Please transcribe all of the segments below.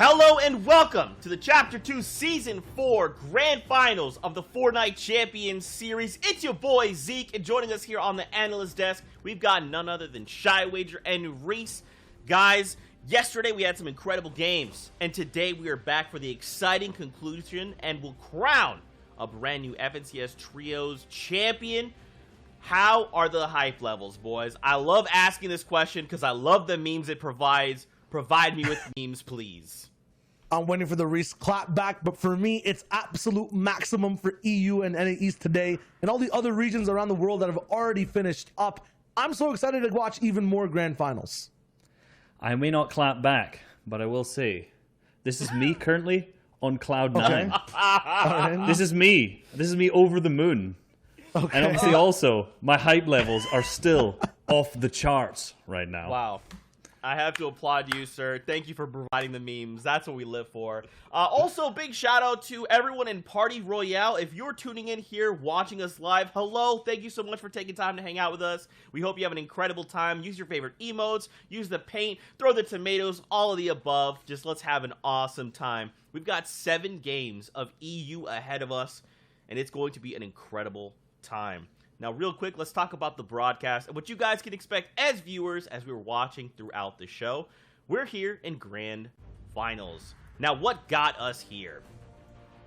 Hello and welcome to the Chapter 2 Season 4 Grand Finals of the Fortnite Champion Series. It's your boy Zeke, and joining us here on the analyst desk, we've got none other than Shy Wager and Reese. Guys, yesterday we had some incredible games, and today we are back for the exciting conclusion and will crown a brand new FNCS Trios champion. How are the hype levels, boys? I love asking this question because I love the memes it provides. Provide me with memes, please. I'm waiting for the Reese clap back, but for me, it's absolute maximum for EU and NA East today and all the other regions around the world that have already finished up. I'm so excited to watch even more grand finals. I may not clap back, but I will say, this is me currently on cloud nine. Okay. This is me. This is me over the moon. Okay. And obviously also, my hype levels are still off the charts right now. Wow. I have to applaud you, sir. Thank you for providing the memes. That's what we live for. Also, big shout out to everyone in Party Royale. If you're tuning in here, watching us live, hello. Thank you so much for taking time to hang out with us. We hope you have an incredible time. Use your favorite emotes. Use the paint. Throw the tomatoes. All of the above. Just let's have an awesome time. We've got 7 games of EU ahead of us, and it's going to be an incredible time. Now, real quick, let's talk about the broadcast and what you guys can expect as viewers as we were watching throughout the show. We're here in Grand Finals. Now, what got us here?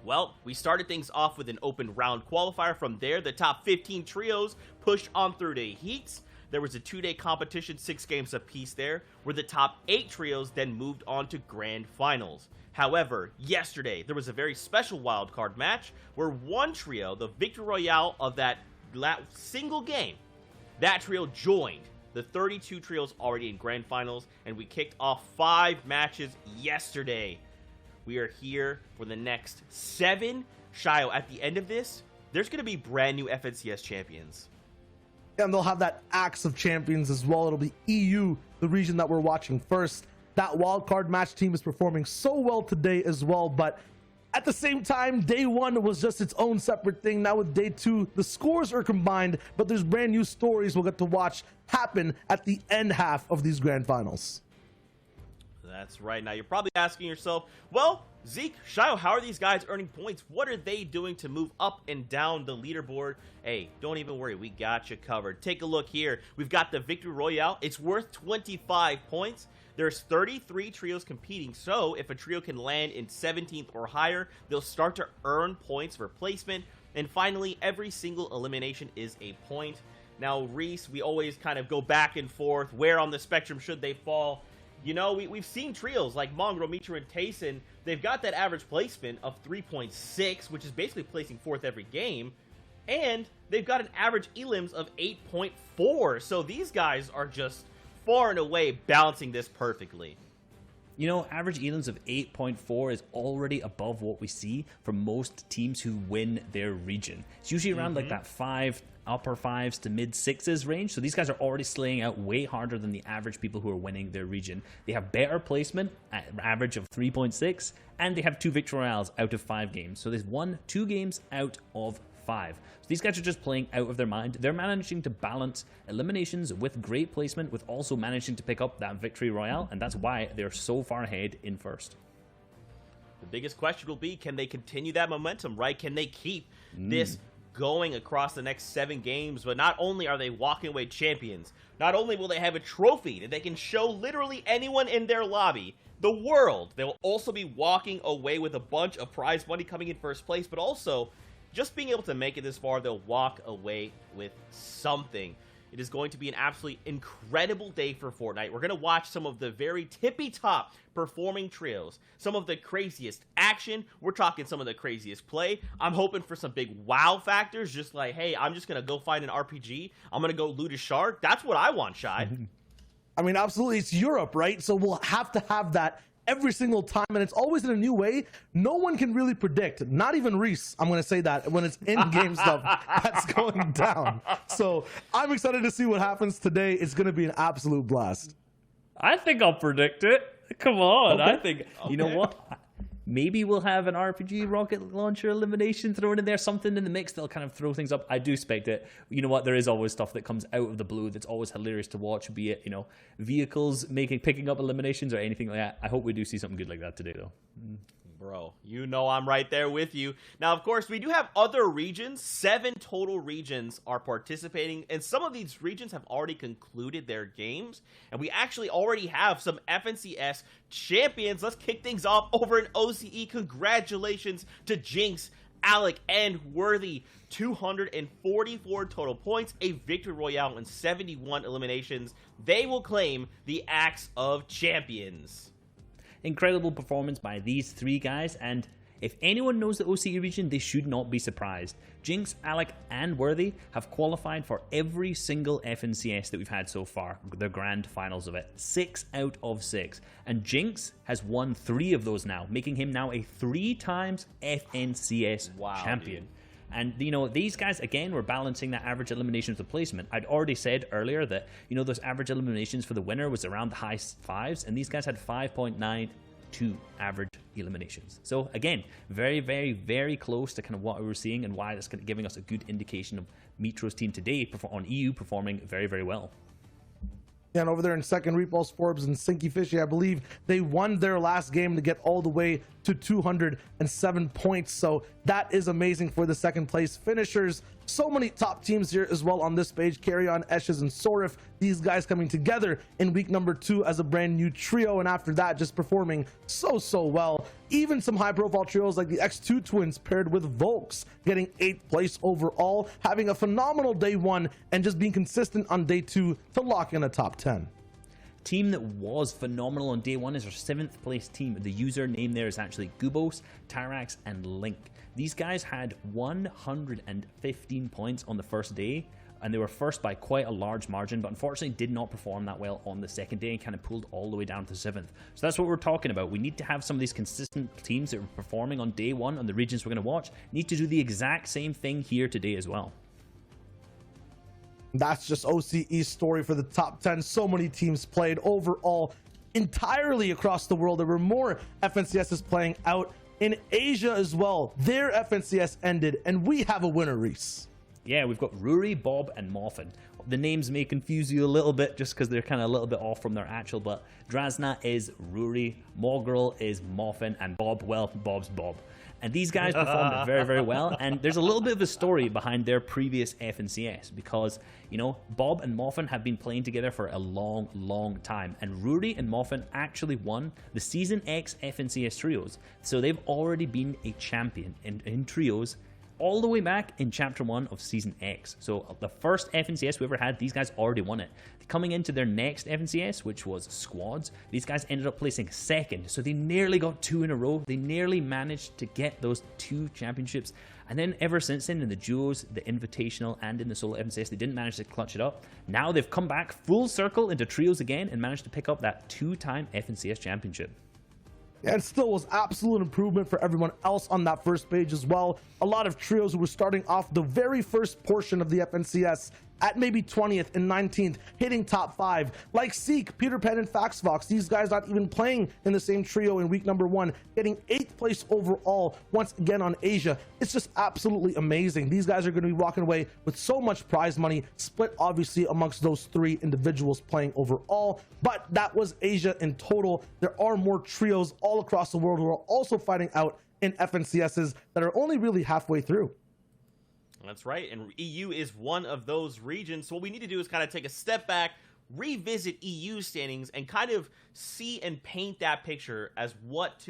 Well, we started things off with an open round qualifier. From there, the top 15 trios pushed on through to heats. There was a 2-day competition, 6 games apiece there, where the top 8 trios then moved on to Grand Finals. However, yesterday, there was a very special wildcard match where one trio, the Victory Royale of that single game, that trio joined the 32 trios already in Grand Finals, and we kicked off 5 matches yesterday. We are here for the next 7. Shio, at the end of this, there's going to be brand new FNCS champions. And they'll have that axe of champions as well. It'll be EU, the region that we're watching first. That wildcard match team is performing so well today as well, but at the same time, day 1 was just its own separate thing. Now with day 2, the scores are combined, but there's brand new stories we'll get to watch happen at the end half of these grand finals. That's right. Now you're probably asking yourself, well, Zeke, Shio, how are these guys earning points? What are they doing to move up and down the leaderboard? Hey, don't even worry. We got you covered. Take a look here. We've got the Victory Royale. It's worth 25 points. There's 33 trios competing, so if a trio can land in 17th or higher, they'll start to earn points for placement. And finally, every single elimination is a point. Now, Reese, we always kind of go back and forth. Where on the spectrum should they fall? You know, we've seen trios like Mongrel, Mitra, and Tayson. They've got that average placement of 3.6, which is basically placing 4th every game. And they've got an average elims of 8.4. So these guys are just far and away balancing this perfectly. You know, average elims of 8.4 is already above what we see from most teams who win their region. It's usually around like that upper 5s to mid 6s range. So these guys are already slaying out way harder than the average people who are winning their region. They have better placement at an average of 3.6, and they have 2 Victory Royales out of 5 games. So they've won 2 games out of 5. So these guys are just playing out of their mind. They're managing to balance eliminations with great placement, with also managing to pick up that Victory Royale, and that's why they're so far ahead in first. The biggest question will be, can they continue that momentum, right? Can they keep this going across the next 7 games? But not only are they walking away champions, not only will they have a trophy that they can show literally anyone in their lobby, the world, they will also be walking away with a bunch of prize money coming in first place, but also just being able to make it this far, they'll walk away with something. It is going to be an absolutely incredible day for Fortnite. We're going to watch some of the very tippy-top performing trios, some of the craziest action. We're talking some of the craziest play. I'm hoping for some big wow factors, just like, hey, I'm just going to go find an RPG. I'm going to go loot a shark. That's what I want, Shy. I mean, absolutely. It's Europe, right? So we'll have to have that every single time, and it's always in a new way. No one can really predict, not even Reese, I'm going to say that, when it's in-game stuff that's going down. So I'm excited to see what happens today. It's going to be an absolute blast. I think I'll predict it. Come on. Okay. I think, you know what? Maybe we'll have an RPG rocket launcher elimination thrown in there, something in the mix that'll kind of throw things up. I do expect it. You know what? There is always stuff that comes out of the blue that's always hilarious to watch, be it, you know, vehicles picking up eliminations or anything like that. I hope we do see something good like that today, though. Bro, you know I'm right there with you. Now, of course, we do have other regions. 7 total regions are participating, and some of these regions have already concluded their games, and we actually already have some FNCS champions. Let's kick things off over in OCE. Congratulations to Jinx, Alec, and Worthy. 244 total points, a victory royale, and 71 eliminations. They will claim the Axe of Champions. Incredible performance by these 3 guys, and if anyone knows the OCE region, they should not be surprised. Jinx, Alec, and Worthy have qualified for every single FNCS that we've had so far, the grand finals of it. 6 out of 6. And Jinx has won 3 of those now, making him now a 3 times FNCS champion. Dude. And, you know, these guys, again, were balancing that average eliminations replacement. I'd already said earlier that, you know, those average eliminations for the winner was around the high 5s, and these guys had 5.92 average eliminations. So, again, very, very, very close to kind of what we were seeing and why that's kind of giving us a good indication of Metro's team today on EU performing very, very well. And over there in second, Repulse, Forbes, and Sinky Fishy, I believe they won their last game to get all the way to 207 points. So that is amazing for the second place finishers. So many top teams here as well on this page. Carry On, Eshes, and Sorif. These guys coming together in week number 2 as a brand new trio, and after that just performing so well. Even some high profile trios like the X2 twins paired with Volks getting 8th place overall, having a phenomenal day 1 and just being consistent on day 2 to lock in a top 10. Team that was phenomenal on day 1 is our 7th place team. The user name there is actually Gubos, Tyrax, and Link. These guys had 115 points on the first day, and they were first by quite a large margin, but unfortunately did not perform that well on the second day and kind of pulled all the way down to 7th. So that's what we're talking about. We need to have some of these consistent teams that are performing on day 1 on the regions we're going to watch need to do the exact same thing here today as well. That's just OCE's story for the top 10. So many teams played overall entirely across the world. There were more FNCSs playing out in Asia as well. Their FNCS ended, and we have a winner, Reese. Yeah, we've got Ruri, Bob, and Moffin. The names may confuse you a little bit just because they're kind of a little bit off from their actual, but Drazna is Ruri, Mogrel is Moffin, and Bob, well, Bob's Bob. And these guys performed very, very well, and there's a little bit of a story behind their previous FNCS because, you know, Bob and Moffin have been playing together for a long time, and Ruri and Moffin actually won the Season X FNCS trios, so they've already been a champion in trios all the way back in Chapter 1 of Season X. So the first FNCS we ever had, these guys already won it. Coming into their next FNCS, which was Squads, these guys ended up placing 2nd. So they nearly got 2 in a row. They nearly managed to get those 2 championships. And then ever since then, in the duos, the invitational, and in the solo FNCS, they didn't manage to clutch it up. Now they've come back full circle into trios again and managed to pick up that 2-time FNCS championship. And still was absolute improvement for everyone else on that first page as well. A lot of trios who were starting off the very first portion of the FNCS at maybe 20th and 19th, hitting top 5, like Seek, Peter Pan, and Faxvox. These guys not even playing in the same trio in week number 1, getting 8th place overall once again on Asia. It's just absolutely amazing. These guys are going to be walking away with so much prize money, split obviously amongst those 3 individuals playing overall, but that was Asia in total. There are more trios all across the world who are also fighting out in FNCSs that are only really halfway through. That's right, and EU is one of those regions. So what we need to do is kind of take a step back, revisit EU standings, and kind of see and paint that picture as what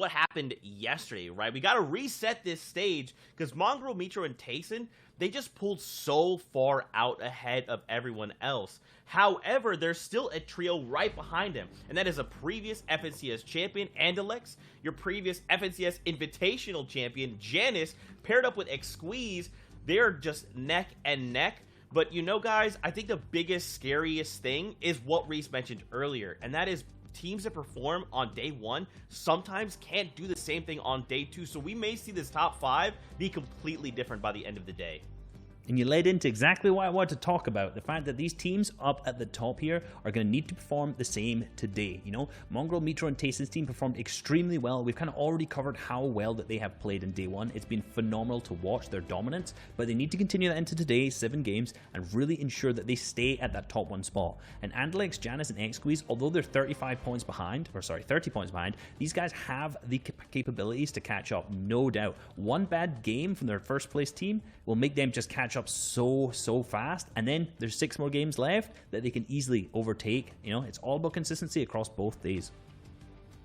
happened yesterday, right? We got to reset this stage because Mongrel, Metro, and Tayson, they just pulled so far out ahead of everyone else. However, there's still a trio right behind him, and that is a previous FNCS champion, Andalex, your previous FNCS Invitational champion, Janice, paired up with Exqueeze. They're just neck and neck. But you know, guys, I think the biggest, scariest thing is what Reese mentioned earlier, and that is teams that perform on day 1 sometimes can't do the same thing on day 2. So we may see this top 5 be completely different by the end of the day. And you led into exactly what I wanted to talk about, the fact that these teams up at the top here are going to need to perform the same today. You know, Mongrel, Metro, and Tayson's team performed extremely well. We've kind of already covered how well that they have played in day one. It's been phenomenal to watch their dominance, but they need to continue that into today, 7 games, and really ensure that they stay at that top 1 spot. And Andalex, Janus, and X-Squeeze, although they're 30 points behind, these guys have the capabilities to catch up, no doubt. One bad game from their first place team will make them just catch up so fast, and then there's 6 more games left that they can easily overtake. You know, it's all about consistency across both days.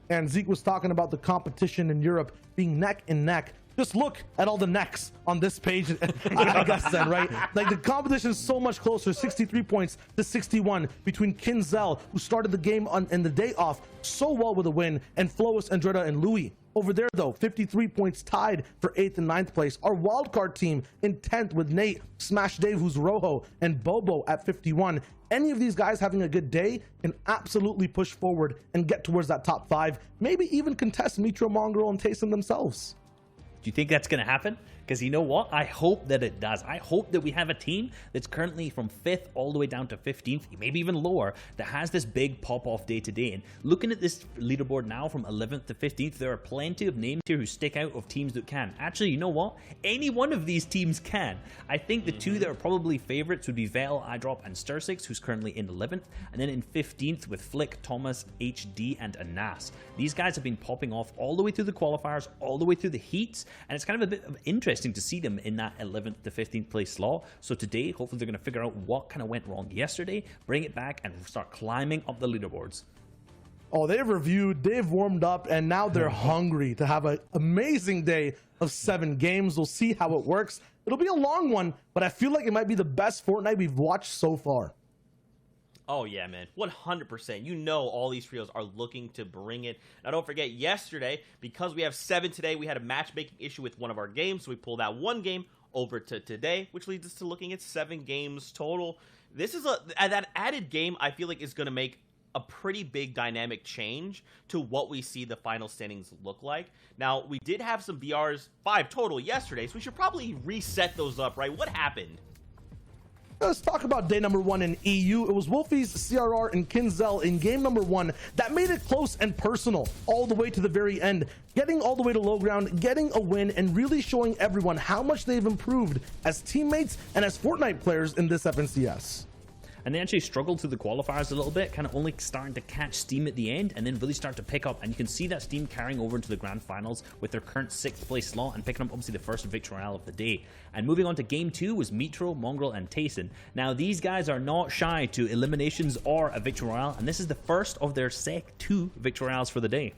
And Zeke was talking about the competition in Europe being neck and neck. Just look at all the necks on this page, I guess then, right? Like, the competition is so much closer, 63 points to 61 between Kinzel, who started the game in the day off so well with a win, and Flois, Andretta, and Louis. Over there, though, 53 points tied for 8th and 9th place. Our wildcard team in 10th with Nate, Smash Dave, who's Rojo, and Bobo at 51. Any of these guys having a good day can absolutely push forward and get towards that top 5, maybe even contest Metro, Mongrel, and Tayson themselves. Do you think that's going to happen? Because you know what? I hope that it does. I hope that we have a team that's currently from 5th all the way down to 15th, maybe even lower, that has this big pop-off day today. And looking at this leaderboard now from 11th to 15th, there are plenty of names here who stick out of teams that can. Actually, you know what? Any one of these teams can. I think the 2 that are probably favorites would be Vel, iDrop, and Stursix, who's currently in 11th, and then in 15th with Flick, Thomas, HD, and Anas. These guys have been popping off all the way through the qualifiers, all the way through the heats, and it's kind of a bit of interesting to see them in that 11th to 15th place slot. So today, hopefully they're going to figure out what kind of went wrong yesterday, bring it back, and start climbing up the leaderboards. Oh, they've reviewed, they've warmed up, and now they're hungry to have an amazing day of 7 games. We'll see how it works. It'll be a long one, but I feel like it might be the best Fortnite we've watched so far. Oh, yeah, man. 100%. You know all these trios are looking to bring it. Now, don't forget, yesterday, because we have 7 today, we had a matchmaking issue with one of our games, so we pulled that one game over to today, which leads us to looking at 7 games total. This is that added game, I feel like, is going to make a pretty big dynamic change to what we see the final standings look like. Now, we did have some VRs, 5 total yesterday, so we should probably reset those up, right? What happened? Let's talk about day number 1 in EU. It was Wolfies, CRR, and Kinzel in game number 1 that made it close and personal all the way to the very end, getting all the way to low ground, getting a win, and really showing everyone how much they've improved as teammates and as Fortnite players in this FNCS. And they actually struggled through the qualifiers a little bit, kind of only starting to catch steam at the end, and then really start to pick up. And you can see that steam carrying over into the grand finals with their current 6th place slot and picking up obviously the first victory royale of the day. And moving on to game 2 was Metro, Mongrel, and Tayson. Now these guys are not shy to eliminations or a victory royale, and this is the first of their 2 victory royales for the day.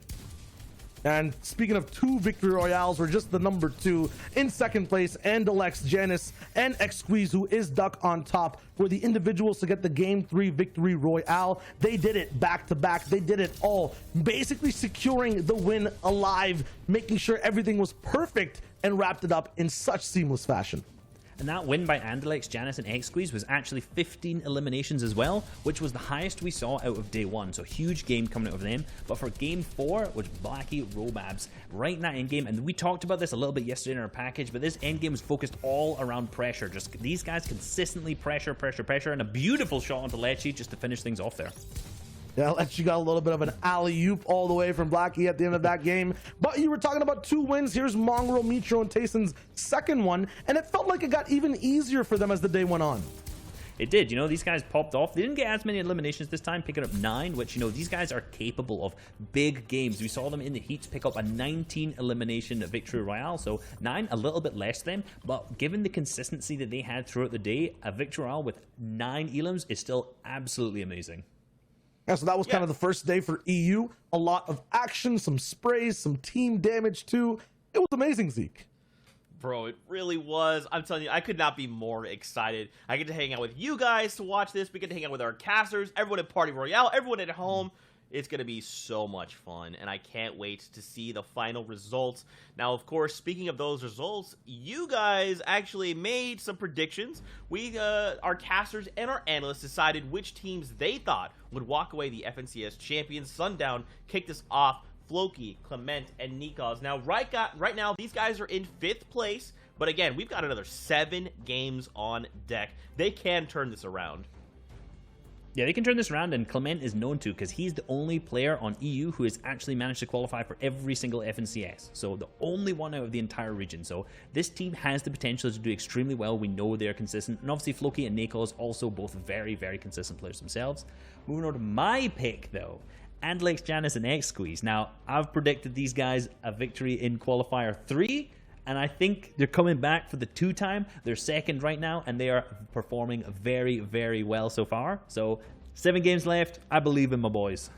And speaking of 2 victory royales, we're just the number 2 in 2nd place. Andalex, Janus, and X-Squeeze, who is Duck on top, were the individuals to get the game 3 victory royale. They did it back to back. They did it all, basically securing the win alive, making sure everything was perfect, and wrapped it up in such seamless fashion. And that win by Andalex, Janus, and X-Squeeze was actually 15 eliminations as well, which was the highest we saw out of day 1. So huge game coming out of them. But for game 4, which Blackie, Robabs, right in that end game, and we talked about this a little bit yesterday in our package, but this end game was focused all around pressure. Just these guys consistently pressure, and a beautiful shot onto Lecce just to finish things off there. Yeah, Lecce got a little bit of an alley-oop all the way from Blackie at the end of that game. But you were talking about 2 wins. Here's Mongrel, Metro, and Tayson's 2nd one, and it felt like it got even easier for them as the day went on. It did. You know, these guys popped off. They didn't get as many eliminations this time, picking up 9, which, you know, these guys are capable of big games. We saw them in the heats pick up a 19 elimination victory royale, so 9, a little bit less than them, but given the consistency that they had throughout the day, a victory royale with 9 elims is still absolutely amazing. Yeah, so that was kind of the first day for EU. A lot of action, some sprays, some team damage too. It was amazing, Zeke. Bro, it really was. I'm telling you, I could not be more excited. I get to hang out with you guys to watch this. We get to hang out with our casters, everyone at Party Royale, everyone at home. It's going to be so much fun, and I can't wait to see the final results. Now, of course, speaking of those results, you guys actually made some predictions. Our casters and our analysts decided which teams they thought would walk away the FNCS champions. Sundown kicked us off. Floki, Clement, and Nikos. Now, right now, these guys are in 5th place, But again, we've got another 7 games on deck. They can turn this around. Yeah, they can turn this around, and Clement is known to, because he's the only player on EU who has actually managed to qualify for every single FNCS. So the only one out of the entire region. So this team has the potential to do extremely well. We know they're consistent. And obviously Floki and Nakos also both very, very consistent players themselves. Moving on to my pick, though. Andlex, Janus, and X-Squeeze. Now, I've predicted these guys a victory in Qualifier 3. And I think they're coming back for the 2-time. They're second right now, and they are performing very, very well so far. So 7 games left. I believe in my boys.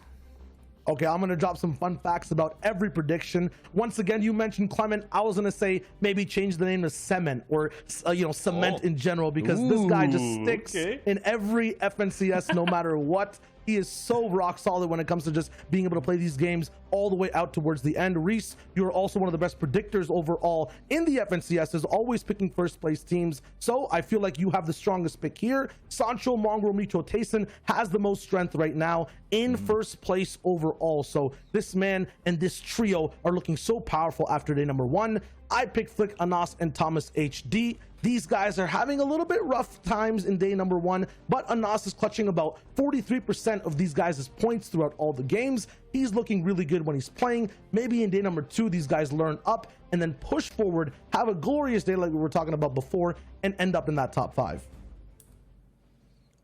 Okay, I'm going to drop some fun facts about every prediction. Once again, you mentioned Clement. I was going to say maybe change the name to Cement, or, Cement in general, because this guy just sticks in every FNCS no matter what. He is so rock solid when it comes to just being able to play these games all the way out towards the end. Reese, you're also one of the best predictors overall in the FNCS, is always picking first place teams. So I feel like you have the strongest pick here. Sancho, Mongrel, Mito, Tayson has the most strength right now in first place overall. So this man and this trio are looking so powerful after day number 1. I picked Flick, Anas, and Thomas HD. These guys are having a little bit rough times in day number 1, but Anas is clutching about 43% of these guys' points throughout all the games. He's looking really good when he's playing. Maybe in day number 2, these guys learn up and then push forward, have a glorious day like we were talking about before, and end up in that top 5.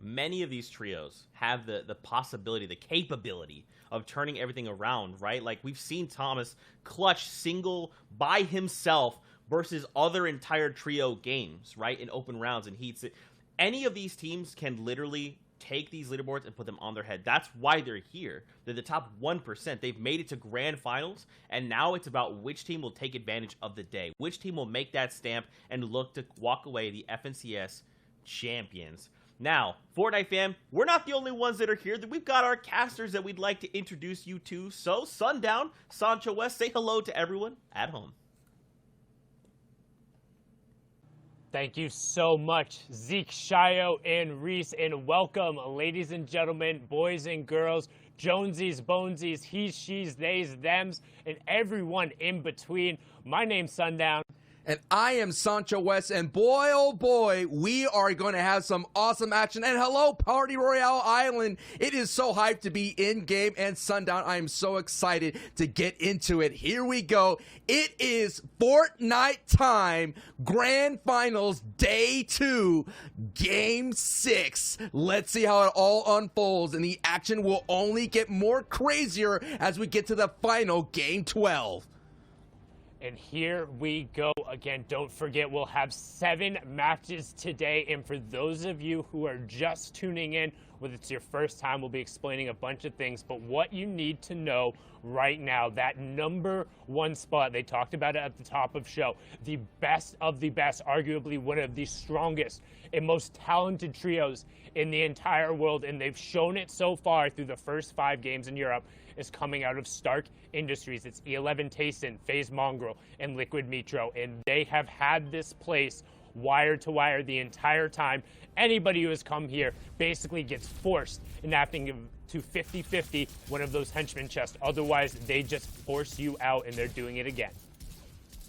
Many of these trios have the possibility, the capability of turning everything around, right? Like, we've seen Thomas clutch single by himself versus other entire trio games, right, in open rounds and heats. Any of these teams can literally take these leaderboards and put them on their head. That's why they're here. They're the top 1%. They've made it to grand finals, and now it's about which team will take advantage of the day, which team will make that stamp and look to walk away the FNCS champions. Now, Fortnite fam, we're not the only ones that are here. We've got our casters that we'd like to introduce you to. So, Sundown, Sancho West, say hello to everyone at home. Thank you so much, Zeke, Shio, and Reese, and welcome, ladies and gentlemen, boys and girls, Jonesies, Bonesies, he's, she's, theys, thems, and everyone in between. My name's Sundown. And I am Sancho West, and boy, oh boy, we are going to have some awesome action. And hello, Party Royale Island. It is so hyped to be in-game, and Sundown, I am so excited to get into it. Here we go. It is Fortnite time, Grand Finals, Day 2, Game 6. Let's see how it all unfolds, and the action will only get more crazier as we get to the final Game 12. And here we go again. Don't forget, we'll have 7 matches today. And for those of you who are just tuning in, whether it's your first time, we'll be explaining a bunch of things. But what you need to know right now, that number 1 spot, they talked about it at the top of show, the best of the best, arguably one of the strongest and most talented trios in the entire world. And they've shown it so far through the first 5 games in Europe, is coming out of Stark Industries. It's E11 Tayson, FaZe Mongrel, and Liquid Mitro, and they have had this place wire to wire the entire time. Anybody who has come here basically gets forced into having to 50-50 one of those henchman chests. Otherwise, they just force you out, and they're doing it again.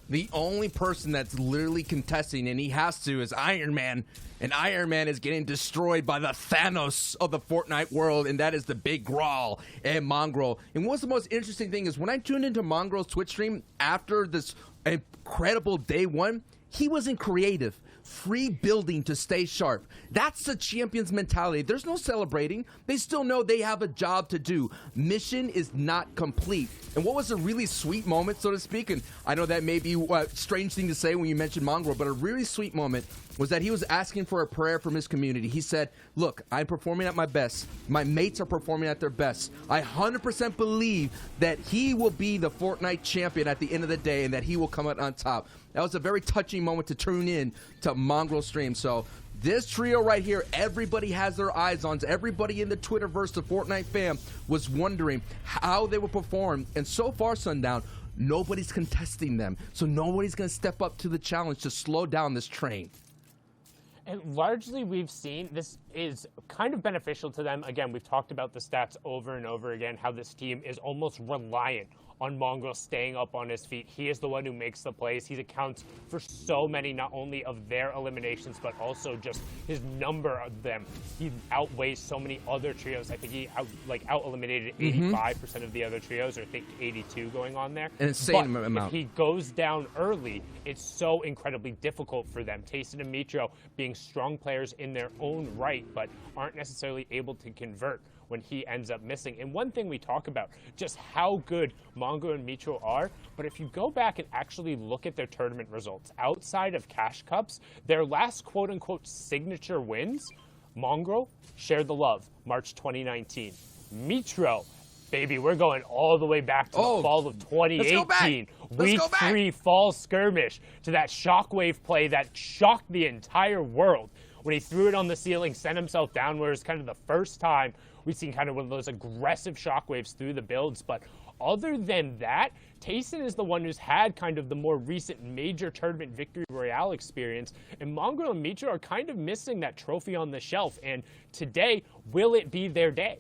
The only person that's literally contesting, and he has to, is Iron Man. And Iron Man is getting destroyed by the Thanos of the Fortnite world, and that is the Big Grawl and Mongrel. And what's the most interesting thing is when I tuned into Mongrel's Twitch stream after this incredible day 1, he wasn't creative. Free building to stay sharp. That's the champion's mentality. There's no celebrating. They still know they have a job to do. Mission is not complete. And what was a really sweet moment, so to speak, and I know that may be a strange thing to say when you mention Mongrel, but a really sweet moment was that he was asking for a prayer from his community. He said, look, I'm performing at my best. My mates are performing at their best. I 100% believe that he will be the Fortnite champion at the end of the day and that he will come out on top. That was a very touching moment to tune in to Mongrel stream. So this trio right here, everybody has their eyes on. Everybody in the Twitterverse, the Fortnite fam, was wondering how they would perform. And so far, Sundown, nobody's contesting them. So nobody's going to step up to the challenge to slow down this train. And largely we've seen this is kind of beneficial to them. Again, we've talked about the stats over and over again, how this team is almost reliant on Mongrel staying up on his feet. He is the one who makes the plays. He accounts for so many, not only of their eliminations, but also just his number of them. He outweighs so many other trios. I think he out-eliminated 85% of the other trios, or I think 82 going on there. An insane but amount. If he goes down early, it's so incredibly difficult for them. Tayson and Mitro being strong players in their own right, but aren't necessarily able to convert when he ends up missing. And one thing we talk about, just how good Mongo and Mitro are, but if you go back and actually look at their tournament results, outside of Cash Cups, their last quote-unquote signature wins, Mongo shared the love, March 2019. Mitro, baby, we're going all the way back to the fall of 2018. Week 3 fall skirmish, to that shockwave play that shocked the entire world. When he threw it on the ceiling, sent himself downwards, kind of the first time we've seen kind of one of those aggressive shockwaves through the builds. But other than that, Tayson is the one who's had kind of the more recent major tournament victory royale experience, and Mongrel and Mitro are kind of missing that trophy on the shelf. And today, will it be their day?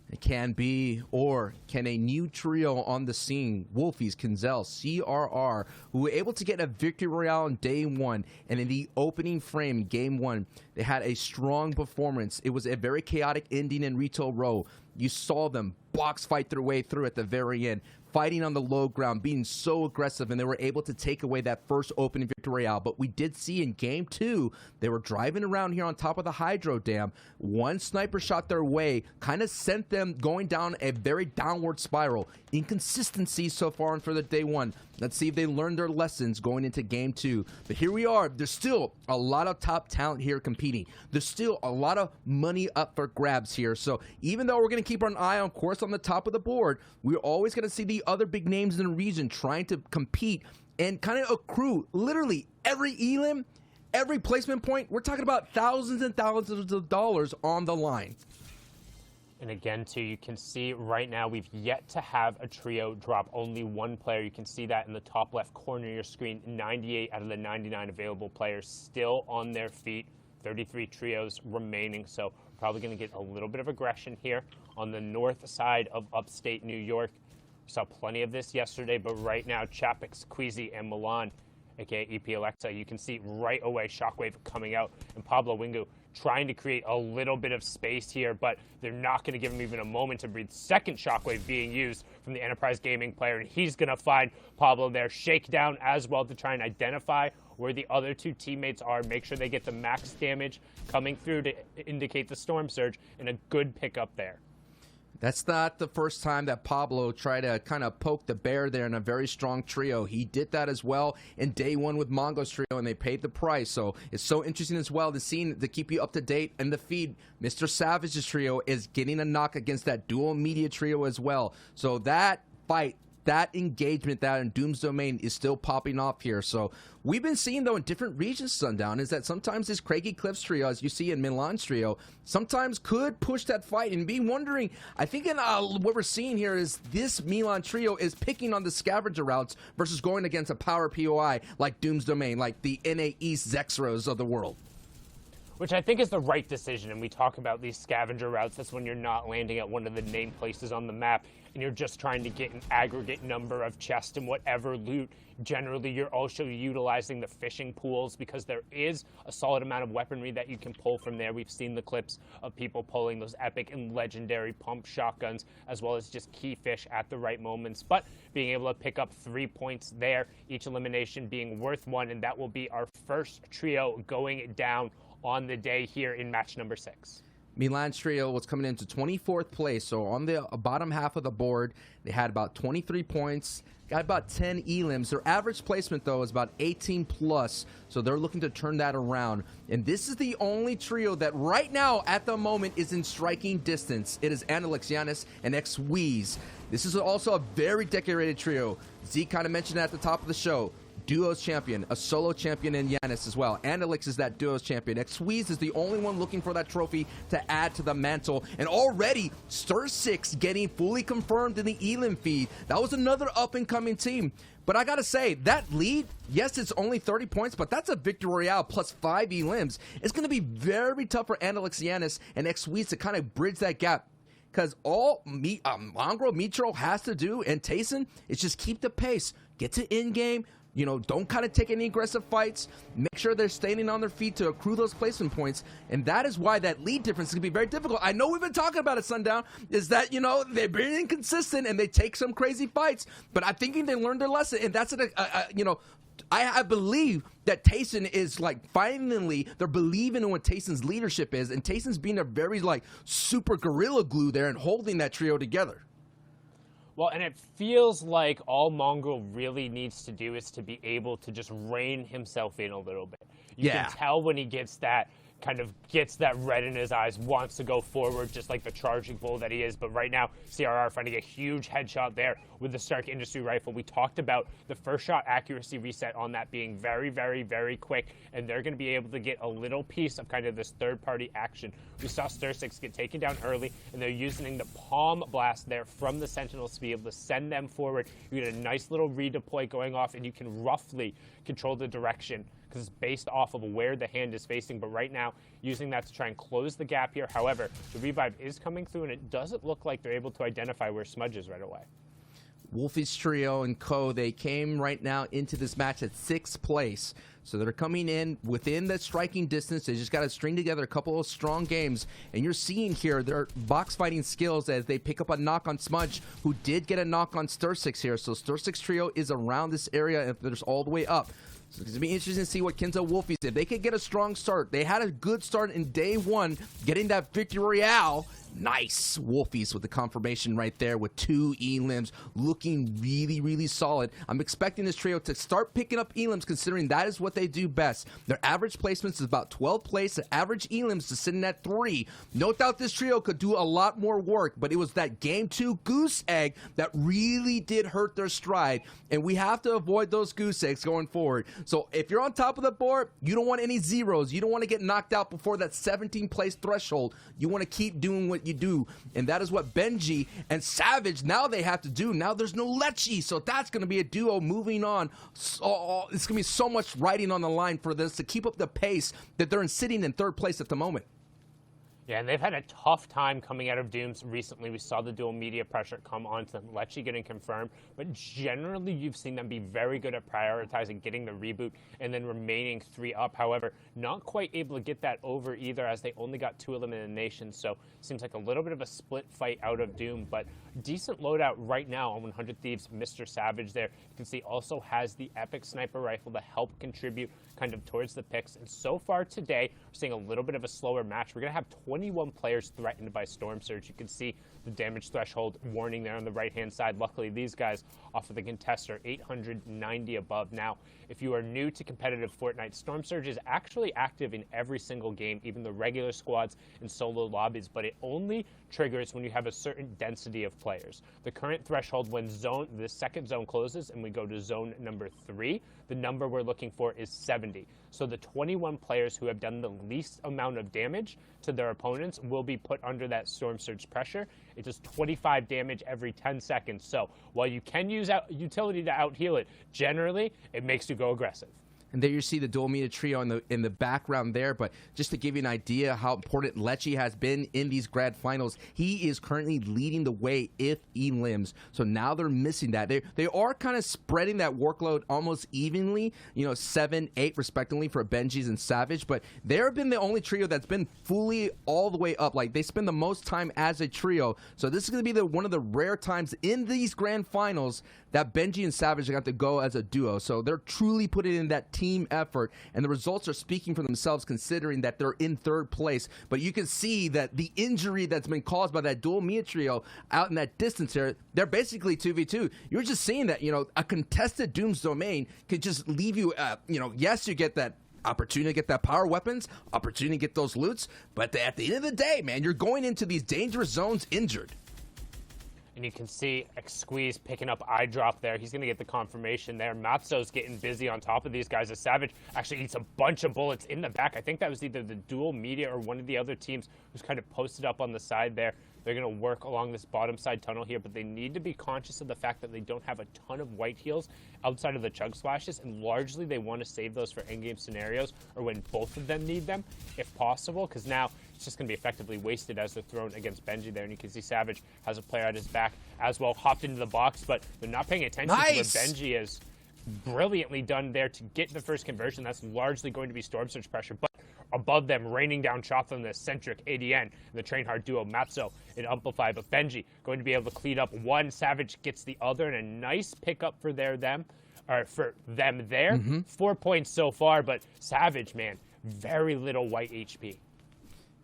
It can be, or can a new trio on the scene, Wolfies, Kinzel, CRR, who were able to get a victory royale on day 1, and in the opening frame, game 1, they had a strong performance. It was a very chaotic ending in Retail Row. You saw them box fight their way through at the very end, fighting on the low ground, being so aggressive, and they were able to take away that first opening victory royale. But we did see in game 2, they were driving around here on top of the Hydro Dam. One sniper shot their way, kind of sent them going down a very downward spiral. Inconsistency so far and for the day 1. Let's see if they learned their lessons going into game 2. But here we are. There's still a lot of top talent here competing. There's still a lot of money up for grabs here. So even though we're going to keep an eye on course on the top of the board, we're always going to see the other big names in the region trying to compete and kind of accrue literally every elim, every placement point. We're talking about thousands and thousands of dollars on the line. And again, too, you can see right now we've yet to have a trio drop only one player. You can see that in the top left corner of your screen. 98 out of the 99 available players still on their feet. 33 trios remaining, so probably going to get a little bit of aggression here on the north side of upstate New York. We saw plenty of this yesterday, but right now, Chapix, Queasy, and Milan, aka EP Alexa, you can see right away Shockwave coming out, and Pablo Wingu trying to create a little bit of space here, but they're not going to give him even a moment to breathe. Second Shockwave being used from the Enterprise Gaming player, and he's going to find Pablo there. Shakedown as well to try and identify where the other two teammates are, make sure they get the max damage coming through to indicate the Storm Surge, and a good pickup there. That's not the first time that Pablo tried to kind of poke the bear there in a very strong trio. He did that as well in day 1 with Mongo's trio, and they paid the price. So it's so interesting as well to keep you up to date in the feed. Mr. Savage's trio is getting a knock against that dual media trio as well. So that fight, that engagement, that in Doom's Domain is still popping off here. So we've been seeing, though, in different regions, Sundown, is that sometimes this Craigie Cliffs trio, as you see in Milan's trio, sometimes could push that fight and be wondering. I think what we're seeing here is this Milan trio is picking on the scavenger routes versus going against a power POI like Doom's Domain, like the NA East Zexros of the world. Which I think is the right decision, and we talk about these scavenger routes. That's when you're not landing at one of the named places on the map, and you're just trying to get an aggregate number of chests and whatever loot. Generally, you're also utilizing the fishing pools because there is a solid amount of weaponry that you can pull from there. We've seen the clips of people pulling those epic and legendary pump shotguns, as well as just key fish at the right moments. But being able to pick up 3 points there, each elimination being worth 1, and that will be our first trio going down on the day here in match number 6. Milan's trio was coming into 24th place, so on the bottom half of the board, they had about 23 points, got about 10 elims. Their average placement, though, is about 18 plus, so they're looking to turn that around. And this is the only trio that right now, at the moment, is in striking distance. It is Analexianis and X-Weeze. This is also a very decorated trio. Zeke kind of mentioned it at the top of the show. duos champion, a solo champion in Yanis as well. Andelix is that duos champion. Xweez is the only one looking for that trophy to add to the mantle. And already, Stir 6 getting fully confirmed in the Elim feed. That was another up-and-coming team. But I gotta say, that lead, yes, it's only 30 points, but that's a Victory Royale plus 5 elims. It's gonna be very tough for Andelix, Yanis, and Xweez to kind of bridge that gap. Because all Mongrel, Mitro has to do, and Tayson, is just keep the pace. Get to in-game. You know, don't kind of take any aggressive fights. Make sure they're standing on their feet to accrue those placement points. And that is why that lead difference is going to be very difficult. I know we've been talking about it, Sundown, is that, you know, they've been inconsistent and they take some crazy fights. But I think they learned their lesson. And that's, you know, I believe that Tayson is, like, finally, they're believing in what Tayson's leadership is. And Tayson's being a very, like, super gorilla glue there and holding that trio together. Well, and it feels like all Mongrel really needs to do is to be able to just rein himself in a little bit. You can tell when he gets that red in his eyes, wants to go forward just like the charging bull that he is. But right now, CRR finding a huge headshot there with the Stark Industry rifle. We talked about the first shot accuracy reset on that being very, very, very quick, and they're going to be able to get a little piece of kind of this third-party action. We saw Stir 6 get taken down early, and they're using the palm blast there from the Sentinels to be able to send them forward. You get a nice little redeploy going off, and you can roughly control the direction because it's based off of where the hand is facing. But right now, using that to try and close the gap here. However, the revive is coming through, and it doesn't look like they're able to identify where Smudge is right away. Wolfie's trio and Co, they came right now into this match at 6th place. So they're coming in within that striking distance. They just got to string together a couple of strong games. And you're seeing here their box fighting skills as they pick up a knock on Smudge, who did get a knock on Stir 6 here. So Stir 6 trio is around this area if there's all the way up. So it's going to be interesting to see what Kenzo Wolfies, if they could get a strong start. They had a good start in day 1, getting that Victory Royale. Nice. Wolfies with the confirmation right there with 2 elims, looking really, really solid. I'm expecting this trio to start picking up elims, considering that is what they do best. Their average placements is about 12th place. The average elims is sitting at 3. No doubt this trio could do a lot more work, but it was that game 2 goose egg that really did hurt their stride, and we have to avoid those goose eggs going forward. So if you're on top of the board, you don't want any zeros. You don't want to get knocked out before that 17th place threshold. You want to keep doing what you do, and that is what Benji and Savage now they have to do. Now there's no Lechi, so that's going to be a duo moving on. So, it's going to be so much riding on the line for this to keep up the pace that they're sitting in 3rd place at the moment. Yeah, and they've had a tough time coming out of Dooms recently. We saw the dual media pressure come onto them, Lechi getting confirmed, but generally you've seen them be very good at prioritizing getting the reboot and then remaining 3 up. However, not quite able to get that over either, as they only got 2 eliminations, so seems like a little bit of a split fight out of Doom, but decent loadout right now on 100 Thieves. Mr. Savage there, you can see, also has the epic sniper rifle to help contribute kind of towards the picks. And so far today, we're seeing a little bit of a slower match. We're going to have 21 players threatened by Storm Surge. You can see the damage threshold warning there on the right-hand side. Luckily, these guys off of the contest are 890 above. Now, if you are new to competitive Fortnite, Storm Surge is actually active in every single game, even the regular squads and solo lobbies, but it only triggers when you have a certain density of players. The current threshold when the second zone closes and we go to zone number 3, the number we're looking for is 70. So the 21 players who have done the least amount of damage to their opponents will be put under that Storm Surge pressure. It does 25 damage every 10 seconds. So while you can use utility to out-heal it, generally it makes you go aggressive. And there you see the dual media trio in the background there. But just to give you an idea how important Lechi has been in these grad finals, he is currently leading the way if elims. So now they're missing that. They are kind of spreading that workload almost evenly, 7, 8 respectively for Benji's and Savage. But they've been the only trio that's been fully all the way up. Like, they spend the most time as a trio. So this is going to be one of the rare times in these grand finals that Benji and Savage got to go as a duo. So they're truly putting in that team effort, and the results are speaking for themselves considering that they're in 3rd place. But you can see that the injury that's been caused by that dual media trio out in that distance here, they're basically 2v2. You're just seeing that, a contested Doom's domain could just leave you, yes, you get that opportunity to get that power weapons, opportunity to get those loots, but at the end of the day, man, you're going into these dangerous zones injured. And you can see Squeeze picking up eye drop there. He's going to get the confirmation there. Matzo's getting busy on top of these guys as Savage actually eats a bunch of bullets in the back. I think that was either the dual media or one of the other teams who's kind of posted up on the side there. They're going to work along this bottom side tunnel here, but they need to be conscious of the fact that they don't have a ton of white heals outside of the chug splashes, and largely they want to save those for endgame scenarios or when both of them need them, if possible, because now it's just going to be effectively wasted as they're thrown against Benji there. And you can see Savage has a player at his back as well, hopped into the box, but they're not paying attention to what Benji is brilliantly done there to get the first conversion. That's largely going to be Storm Surge pressure, but above them, raining down shots on the eccentric ADN and the train hard duo Matzo and Amplify, but Benji going to be able to clean up one. Savage gets the other, and a nice pickup for them there. 4 points so far, but Savage, man, very little white HP.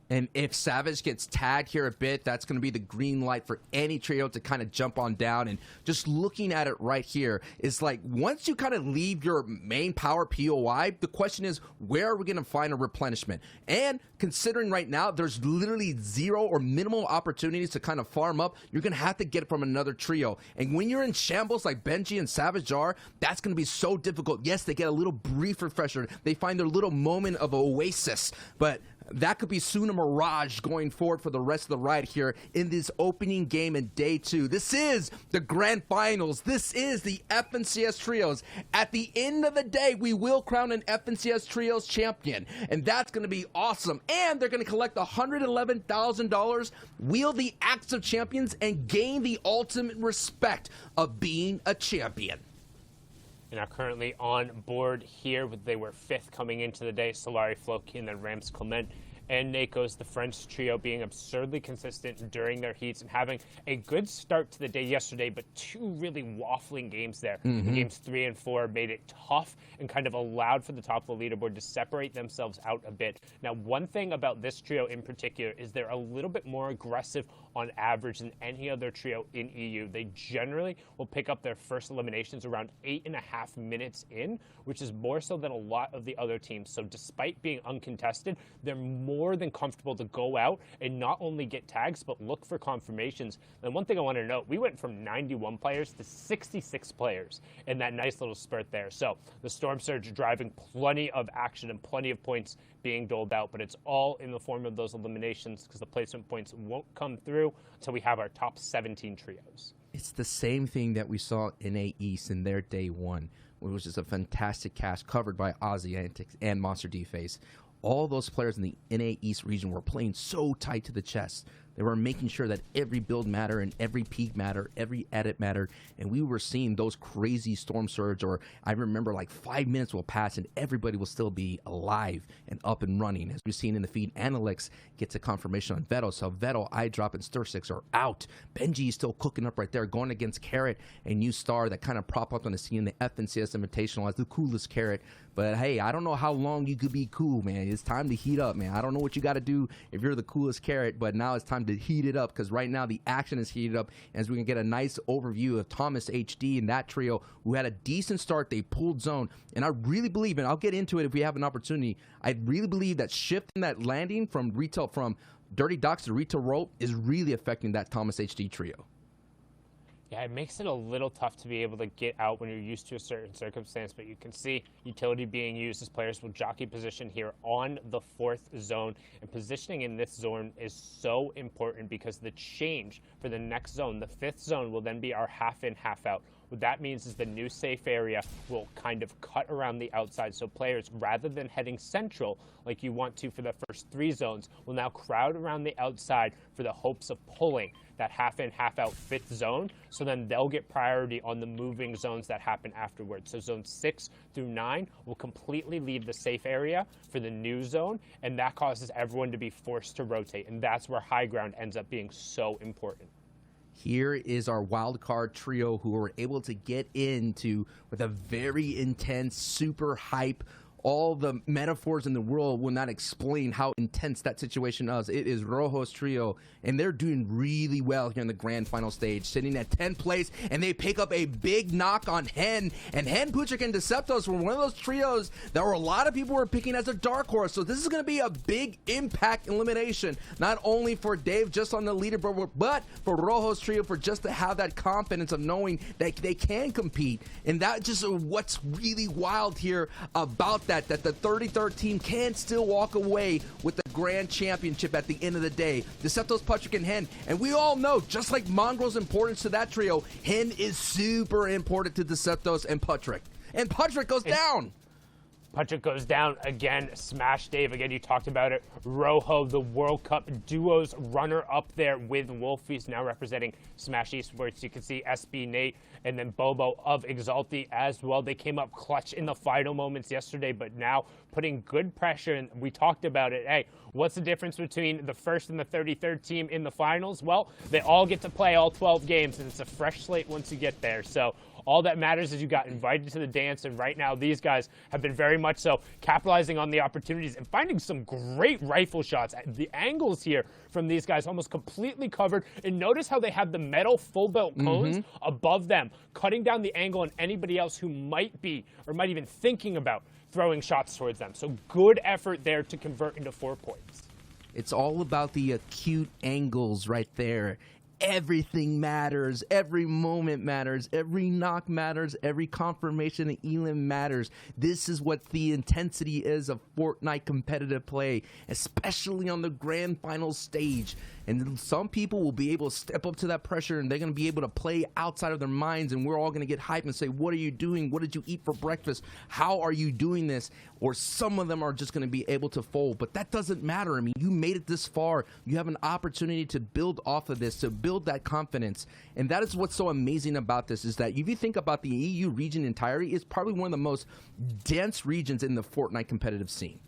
And if Savage gets tagged here a bit, that's going to be the green light for any trio to kind of jump on down. And just looking at it right here is like, once you kind of leave your main power POI, the question is, where are we going to find a replenishment? And considering right now, there's literally zero or minimal opportunities to kind of farm up, you're going to have to get it from another trio. And when you're in shambles like Benji and Savage are, that's going to be so difficult. Yes, they get a little brief refresher. They find their little moment of oasis, but that could be soon a mirage going forward for the rest of the ride here in this opening game in day 2. This is the grand finals. This is the FNCS Trios. At the end of the day, we will crown an FNCS Trios champion, and that's going to be awesome. And they're going to collect $111,000, wield the Axe of Champions, and gain the ultimate respect of being a champion. And are currently on board here. They were 5th coming into the day. Solari, Floki, and then Rams Clement and Nakos, the French trio, being absurdly consistent during their heats and having a good start to the day yesterday, but 2 really waffling games there. Games 3 and 4 made it tough and kind of allowed for the top of the leaderboard to separate themselves out a bit. Now, one thing about this trio in particular is they're a little bit more aggressive on average than any other trio in EU. They generally will pick up their first eliminations around 8.5 minutes in, which is more so than a lot of the other teams. So despite being uncontested, they're more than comfortable to go out and not only get tags, but look for confirmations. And one thing I want to note, we went from 91 players to 66 players in that nice little spurt there. So the Storm Surge driving plenty of action and plenty of points being doled out, but it's all in the form of those eliminations because the placement points won't come through until we have our top 17 trios. It's the same thing that we saw in NA East in their day 1, which is a fantastic cast covered by OCEANIA and Monster D-Face. All those players in the NA East region were playing so tight to the chest. They were making sure that every build mattered and every peak mattered, every edit mattered, and we were seeing those crazy Storm Surge, or I remember like 5 minutes will pass and everybody will still be alive and up and running. As we've seen in the feed, Analyx gets a confirmation on Vettel, so Vettel, iDrop, and Stir6 are out. Benji is still cooking up right there, going against Carrot, a new star that kind of prop up on the scene in the FNCS Invitational as the coolest Carrot. But hey, I don't know how long you could be cool, man. It's time to heat up, man. I don't know what you got to do if you're the coolest Carrot, but now it's time to heat it up because right now the action is heated up. As we can get a nice overview of Thomas HD and that trio who had a decent start. They pulled zone, and I really believe, and I'll get into it if we have an opportunity, I really believe that shifting that landing from Dirty Docks to Retail Rope is really affecting that Thomas HD trio. Yeah, it makes it a little tough to be able to get out when you're used to a certain circumstance, but you can see utility being used as players will jockey position here on the 4th zone, and positioning in this zone is so important because the change for the next zone, the 5th zone, will then be our half in, half out. What that means is the new safe area will kind of cut around the outside, so players, rather than heading central like you want to for the first 3 zones, will now crowd around the outside for the hopes of pulling that half in, half out 5th zone, so then they'll get priority on the moving zones that happen afterwards. So zones 6 through 9 will completely leave the safe area for the new zone, and that causes everyone to be forced to rotate, and that's where high ground ends up being so important. Here is our wild card trio who were able to get into with a very intense, super hype, all the metaphors in the world will not explain how intense that situation is. It is Rojo's trio, and they're doing really well here in the grand final stage, sitting at 10th place, and they pick up a big knock on Hen. And Hen, Puchik, and Deceptos were one of those trios that were a lot of people were picking as a dark horse. So this is going to be a big impact elimination, not only for Dave just on the leaderboard, but for Rojo's trio for just to have that confidence of knowing that they can compete. And that just what's really wild here about that the 33rd team can still walk away with the grand championship at the end of the day. Deceptos, Puchik, and Hen. And we all know, just like Mongrel's importance to that trio, Hen is super important to Deceptos and Puchik. And Puchik goes down. Puchik goes down again. Smash Dave, again, you talked about it. Rojo, the World Cup duos runner up there with Wolfies, now representing Smash Esports. You can see SB Nate and then Bobo of Exalti as well. They came up clutch in the final moments yesterday, but now putting good pressure. And we talked about it. Hey, what's the difference between the first and the 33rd team in the finals? Well, they all get to play all 12 games, and it's a fresh slate once you get there. So all that matters is you got invited to the dance, and right now these guys have been very much so capitalizing on the opportunities and finding some great rifle shots. The angles here from these guys almost completely covered, and notice how they have the metal full belt cones above them, cutting down the angle on anybody else who might be or might even thinking about throwing shots towards them. So good effort there to convert into 4 points. It's all about the acute angles right there. Everything matters. Every moment matters. Every knock matters. Every confirmation and elim matters. This is what the intensity is of Fortnite competitive play, especially on the grand final stage. And some people will be able to step up to that pressure, and they're going to be able to play outside of their minds, and we're all going to get hyped and say, what are you doing? What did you eat for breakfast? How are you doing this? Or some of them are just going to be able to fold. But that doesn't matter. I mean, you made it this far. You have an opportunity to build off of this, to build that confidence. And that is what's so amazing about this, is that if you think about the EU region entirety, it's probably one of the most dense regions in the Fortnite competitive scene.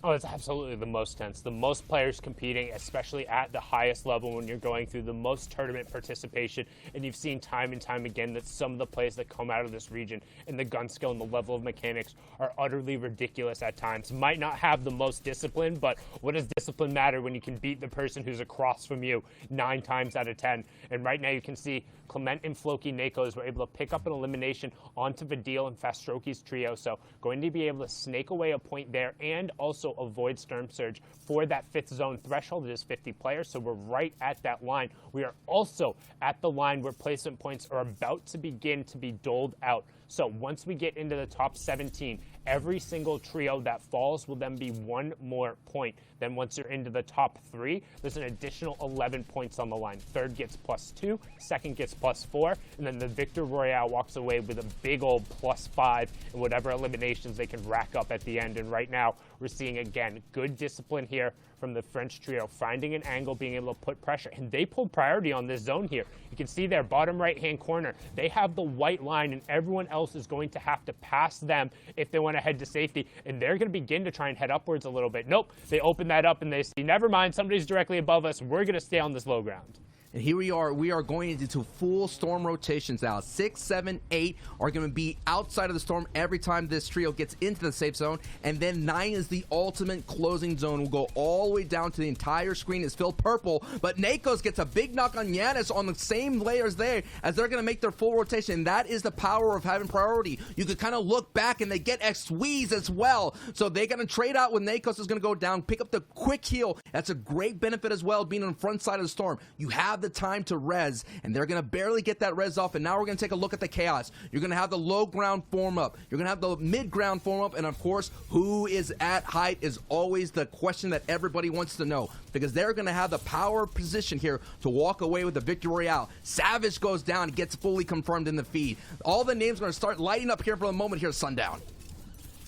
Oh, it's absolutely the most tense. The most players competing, especially at the highest level when you're going through the most tournament participation. And you've seen time and time again that some of the plays that come out of this region and the gun skill and the level of mechanics are utterly ridiculous at times. Might not have the most discipline, but what does discipline matter when you can beat the person who's across from you 9 times out of 10? And right now you can see Clement and Floki Nakos were able to pick up an elimination onto Vidil and Fastroki's trio. So going to be able to snake away a point there and also avoid Storm Surge for that 5th zone threshold. It is 50 players, so we're right at that line. We are also at the line where placement points are about to begin to be doled out. So once we get into the top 17, every single trio that falls will then be 1 more point. Then once you're into the top 3, there's an additional 11 points on the line. 3rd gets +2, 2nd gets +4, and then the Victor Royale walks away with a big old +5 and whatever eliminations they can rack up at the end. And right now, we're seeing, again, good discipline here from the French trio, finding an angle, being able to put pressure. And they pulled priority on this zone here. You can see their bottom right-hand corner. They have the white line, and everyone else is going to have to pass them if they want to head to safety. And they're going to begin to try and head upwards a little bit. Nope, they open that up, and they see, never mind, somebody's directly above us. We're going to stay on this low ground. And here we are going into full storm rotations now. 6, 7, 8 are going to be outside of the storm every time this trio gets into the safe zone. And then 9 is the ultimate closing zone. We'll go all the way down to the entire screen is filled purple. But Nakos gets a big knock on Yanis on the same layers there as they're going to make their full rotation. And that is the power of having priority. You could kind of look back and they get X-Squeeze as well. So they're going to trade out when Nakos is going to go down, pick up the quick heal. That's a great benefit as well, being on the front side of the storm. You have the time to res, and they're going to barely get that res off. And now we're going to take a look at the chaos. You're going to have the low ground form up. You're going to have the mid ground form up. And of course, who is at height is always the question that everybody wants to know, because they're going to have the power position here to walk away with the Victor Royale. Savage goes down and gets fully confirmed in the feed. All the names are going to start lighting up here for the moment here, Sundown.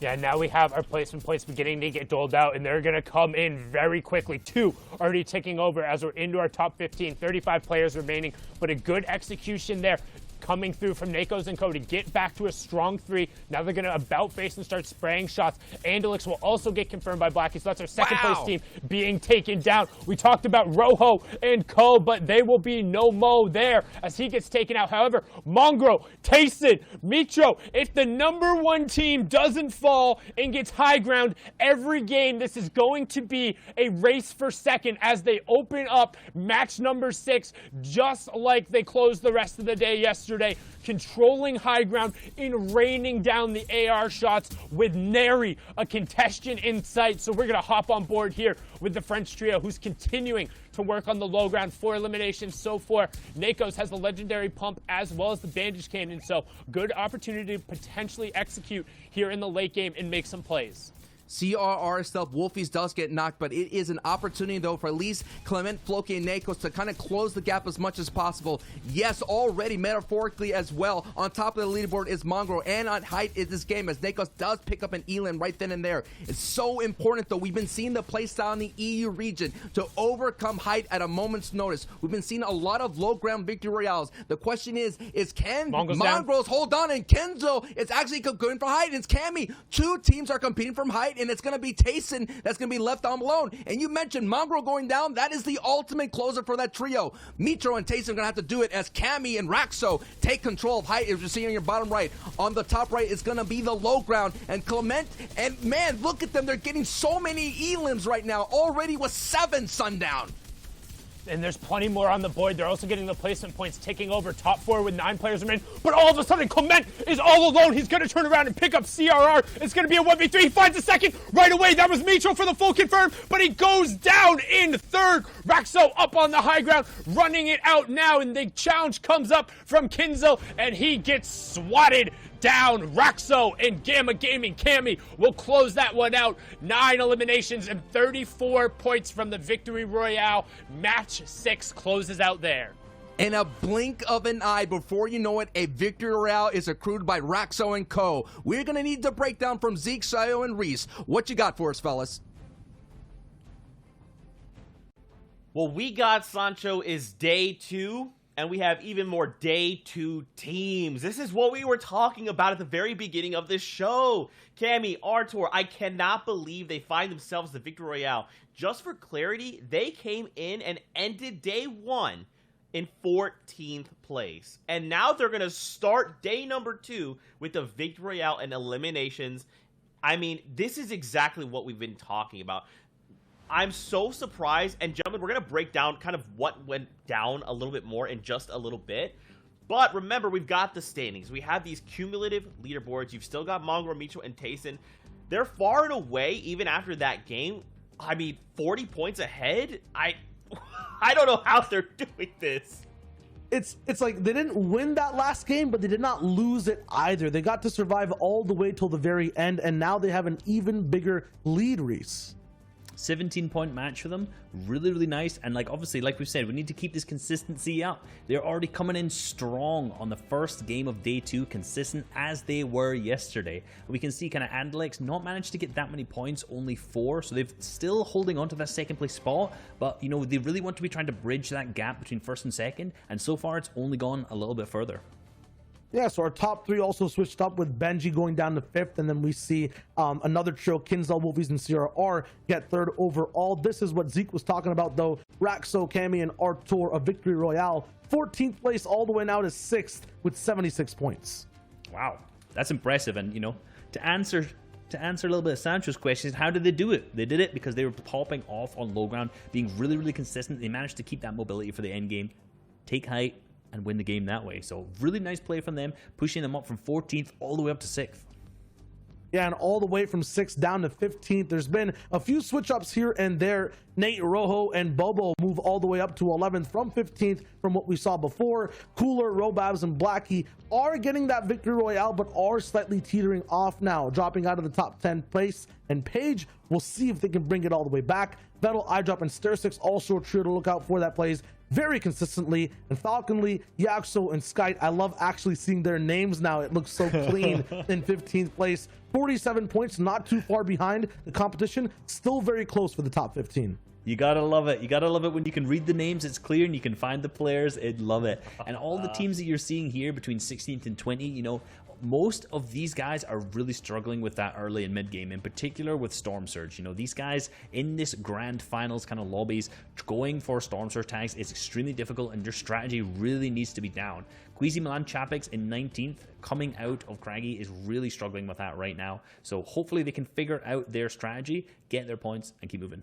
Yeah, now we have our placement points beginning to get doled out, and they're going to come in very quickly. 2 already ticking over as we're into our top 15. 35 players remaining, but a good execution there. coming through from Nakos and Co to get back to a strong 3. Now they're going to about face and start spraying shots. Andalix will also get confirmed by Blackie, so that's our second place team being taken down. We talked about Rojo and Co, but they will be no mo there as he gets taken out. However, Mongro, Tayson, Mitro, if the number 1 team doesn't fall and gets high ground every game, this is going to be a race for second as they open up match number 6, just like they closed the rest of the day yesterday, controlling high ground and raining down the AR shots with nary a contestant in sight. So we're going to hop on board here with the French trio, who's continuing to work on the low ground. 4 eliminations so far. Nakos has the legendary pump as well as the bandage cannon, so good opportunity to potentially execute here in the late game and make some plays. CRR stealth Wolfies does get knocked, but it is an opportunity though for at least Clement, Floki, and Nakos to kind of close the gap as much as possible. Yes, already metaphorically as well. On top of the leaderboard is Mongrel, and on height is this game as Nakos does pick up an Elan right then and there. It's so important though. We've been seeing the playstyle in the EU region to overcome height at a moment's notice. We've been seeing a lot of low ground victory royales. The question is can Mongrels hold on? And Kenzo is actually going for height, and it's Cammy. 2 teams are competing from height, and it's going to be Tayson that's going to be left on alone. And you mentioned Mongrel going down. That is the ultimate closer for that trio. Mitro and Tayson are going to have to do it as Cammy and Raxo take control of height, as you're seeing on your bottom right. On the top right is going to be the low ground. And Clement, and man, look at them. They're getting so many elims right now. Already with 7 Sundown. And there's plenty more on the board. They're also getting the placement points, taking over top 4 with 9 players remaining. But all of a sudden, Clement is all alone. He's going to turn around and pick up CRR. It's going to be a 1v3. He finds a second right away. That was Mitro for the full confirm, but he goes down in third. Raxo up on the high ground, running it out now, and the challenge comes up from Kinzo, and he gets swatted down. Raxo and Gamma Gaming Cammy will close that one out. 9 eliminations and 34 points from the Victory Royale. Match 6 closes out there. In a blink of an eye, before you know it, a Victory Royale is accrued by Raxo and Co. We're going to need the breakdown from Zeke, Sayo, and Reese. What you got for us, fellas? Well, we got Sancho is day 2, and we have even more day 2 teams. This is what we were talking about at the very beginning of this show. Cammy, Artur, I cannot believe they find themselves the Victory Royale. Just for clarity, they came in and ended day 1 in 14th place. And now they're going to start day number 2 with the Victory Royale and eliminations. I mean, this is exactly what we've been talking about. I'm so surprised, and gentlemen, we're going to break down kind of what went down a little bit more in just a little bit. But remember, we've got the standings. We have these cumulative leaderboards. You've still got Mongrel, Mitro, and Tayson. They're far and away, even after that game, I mean, 40 points ahead? I don't know how they're doing this. It's like they didn't win that last game, but they did not lose it either. They got to survive all the way till the very end, and now they have an even bigger lead, Reese. 17-point match for them. Really, really nice. And like obviously, like we said, we need to keep this consistency up. They're already coming in strong on the first game of day 2, consistent as they were yesterday. We can see kind of Andalix not managed to get that many points, only 4. So they're still holding on to that second place spot. But, you know, they really want to be trying to bridge that gap between first and second. And so far, it's only gone a little bit further. Yeah, so our top 3 also switched up with Benji going down to 5th, and then we see another trio, Kinzel, Wolfies, and CRR get 3rd overall. This is what Zeke was talking about, though. Raxo, Cammy, and Artur of Victory Royale, 14th place all the way now to 6th with 76 points. Wow, that's impressive. And, you know, to answer a little bit of Sancho's questions, how did they do it? They did it because they were popping off on low ground, being really, really consistent. They managed to keep that mobility for the end game, take height, and win the game that way. So really nice play from them, pushing them up from 14th all the way up to 6th. Yeah, and all the way from 6th down to 15th. There's been a few switch ups here and there. Nate, Rojo, and Bobo move all the way up to 11th from 15th from what we saw before. Cooler, Robabs, and Blackie are getting that Victory Royale, but are slightly teetering off now, dropping out of the top 10 place. And Paige, we'll see if they can bring it all the way back. Vettel, iDrop, and Stair6 also a trio to look out for that plays very consistently. And Falconly, Yaxo, and Skype, I love actually seeing their names now. It looks so clean in 15th place. 47 points, not too far behind the competition. Still very close for the top 15. You gotta love it. You gotta love it when you can read the names, it's clear, and you can find the players. I'd love it. And all the teams that you're seeing here between 16th and 20, you know, most of these guys are really struggling with that early and mid game, in particular with Storm Surge. You know, these guys in this grand finals kind of lobbies, going for Storm Surge tags is extremely difficult, and your strategy really needs to be down. Queasy Milan Chapix in 19th, coming out of Craggy, is really struggling with that right now. So hopefully they can figure out their strategy, get their points, and keep moving.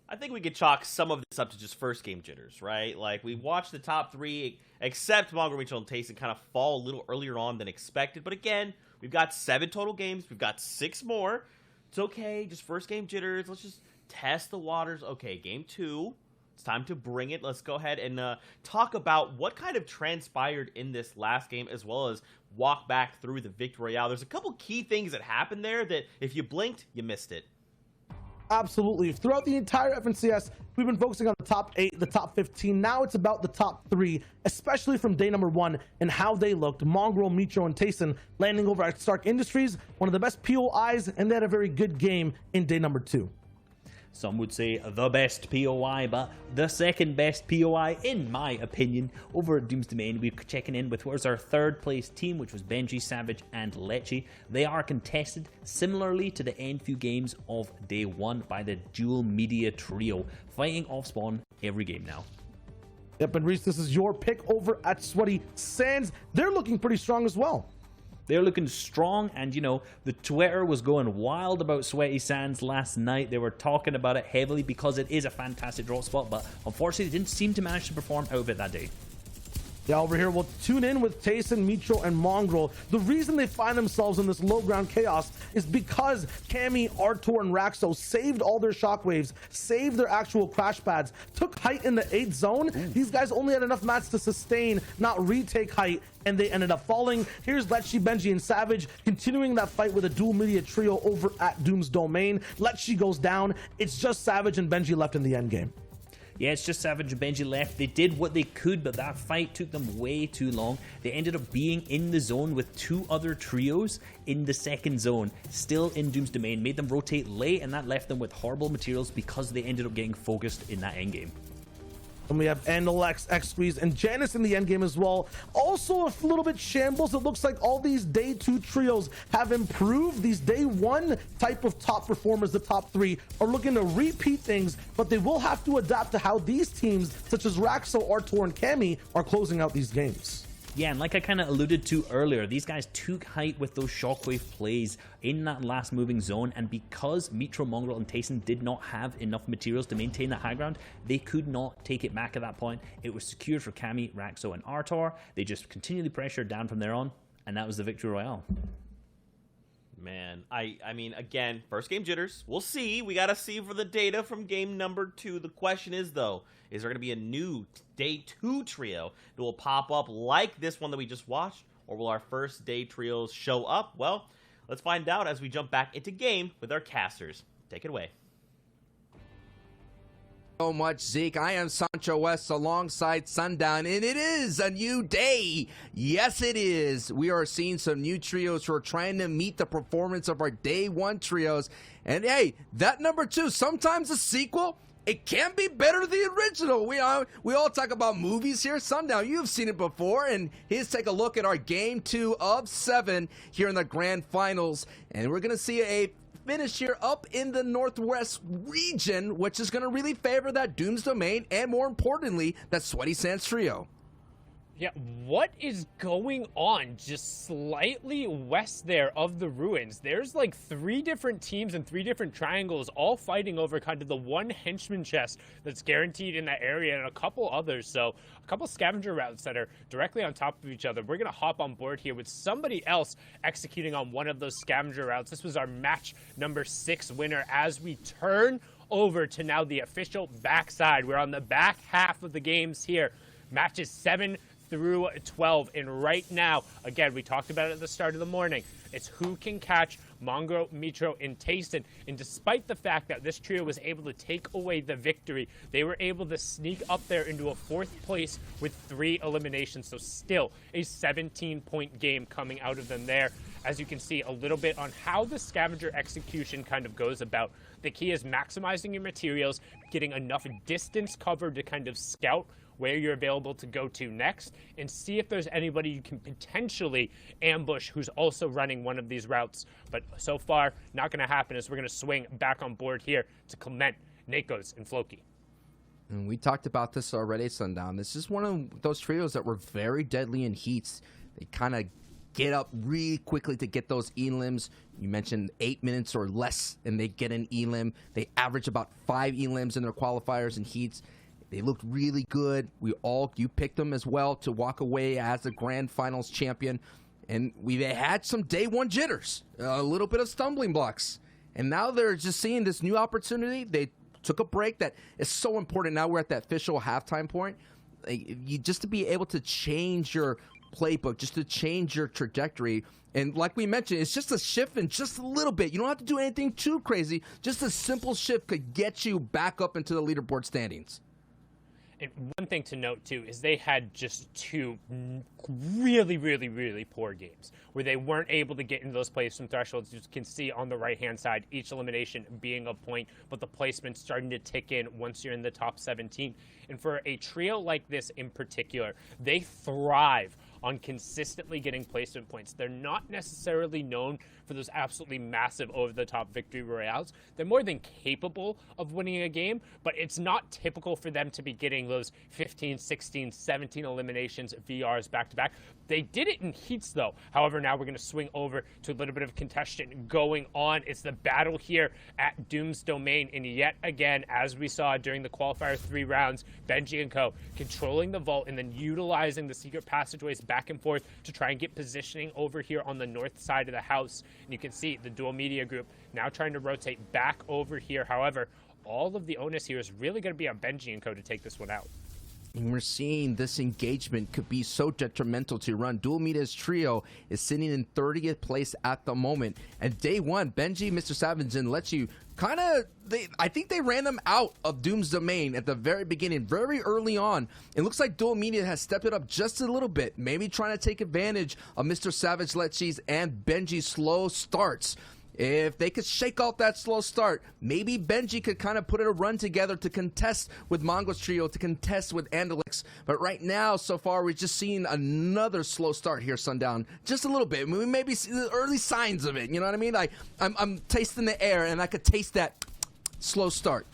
I think we could chalk some of this up to just first game jitters, right? Like, we watched the top three, except Mongrel, Mitchell, and Tayson, kind of fall a little earlier on than expected. But again, we've got 7 total games. We've got 6 more. It's okay, just first game jitters. Let's just test the waters. Okay, game 2. It's time to bring it. Let's go ahead and talk about what kind of transpired in this last game, as well as walk back through the Victory Royale. There's a couple key things that happened there that if you blinked, you missed it. Absolutely. Throughout the entire FNCS, we've been focusing on the top 8, the top 15. Now it's about the top 3, especially from day number 1 and how they looked. Mongrel, Micho, and Tayson landing over at Stark Industries, one of the best POIs, and they had a very good game in day number 2. Some would say the best POI, but the second best POI, in my opinion. Over at Doom's Domain, we're checking in with what was our 3rd place team, which was Benji, Savage, and Lecce. They are contested similarly to the end few games of day 1 by the dual media trio, fighting off spawn every game now. Yep, and Reese, this is your pick over at Sweaty Sands. They're looking pretty strong as well. They're looking strong, and you know, the Twitter was going wild about Sweaty Sands last night. They were talking about it heavily because it is a fantastic drop spot, but unfortunately they didn't seem to manage to perform out of it that day. Yeah, over here, we'll tune in with Tayson, Micho, and Mongrel. The reason they find themselves in this low ground chaos is because Cammy, Artur, and Raxo saved all their shockwaves, saved their actual crash pads, took height in the 8th zone. Ooh. These guys only had enough mats to sustain, not retake height, and they ended up falling. Here's Lecce, Benji, and Savage continuing that fight with a dual media trio over at Doom's Domain. Lecce goes down. It's just Savage and Benji left in the end game. Yeah, it's just Savage and Benji left. They did what they could, but that fight took them way too long. They ended up being in the zone with 2 other trios in the 2nd zone, still in Doom's Domain, made them rotate late, and that left them with horrible materials because they ended up getting focused in that endgame. And we have Andalex, X-Squeeze, and Janice in the endgame as well. Also a little bit shambles. It looks like all these day 2 trios have improved. These day 1 type of top performers, the top 3, are looking to repeat things, but they will have to adapt to how these teams, such as Raxo, Artur, and Cammy, are closing out these games. Yeah, and like I kind of alluded to earlier, these guys took height with those shockwave plays in that last moving zone, and because Mitro, Mongrel, and Tayson did not have enough materials to maintain that high ground, they could not take it back at that point. It was secured for Cammy, Raxo, and Artur. They just continually pressured down from there on, and that was the Victory Royale. Man, I mean, again, first game jitters. We'll see. We got to see for the data from game number 2. The question is, though, is there going to be a new day 2 trio that will pop up like this one that we just watched? Or will our first day trios show up? Well, let's find out as we jump back into game with our casters. Take it away. So much, Zeke. I am Sancho West alongside Sundown, and it is a new day. Yes, it is. We are seeing some new trios who are trying to meet the performance of our day 1 trios. And hey, that number 2, sometimes a sequel, it can be better than the original. We all talk about movies here. Sundown, you've seen it before. And here's take a look at our game 2 of 7 here in the grand finals. And we're going to see a finish here up in the Northwest region, which is going to really favor that Doom's Domain and, more importantly, that Sweaty Sands trio. Yeah, what is going on just slightly west there of the ruins? There's like 3 different teams and 3 different triangles all fighting over kind of the one henchman chest that's guaranteed in that area and a couple others. So a couple scavenger routes that are directly on top of each other. We're going to hop on board here with somebody else executing on one of those scavenger routes. This was our match number 6 winner as we turn over to now the official backside. We're on the back half of the games here. Matches 7 through 12, and right now, again, we talked about it at the start of the morning, it's who can catch Mongrel, Mitro, and Tayson. And despite the fact that this trio was able to take away the victory, they were able to sneak up there into a 4th place with 3 eliminations. So still a 17-point game coming out of them there. as you can see a little bit on how the scavenger execution kind of goes about. The key is maximizing your materials, getting enough distance covered to kind of scout where you're available to go to next, and see if there's anybody you can potentially ambush who's also running one of these routes. But so far, not going to happen, as we're going to swing back on board here to Clement, Nakos, and Floki. And we talked about this already, Sundown. This is one of those trios that were very deadly in heats. They kind of get up really quickly to get those elims. You mentioned 8 minutes or less, and they get an elim. They average about 5 elims in their qualifiers and heats. They looked really good. You picked them as well to walk away as the grand finals champion. And they had some day one jitters, a little bit of stumbling blocks. And now they're just seeing this new opportunity. They took a break that is so important. Now we're at that official halftime point. Just to be able to change your playbook, just to change your trajectory. And like we mentioned, it's just a shift in just a little bit. You don't have to do anything too crazy. Just a simple shift could get you back up into the leaderboard standings. And one thing to note, too, is they had just 2 really, really, really poor games where they weren't able to get into those placement thresholds. You can see on the right-hand side, each elimination being a point, but the placement starting to tick in once you're in the top 17. And for a trio like this in particular, they thrive on consistently getting placement points. They're not necessarily known for those absolutely massive over-the-top victory royales. They're more than capable of winning a game, but it's not typical for them to be getting those 15, 16, 17 eliminations VRs back-to-back. They did it in heats, though. However, now we're going to swing over to a little bit of contention going on. It's the battle here at Doom's Domain, and yet again, as we saw during the qualifier 3 rounds, Benji and Co. controlling the vault and then utilizing the secret passageways back and forth to try and get positioning over here on the north side of the house. And you can see the dual media group now trying to rotate back over here. However, all of the onus here is really going to be on Benji and Co. to take this one out. And we're seeing this engagement could be so detrimental to run. Dual Media's trio is sitting in 30th place at the moment. And day one, Benji, Mr. Savage, and Lechi I think they ran them out of Doom's Domain at the very beginning, very early on. It looks like Dual Media has stepped it up just a little bit, maybe trying to take advantage of Mr. Savage, Lechi's, and Benji's slow starts. If they could shake off that slow start, maybe Benji could kind of put a run together to contest with Mongo's trio, to contest with Andalix. But right now, so far, we're just seeing another slow start here, Sundown. Just a little bit. We maybe see the early signs of it. You know what I mean? I'm tasting the air, and I could taste that slow start.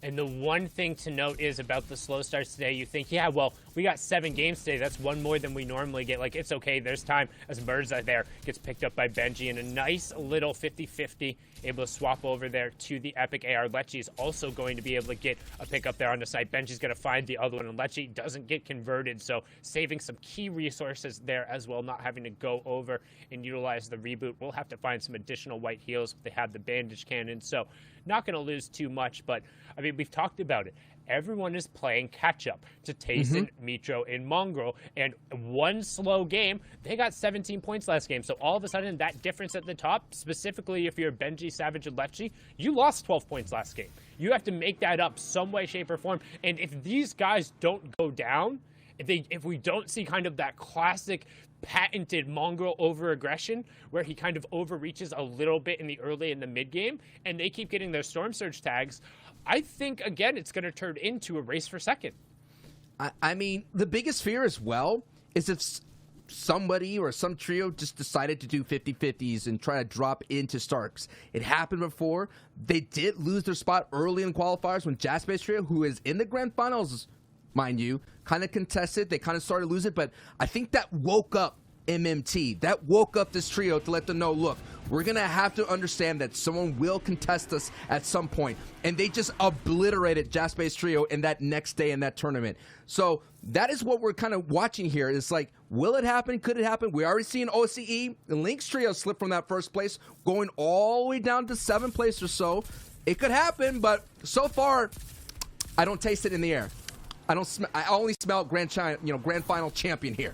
And the one thing to note is about the slow starts today, you think, yeah, well, we got 7 games today. That's one more than we normally get. Like, it's okay. There's time as Mirza there gets picked up by Benji in a nice little 50-50, able to swap over there to the Epic AR. Lechi is also going to be able to get a pickup there on the side. Benji's going to find the other one, and Lechi doesn't get converted, so saving some key resources there as well, not having to go over and utilize the reboot. We'll have to find some additional white heals if they have the bandage cannon, so not going to lose too much, but, I mean, we've talked about it. Everyone is playing catch-up to Tayson, Mitro, and Mongrel, and one slow game, they got 17 points last game. So all of a sudden, that difference at the top, specifically if you're Benji, Savage, and Lechi, you lost 12 points last game. You have to make that up some way, shape, or form. And if these guys don't go down, if we don't see kind of that classic patented Mongrel over-aggression where he kind of overreaches a little bit in the early and the mid-game, and they keep getting their Storm Surge tags, I think, again, it's going to turn into a race for second. I mean, the biggest fear as well is if somebody or some trio just decided to do 50-50s and try to drop into Starks. It happened before. They did lose their spot early in qualifiers when Jazzbase Trio, who is in the grand finals, mind you, kind of contested. They kind of started to lose it, but I think that woke up MMT. That woke up this trio to let them know, look, we're going to have to understand that someone will contest us at some point. And they just obliterated Jazzbase Trio in that next day in that tournament. So that is what we're kind of watching here. It's like, will it happen? Could it happen? We already seen OCE. The Lynx Trio slip from that first place, going all the way down to 7th place or so. It could happen, but so far, I don't taste it in the air. I only smell grand final champion here.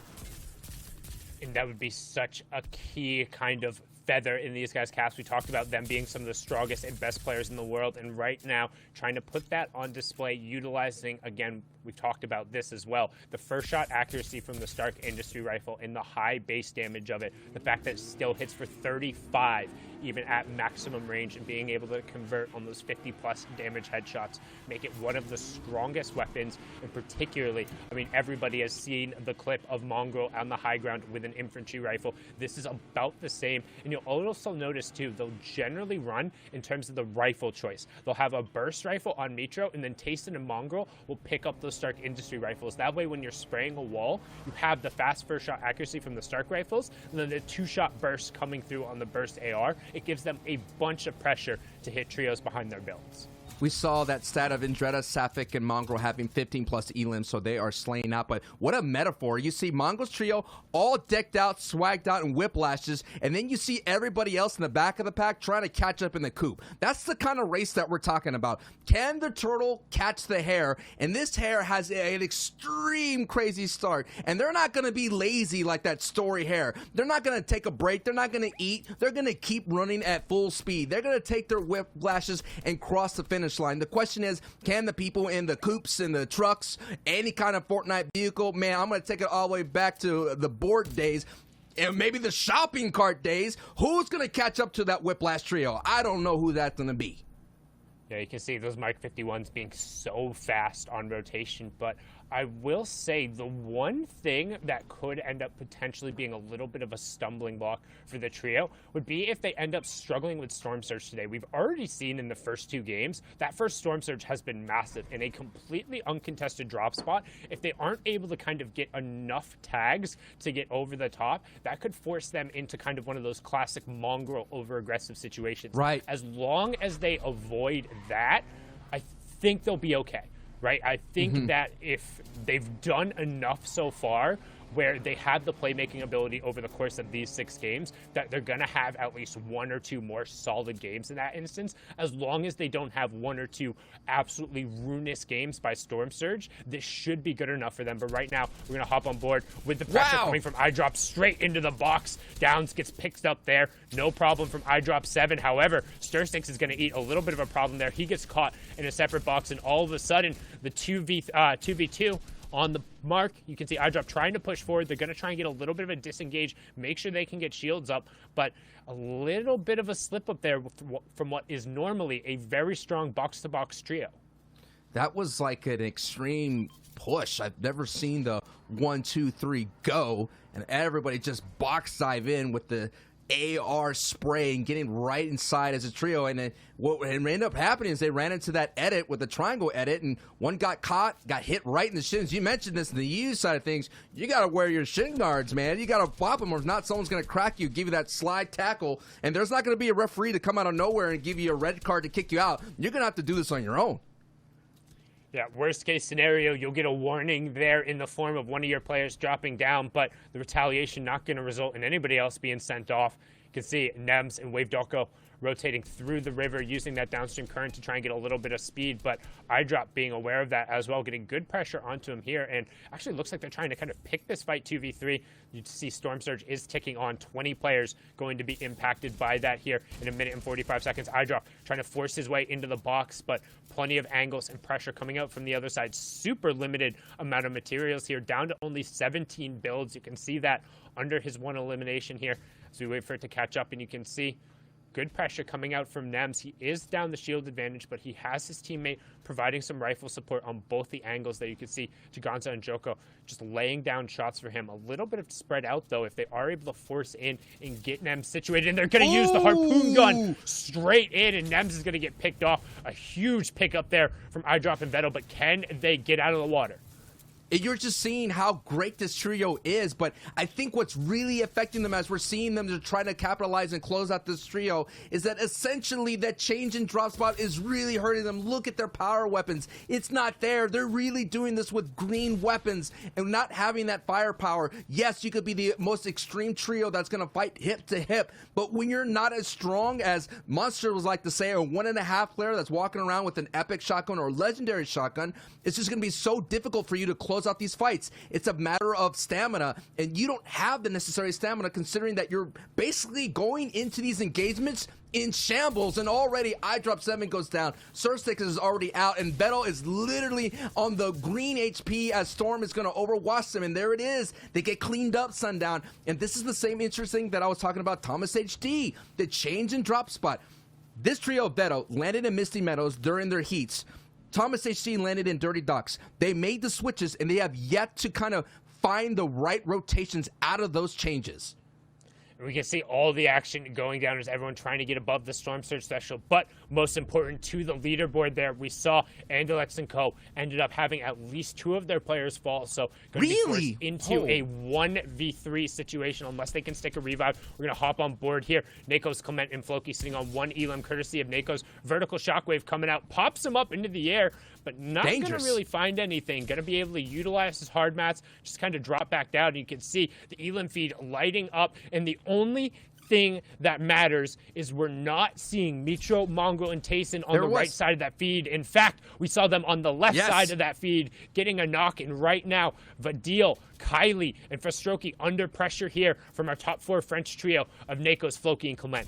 And that would be such a key kind of feather in these guys' caps. We talked about them being some of the strongest and best players in the world, and right now trying to put that on display, utilizing, again, we've talked about this as well, the first shot accuracy from the Stark Industry Rifle and the high base damage of it, the fact that it still hits for 35 even at maximum range, and being able to convert on those 50 plus damage headshots, make it one of the strongest weapons. And particularly, I mean, everybody has seen the clip of Mongrel on the high ground with an infantry rifle. This is about the same, and you'll also notice too, they'll generally run in terms of the rifle choice. They'll have a burst rifle on Mitro, and then Tayson and Mongrel will pick up those Stark Industry Rifles. That way, when you're spraying a wall, you have the fast first shot accuracy from the Stark rifles, and then the 2-shot burst coming through on the burst AR. It gives them a bunch of pressure to hit trios behind their builds. We saw that stat of Indretta, Safik, and Mongrel having 15 plus elims, so they are slaying out. But what a metaphor. You see Mongrel's trio all decked out, swagged out, and whiplashes, and then you see everybody else in the back of the pack trying to catch up in the coop. That's the kind of race that we're talking about. Can the turtle catch the hare? And this hare has an extreme crazy start, and they're not going to be lazy like that story hare. They're not going to take a break. They're not going to eat. They're going to keep running at full speed. They're going to take their whiplashes and cross the finish line. The question is, can the people in the coops and the trucks, any kind of Fortnite vehicle, man, I'm going to take it all the way back to the board days and maybe the shopping cart days, who's going to catch up to that whiplash trio? I don't know who that's going to be. Yeah, you can see those Mark 51s being so fast on rotation, but I will say the one thing that could end up potentially being a little bit of a stumbling block for the trio would be if they end up struggling with Storm Surge today. We've already seen in the first 2 games, that first Storm Surge has been massive in a completely uncontested drop spot. If they aren't able to kind of get enough tags to get over the top, that could force them into kind of one of those classic Mongrel over-aggressive situations. Right. As long as they avoid that, I think they'll be okay. Right? I think that if they've done enough so far where they have the playmaking ability over the course of these 6 games, that they're going to have at least 1 or 2 more solid games in that instance. As long as they don't have 1 or 2 absolutely ruinous games by Storm Surge, this should be good enough for them. But right now, we're going to hop on board with the pressure coming from iDrop straight into the box. Downs gets picked up there. No problem from iDrop 7. However, Sturstinks is going to eat a little bit of a problem there. He gets caught in a separate box, and all of a sudden, the 2v2 on the mark, you can see iDrop trying to push forward. They're going to try and get a little bit of a disengage, make sure they can get shields up, but a little bit of a slip up there from what is normally a very strong box-to-box trio. That was like an extreme push. I've never seen the 1, 2, 3 go, and everybody just box dive in with the AR spray and getting right inside as a trio. And then what ended up happening is they ran into that edit with the triangle edit, and one got caught, got hit right in the shins. You mentioned this in the EU side of things. You got to wear your shin guards, man. You got to pop them, or if not, someone's going to crack you, give you that slide tackle, and there's not going to be a referee to come out of nowhere and give you a red card to kick you out. You're going to have to do this on your own. Yeah, worst case scenario, you'll get a warning there in the form of one of your players dropping down, but the retaliation not going to result in anybody else being sent off. You can see Nems and Wave Doko rotating through the river, using that downstream current to try and get a little bit of speed, but iDrop being aware of that as well, getting good pressure onto him here, and actually looks like they're trying to kind of pick this fight 2v3. You see Storm Surge is ticking on. 20 players going to be impacted by that here in 1 minute and 45 seconds. iDrop trying to force his way into the box, but plenty of angles and pressure coming out from the other side. Super limited amount of materials here, down to only 17 builds. You can see that under his 1 elimination here as we wait for it to catch up, and you can see good pressure coming out from Nems. He is down the shield advantage, but he has his teammate providing some rifle support on both the angles that you can see. Jaganza and Joko just laying down shots for him. A little bit of spread out, though, if they are able to force in and get Nems situated. And they're going to use the harpoon gun straight in, and Nems is going to get picked off. A huge pickup there from iDrop and Vettel, but can they get out of the water? You're just seeing how great this trio is, but I think what's really affecting them as we're seeing them to try to capitalize and close out this trio is that essentially that change in drop spot is really hurting them. Look at their power weapons. It's not there. They're really doing this with green weapons and not having that firepower. Yes, you could be the most extreme trio that's going to fight hip to hip, but when you're not as strong as Monster was like to say, a 1.5 player that's walking around with an epic shotgun or legendary shotgun, it's just going to be so difficult for you to close close out these fights. It's a matter of stamina, and you don't have the necessary stamina considering that you're basically going into these engagements in shambles, and already iDrop7 goes down. Surstix is already out, and Vettel is literally on the green HP as Storm is going to overwatch them, and there it is. They get cleaned up, Sundown, and this is the same interesting that I was talking about Thomas HD, the change in drop spot. This trio of Vettel landed in Misty Meadows during their heats. Thomas HD landed in Dirty Docks. They made the switches, and they have yet to kind of find the right rotations out of those changes. We can see all the action going down as everyone trying to get above the Storm Surge special. But most important to the leaderboard there, we saw Andalex and Co. ended up having at least 2 of their players fall. So going to be forced into a 1v3 situation unless they can stick a revive. We're going to hop on board here. Nako's Clement and Floki sitting on 1 Elim, courtesy of Nako's vertical shockwave coming out. Pops him up into the air, but not going to really find anything. Going to be able to utilize his hard mats, just kind of drop back down. You can see the Elim feed lighting up, and the only thing that matters is we're not seeing Mitro, Mongo, and Tayson on the right side of that feed. In fact, we saw them on the left side of that feed getting a knock, and right now, Vadil, Kylie, and Frostroki under pressure here from our top 4 French trio of Nako's, Floki, and Clement.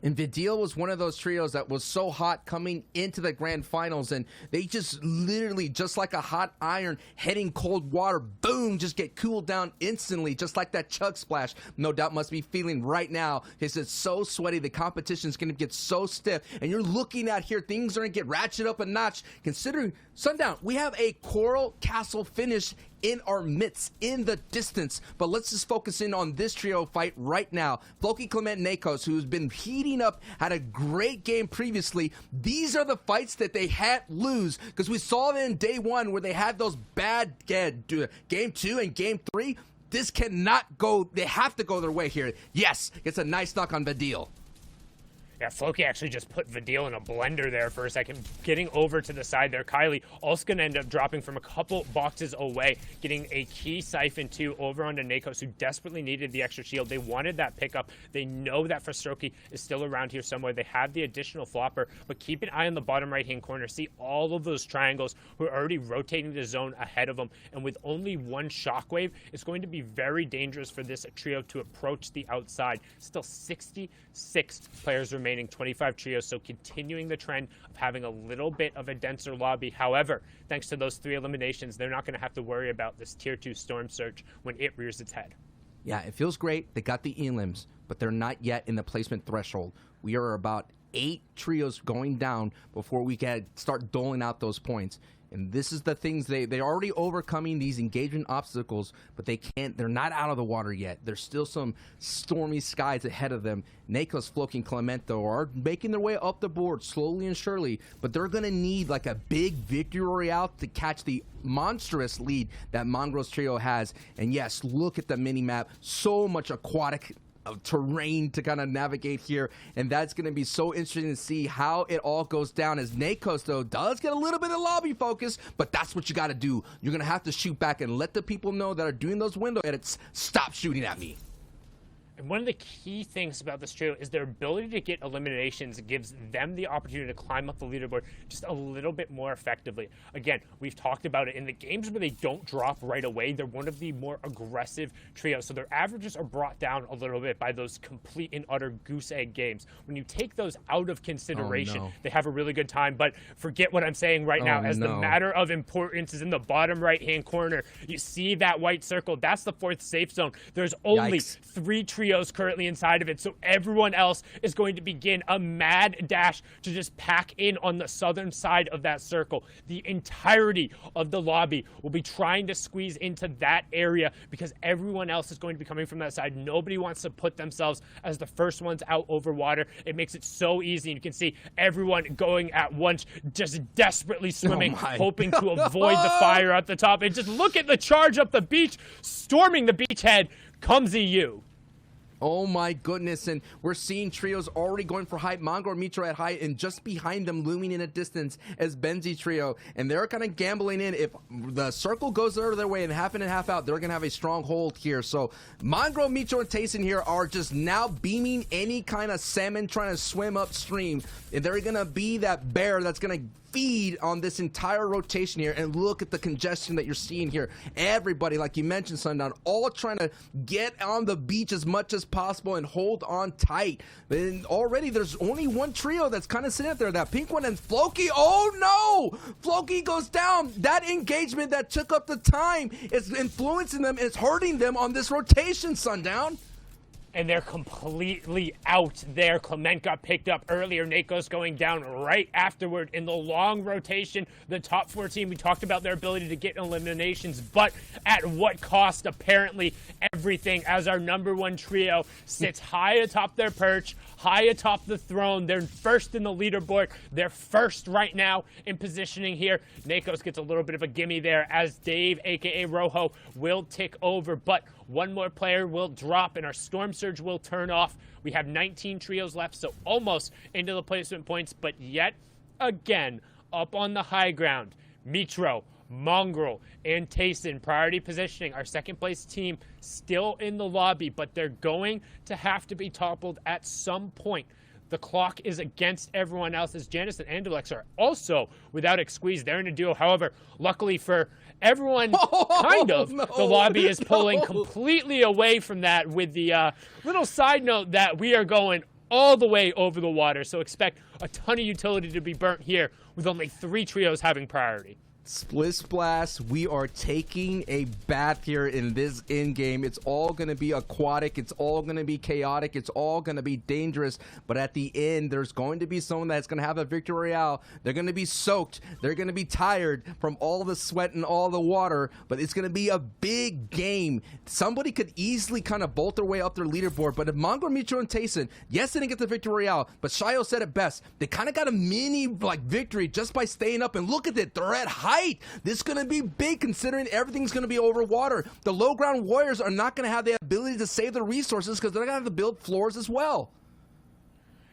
And Vidil was one of those trios that was so hot coming into the grand finals, and they just literally, just like a hot iron heading cold water, boom, just get cooled down instantly, just like that chug splash. No doubt must be feeling right now because it's so sweaty. The competition is going to get so stiff, and you're looking at here, things are going to get ratcheted up a notch. Considering, Sundown, we have a Coral Castle finish in our midst, in the distance. But let's just focus in on this trio fight right now. Floki, Clement, Nakos, who's been heating up, had a great game previously. These are the fights that they had lose, because we saw them in day 1 where they had those bad game 2 and game 3. This cannot go. They have to go their way here. Yes, it's a nice knock on Vadil. Yeah, Floki actually just put Vadil in a blender there for a second. Getting over to the side there, Kylie also going to end up dropping from a couple boxes away, getting a key siphon too over onto Nakos, who desperately needed the extra shield. They wanted that pickup. They know that Frostroki is still around here somewhere. They have the additional flopper, but keep an eye on the bottom right-hand corner. See all of those triangles who are already rotating the zone ahead of them, and with only 1 shockwave, it's going to be very dangerous for this trio to approach the outside. Still 66 players remaining, 25 trios, so continuing the trend of having a little bit of a denser lobby. However, thanks to those 3 eliminations, they're not going to have to worry about this tier 2 Storm Surge when it rears its head. Yeah, it feels great. They got the elims, but they're not yet in the placement threshold. We are about 8 trios going down before we can start doling out those points. And this is the things they're already overcoming these engagement obstacles, but they're not out of the water yet. There's still some stormy skies ahead of them. Nakos, Floki, and Clemento are making their way up the board slowly and surely, but they're going to need like a big victory royale to catch the monstrous lead that Mongro's trio has. And yes, look at the mini-map. So much aquatic terrain to kind of navigate here, and that's going to be so interesting to see how it all goes down, as Nakos though does get a little bit of lobby focus, but that's what you got to do. You're going to have to shoot back and let the people know that are doing those window edits stop shooting at me. And one of the key things about this trio is their ability to get eliminations gives them the opportunity to climb up the leaderboard just a little bit more effectively. Again, we've talked about it in the games where they don't drop right away. They're one of the more aggressive trios, so their averages are brought down a little bit by those complete and utter goose egg games. When you take those out of consideration, they have a really good time, but forget what I'm saying right now, as the matter of importance is in the bottom right-hand corner. You see that white circle? That's the 4th safe zone. There's only 3 trios currently inside of it, so everyone else is going to begin a mad dash to just pack in on the southern side of that circle. The entirety of the lobby will be trying to squeeze into that area because everyone else is going to be coming from that side. Nobody wants to put themselves as the first ones out over water. It makes it so easy. You can see everyone going at once, just desperately swimming, hoping to avoid the fire at the top. And just look at the charge up the beach. Storming the beachhead comes EU. Oh my goodness, and we're seeing trios already going for height. Mongo or Mitro at height, and just behind them, looming in a distance, as Benzi trio. And they're kind of gambling in. If the circle goes their way and half in and half out, they're going to have a strong hold here. So Mongo, Mitro, and Tayson here are just now beaming any kind of salmon trying to swim upstream. And they're going to be that bear that's going to feed on this entire rotation here, and look at the congestion that you're seeing here. Everybody, like you mentioned, Sundown, all trying to get on the beach as much as possible and hold on tight. And already there's only one trio that's kind of sitting up there, that pink one, and Floki. Oh no! Floki goes down. That engagement that took up the time is influencing them, it's hurting them on this rotation, Sundown. And they're completely out there. Clement got picked up earlier. Nako's going down right afterward in the long rotation. The top 14, we talked about their ability to get eliminations, but at what cost? Apparently everything, as our #1 trio sits high atop their perch, high atop the throne. They're first in the leaderboard. They're first right now in positioning here. Nakos gets a little bit of a gimme there as Dave, aka Rojo, will tick over, but one more player will drop and our Storm Surge will turn off. We have 19 trios left, so almost into the placement points, but yet again, up on the high ground, Mitro, Mongrel, and Tayson priority positioning. Our second place team still in the lobby, but they're going to have to be toppled at some point. The clock is against everyone else as Janice and Andalex are also without a squeeze. They're in a duo. However, luckily for everyone, the lobby is pulling completely away from that with the little side note that we are going all the way over the water. So expect a ton of utility to be burnt here with only 3 trios having priority. Split Splash, we are taking a bath here in this in-game. It's all going to be aquatic. It's all going to be chaotic. It's all going to be dangerous. But at the end, there's going to be someone that's going to have a victory royale. They're going to be soaked. They're going to be tired from all the sweat and all the water. But it's going to be a big game. Somebody could easily kind of bolt their way up their leaderboard. But if Mongo, Mitro, and Tayson, yes, they didn't get the victory royale, but Shayo said it best. They kind of got a mini victory just by staying up. And look at it. They're at height. This is going to be big considering everything's going to be over water. The low ground warriors are not going to have the ability to save their resources because they're going to have to build floors as well.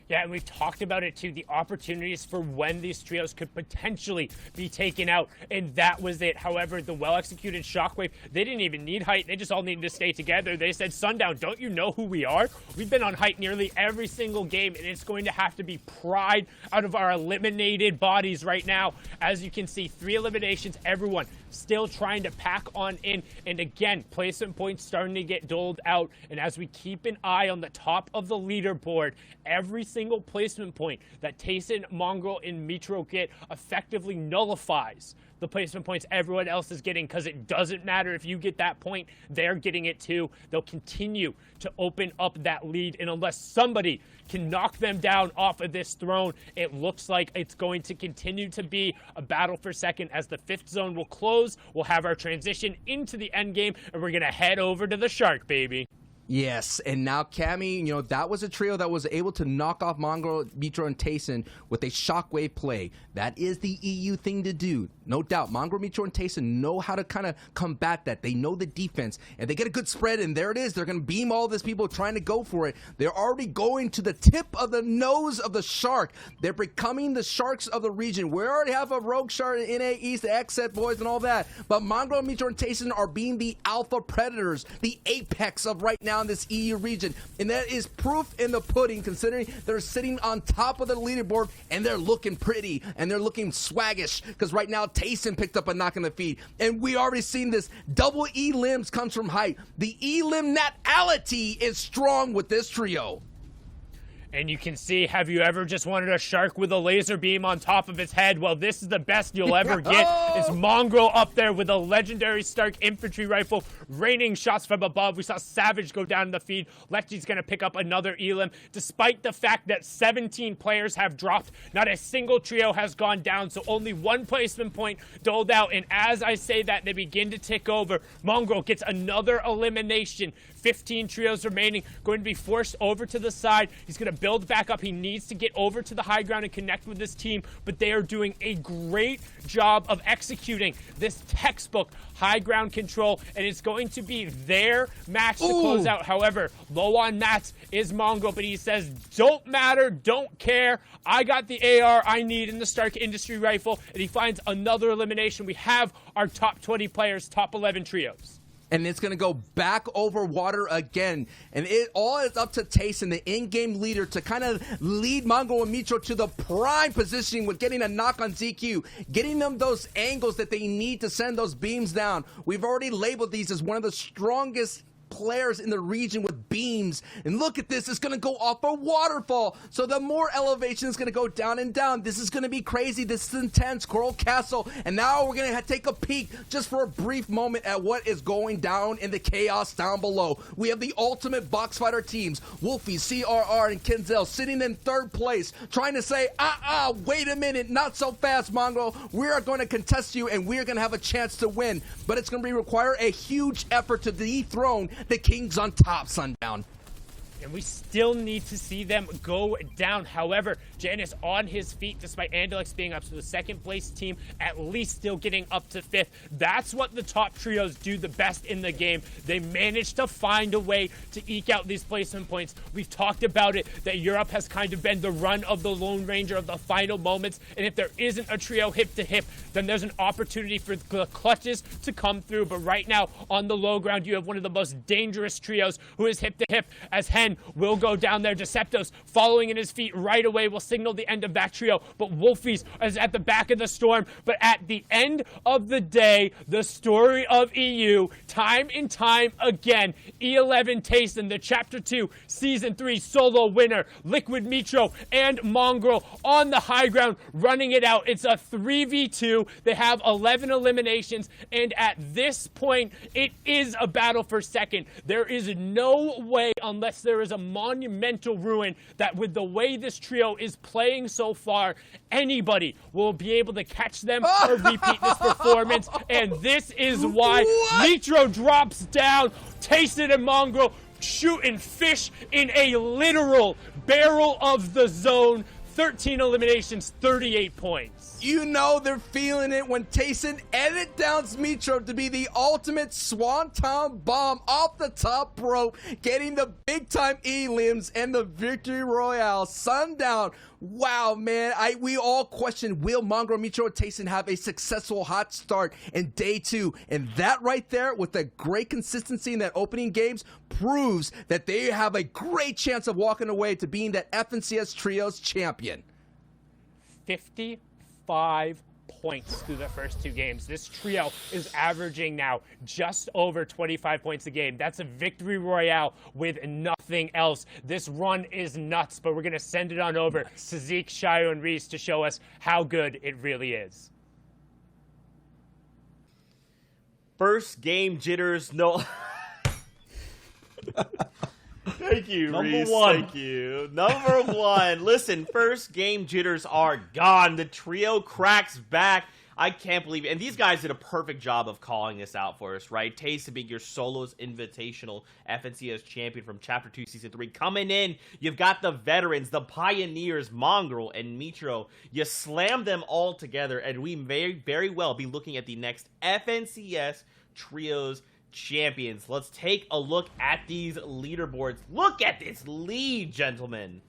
Yeah, and we've talked about it too, the opportunities for when these trios could potentially be taken out, and that was it. However, the well-executed Shockwave, they didn't even need height. They just all needed to stay together. They said, Sundown, don't you know who we are? We've been on height nearly every single game, and it's going to have to be pried out of our eliminated bodies right now. As you can see, 3 eliminations, everyone still trying to pack on in, and again, placement points starting to get doled out, and as we keep an eye on the top of the leaderboard, every single placement point that Tayson, Mongrel, and Mitro get effectively nullifies the placement points everyone else is getting, because it doesn't matter if you get that point, they're getting it too. They'll continue to open up that lead, and unless somebody can knock them down off of this throne, it looks like it's going to continue to be a battle for second. As the 5th zone will close, we'll have our transition into the end game, and we're gonna head over to the Shark, baby. Yes, and now Cammy, that was a trio that was able to knock off Mongrel, Mitro, and Tayson with a Shockwave play. That is the EU thing to do. No doubt, Mongrel, Mitro, and Tayson know how to kind of combat that. They know the defense, and they get a good spread, and there it is. They're going to beam all these people trying to go for it. They're already going to the tip of the nose of the shark. They're becoming the sharks of the region. We already have a rogue shark in NA East, the X-Set boys, and all that. But Mongrel, Mitro, and Tayson are being the alpha predators, the apex of right now in this EU region, and that is proof in the pudding considering they're sitting on top of the leaderboard and they're looking pretty and they're looking swaggish because right now Tayson picked up a knock on the feet, and we already seen this. Double E limbs comes from height. The E limb natality is strong with this trio. And you can see, have you ever just wanted a shark with a laser beam on top of its head? Well, this is the best you'll ever get. It's Mongrel up there with a legendary Stark infantry rifle, raining shots from above. We saw Savage go down in the feed. Lechy's going to pick up another Elim. Despite the fact that 17 players have dropped, not a single trio has gone down, so only 1 placement point doled out. And as I say that, they begin to tick over. Mongrel gets another elimination. 15 trios remaining, going to be forced over to the side. He's going to build back up. He needs to get over to the high ground and connect with this team, but they are doing a great job of executing this textbook high ground control, and it's going to be their match to close out. However, low on mats is Mongo, but he says, don't matter, don't care. I got the AR I need in the Stark Industry Rifle, and he finds another elimination. We have our top 20 players, top 11 trios. and it's going to go back over water again. And it all is up to Tayson, the in-game leader, to kind of lead Mongo and Mitro to the prime positioning with getting a knock on ZQ, getting them those angles that they need to send those beams down. We've already labeled these as one of the strongest players in the region with beams, and look at this, it's going to go off a waterfall, so the more elevation is going to go down and down. This is going to be crazy, this is intense. Coral Castle, and now we're going to take a peek just for a brief moment at what is going down in the chaos down below. We have the ultimate box fighter teams, Wolfie, CRR, and Kinzel sitting in third place, trying to say, wait a minute, not so fast, Mongo. We are going to contest you, and we are going to have a chance to win, but it's going to require a huge effort to dethrone the Kings on top, Sundown. And we still need to see them go down. However, Jen is on his feet despite Andelix being up. So the second place team at least still getting up to fifth. That's what the top trios do the best in the game. They manage to find a way to eke out these placement points. We've talked about it, that Europe has kind of been the run of the Lone Ranger of the final moments. And if there isn't a trio hip to hip, then there's an opportunity for the clutches to come through. But right now on the low ground, you have one of the most dangerous trios who is hip to hip, as Hen will go down there. Deceptos following in his feet right away will signal the end of that trio, but Wolfies is at the back of the storm. But at the end of the day, the story of EU, time and time again, E11 Tayson, the Chapter 2 Season 3 solo winner, Liquid Mitro and Mongrel on the high ground running it out. It's a 3v2. They have 11 eliminations, and at this point, it is a battle for second. There is no way, unless there is a monumental ruin, that with the way this trio is playing so far, anybody will be able to catch them or repeat this performance. And this is why Mitro drops down. Tayson and Mongrel shooting fish in a literal barrel of the zone. 13 eliminations, 38 points. You know they're feeling it when Tayson edit downs Mitro to be the ultimate swanton bomb off the top rope, getting the big time elims and the victory royale. Sundown. Wow, man. We all question, will Mongrel, Mitro, and Tayson have a successful hot start in day 2? And that right there, with the great consistency in that opening games, proves that they have a great chance of walking away to being that FNCS Trios champion. 55 points through the first 2 games. This trio is averaging now just over 25 points a game. That's a victory royale with nothing else. This run is nuts, but we're going to send it on over to Zeke, Shio, and Reese to show us how good it really is. First game jitters, no. Thank you, Reese. Thank you. Number 1. Listen, first game jitters are gone. The trio cracks back. I can't believe it. And these guys did a perfect job of calling this out for us, right? Tayson being your solos invitational FNCS champion from Chapter 2 Season 3. Coming in, you've got the veterans, the pioneers, Mongrel and Mitro. You slam them all together, and we may very well be looking at the next FNCS Trios champions. Let's take a look at these leaderboards. Look at this lead, gentlemen.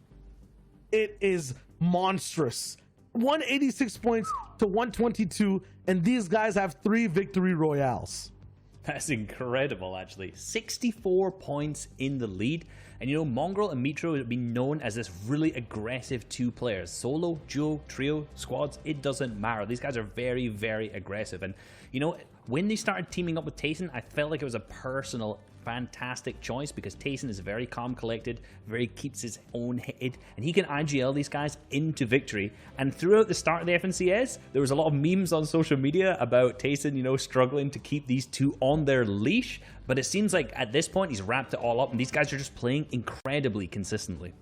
It is monstrous. 186 points to 122, and these guys have 3 victory royales. That's incredible, actually. 64 points in the lead. And you know, Mongrel and Mitro have been known as this really aggressive 2 players. Solo, duo, trio, squads, it doesn't matter. These guys are very, very aggressive. And, you know, when they started teaming up with Tayson, I felt like it was a personal, fantastic choice, because Tayson is very calm, collected, very keeps his own head, and he can IGL these guys into victory. And throughout the start of the FNCS, there was a lot of memes on social media about Tayson, you know, struggling to keep these 2 on their leash. But it seems like at this point, he's wrapped it all up, and these guys are just playing incredibly consistently.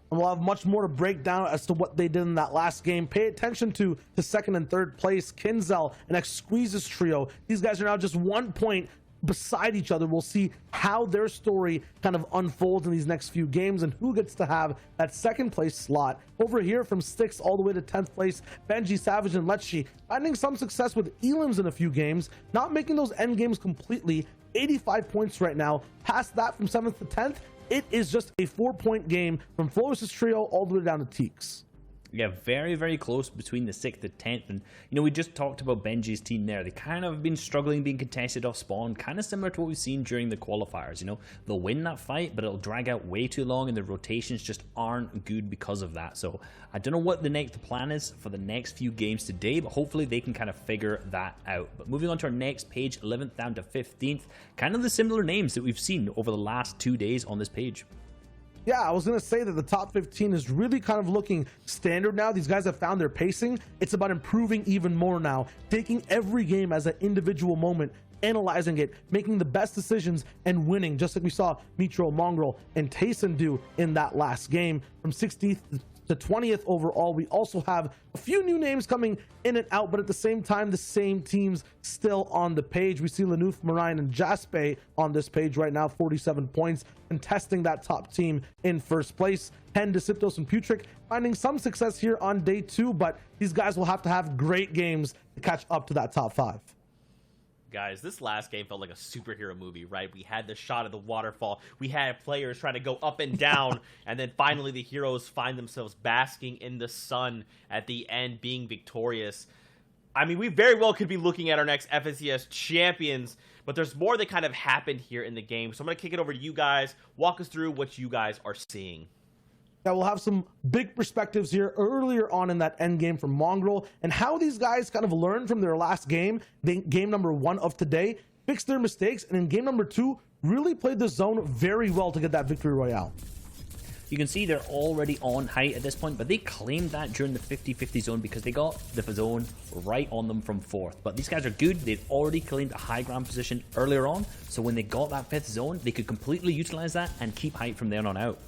And we'll have much more to break down as to what they did in that last game. Pay attention to the 2nd and 3rd place, Kinzel and Exquisite's trio. These guys are now just 1 point beside each other. We'll see how their story kind of unfolds in these next few games and who gets to have that 2nd place slot. Over here from 6th all the way to 10th place, Benji, Savage, and Letchi finding some success with elims in a few games, not making those end games completely. 85 points right now. Past that, from 7th to 10th, it is just a 4-point game from Floris's trio all the way down to Teeks. Yeah, very, very close between the 6th and 10th. And, you know, we just talked about Benji's team there. They kind of have been struggling being contested off spawn, kind of similar to what we've seen during the qualifiers. You know, they'll win that fight, but it'll drag out way too long, and the rotations just aren't good because of that. So I don't know what the next plan is for the next few games today, but hopefully they can kind of figure that out. But moving on to our next page, 11th down to 15th, kind of the similar names that we've seen over the last 2 days on this page. Yeah, I was going to say that the top 15 is really kind of looking standard now. These guys have found their pacing. It's about improving even more now, taking every game as an individual moment, analyzing it, making the best decisions, and winning, just like we saw Mitro, Mongrel, and Tayson do in that last game. From 16th to 20th overall, we also have a few new names coming in and out, but at the same time, the same teams still on the page. We see Lanuf, Marine, and Jaspe on this page right now, 47 points, contesting that top team in first place. Hen, Deciptos, and Putric finding some success here on day 2, but these guys will have to have great games to catch up to that top 5. Guys, this last game felt like a superhero movie, right? We had the shot of the waterfall. We had players trying to go up and down, and then finally the heroes find themselves basking in the sun at the end, being victorious. I mean, we very well could be looking at our next FNCS champions, but there's more that kind of happened here in the game. So I'm going to kick it over to you guys. Walk us through what you guys are seeing. That we'll have some big perspectives here earlier on in that end game from Mongrel, and how these guys kind of learned from their last game, game number 1 of today, fixed their mistakes, and in game number 2 really played the zone very well to get that victory royale. You can see they're already on height at this point, but they claimed that during the 50-50 zone because they got the zone right on them from 4th. But these guys are good. They've already claimed a high ground position earlier on, so when they got that 5th zone, they could completely utilize that and keep height from there on out.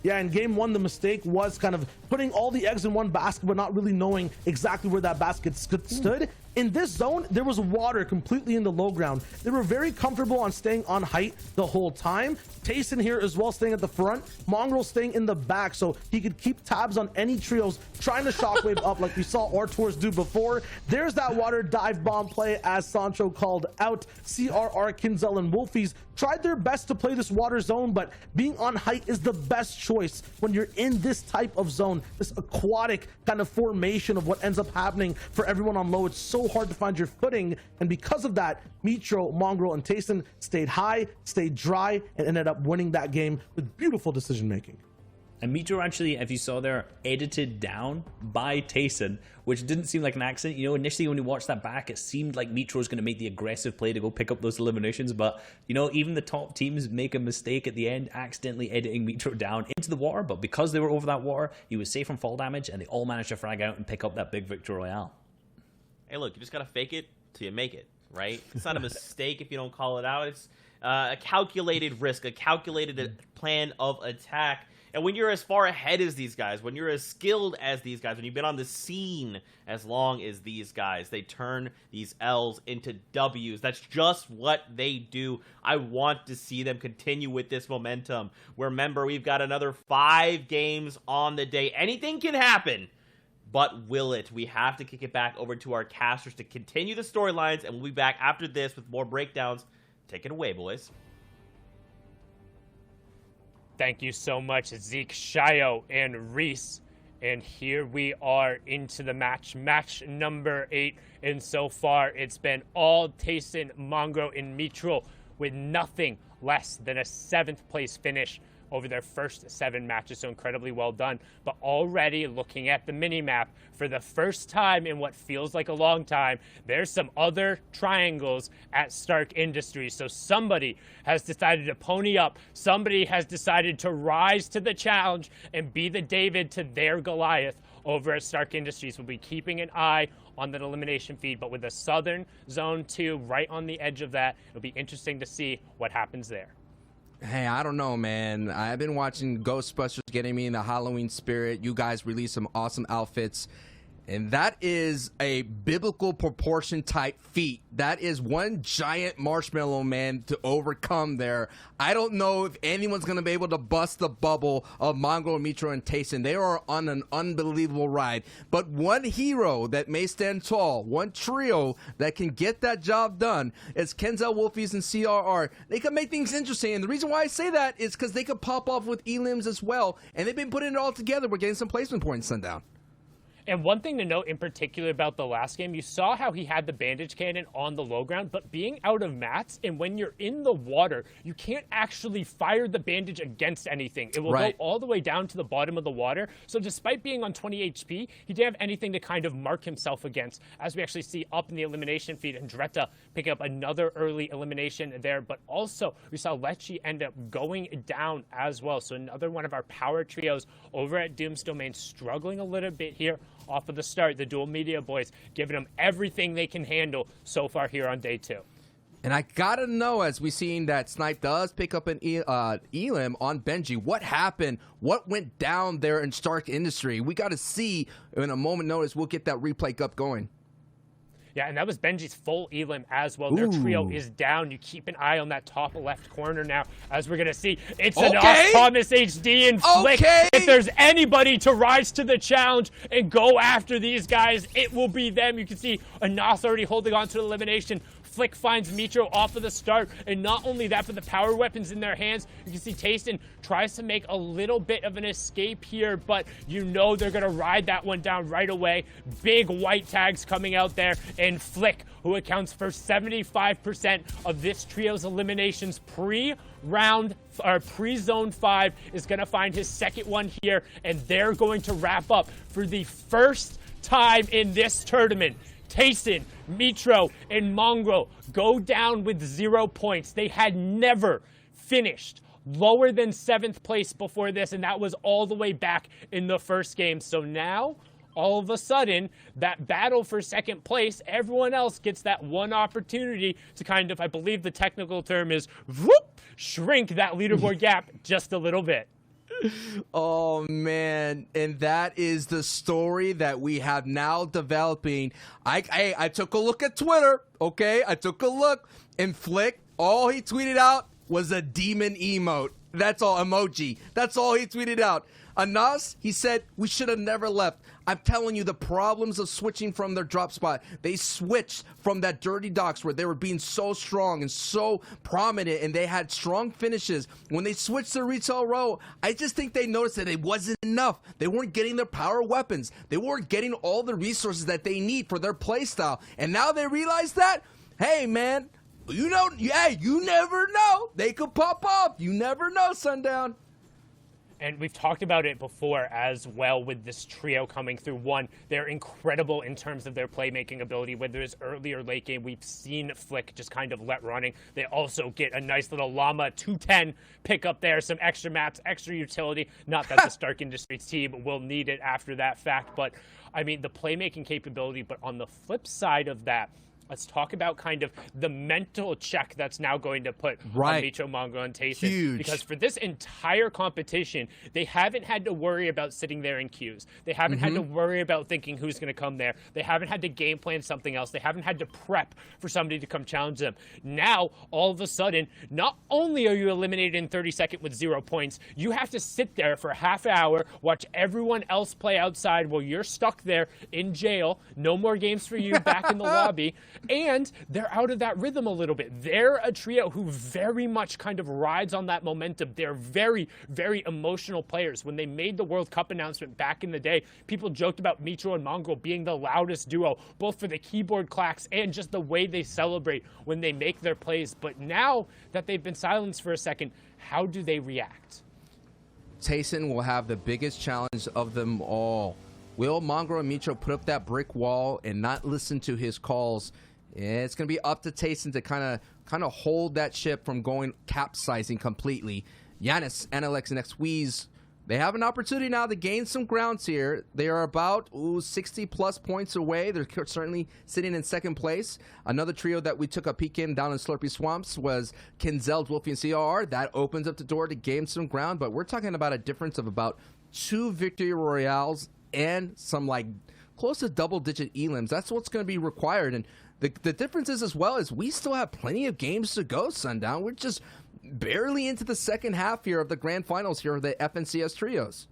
Yeah, in game 1, the mistake was kind of putting all the eggs in one basket, but not really knowing exactly where that basket stood. In this zone, there was water completely in the low ground. They were very comfortable on staying on height the whole time. Tayson here as well, staying at the front. Mongrel staying in the back, so he could keep tabs on any trios trying to shockwave up like we saw Artours do before. There's that water dive bomb play, as Sancho called out. CRR, Kinzel, and Wolfies tried their best to play this water zone, but being on height is the best choice when you're in this type of zone, this aquatic kind of formation of what ends up happening for everyone on low. It's so hard to find your footing, and because of that, Mitro, Mongrel, and Tayson stayed high, stayed dry, and ended up winning that game with beautiful decision making. And Mitro actually, if you saw there, edited down by Tayson, which didn't seem like an accident. You know, initially when you watched that back, it seemed like Mitro was going to make the aggressive play to go pick up those eliminations. But, you know, even the top teams make a mistake at the end, accidentally editing Mitro down into the water. But because they were over that water, he was safe from fall damage, and they all managed to frag out and pick up that big victory royale. Hey, look, you just got to fake it till you make it, right? It's not a mistake if you don't call it out. It's a calculated risk, a calculated plan of attack. And when you're as far ahead as these guys, when you're as skilled as these guys, when you've been on the scene as long as these guys, they turn these L's into W's. That's just what they do. I want to see them continue with this momentum. Remember, we've got another 5 games on the day. Anything can happen, but will it? We have to kick it back over to our casters to continue the storylines, and we'll be back after this with more breakdowns. Take it away, boys. Thank you so much, Zeke, Shio, and Reese. And here we are into the match number 8. And so far, it's been all Tayson, Mongrel, and Mitro with nothing less than a 7th place finish over their first 7 matches, so incredibly well done. But already looking at the mini-map, for the first time in what feels like a long time, there's some other triangles at Stark Industries. So somebody has decided to pony up, somebody has decided to rise to the challenge and be the David to their Goliath over at Stark Industries. We'll be keeping an eye on that elimination feed, but with the Southern Zone 2 right on the edge of that, it'll be interesting to see what happens there. Hey, I don't know, man. I've been watching Ghostbusters, getting me in the Halloween spirit. You guys released some awesome outfits. And that is a biblical proportion type feat. That is one giant marshmallow, man, to overcome there. I don't know if anyone's going to be able to bust the bubble of Mongrel, Mitro, and Tayson. They are on an unbelievable ride. But one hero that may stand tall, one trio that can get that job done is Kenzel, Wolfies, and CRR. They can make things interesting. And the reason why I say that is because they could pop off with elims as well. And they've been putting it all together. We're getting some placement points, Sundown. And one thing to note in particular about the last game, you saw how he had the bandage cannon on the low ground, but being out of mats, and when you're in the water, you can't actually fire the bandage against anything. It will go all the way down to the bottom of the water. So despite being on 20 HP, he didn't have anything to kind of mark himself against. As we actually see up in the elimination feed, Andretta picking up another early elimination there, but also we saw Lecce end up going down as well. So another one of our power trios over at Doom's Domain struggling a little bit here off of the start. The Dual Media boys giving them everything they can handle so far here on day 2. And I gotta know, as we seen that Snipe does pick up an Elim on Benji, what happened? What went down there in Stark Industry? We gotta see in a moment notice. We'll get that replay up going. Yeah, and that was Benji's full Elim as well. Their trio is down. You keep an eye on that top left corner now, as we're going to see. It's an Thomas HD and Flick. If there's anybody to rise to the challenge and go after these guys, it will be them. You can see Anas already holding on to the elimination. Flick finds Mitro off of the start, and not only that, but the power weapons in their hands. You can see Tayson tries to make a little bit of an escape here, but you know they're going to ride that one down right away. Big white tags coming out there, and Flick, who accounts for 75% of this trio's eliminations pre-round or pre-zone 5, is going to find his second one here, and they're going to wrap up for the first time in this tournament. Tayson, Mitro, and Mongrel go down with 0 points. They had never finished lower than 7th place before this, and that was all the way back in the first game. So now, all of a sudden, that battle for 2nd place, everyone else gets that one opportunity to kind of, I believe the technical term is, whoop, shrink that leaderboard gap just a little bit. Oh man, and that is the story that we have now developing. I took a look at Twitter, okay? I took a look, and Flick, all he tweeted out was a demon emote. That's all, emoji. That's all he tweeted out. Anas, he said, we should have never left. I'm telling you, the problems of switching from their drop spot. They switched from that dirty docks where they were being so strong and so prominent, and they had strong finishes. When they switched to retail row, I just think they noticed that it wasn't enough. They weren't getting their power weapons. They weren't getting all the resources that they need for their playstyle. And now they realize that, hey, man, you know, yeah, you never know. They could pop off. You never know, Sundown. And we've talked about it before as well with this trio coming through. One, they're incredible in terms of their playmaking ability, whether it's early or late game. We've seen Flick just kind of let running. They also get a nice little Llama 210 pick up there, some extra maps, extra utility. Not that the Stark Industries team will need it after that fact, but I mean, the playmaking capability. But on the flip side of that, let's talk about kind of the mental check that's now going to put on Mitro, Mongrel, and Tayson. Huge. Because for this entire competition, they haven't had to worry about sitting there in queues. They haven't had to worry about thinking who's going to come there. They haven't had to game plan something else. They haven't had to prep for somebody to come challenge them. Now, all of a sudden, not only are you eliminated in 30 seconds with 0 points, you have to sit there for a half hour, watch everyone else play outside while you're stuck there in jail. No more games for you back in the lobby. And they're out of that rhythm a little bit. They're a trio who very much kind of rides on that momentum. They're very, very emotional players. When they made the World Cup announcement back in the day, people joked about Mitro and Mongrel being the loudest duo, both for the keyboard clacks and just the way they celebrate when they make their plays. But now that they've been silenced for a second, how do they react? Tayson will have the biggest challenge of them all. Will Mongrel and Mitro put up that brick wall and not listen to his calls? It's going to be up to Tayson to kind of hold that ship from going capsizing completely. Giannis, Analex, and Xweez, they have an opportunity now to gain some grounds here. They are about 60-plus points away. They're certainly sitting in 2nd place. Another trio that we took a peek in down in Slurpy Swamps was Kinzel, Wolfie, and CR. That opens up the door to gain some ground, but we're talking about a difference of about 2 victory royales and some like close to double-digit elims. That's what's going to be required, and the difference is as well is we still have plenty of games to go, Sundown. We're just barely into the second half here of the grand finals here of the FNCS trios.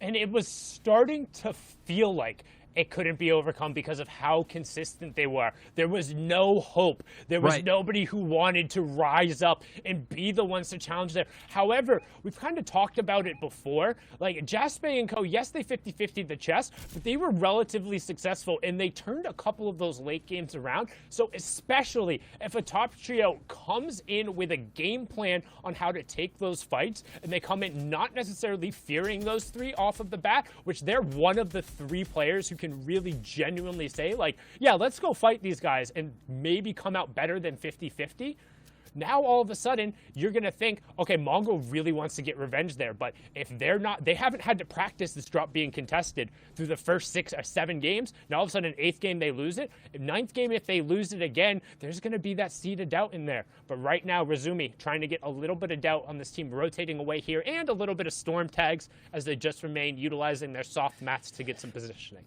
And it was starting to feel like it couldn't be overcome because of how consistent they were. There was no hope. There was nobody who wanted to rise up and be the ones to challenge there. However, we've kind of talked about it before. Like Jasper and Co., yes, they 50-50'd the chess, but they were relatively successful, and they turned a couple of those late games around. So especially if a top trio comes in with a game plan on how to take those fights, and they come in not necessarily fearing those three off of the bat, which they're one of the three players who can really genuinely say, like, yeah, let's go fight these guys and maybe come out better than 50-50. Now, all of a sudden, you're going to think, okay, Mongo really wants to get revenge there. But if they're not, they haven't had to practice this drop being contested through the first 6 or 7 games. Now, all of a sudden, 8th game, they lose it. 9th game, if they lose it again, there's going to be that seed of doubt in there. But right now, Razumi trying to get a little bit of doubt on this team, rotating away here, and a little bit of storm tags as they just remain utilizing their soft mats to get some positioning.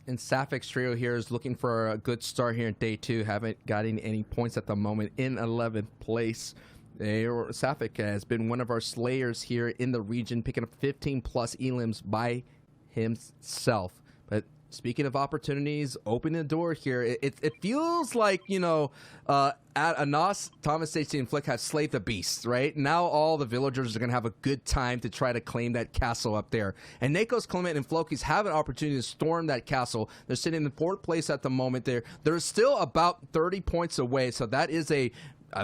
And Safik's trio here is looking for a good start here in day 2. Haven't gotten any points at the moment in 11th place. Safik has been one of our slayers here in the region, picking up 15-plus elims by himself. But speaking of opportunities, opening the door here, it feels like, you know, at Anas, Thomas Stacey, and Flick have slayed the beast, right? Now all the villagers are going to have a good time to try to claim that castle up there. And Nakos, Clement, and Flokis have an opportunity to storm that castle. They're sitting in 4th place at the moment. They're still about 30 points away, so that is a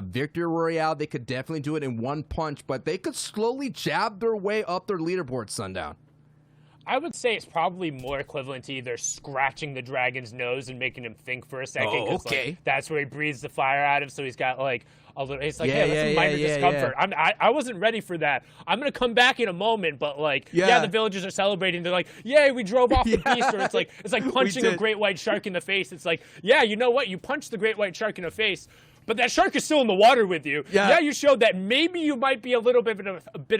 victory royale. They could definitely do it in one punch, but they could slowly jab their way up their leaderboard, Sundown. I would say it's probably more equivalent to either scratching the dragon's nose and making him think for a second. Oh, okay. Like, that's where he breathes the fire out of, so he's got like a little, it's like, hey, that's a minor discomfort. I wasn't ready for that. I'm going to come back in a moment, but like, the villagers are celebrating. They're like, yay, we drove off the beast. Or it's like punching a great white shark in the face. It's like, yeah, you know what? You punched the great white shark in the face, but that shark is still in the water with you. Yeah, you showed that maybe you might be a little bit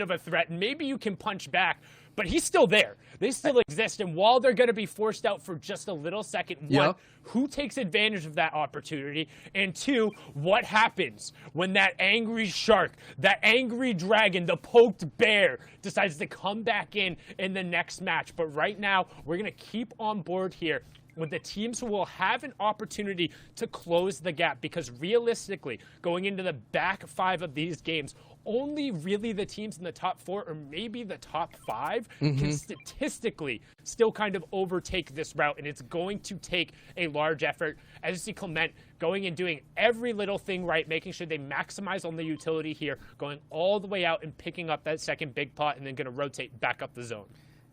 of a threat, and maybe you can punch back. But he's still there. They still exist. And while they're going to be forced out for just a little second, one, who takes advantage of that opportunity? And 2, what happens when that angry shark, that angry dragon, the poked bear decides to come back in the next match? But right now, we're going to keep on board here with the teams who will have an opportunity to close the gap, because realistically, going into the back 5 of these games, only really the teams in the top 4 or maybe the top 5 can statistically still kind of overtake this route, and it's going to take a large effort. As you see Clement going and doing every little thing right, making sure they maximize on the utility here, going all the way out and picking up that second big pot, and then going to rotate back up the zone.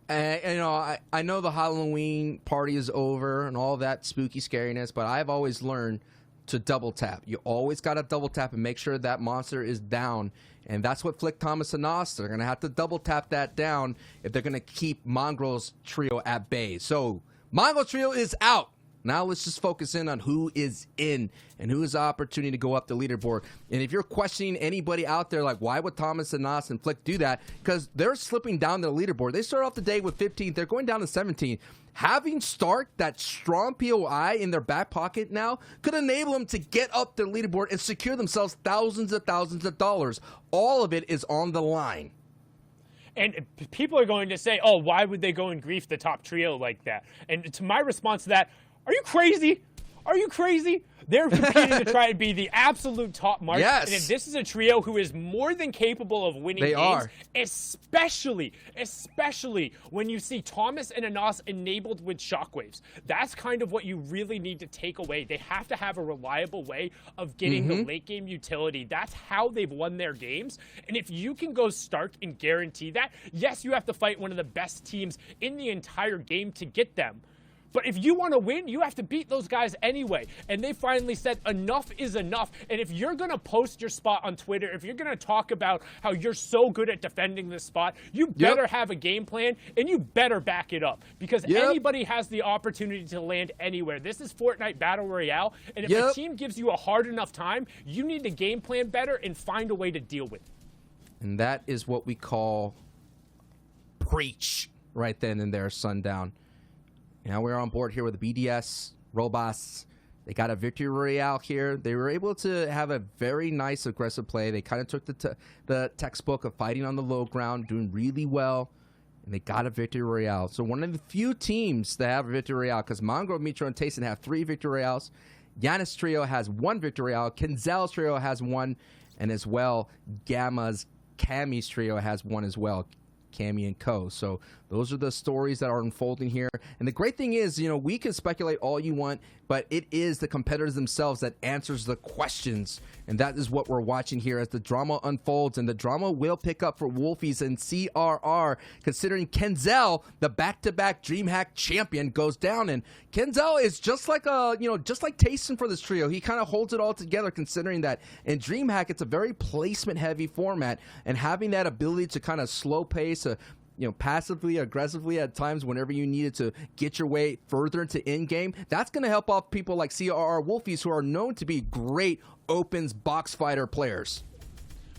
You know, I know the Halloween party is over and all that spooky scariness, but I've always learned to double tap. You always got to double tap and make sure that monster is down. And that's what Flick, Thomas, and Nos, they're going to have to double tap that down if they're going to keep Mongrel's trio at bay. So, Mongrel trio is out. Now let's just focus in on who is in and who has the opportunity to go up the leaderboard. And if you're questioning anybody out there, like, why would Thomas and Nas and Flick do that? Because they're slipping down the leaderboard. They start off the day with 15th. They're going down to 17th. Having Stark, that strong POI in their back pocket now, could enable them to get up their leaderboard and secure themselves thousands of dollars. All of it is on the line. And people are going to say, oh, why would they go and grief the top trio like that? And to my response to that, are you crazy? Are you crazy? They're competing to try and be the absolute top mark. Yes. And if this is a trio who is more than capable of winning games, especially when you see Thomas and Anas enabled with shockwaves. That's kind of what you really need to take away. They have to have a reliable way of getting the late game utility. That's how they've won their games. And if you can go Stark and guarantee that, yes, you have to fight one of the best teams in the entire game to get them. But if you want to win, you have to beat those guys anyway. And they finally said enough is enough. And if you're going to post your spot on Twitter, if you're going to talk about how you're so good at defending this spot, you better have a game plan and you better back it up. Because anybody has the opportunity to land anywhere. This is Fortnite Battle Royale. And if a team gives you a hard enough time, you need to game plan better and find a way to deal with it. And that is what we call preach right then and there, Sundown. Now we're on board here with the BDS Robots. They got a victory royale here. They were able to have a very nice aggressive play. They kind of took the textbook of fighting on the low ground, doing really well. and they got a victory royale. So one of the few teams that have a victory royale, because Mongo, Mitro, and Tayson have 3 victory royales. Giannis trio has 1 victory royale. Kenzel's trio has 1, and as well, Gamma's Cammy's trio has 1 as well. Cammy and Co. So those are the stories that are unfolding here. And the great thing is, we can speculate all you want, but it is the competitors themselves that answers the questions. And that is what we're watching here as the drama unfolds. And the drama will pick up for Wolfies and CRR, considering Kenzel, the back-to-back DreamHack champion, goes down. And Kenzel is just like just like Tayson for this trio. He kind of holds it all together, considering that in DreamHack, it's a very placement-heavy format. And having that ability to kind of slow pace, passively, aggressively at times whenever you needed to get your way further into in-game, that's going to help off people like CRR Wolfies, who are known to be great opens box fighter players.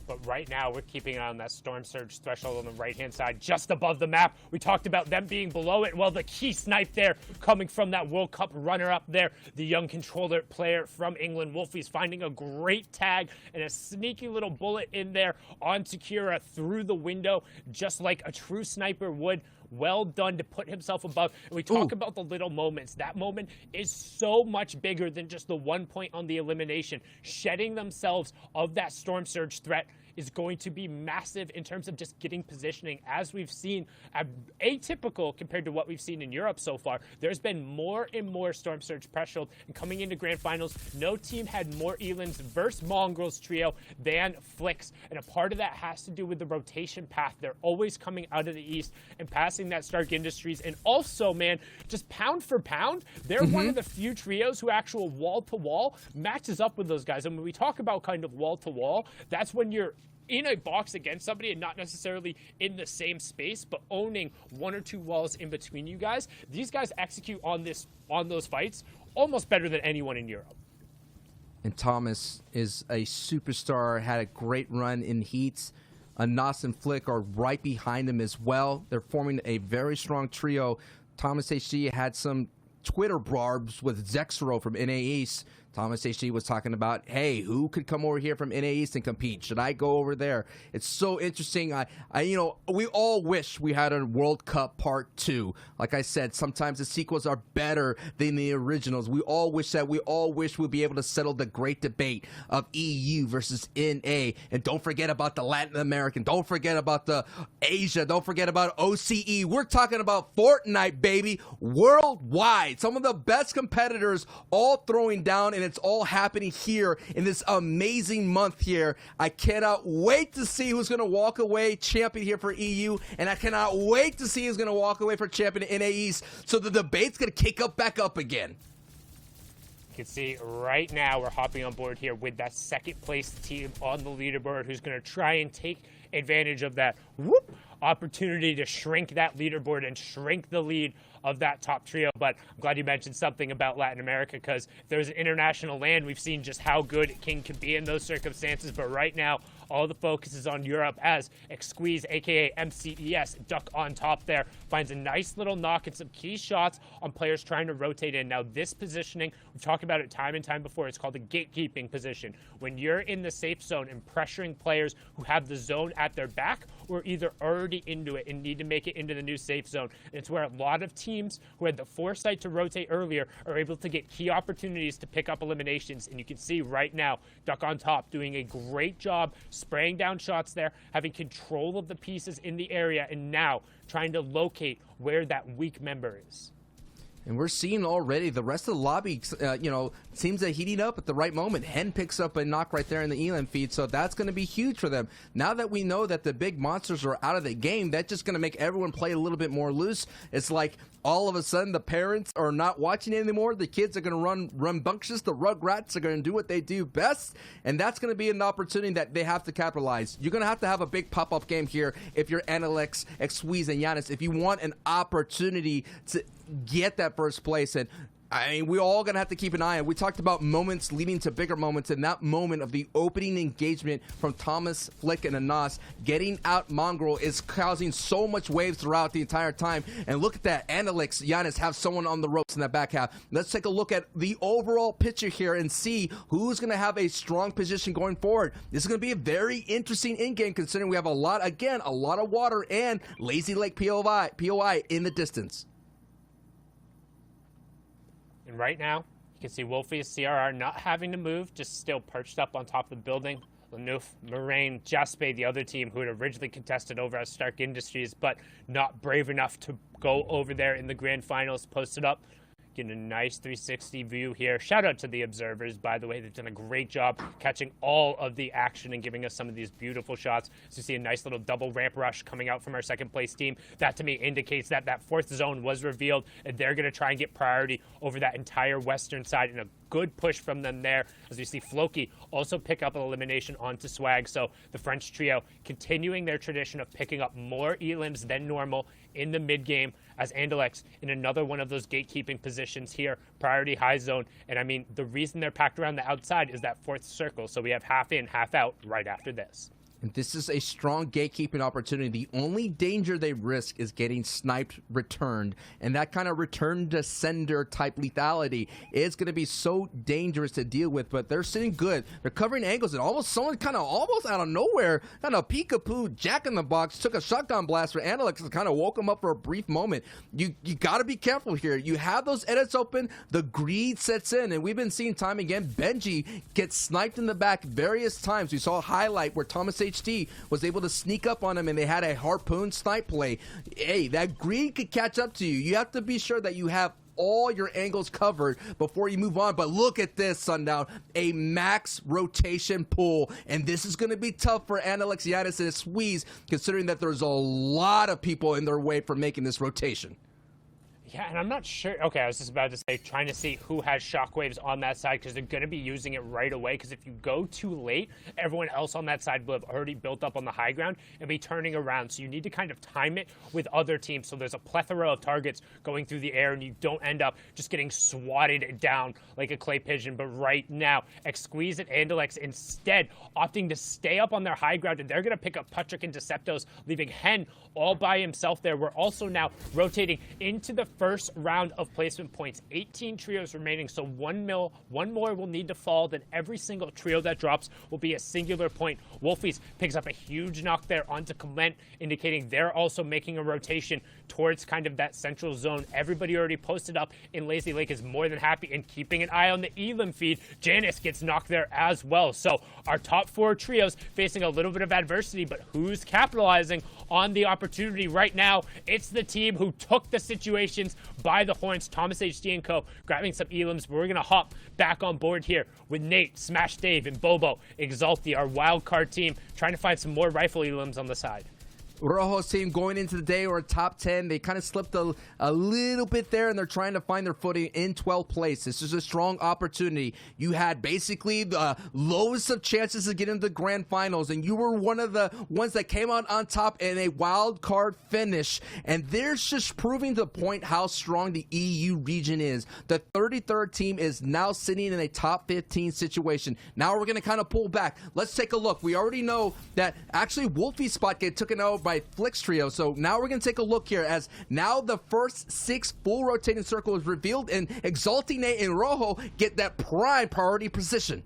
But right now, we're keeping an eye on that Storm Surge threshold on the right-hand side, just above the map. We talked about them being below it. Well, the key snipe there coming from that World Cup runner-up there, the young controller player from England, Wolfies, finding a great tag and a sneaky little bullet in there onto Kira through the window, just like a true sniper would. Well done to put himself above. And we talk about the little moments. That moment is so much bigger than just the 1 point on the elimination. Shedding themselves of that Storm Surge threat is going to be massive in terms of just getting positioning. As we've seen, atypical compared to what we've seen in Europe so far. There's been more and more Storm Surge pressure, and coming into Grand Finals, no team had more Elans versus Mongrels trio than Flicks, and a part of that has to do with the rotation path. They're always coming out of the East and passing that Stark Industries, and also, man, just pound for pound, they're one of the few trios who actual wall-to-wall matches up with those guys. And when we talk about kind of wall-to-wall, that's when you're in a box against somebody and not necessarily in the same space, but owning 1 or 2 walls in between you guys. These guys execute on those fights almost better than anyone in Europe. And Thomas is a superstar, had a great run in heats. Nas and Flick are right behind him as well. They're forming a very strong trio. Thomas HG had some Twitter barbs with Zexero from NA East. Thomas HG was talking about, hey, who could come over here from NA East and compete? Should I go over there? It's so interesting. We all wish we had a World Cup Part 2. Like I said, sometimes the sequels are better than the originals. We all wish that. We all wish we'd be able to settle the great debate of EU versus NA. And don't forget about the Latin American. Don't forget about the Asia. Don't forget about OCE. We're talking about Fortnite, baby, worldwide. Some of the best competitors all throwing down, and it's all happening here in this amazing month here. I cannot wait to see who's going to walk away champion here for EU, and I cannot wait to see who's going to walk away for champion in NA East, so the debate's going to kick up back up again. You can see right now we're hopping on board here with that second place team on the leaderboard, who's going to try and take advantage of that opportunity to shrink that leaderboard and shrink the lead of that top trio. But I'm glad you mentioned something about Latin America, because if there's an international land, we've seen just how good King can be in those circumstances. But right now, all the focus is on Europe, as Xqueeze, aka MCES, duck on top there, finds a nice little knock and some key shots on players trying to rotate in. Now, this positioning, we've talked about it time and time before, it's called the gatekeeping position. When you're in the safe zone and pressuring players who have the zone at their back, or either already into it and need to make it into the new safe zone. And it's where a lot of teams who had the foresight to rotate earlier are able to get key opportunities to pick up eliminations. And you can see right now, Duck on top doing a great job spraying down shots there, having control of the pieces in the area, and now trying to locate where that weak member is. And we're seeing already the rest of the lobby, seems to heating up at the right moment. Hen picks up a knock right there in the Elam feed, so that's going to be huge for them. Now that we know that the big monsters are out of the game, that's just going to make everyone play a little bit more loose. It's like all of a sudden the parents are not watching anymore. The kids are going to run rambunctious. The Rugrats are going to do what they do best, and that's going to be an opportunity that they have to capitalize. You're going to have a big pop-up game here if you're Analex, Xqueeze, and Giannis, if you want an opportunity to get that first place. And I mean, we're all going to have to keep an eye on. We talked about moments leading to bigger moments, and that moment of the opening engagement from Thomas, Flick, and Anas getting out Mongrel is causing so much waves throughout the entire time. And look at that. Analyx, Giannis have someone on the ropes in that back half. Let's take a look at the overall picture here and see who's going to have a strong position going forward. This is going to be a very interesting in-game considering we have a lot of water and Lazy Lake POI in the distance. And right now, you can see Wolfie's CRR not having to move, just still perched up on top of the building. Lanouf, Moraine, Jaspe, the other team who had originally contested over at Stark Industries, but not brave enough to go over there in the grand finals, posted up. Getting a nice 360 view here. Shout out to the observers, by the way. They've done a great job catching all of the action and giving us some of these beautiful shots. So you see a nice little double ramp rush coming out from our second place team. That to me indicates that that fourth zone was revealed, and they're going to try and get priority over that entire western side, and a good push from them there. As we see Floki also pick up an elimination onto Swag. So the French trio continuing their tradition of picking up more elims than normal in the mid game, as Andalex in another one of those gatekeeping positions here, priority high zone. And I mean, the reason they're packed around the outside is that fourth circle. So we have half in, half out right after this. And this is a strong gatekeeping opportunity. The only danger they risk is getting sniped, returned. And that kind of return to sender type lethality is going to be so dangerous to deal with. But they're sitting good. They're covering angles. And someone kind of almost out of nowhere, kind of peekaboo, jack in the box, took a shotgun blast for Analyx and kind of woke him up for a brief moment. You got to be careful here. You have those edits open. The greed sets in. And we've been seeing time again, Benji gets sniped in the back various times. We saw a highlight where Thomas HT was able to sneak up on him and they had a harpoon snipe play. Hey, that greed could catch up to you. You have to be sure that you have all your angles covered before you move on. But look at this, Sundown. A max rotation pull. And this is going to be tough for Analyx, Giannis, and Squeeze, considering that there's a lot of people in their way for making this rotation. Yeah, and I'm not sure. Okay, I was just about to say, trying to see who has shockwaves on that side, because they're going to be using it right away. Because if you go too late, everyone else on that side will have already built up on the high ground and be turning around. So you need to kind of time it with other teams. So there's a plethora of targets going through the air, and you don't end up just getting swatted down like a clay pigeon. But right now, Exqueeze and Andalex instead opting to stay up on their high ground, and they're going to pick up Patrick and Deceptos, leaving Hen all by himself there. We're also now rotating into the first round of placement points. 18 trios remaining, so one more will need to fall. Then every single trio that drops will be a singular point. Wolfies picks up a huge knock there onto Clement, indicating they're also making a rotation towards kind of that central zone. Everybody already posted up in Lazy Lake is more than happy and keeping an eye on the Elim feed. Janice gets knocked there as well. So our top four trios facing a little bit of adversity, but who's capitalizing on the opportunity right now? It's the team who took the situations by the horns. Thomas HD and Co. grabbing some elims, but we're going to hop back on board here with Nate, Smash Dave, and Bobo, Exalti, our wild card team, trying to find some more rifle elims on the side. Rojo's team going into the day were top 10. They kind of slipped a little bit there, and they're trying to find their footing in 12th place. This is a strong opportunity. You had basically the lowest of chances to get into the grand finals, and you were one of the ones that came out on top in a wild card finish. And they're just proving the point how strong the EU region is. The 33rd team is now sitting in a top 15 situation. Now we're going to kind of pull back. Let's take a look. We already know that actually Wolfie's spot get taken out by Flick's trio. So now we're going to take a look here as now the first 6 full rotating circle is revealed, and Exalti, Nate, and Rojo get that prime priority position.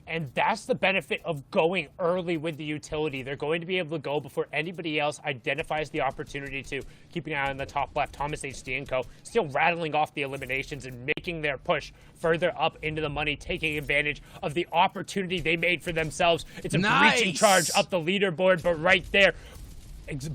And that's the benefit of going early with the utility. They're going to be able to go before anybody else identifies the opportunity to. Keeping an eye on the top left, Thomas HD and Co. still rattling off the eliminations and making their push further up into the money, taking advantage of the opportunity they made for themselves. It's a breaching charge up the leaderboard, but right there,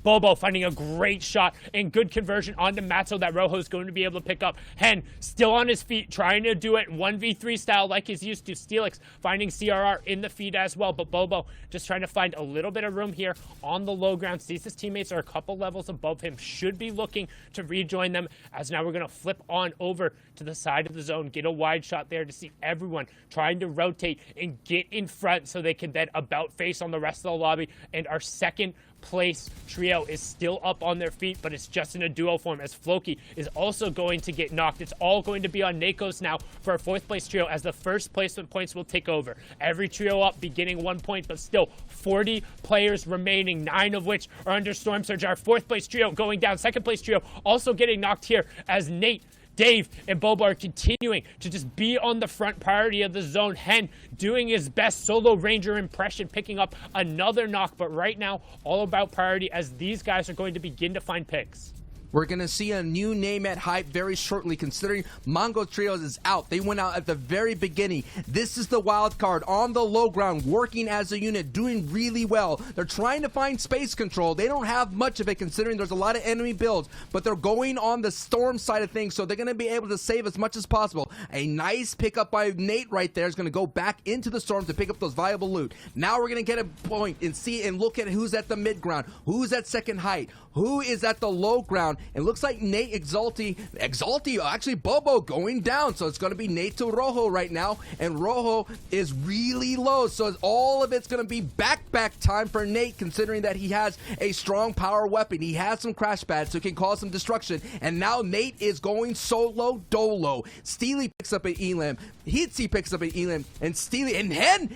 Bobo finding a great shot and good conversion onto Matzo that Rojo's going to be able to pick up. Hen still on his feet, trying to do it 1v3 style like he's used to. Steelix finding CRR in the feed as well, but Bobo just trying to find a little bit of room here on the low ground. Sees his teammates are a couple levels above him, should be looking to rejoin them, as now we're going to flip on over to the side of the zone, get a wide shot there to see everyone trying to rotate and get in front so they can then about face on the rest of the lobby. And our second place trio is still up on their feet, but it's just in a duo form, as Floki is also going to get knocked. It's all going to be on Nakos now for our 4th place trio, as the first placement points will take over. Every trio up, beginning 1 point, but still 40 players remaining, 9 of which are under Storm Surge. Our 4th place trio going down. 2nd place trio also getting knocked here, as Nate, Dave, and Boba are continuing to just be on the front priority of the zone. Hen doing his best solo Ranger impression, picking up another knock, but right now, all about priority, as these guys are going to begin to find picks. We're going to see a new name at Hype very shortly, considering Mongo Trios is out. They went out at the very beginning. This is the wild card on the low ground, working as a unit, doing really well. They're trying to find space control. They don't have much of it, considering there's a lot of enemy builds, but they're going on the Storm side of things, so they're going to be able to save as much as possible. A nice pickup by Nate right there is going to go back into the Storm to pick up those viable loot. Now we're going to get a point and see and look at who's at the mid ground, who's at second height, who is at the low ground. It looks like Nate Exalti, actually Bobo going down. So it's going to be Nate to Rojo right now. And Rojo is really low. So all of it's going to be back time for Nate, considering that he has a strong power weapon. He has some crash pads, so he can cause some destruction. And now Nate is going solo dolo. Steely picks up an Elam. Heatsy picks up an Elam. And Steely, and Hen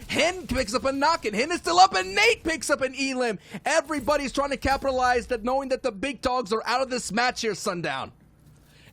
picks up a knock. And Hen is still up. And Nate picks up an Elam. Everybody's trying to capitalize that, knowing that the big dogs are out of this match here, Sundown.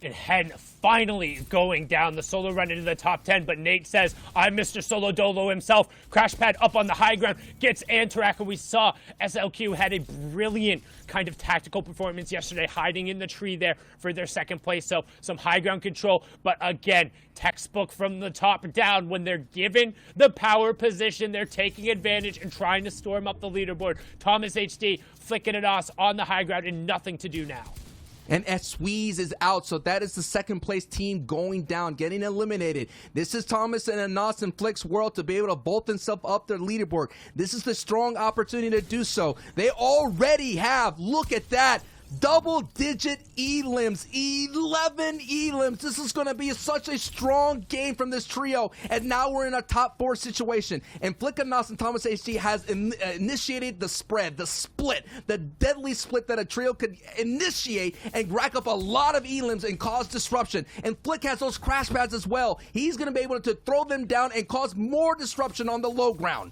And Hen finally going down the solo run into the top 10, but Nate says, I'm Mr. Solo Dolo himself. Crash pad up on the high ground, gets Antarak, and we saw SLQ had a brilliant kind of tactical performance yesterday, hiding in the tree there for their 2nd place, so some high ground control, but again, textbook from the top down. When they're given the power position, they're taking advantage and trying to storm up the leaderboard. Thomas HD flicking it off on the high ground, and nothing to do now. And Sweeze is out, so that is the 2nd place team going down, getting eliminated. This is Thomas and Anas and Flick's world to be able to bolt themselves up their leaderboard. This is the strong opportunity to do so. They already have, look at that, double-digit elims, 11 elims. This is going to be such a strong game from this trio, and now we're in a top 4 situation. And Flick Anas and Thomas HT has initiated the spread, the split, the deadly split that a trio could initiate and rack up a lot of elims and cause disruption. And Flick has those crash pads as well. He's going to be able to throw them down and cause more disruption on the low ground.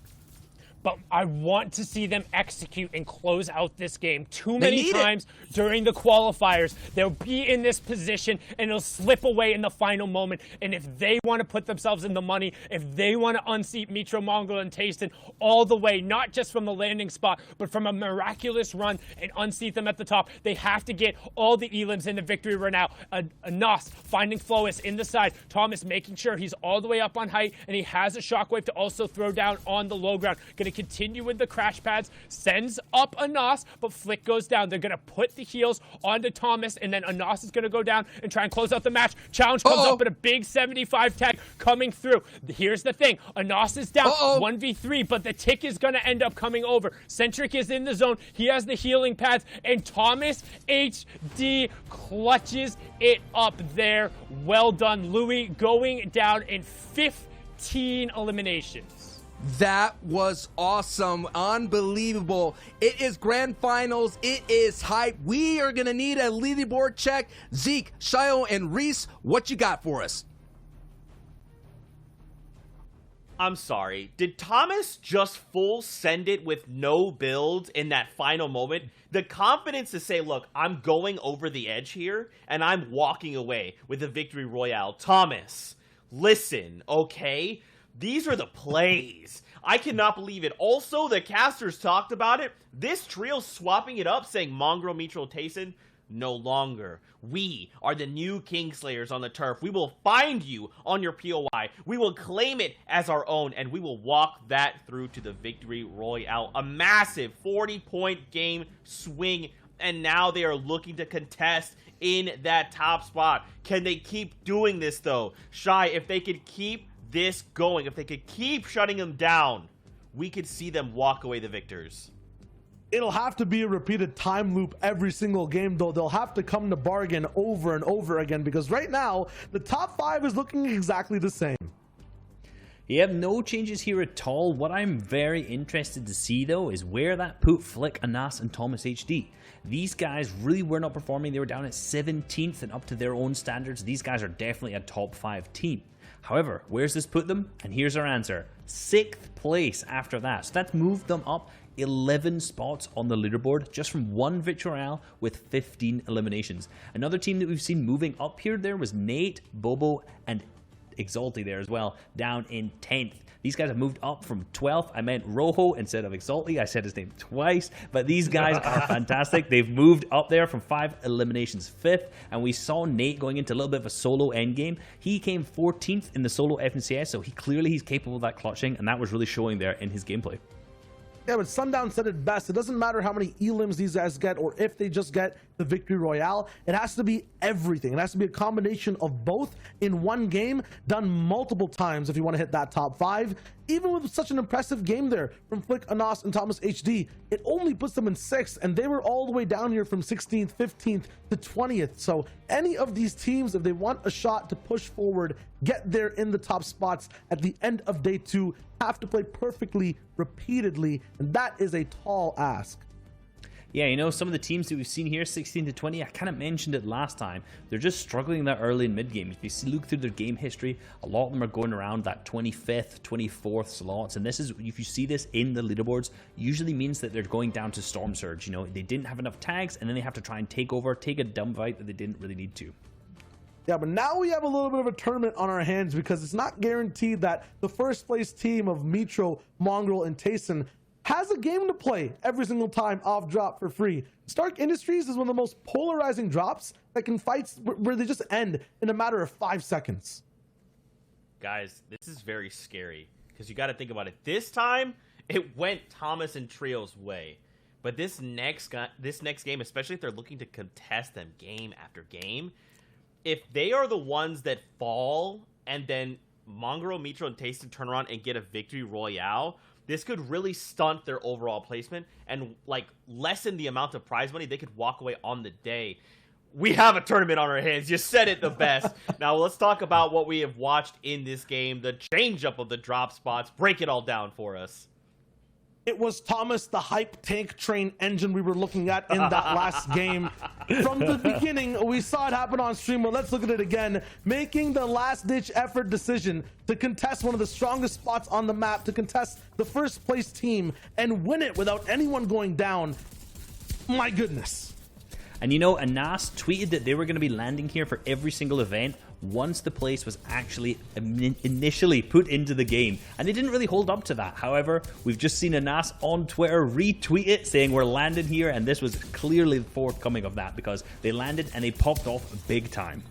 But I want to see them execute and close out this game. Too many times during the qualifiers, they'll be in this position and it'll slip away in the final moment. And if they want to put themselves in the money, if they want to unseat Mitro, Mongol, and Tasten all the way, not just from the landing spot, but from a miraculous run and unseat them at the top, they have to get all the elims in the victory right now. Nos finding Flois in the side. Thomas making sure he's all the way up on height, and he has a shockwave to also throw down on the low ground. Gonna continue with the crash pads, sends up Anas, but Flick goes down. They're gonna put the heals onto Thomas, and then Anas is gonna go down and try and close out the match. Challenge comes up, but a big 75 tag coming through. Here's the thing, Anas is down 1v3, but the tick is gonna end up coming over. Centric is in the zone, he has the healing pads, and Thomas HD clutches it up there. Well done, Louis, going down in 15 eliminations. That was awesome. Unbelievable. It is grand finals. It is hype. We are going to need a leaderboard check. Zeke, Shio, and Reese, what you got for us? I'm sorry. Did Thomas just full send it with no build in that final moment? The confidence to say, look, I'm going over the edge here, and I'm walking away with the victory royale. Thomas, listen, okay? These are the plays. I cannot believe it. Also, the casters talked about it. This trio swapping it up, saying Mongrel, Mitro, Tayson, no longer. We are the new Kingslayers on the turf. We will find you on your POI. We will claim it as our own, and we will walk that through to the victory royale. A massive 40-point game swing, and now they are looking to contest in that top spot. Can they keep doing this, though? Shy, if they could keep this going, if they could keep shutting them down, we could see them walk away the victors. It'll have to be a repeated time loop every single game, though. They'll have to come to bargain over and over again, because right now the top 5 is looking exactly the same. Yep, no changes here at all. What I'm very interested to see, though, is where that put Flick, Anas, and Thomas HD. These guys really were not performing. They were down at 17th, and up to their own standards, these guys are definitely a top 5 team. However, where's this put them? And here's our answer. 6th place after that. So that's moved them up 11 spots on the leaderboard just from one Victory Royale with 15 eliminations. Another team that we've seen moving up here there was Nate, Bobo, and Exalty there as well, down in 10th. These guys have moved up from 12th. I meant Rojo instead of Exalty. I said his name twice, but these guys are fantastic. They've moved up there from 5 eliminations 5th, and we saw Nate going into a little bit of a solo endgame. He came 14th in the solo FNCS, so he's capable of that clutching, and that was really showing there in his gameplay. Yeah, but Sundown said it best. It doesn't matter how many elims these guys get or if they just get the Victory Royale. It has to be everything. It has to be a combination of both in one game, done multiple times if you want to hit that top 5. Even with such an impressive game there from Flick, Anas, and Thomas HD, it only puts them in 6th, and they were all the way down here from 16th, 15th to 20th. So any of these teams, if they want a shot to push forward, get there in the top spots at the end of day 2, have to play perfectly repeatedly, and that is a tall ask. Yeah, you know, some of the teams that we've seen here, 16 to 20, I kind of mentioned it last time. They're just struggling that early and mid game. If you look through their game history, a lot of them are going around that 25th, 24th slots. And this is, if you see this in the leaderboards, usually means that they're going down to Storm Surge. You know, they didn't have enough tags, and then they have to try and take a dumb fight that they didn't really need to. Yeah, but now we have a little bit of a tournament on our hands because it's not guaranteed that the first place team of Mitro, Mongrel, and Tayson has a game to play every single time off drop for free. Stark Industries is one of the most polarizing drops that can fights where they just end in a matter of 5 seconds. Guys, this is very scary because you got to think about it. This time, it went Thomas and Trio's way. But this next game, especially if they're looking to contest them game after game, if they are the ones that fall and then Mongrel, Mitro, and Tayson turn around and get a Victory Royale, this could really stunt their overall placement and like lessen the amount of prize money they could walk away on the day. We have a tournament on our hands. You said it the best. Now let's talk about what we have watched in this game, the change up of the drop spots. Break it all down for us. It was Thomas, the hype tank train engine we were looking at in that last game. From the beginning, we saw it happen on stream. Well, let's look at it again. Making the last-ditch effort decision to contest one of the strongest spots on the map, to contest the first-place team, and win it without anyone going down. My goodness. And you know, Anas tweeted that they were going to be landing here for every single event once the place was actually initially put into the game. And they didn't really hold up to that. However, we've just seen Anas on Twitter retweet it saying we're landing here, and this was clearly the forthcoming of that because they landed and they popped off big time.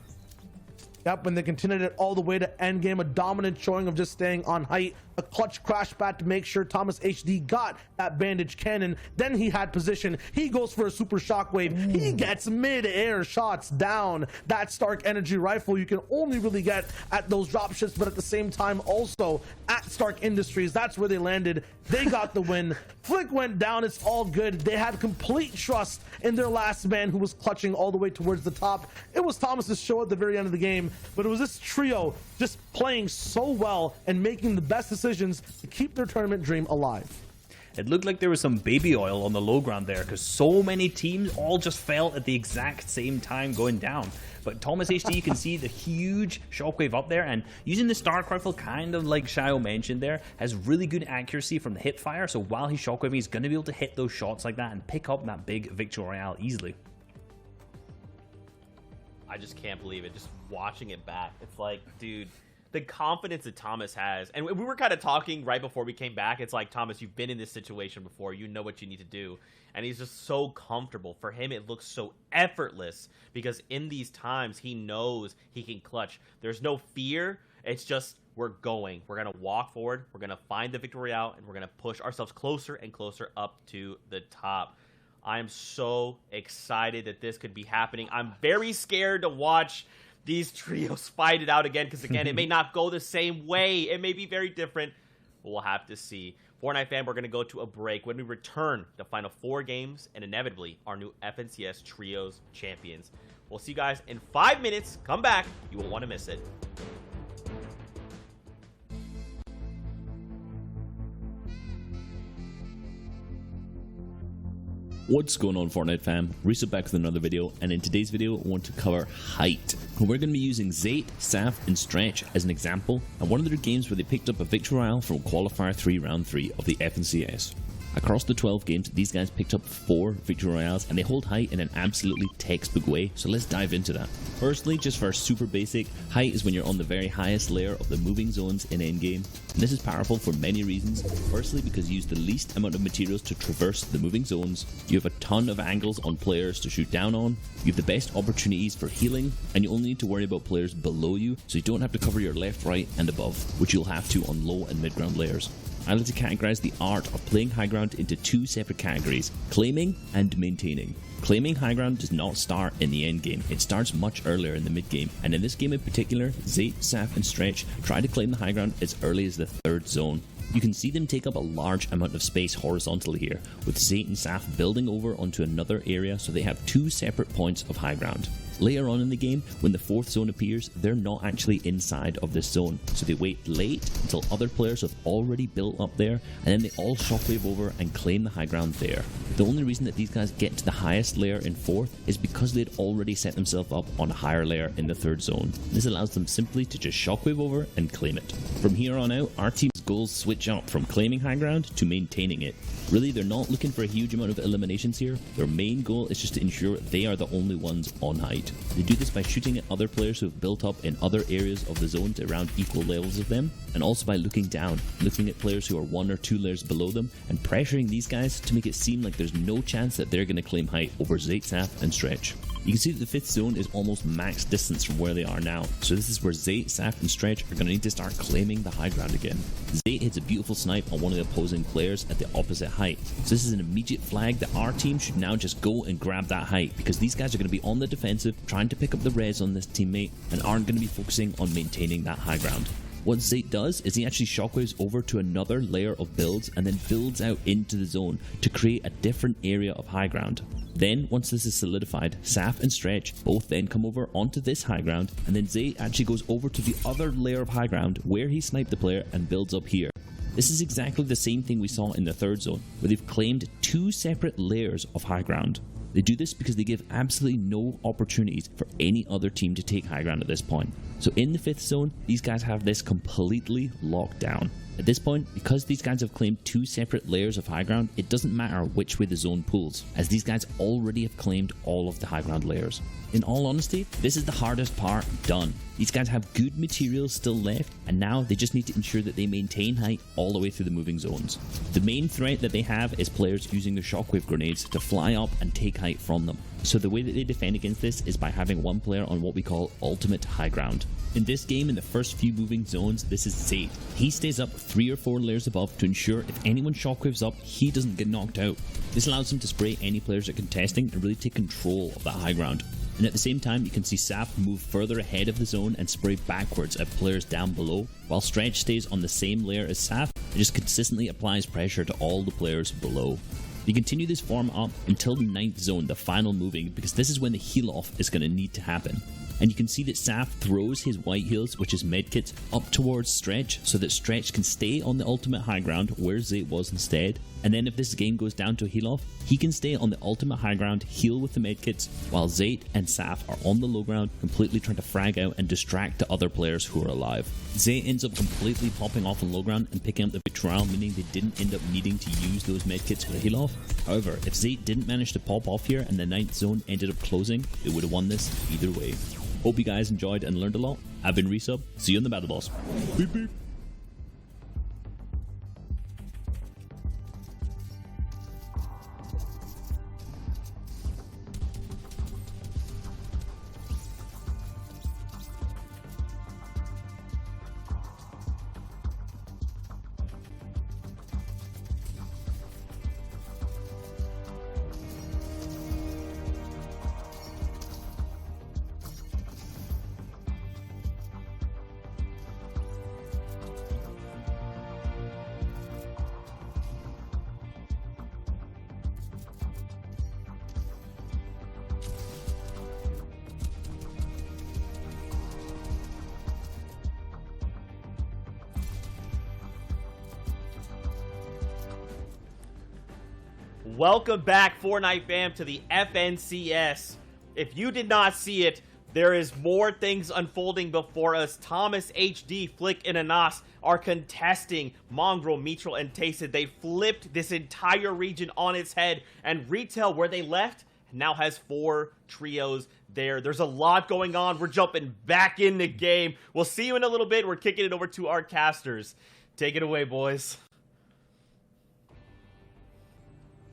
Yep, and they continued it all the way to endgame, a dominant showing of just staying on height, a clutch crash bat to make sure Thomas HD got that bandage cannon. Then he had position. He goes for a super shockwave. He gets mid-air shots down. That Stark energy rifle you can only really get at those drop ships, but at the same time also at Stark Industries. That's where they landed. They got the win. Flick went down. It's all good. They had complete trust in their last man who was clutching all the way towards the top. It was Thomas's show at the very end of the game, but it was this trio just playing so well and making the best decisions to keep their tournament dream alive. It looked like there was some baby oil on the low ground there because so many teams all just fell at the exact same time going down. But Thomas HD, you can see the huge shockwave up there, and using the Stark rifle, kind of like Shio mentioned there, has really good accuracy from the hip fire. So while he's shockwaving, he's going to be able to hit those shots like that and pick up that big Victory Royale easily. I just can't believe it. Just watching it back, it's like, dude, the confidence that Thomas has. And we were kind of talking right before we came back. It's like, Thomas, you've been in this situation before. You know what you need to do. And he's just so comfortable. For him, it looks so effortless because in these times, he knows he can clutch. There's no fear. It's just, we're going. We're going to walk forward. We're going to find the Victory Royale, and we're going to push ourselves closer and closer up to the top. I'm so excited that this could be happening. I'm very scared to watch these trios fight it out again because, again, it may not go the same way. It may be very different, but we'll have to see. Fortnite fan, we're going to go to a break. When we return, the final 4 games and inevitably our new FNCS Trios champions. We'll see you guys in 5 minutes. Come back. You won't want to miss it. What's going on, Fortnite fam? Reset back with another video, and in today's video I want to cover height. We're going to be using Zate, Saf and Stretch as an example, and one of their games where they picked up a victory royale from Qualifier 3 Round 3 of the FNCS. Across the 12 games, these guys picked up 4 victory royales, and they hold height in an absolutely textbook way, so let's dive into that. Firstly, just for super basic, height is when you're on the very highest layer of the moving zones in endgame, and this is powerful for many reasons. Firstly, because you use the least amount of materials to traverse the moving zones, you have a ton of angles on players to shoot down on, you have the best opportunities for healing, and you only need to worry about players below you, so you don't have to cover your left, right and above, which you'll have to on low and mid ground layers. I like to categorize the art of playing high ground into 2 separate categories: claiming and maintaining. Claiming high ground does not start in the end game, it starts much earlier in the mid game, and in this game in particular, Zate, Saf and Stretch try to claim the high ground as early as the 3rd zone. You can see them take up a large amount of space horizontally here, with Zate and Saf building over onto another area, so they have 2 separate points of high ground. Later on in the game, when the 4th zone appears, they're not actually inside of this zone, so they wait late until other players have already built up there, and then they all shockwave over and claim the high ground there. The only reason that these guys get to the highest layer in 4th is because they'd already set themselves up on a higher layer in the 3rd zone. This allows them simply to just shockwave over and claim it. From here on out, our team's goals switch up from claiming high ground to maintaining it. Really, they're not looking for a huge amount of eliminations here. Their main goal is just to ensure they are the only ones on height. They do this by shooting at other players who have built up in other areas of the zone to around equal levels of them, and also by looking down, looking at players who are 1 or 2 layers below them, and pressuring these guys to make it seem like there's no chance that they're going to claim height over Zate, Saf and Stretch. You can see that the 5th zone is almost max distance from where they are now, so this is where Zate, Saf and Stretch are going to need to start claiming the high ground again. Zate hits a beautiful snipe on one of the opposing players at the opposite height, so this is an immediate flag that our team should now just go and grab that height, because these guys are going to be on the defensive, trying to pick up the res on this teammate, and aren't going to be focusing on maintaining that high ground. What Zate does is he actually shockwaves over to another layer of builds and then builds out into the zone to create a different area of high ground. Then, once this is solidified, Saf and Stretch both then come over onto this high ground, and then Zate actually goes over to the other layer of high ground where he sniped the player and builds up here. This is exactly the same thing we saw in the 3rd zone, where they've claimed 2 separate layers of high ground. They do this because they give absolutely no opportunities for any other team to take high ground at this point. So in the 5th zone, these guys have this completely locked down. At this point, because these guys have claimed 2 separate layers of high ground, it doesn't matter which way the zone pulls, as these guys already have claimed all of the high ground layers. In all honesty, this is the hardest part done. These guys have good materials still left, and now they just need to ensure that they maintain height all the way through the moving zones. The main threat that they have is players using their shockwave grenades to fly up and take height from them. So the way that they defend against this is by having one player on what we call ultimate high ground. In this game, in the first few moving zones, this is Zate. He stays up 3 or 4 layers above to ensure if anyone shockwaves up, he doesn't get knocked out. This allows him to spray any players that are contesting and really take control of that high ground. And at the same time, you can see Saf move further ahead of the zone and spray backwards at players down below, while Stretch stays on the same layer as Saf and just consistently applies pressure to all the players below. You continue this form up until the 9th zone, the final moving, because this is when the heal off is going to need to happen. And you can see that Saf throws his white heals, which is medkits, up towards Stretch so that Stretch can stay on the ultimate high ground where Zate was instead. And then if this game goes down to a heal off, he can stay on the ultimate high ground, heal with the medkits, while Zate and Saf are on the low ground, completely trying to frag out and distract the other players who are alive. Zate ends up completely popping off on low ground and picking up the victory royale, meaning they didn't end up needing to use those medkits for the heal off. However, if Zate didn't manage to pop off here and the 9th zone ended up closing, they would have won this either way. Hope you guys enjoyed and learned a lot. I've been Resub. See you in the Battle Boss. Beep beep. Welcome back, Fortnite fam, to the FNCS. If you did not see it, there is more things unfolding before us. Thomas, HD, Flick, and Anas are contesting Mongrel, Mitral, and Tayson. They flipped this entire region on its head, and Retail, where they left, now has 4 trios there. There's a lot going on. We're jumping back in the game. We'll see you in a little bit. We're kicking it over to our casters. Take it away, boys.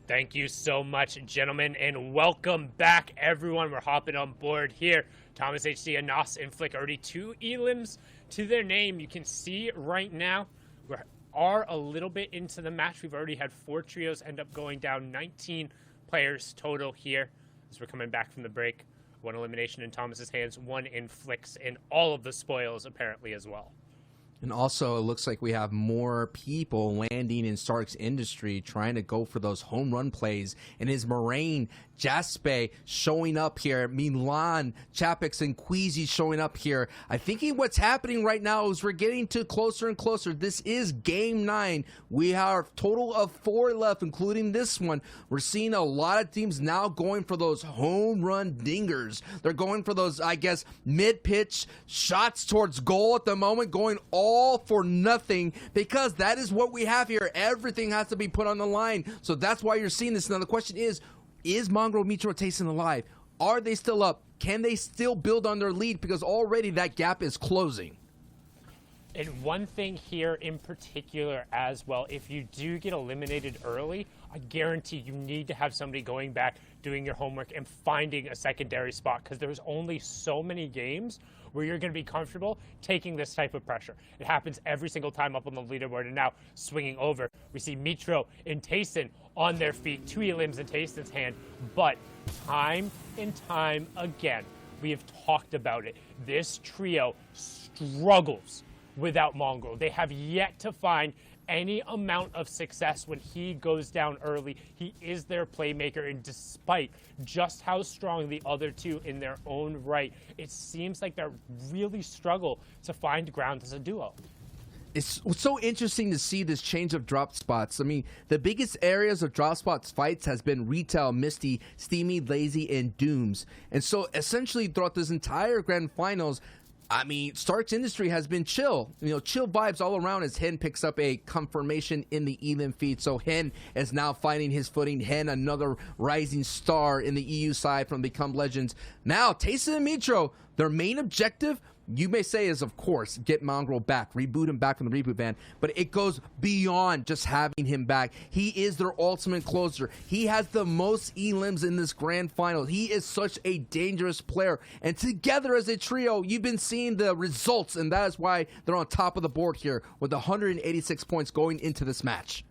Thank you so much, gentlemen, and welcome back, everyone. We're hopping on board here. Thomas, HD, Anas, and Flick, already 2 elims to their name. You can see right now we are a little bit into the match. We've already had 4 trios end up going down, 19 players total here as we're coming back from the break. 1 elimination in Thomas's hands, 1 in Flick's, and all of the spoils apparently as well. And also, it looks like we have more people landing in Stark's Industry trying to go for those home run plays. And his Moraine, Jaspe showing up here. Milan, Chapix, and Queasy showing up here. I think what's happening right now is we're getting to closer and closer. This is game 9. We have a total of 4 left, including this one. We're seeing a lot of teams now going for those home run dingers. They're going for those, I guess, mid-pitch shots towards goal at the moment, going all for nothing, because that is what we have here. Everything has to be put on the line. So that's why you're seeing this. Now the question is Mongrel, Mitro, Tayson alive? Are they still up? Can they still build on their lead? Because already that gap is closing. And one thing here in particular as well, if you do get eliminated early, I guarantee you need to have somebody going back, doing your homework, and finding a secondary spot, because there's only so many games where you're going to be comfortable taking this type of pressure. It happens every single time up on the leaderboard, and now swinging over. We see Mitro and Tayson on their feet, 2 elims in Tayson's hand, but time and time again, we have talked about it. This trio struggles without Mongrel. They have yet to find any amount of success when he goes down early. He is their playmaker, and despite just how strong the other 2 in their own right, it seems like they really struggle to find ground as a duo. It's so interesting to see this change of drop spots. I mean, the biggest areas of drop spots fights has been Retail, Misty, Steamy, Lazy, and Dooms. And so essentially throughout this entire grand finals, I mean, Stark's Industry has been chill. Chill vibes all around as Hen picks up a confirmation in the elim feed. So Hen is now finding his footing. Hen, another rising star in the EU side from Become Legends. Now, Tayson and Mitro, their main objective, you may say, is, of course, get Mongrel back, reboot him back from the reboot van, but it goes beyond just having him back. He is their ultimate closer. He has the most elims in this grand final. He is such a dangerous player, and together as a trio, you've been seeing the results, and that is why they're on top of the board here with 186 points going into this match.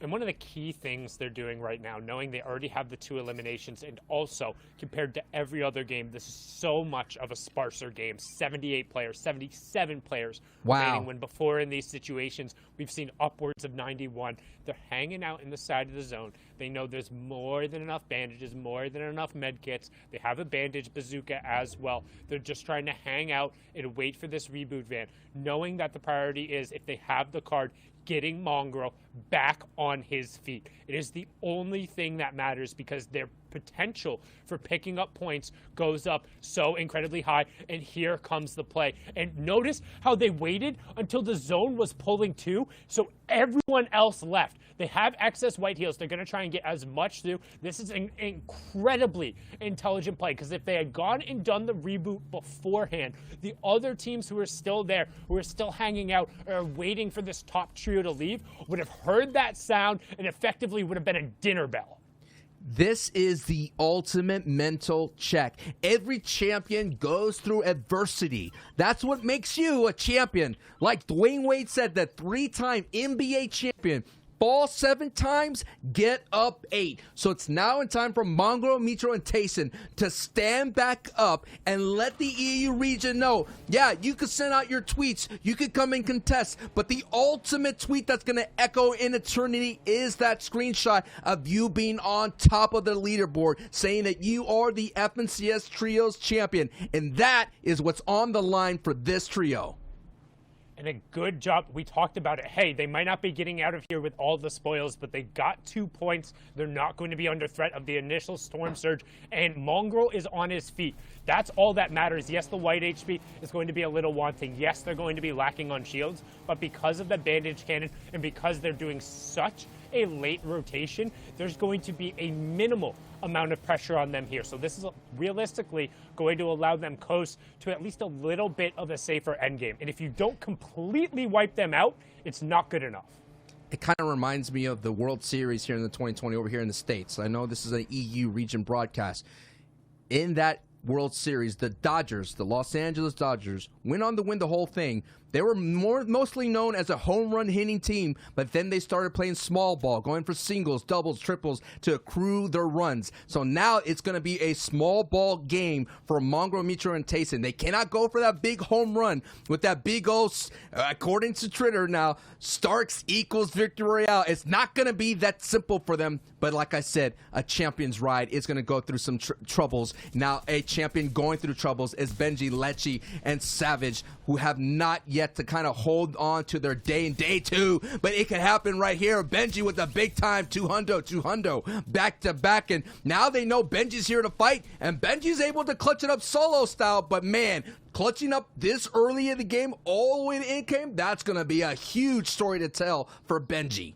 And one of the key things they're doing right now, knowing they already have the 2 eliminations, and also compared to every other game, this is so much of a sparser game. 78 players, 77 players remaining, when before in these situations we've seen upwards of 91. They're hanging out in the side of the zone. They know there's more than enough bandages, more than enough med kits. They have a bandage bazooka as well. They're just trying to hang out and wait for this reboot van, knowing that the priority is, if they have the card, getting Mongrel back on his feet. It is the only thing that matters, because their potential for picking up points goes up so incredibly high. And here comes the play. And notice how they waited until the zone was pulling 2, so everyone else left. They have excess white heals. They're going to try and get as much through. This is an incredibly intelligent play, because if they had gone and done the reboot beforehand, the other teams who are still there, who are still hanging out, or waiting for this top trio to leave, would have heard that sound and effectively would have been a dinner bell. This is the ultimate mental check. Every champion goes through adversity. That's what makes you a champion. Like Dwayne Wade said, that 3-time NBA champion. Fall 7 times, get up 8. So it's now in time for Mongrel, Mitro, and Tayson to stand back up and let the EU region know, yeah, you could send out your tweets, you could come and contest, but the ultimate tweet that's going to echo in eternity is that screenshot of you being on top of the leaderboard, saying that you are the FNCS Trios champion. And that is what's on the line for this trio. and a good job. We talked about it. Hey, they might not be getting out of here with all the spoils, but they got 2 points. They're not going to be under threat of the initial storm surge, and Mongrel is on his feet. That's all that matters. Yes, the white HP is going to be a little wanting. Yes, they're going to be lacking on shields, but because of the bandage cannon and because they're doing such a late rotation, there's going to be a minimal amount of pressure on them here. So this is realistically going to allow them coast to at least a little bit of a safer endgame. And if you don't completely wipe them out, it's not good enough. It kind of reminds me of the World Series here in the 2020 over here in the States. I know this is an EU region broadcast. In that World Series, the Dodgers, the Los Angeles Dodgers, went on to win the whole thing. They were mostly known as a home run hitting team, but then they started playing small ball, going for singles, doubles, triples to accrue their runs. So now it's going to be a small ball game for Mongrel, Mitro, and Tayson. They cannot go for that big home run with that big old, according to Twitter now, Starks equals victory royale. It's not going to be that simple for them, but like I said, a champion's ride is going to go through some troubles. Now a champion going through troubles is Benji, Lecce, and Savage, who have not yet to kind of hold on to their day in day two, but it could happen right here. Benji with a big time 200 back to back, and now they know Benji's here to fight, and Benji's able to clutch it up solo style, but man, clutching up this early in the game all the way to end game, that's going to be a huge story to tell for Benji.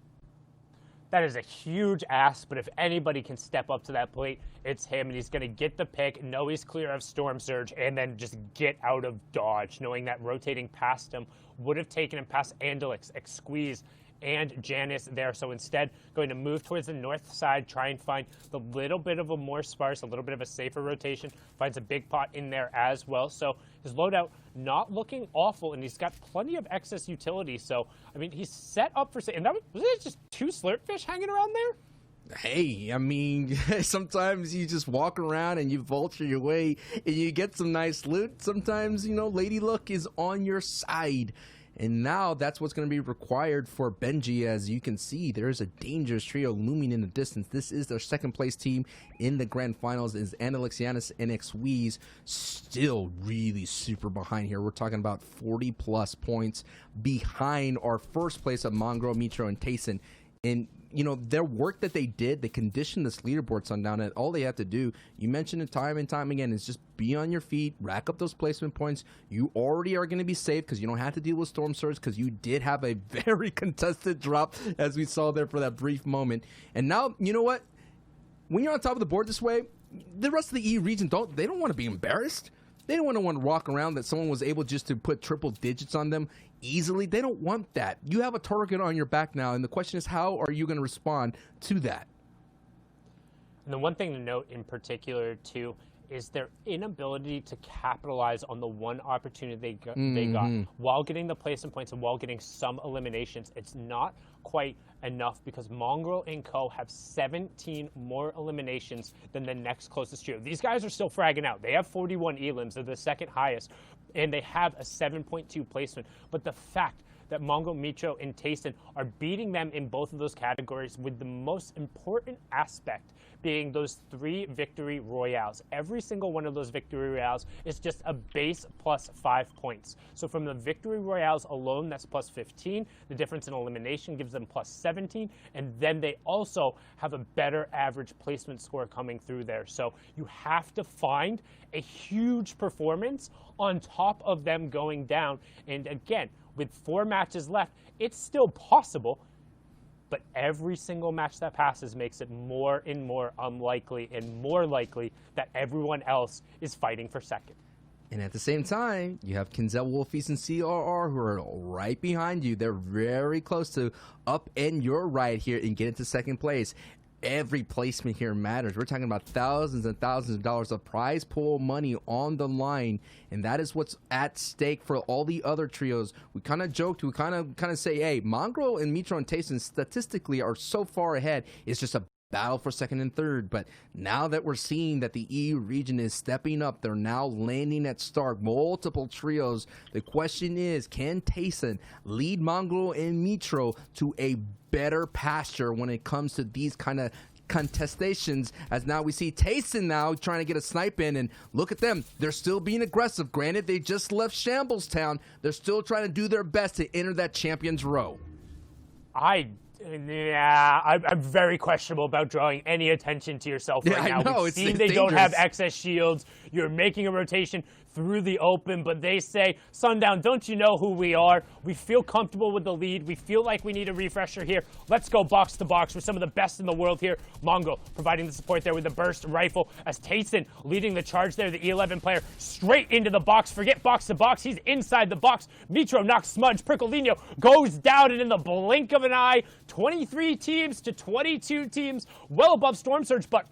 That is a huge ask, but if anybody can step up to that plate, it's him, and he's going to get the pick, know he's clear of Storm Surge, and then just get out of dodge, knowing that rotating past him would have taken him past Andelix, Squeeze, and Janice there. So instead, going to move towards the north side, try and find the little bit of a more sparse, a little bit of a safer rotation, finds a big pot in there as well. So his loadout not looking awful, and he's got plenty of excess utility. So, I mean, he's set up for, and that was it just 2 slurpfish hanging around there? Hey, I mean, sometimes you just walk around and you vulture your way and you get some nice loot. Sometimes, you know, Lady Luck is on your side. And now that's what's going to be required for Benji. As you can see, there's a dangerous trio looming in the distance. This is their second place team in the grand finals. Is Analexianus and Xweez still really super behind here. We're talking about 40 plus points behind our first place of Mongrel, Mitro, and Tayson. And you know, their work that they did, they conditioned this leaderboard sundown, and all they have to do, you mentioned it time and time again, is just be on your feet, rack up those placement points. You already are going to be safe because you don't have to deal with Storm Surge, because you did have a very contested drop, as we saw there for that brief moment. And now, you know what? When you're on top of the board this way, the rest of the E region don't want to be embarrassed. They don't want to walk around that someone was able just to put triple digits on them easily. They don't want that. You have a target on your back now, and the question is, how are you going to respond to that? And the one thing to note in particular, too, is their inability to capitalize on the one opportunity they got while getting the placement points and while getting some eliminations. It's not quite enough because Mongrel and Co. have 17 more eliminations than the next closest trio. These guys are still fragging out. They have 41 elims. They're the second highest, and they have a 7.2 placement. But the fact that Mongrel, Mitro, and Tayson are beating them in both of those categories, with the most important aspect being those 3 victory royales. Every single one of those victory royales is just a base plus 5 points. So from the victory royales alone, that's plus 15. The difference in elimination gives them plus 17. And then they also have a better average placement score coming through there. So you have to find a huge performance on top of them going down. And again, with 4 matches left, it's still possible, but every single match that passes makes it more and more unlikely and more likely that everyone else is fighting for second. And at the same time, you have Kinzel, Wolfies, and CRR who are right behind you. They're very close to upend your ride here and get into second place. Every placement here matters. We're talking about thousands and thousands of dollars of prize pool money on the line, and that is what's at stake for all the other trios. We kind of joked, we kind of say, hey, Mongrel and Mitro and Tayson statistically are so far ahead. It's just a battle for second and third. But now that we're seeing that the EU region is stepping up, they're now landing at Stark, multiple trios. The question is, can Tayson lead Mongrel and Mitro to a better pasture when it comes to these kind of contestations, as now we see Tayson now trying to get a snipe in, and look at them. They're still being aggressive. Granted, they just left Shambles Town. They're still trying to do their best to enter that champion's row. I'm very questionable about drawing any attention to yourself right now. I know, We've seen they dangerous. don't have excess shields. You're making a rotation through the open, but they say, Sundown, don't you know who we are? We feel comfortable with the lead. We feel like we need a refresher here. Let's go box to box. We're some of the best in the world here. Mongo providing the support there with the burst rifle as Tayson leading the charge there, the E11 player, straight into the box. Forget box to box. He's inside the box. Mitro knocks Smudge. Pricolino goes down, and in the blink of an eye, 23 teams to 22 teams, well above Storm Surge, but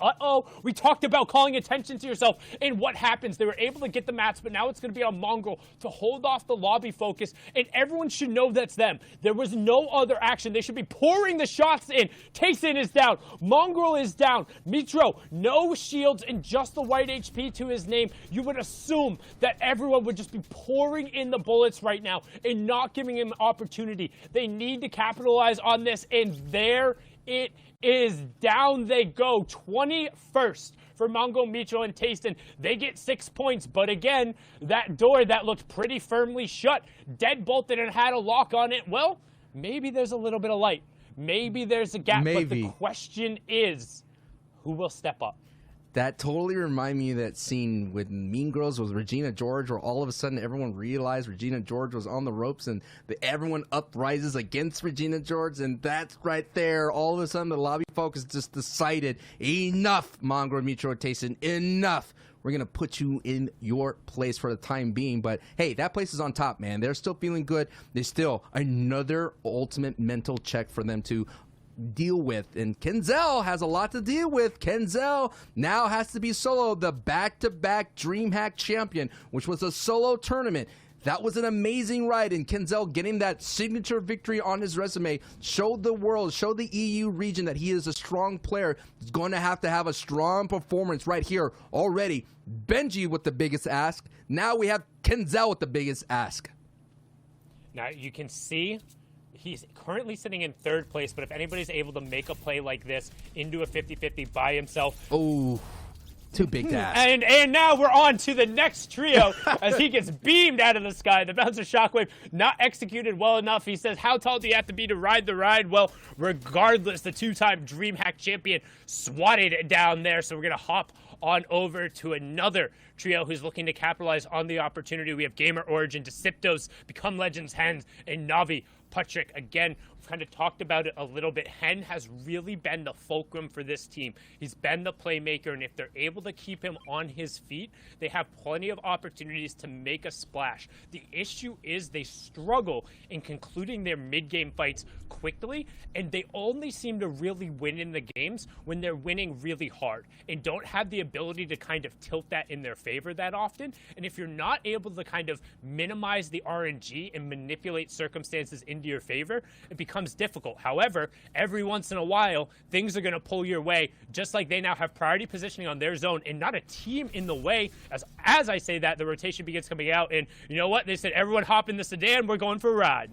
we talked about calling attention to yourself, and what happens? They were able to get the mats, but now it's going to be on Mongrel to hold off the lobby focus, and everyone should know that's them. There was no other action. They should be pouring the shots in. Tayson is down. Mongrel is down. Mitro, no shields and just the white HP to his name. You would assume that everyone would just be pouring in the bullets right now and not giving him opportunity. They need to capitalize on this, and there it is. Down they go. 21st for Mongo, Mitro, and Tayson. They get 6 points, but again, that door that looked pretty firmly shut, deadbolted and had a lock on it. Well, maybe there's a little bit of light. Maybe there's a gap, but the question is, who will step up? That totally reminded me of that scene with Mean Girls with Regina George, where all of a sudden everyone realized Regina George was on the ropes, and everyone uprises against Regina George, and that's right there. All of a sudden, the lobby folks just decided, enough, Mongrel, Mitro, Tayson, enough. We're going to put you in your place for the time being. But, hey, that place is on top, man. They're still feeling good. There's still another ultimate mental check for them to deal with, and Kenzel has a lot to deal with. Kenzel now has to be solo, the back-to-back DreamHack champion, which was a solo tournament. That was an amazing ride, and Kenzel getting that signature victory on his resume showed the world, showed the EU region that he is a strong player. He's going to have a strong performance right here already. Benji with the biggest ask. Now we have Kenzel with the biggest ask. Now you can see he's currently sitting in third place, but if anybody's able to make a play like this into a 50-50 by himself. Oh, too big to ask. And now we're on to the next trio as he gets beamed out of the sky. The bouncer shockwave not executed well enough. He says, how tall do you have to be to ride the ride? Well, regardless, the two-time DreamHack champion swatted it down there. So we're going to hop on over to another trio who's looking to capitalize on the opportunity. We have Gamer Origin, Deceptos, Become Legends, Hens, and Navi Patrick. Again, we've kind of talked about it a little bit. Hen has really been the fulcrum for this team. He's been the playmaker, and if they're able to keep him on his feet, they have plenty of opportunities to make a splash. The issue is they struggle in concluding their mid-game fights quickly, and they only seem to really win in the games when they're winning really hard and don't have the ability to kind of tilt that in their favor that often. And if you're not able to kind of minimize the RNG and manipulate circumstances into your favor, it becomes difficult. However, every once in a while, things are going to pull your way, just like they now have priority positioning on their zone and not a team in the way. As I say that, the rotation begins coming out, and you know what? They said, everyone hop in the sedan, we're going for a ride.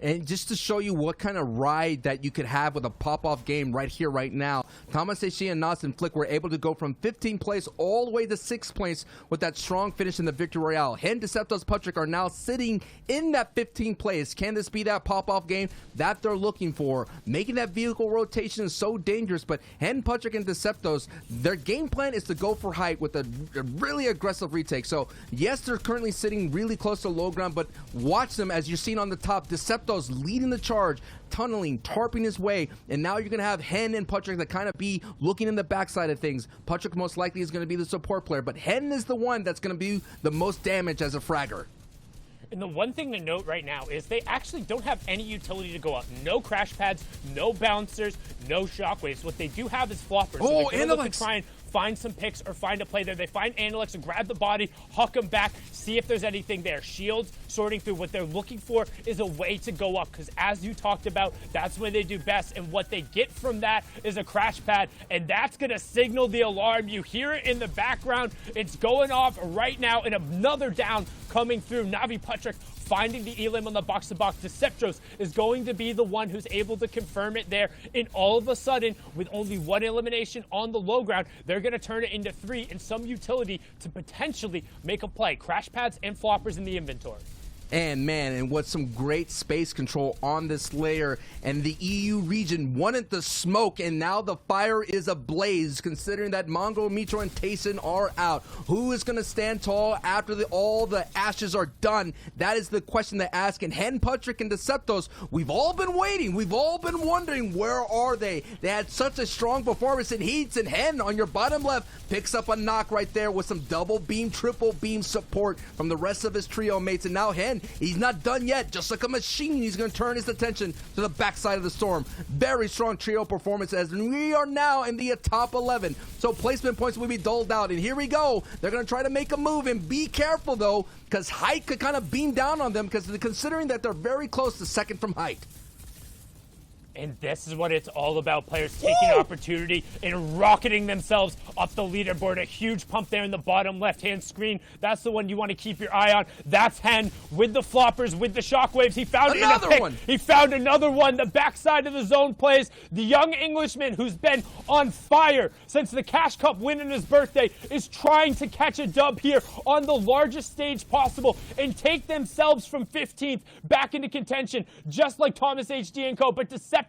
And just to show you what kind of ride that you could have with a pop-off game right here, right now, Thomas Teixeira and Nas and Flick were able to go from 15th place all the way to 6th place with that strong finish in the Victory Royale. Hen, Deceptos, Patrick are now sitting in that 15th place. Can this be that pop-off game that they're looking for? Making that vehicle rotation is so dangerous, but Hen, Patrick, and Deceptos, their game plan is to go for height with a really aggressive retake. So, yes, they're currently sitting really close to low ground, but watch them as you're seeing on the top. Deceptos leading the charge, tunneling, tarping his way, and now you're going to have Hen and Patrick that kind of be looking in the backside of things. Patrick most likely is going to be the support player, but Hen is the one that's going to be the most damage as a fragger. And the one thing to note right now is they actually don't have any utility to go up. No crash pads, no bouncers, no shockwaves. What they do have is floppers. Oh, so they're going to try and find some picks or find a play there. They find Analex and grab the body, huck him back, see if there's anything there. Shields sorting through. What they're looking for is a way to go up, because as you talked about, that's when they do best, and what they get from that is a crash pad, and that's going to signal the alarm. You hear it in the background. It's going off right now, and another down coming through. Navi Patrick finding the elim on the box-to-box. Deceptros is going to be the one who's able to confirm it there. And all of a sudden, with only one elimination on the low ground, they're going to turn it into 3 and some utility to potentially make a play. Crash pads and floppers in the inventory. And man, and what some great space control on this layer, and the EU region wanted the smoke, and now the fire is ablaze, considering that Mongrel, Mitro, and Tayson are out. Who is going to stand tall after all the ashes are done? That is the question to ask. And Hen, Patrick, and Deceptos, we've all been waiting. We've all been wondering, where are they? They had such a strong performance in Heats, and Hen on your bottom left picks up a knock right there with some double beam, triple beam support from the rest of his trio mates. And now Hen, he's not done yet. Just like a machine, he's going to turn his attention to the backside of the storm. Very strong trio performance as we are now in the top 11. So placement points will be doled out. And here we go. They're going to try to make a move. And be careful, though, because height could kind of beam down on them, because considering that they're very close to second from height. And this is what it's all about. Players taking opportunity and rocketing themselves up the leaderboard. A huge pump there in the bottom left-hand screen. That's the one you want to keep your eye on. That's Hen with the floppers, with the shockwaves. He found another one. He found another one. The backside of the zone plays. The young Englishman who's been on fire since the Cash Cup win on his birthday is trying to catch a dub here on the largest stage possible and take themselves from 15th back into contention, just like Thomas HD and co. But Deceptos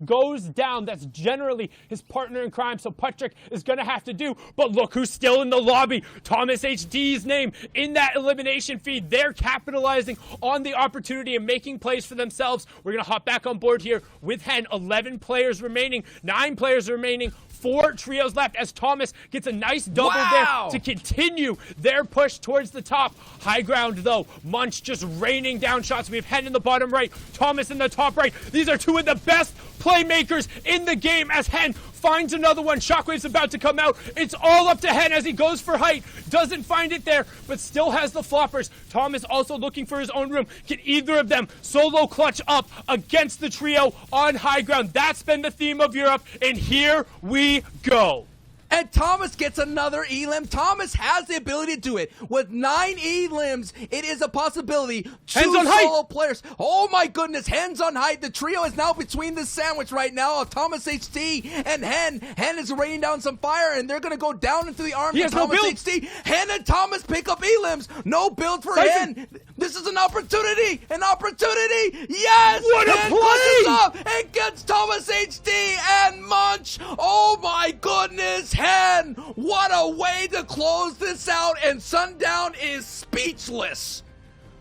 goes down. That's generally his partner in crime, so Patrick is going to have to do. But look who's still in the lobby. Thomas HD's name in that elimination feed. They're capitalizing on the opportunity and making plays for themselves. We're going to hop back on board here with Hen. 11 players remaining, 9 players remaining, 4 trios left as Thomas gets a nice double there to continue their push towards the top. High ground, though. Munch just raining down shots. We have Hen in the bottom right, Thomas in the top right. These are 2 of the best playmakers in the game as Hen finds another one. Shockwave's about to come out. It's all up to Hen as he goes for height. Doesn't find it there, but still has the floppers. Thomas also looking for his own room. Can either of them solo clutch up against the trio on high ground? That's been the theme of Europe, and here we go. And Thomas gets another elim. Thomas has the ability to do it. With 9 elims, it is a possibility. 2 solo players. Oh my goodness, Hen's on height. The trio is now between the sandwich right now of Thomas HD and Hen. Hen is raining down some fire, and they're going to go down into the arms of Thomas HD. Hen and Thomas pick up elims. No build for Hen. This is an opportunity. An opportunity. Yes. What a play. Up and gets Thomas HD and Munch. Oh my goodness. Hen, what a way to close this out, and Sundown is speechless.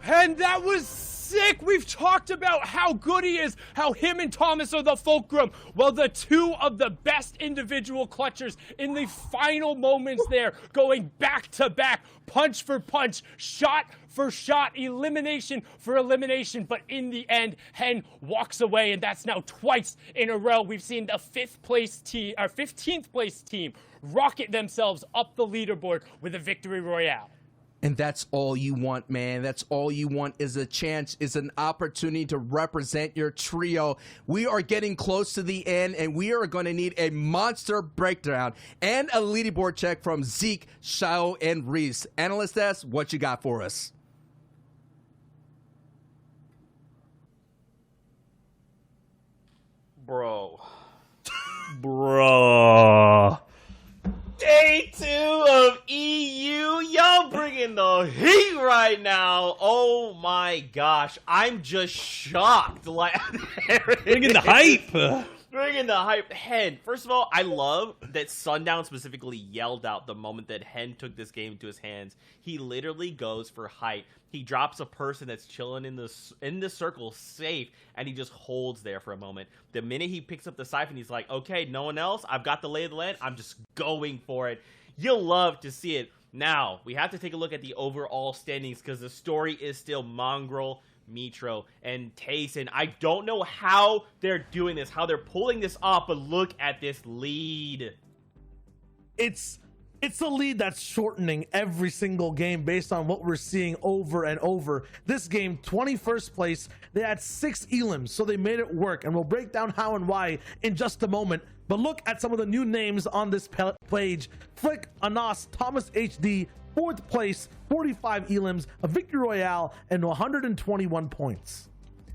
And that was sick. We've talked about how good he is, how him and Thomas are the fulcrum. Well, the 2 of the best individual clutchers in the final moments there, going back to back, punch for punch, shot for shot, elimination for elimination. But in the end, Hen walks away, and that's now twice in a row. We've seen the 15th place team rocket themselves up the leaderboard with a victory royale. And that's all you want, man. That's all you want is a chance, is an opportunity to represent your trio. We are getting close to the end, and we are going to need a monster breakdown and a leaderboard check from Zeke, Shao, and Reese. Analyst S, what you got for us? Bro. Day 2 of EU. Y'all bringing the heat right now. Oh my gosh. I'm just shocked. Like, bringing the hype. Bringing the hype. Hen, first of all, I love that Sundown specifically yelled out the moment that Hen took this game into his hands. He literally goes for height. He drops a person that's chilling in the circle safe, and he just holds there for a moment. The minute he picks up the siphon, he's like, okay, no one else. I've got the lay of the land. I'm just going for it. You'll love to see it. Now, we have to take a look at the overall standings because the story is still Mongrel, Mitro, and Tayson. I don't know how they're doing this, how they're pulling this off, but look at this lead. It's a lead that's shortening every single game based on what we're seeing over and over. This game, 21st place, they had 6 elims, so they made it work, and we'll break down how and why in just a moment. But look at some of the new names on this page. Flick, Anas, Thomas HD, Fourth place, 45 elims, a victory royale, and 121 points.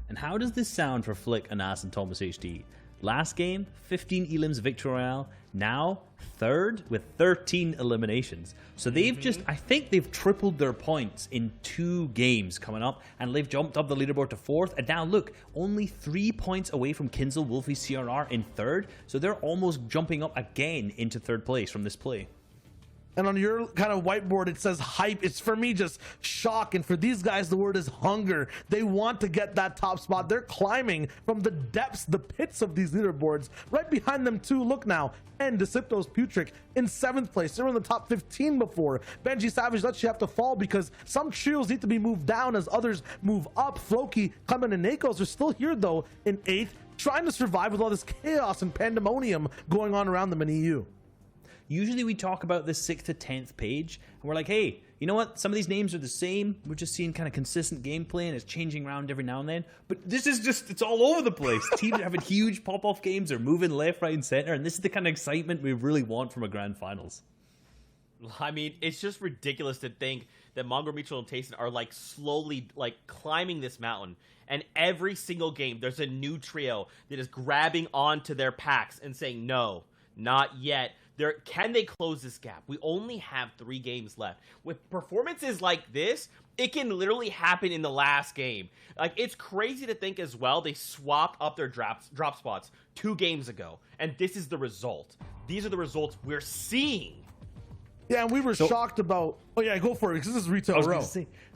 And how does this sound for Flick, Anas, and Thomas HD? Last game, 15 elims, victory royale. Now, third with 13 eliminations. So they've I think they've tripled their points in 2 games coming up, and they've jumped up the leaderboard to 4th. And now look, only 3 points away from Kinzel, Wolfie, CRR in 3rd. So they're almost jumping up again into 3rd place from this play. And on your kind of whiteboard, it says hype. It's for me just shock. And for these guys, the word is hunger. They want to get that top spot. They're climbing from the depths, the pits of these leaderboards. Right behind them, too. Look now. And Deceptos Putric in 7th place. They were in the top 15 before. Benji Savage lets you have to fall because some trios need to be moved down as others move up. Floki, Clement, and Nakos are still here, though, in 8th, trying to survive with all this chaos and pandemonium going on around them in EU. Usually we talk about this 6th to 10th page, and we're like, hey, you know what? Some of these names are the same. We're just seeing kind of consistent gameplay, and it's changing around every now and then. But this is just, it's all over the place. Teams are having huge pop-off games. They're moving left, right, and center, and this is the kind of excitement we really want from a grand finals. I mean, it's just ridiculous to think that Mongrel, Mutual, and Tayson are like slowly like climbing this mountain. And every single game, there's a new trio that is grabbing onto their packs and saying, no, not yet. Can they close this gap? We only have 3 games left. With performances like this, it can literally happen in the last game. Like, it's crazy to think as well, they swapped up their drop spots 2 games ago. And this is the result. These are the results we're seeing. Yeah, and we were shocked about... Oh, yeah, go for it, because this is Retail Row.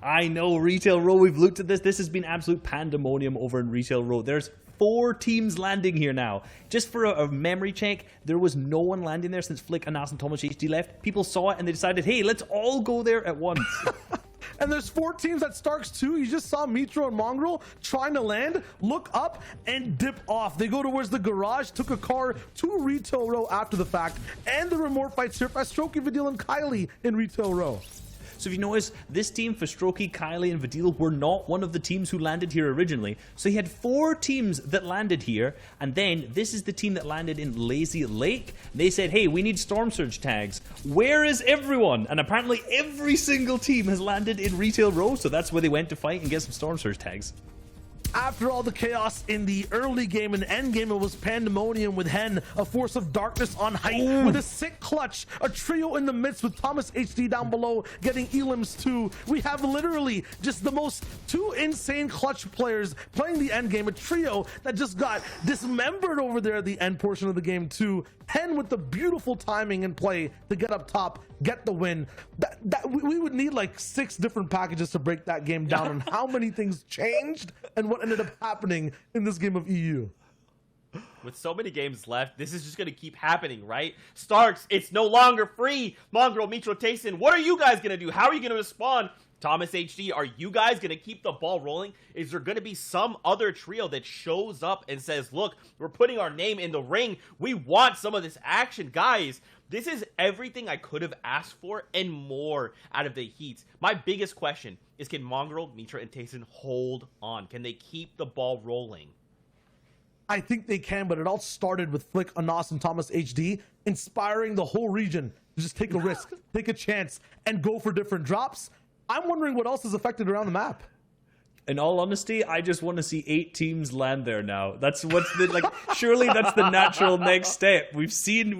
I know, Retail Row. We've looked at this. This has been absolute pandemonium over in Retail Row. There's 4 teams landing here now. Just for a memory check, there was no one landing there since Flick, Anas, and Thomas HD left. People saw it, and they decided, hey, let's all go there at once. And there's 4 teams at Starks too. You just saw Mitro and Mongrel trying to land, look up, and dip off. They go towards the garage, took a car to Retail Row after the fact, and there were more fights here for Strokey, Vidil, and Kylie in Retail Row. So if you notice, this team for Strokey, Kylie, and Vidil were not one of the teams who landed here originally. So he had 4 teams that landed here, and then this is the team that landed in Lazy Lake. They said, hey, we need Storm Surge tags. Where is everyone? And apparently every single team has landed in Retail Row, so that's where they went to fight and get some Storm Surge tags. After all the chaos in the early game and end game, it was pandemonium with Hen, a force of darkness on height, with a sick clutch, a trio in the midst with Thomas HD down below getting elims too. We have literally just the most 2 insane clutch players playing the end game, a trio that just got dismembered over there at the end portion of the game too. Hen with the beautiful timing and play to get up top, get the win. We would need like 6 different packages to break that game down on how many things changed and what ended up happening in this game of EU. With so many games left, this is just going to keep happening, right? Starks, it's no longer free. Mongrel, Mitro, Tayson, what are you guys going to do? How are you going to respond? Thomas HD, are you guys going to keep the ball rolling? Is there going to be some other trio that shows up and says, look, we're putting our name in the ring. We want some of this action. Guys, this is everything I could have asked for and more out of the Heats. My biggest question is, can Mongrel, Mitra, and Tayson hold on? Can they keep the ball rolling? I think they can, but it all started with Flick, Anas, and Thomas HD inspiring the whole region to just take a risk, take a chance, and go for different drops. I'm wondering what else is affected around the map. In all honesty, I just want to see 8 teams land there now. That's what's the like. Surely that's the natural next step. We've seen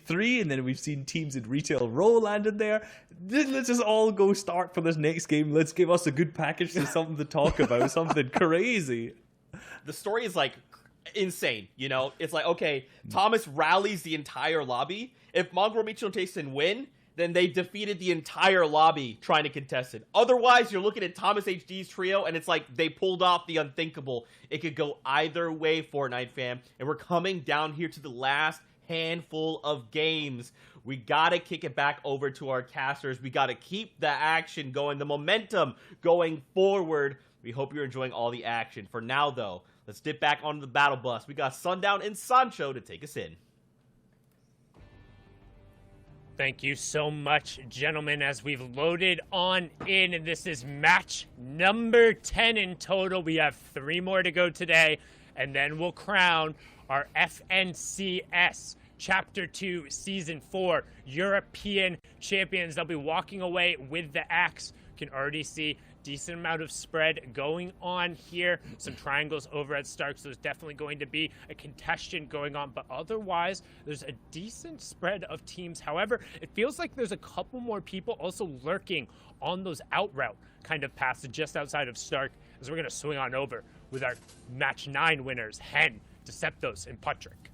3, and then we've seen teams in Retail Row landed there. Let's just all go start for this next game. Let's give us a good package to something to talk about, something crazy. The story is like insane, you know? It's like, okay, Thomas rallies the entire lobby. If Mongrel, Mitchell, and Tayson win, then they defeated the entire lobby trying to contest it. Otherwise, you're looking at Thomas HD's trio, and it's like they pulled off the unthinkable. It could go either way, Fortnite fam. And we're coming down here to the last handful of games. We gotta kick it back over to our casters. We gotta keep the action going, the momentum going forward. We hope you're enjoying all the action. For now, though, let's dip back onto the battle bus. We got Sundown and Sancho to take us in. Thank you so much, gentlemen, as we've loaded on in, and this is match number 10 in total. We have 3 more to go today, and then we'll crown our FNCS Chapter 2, Season 4, European champions. They'll be walking away with the axe. You can already see decent amount of spread going on here. Some triangles over at Stark, so there's definitely going to be a contention going on, but otherwise there's a decent spread of teams. However, it feels like there's a couple more people also lurking on those out route kind of paths just outside of Stark, as we're going to swing on over with our match 9 winners, Hen, Deceptos, and Patrick.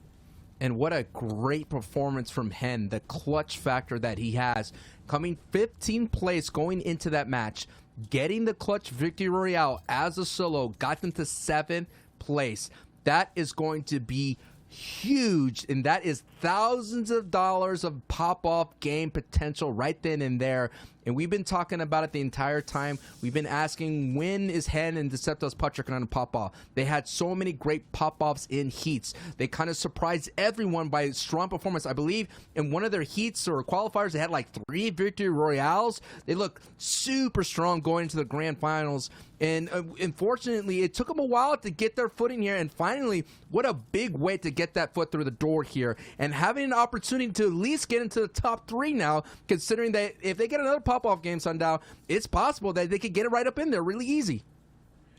And what a great performance from Hen, the clutch factor that he has, coming 15th place going into that match, getting the clutch victory royale as a solo, got them to 7th place. That is going to be huge, and that is thousands of dollars of pop-off game potential right then and there. And we've been talking about it the entire time. We've been asking, when is Hen and Deceptos Patrick going to pop off? They had so many great pop-offs in heats. They kind of surprised everyone by strong performance. I believe in one of their heats or qualifiers, they had like 3 victory royales. They look super strong going into the grand finals. And unfortunately, it took them a while to get their footing here. And finally, what a big way to get that foot through the door here. And having an opportunity to at least get into the top 3 now, considering that if they get another pop-off game, Sundown, it's possible that they could get it right up in there really easy.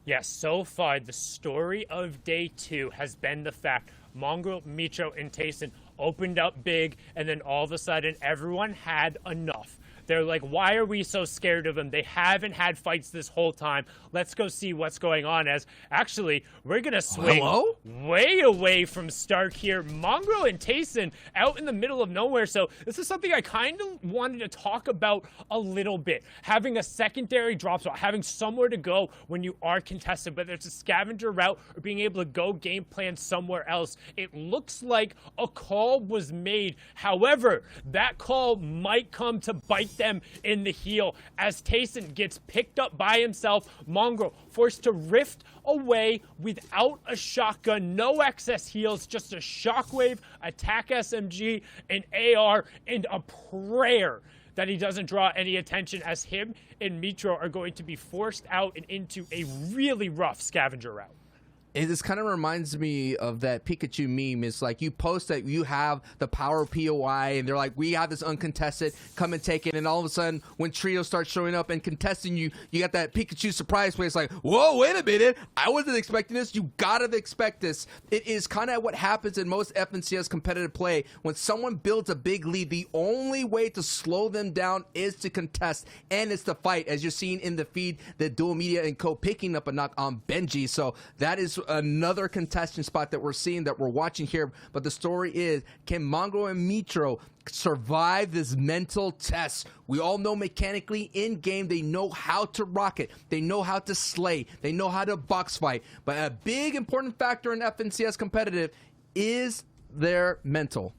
Yes, so far, the story of day 2 has been the fact Mongrel, Mitro, and Tayson opened up big, and then all of a sudden, everyone had enough. They're like, why are we so scared of them? They haven't had fights this whole time. Let's go see what's going on. As actually, we're going to swing way away from Stark here. Mongrel and Tayson out in the middle of nowhere. So this is something I kind of wanted to talk about a little bit. Having a secondary drop spot, having somewhere to go when you are contested, whether it's a scavenger route or being able to go game plan somewhere else. It looks like a call was made. However, that call might come to bite them in the heel as Tayson gets picked up by himself. Mongrel forced to rift away without a shotgun, no excess heals, just a shockwave, attack SMG, an AR, and a prayer that he doesn't draw any attention, as him and Mitro are going to be forced out and into a really rough scavenger route. This kind of reminds me of that Pikachu meme. It's like you post that you have the power of POI, and they're like, we have this uncontested, come and take it. And all of a sudden, when Trio starts showing up and contesting you, you got that Pikachu surprise play. It's like, whoa, wait a minute. I wasn't expecting this. You gotta expect this. It is kind of what happens in most FNCS competitive play. When someone builds a big lead, the only way to slow them down is to contest, and it's to fight. As you're seeing in the feed, the Dual Media and Co. picking up a knock on Benji. So that is another contestant spot that we're seeing, that we're watching here. But the story is, can Mongrel and Mitro survive this mental test? We all know mechanically in game they know how to rock it, they know how to slay, they know how to box fight. But a big important factor in FNCS competitive is their mental.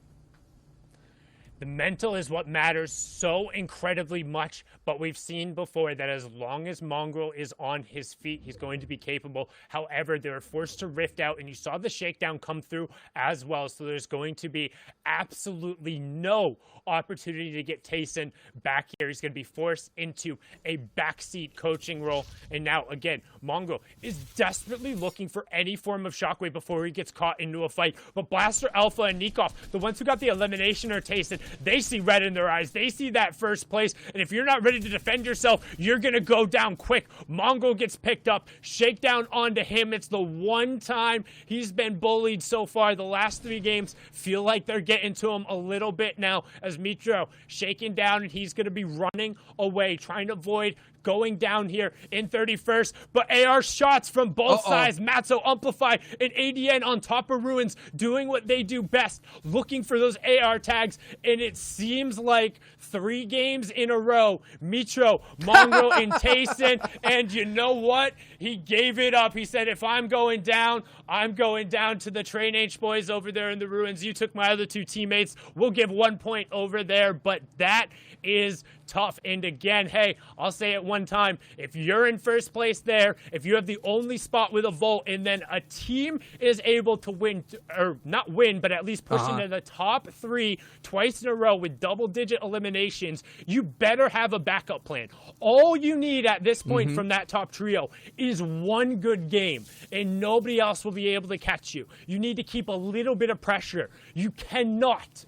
The mental is what matters so incredibly much, but we've seen before that as long as Mongrel is on his feet, he's going to be capable. However, they were forced to rift out, and you saw the shakedown come through as well, so there's going to be absolutely no opportunity to get Tayson back here. He's going to be forced into a backseat coaching role, and now, again, Mongrel is desperately looking for any form of shockwave before he gets caught into a fight, but Blaster Alpha and Nikov, the ones who got the elimination, are Tayson. They see red in their eyes. They see that first place. And if you're not ready to defend yourself, you're going to go down quick. Mongrel gets picked up. Shakedown onto him. It's the one time he's been bullied so far. The last 3 games feel like they're getting to him a little bit now, as Mitro shaking down, and he's going to be running away, trying to avoid going down here in 31st, but AR shots from both sides. Matzo Amplify and ADN on top of Ruins doing what they do best, looking for those AR tags, and it seems like 3 games in a row, Mitro, Mongrel, and Tayson, and you know what? He gave it up. He said, if I'm going down, I'm going down to the Train H boys over there in the Ruins. You took my other 2 teammates. We'll give 1 point over there, but that is tough. And again, hey, I'll say it one time. If you're in first place there, if you have the only spot with a vote, and then a team is able to win, or not win, but at least push into the top 3 twice in a row with double-digit eliminations, you better have a backup plan. All you need at this point from that top trio is one good game, and nobody else will be able to catch you. You need to keep a little bit of pressure. You cannot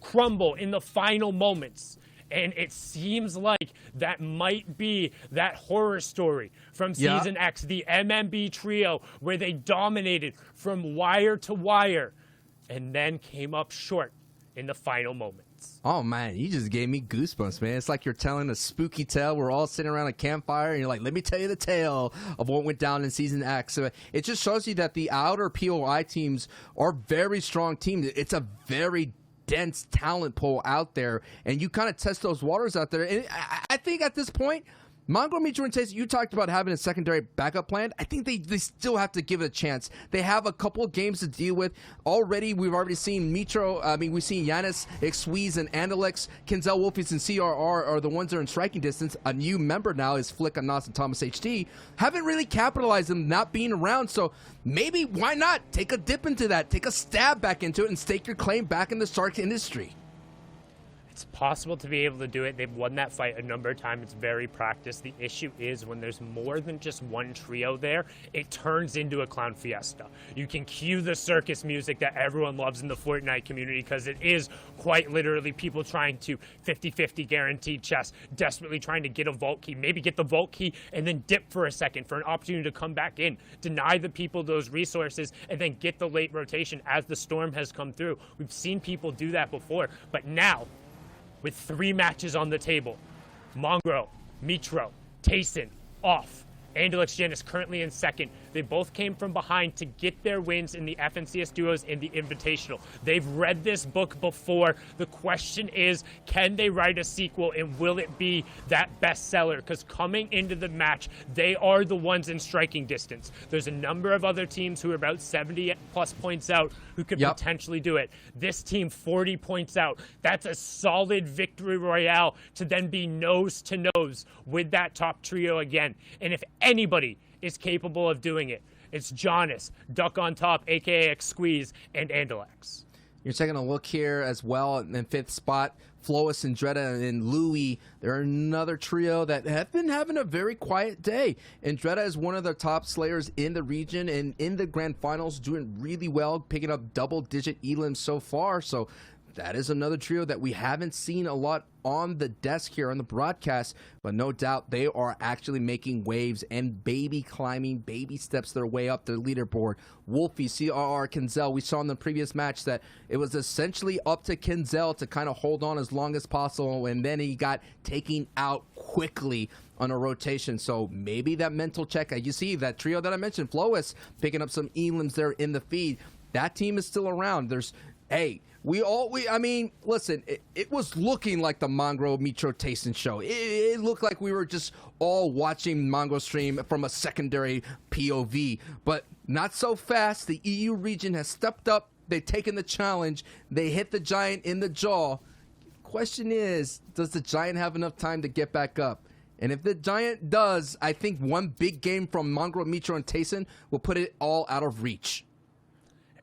crumble in the final moments. And it seems like that might be that horror story from Season X, the MMB trio, where they dominated from wire to wire and then came up short in the final moments. Oh, man, you just gave me goosebumps, man. It's like you're telling a spooky tale. We're all sitting around a campfire, and you're like, let me tell you the tale of what went down in Season X. So it just shows you that the outer POI teams are very strong teams. It's a very dense talent pool out there, and you kind of test those waters out there. And I think at this point, Mongrel, Mitro, and Taste, you talked about having a secondary backup plan. I think they still have to give it a chance. They have a couple of games to deal with. We've already seen Mitro, we've seen Yanis, Xweez, and Andalex. Kinzel, Wolfies, and CRR are the ones that are in striking distance. A new member now is Flick, Anas, and Thomas HD. Haven't really capitalized them not being around, so maybe why not take a dip into that? Take a stab back into it and stake your claim back in the Shark industry. It's possible to be able to do it. They've won that fight a number of times. It's very practiced. The issue is when there's more than just one trio there, it turns into a clown fiesta. You can cue the circus music that everyone loves in the Fortnite community because it is quite literally people trying to 50-50 guaranteed chess, desperately trying to get a vault key, maybe get the vault key and then dip for a second for an opportunity to come back in, deny the people those resources, and then get the late rotation as the storm has come through. We've seen people do that before, but now, with 3 matches on the table, Mongrel, Mitro, Tayson, off. Andalex Janis currently in second. They both came from behind to get their wins in the FNCS Duos and the Invitational. They've read this book before. The question is, can they write a sequel, and will it be that bestseller? Because coming into the match, they are the ones in striking distance. There's a number of other teams who are about 70-plus points out who could potentially do it. This team, 40 points out. That's a solid victory royale to then be nose-to-nose with that top trio again. And if anybody is capable of doing it, it's Jonas, Duck on top, aka Xweez, and Andalex. You're taking a look here as well in 5th spot. Flois and Dreda and Louis. They're another trio that have been having a very quiet day. And Dreda is one of the top slayers in the region and in the grand finals, doing really well, picking up double-digit elims so far. So that is another trio that we haven't seen a lot on the desk here on the broadcast, but no doubt they are actually making waves and baby steps their way up the leaderboard. Wolfie, CRR, Kinzel, we saw in the previous match that it was essentially up to Kinzel to kind of hold on as long as possible, and then he got taken out quickly on a rotation. So maybe that mental check, you see that trio that I mentioned, Flois picking up some elims there in the feed. That team is still around. Listen, it was looking like the Mongrel Mitro Tayson show. It looked like we were just all watching Mongrel stream from a secondary POV, but not so fast. The EU region has stepped up. They've taken the challenge. They hit the Giant in the jaw. Question is, does the Giant have enough time to get back up? And if the Giant does, I think one big game from Mongrel, Mitro, and Tayson will put it all out of reach.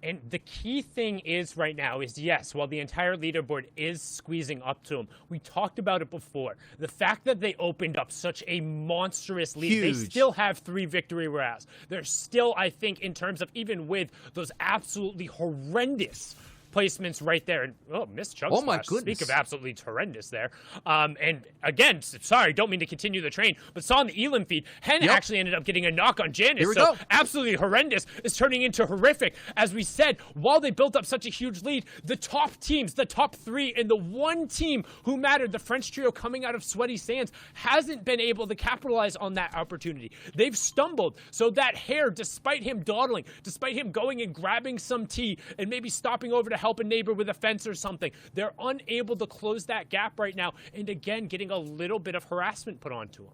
And the key thing is right now is, yes, while the entire leaderboard is squeezing up to them, we talked about it before. The fact that they opened up such a monstrous lead, they still have 3 victory royales. They're still, I think, in terms of even with those absolutely horrendous placements right there. And missed chug my splash. goodness. Speak of absolutely horrendous there. And again, sorry, don't mean to continue the train, but saw in the Elim feed, Hen actually ended up getting a knock on Janice. Here we go. Absolutely horrendous is turning into horrific. As we said, while they built up such a huge lead, the top teams, the top 3, and the one team who mattered, the French trio coming out of Sweaty Sands, hasn't been able to capitalize on that opportunity. They've stumbled. So that Hare, despite him dawdling, despite him going and grabbing some tea and maybe stopping over to help a neighbor with a fence or something, they're unable to close that gap right now, and again getting a little bit of harassment put onto them.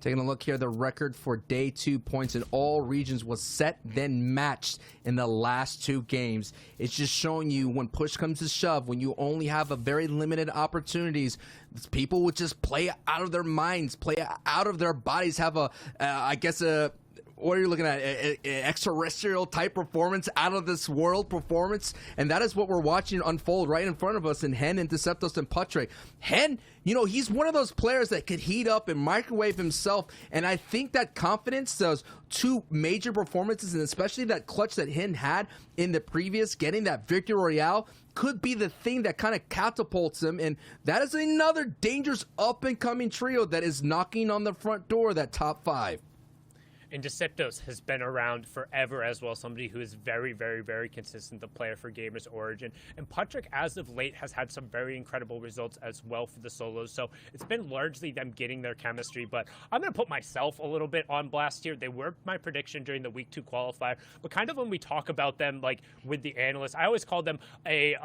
Taking a look here, the record for day 2 points in all regions was set, then matched in the last 2 games. It's just showing you when push comes to shove, when you only have a very limited opportunities, people would just play out of their minds, play out of their bodies, have what are you looking at? An extraterrestrial type performance, out of this world performance, and that is what we're watching unfold right in front of us in Hen and Deceptos and Patre. Hen, you know, he's one of those players that could heat up and microwave himself, and I think that confidence, those two major performances, and especially that clutch that Hen had in the previous, getting that Victory Royale, could be the thing that kind of catapults him, and that is another dangerous up-and-coming trio that is knocking on the front door of that top 5. And Deceptos has been around forever as well, somebody who is very, very, very consistent, the player for Gamers Origin. And Patrick, as of late, has had some very incredible results as well for the solos. So it's been largely them getting their chemistry. But I'm going to put myself a little bit on blast here. They were my prediction during the Week 2 qualifier. But kind of when we talk about them, like with the analysts, I always call them a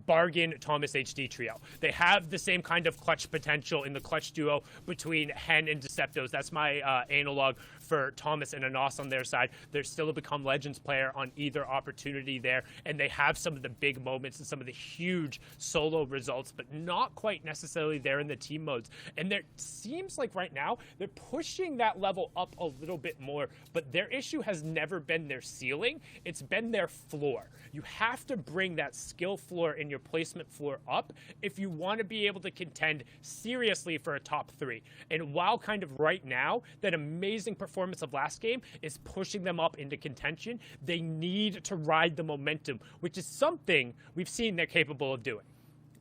bargain Thomas HD trio. They have the same kind of clutch potential in the clutch duo between Hen and Deceptos. That's my analog for Thomas and Anas on their side. They're still a Become Legends player on either opportunity there, and they have some of the big moments and some of the huge solo results, but not quite necessarily there in the team modes. And there seems like right now they're pushing that level up a little bit more, but their issue has never been their ceiling, it's been their floor. You have to bring that skill floor and your placement floor up if you want to be able to contend seriously for a top 3. And while kind of right now, that amazing performance of last game is pushing them up into contention, they need to ride the momentum, which is something we've seen they're capable of doing.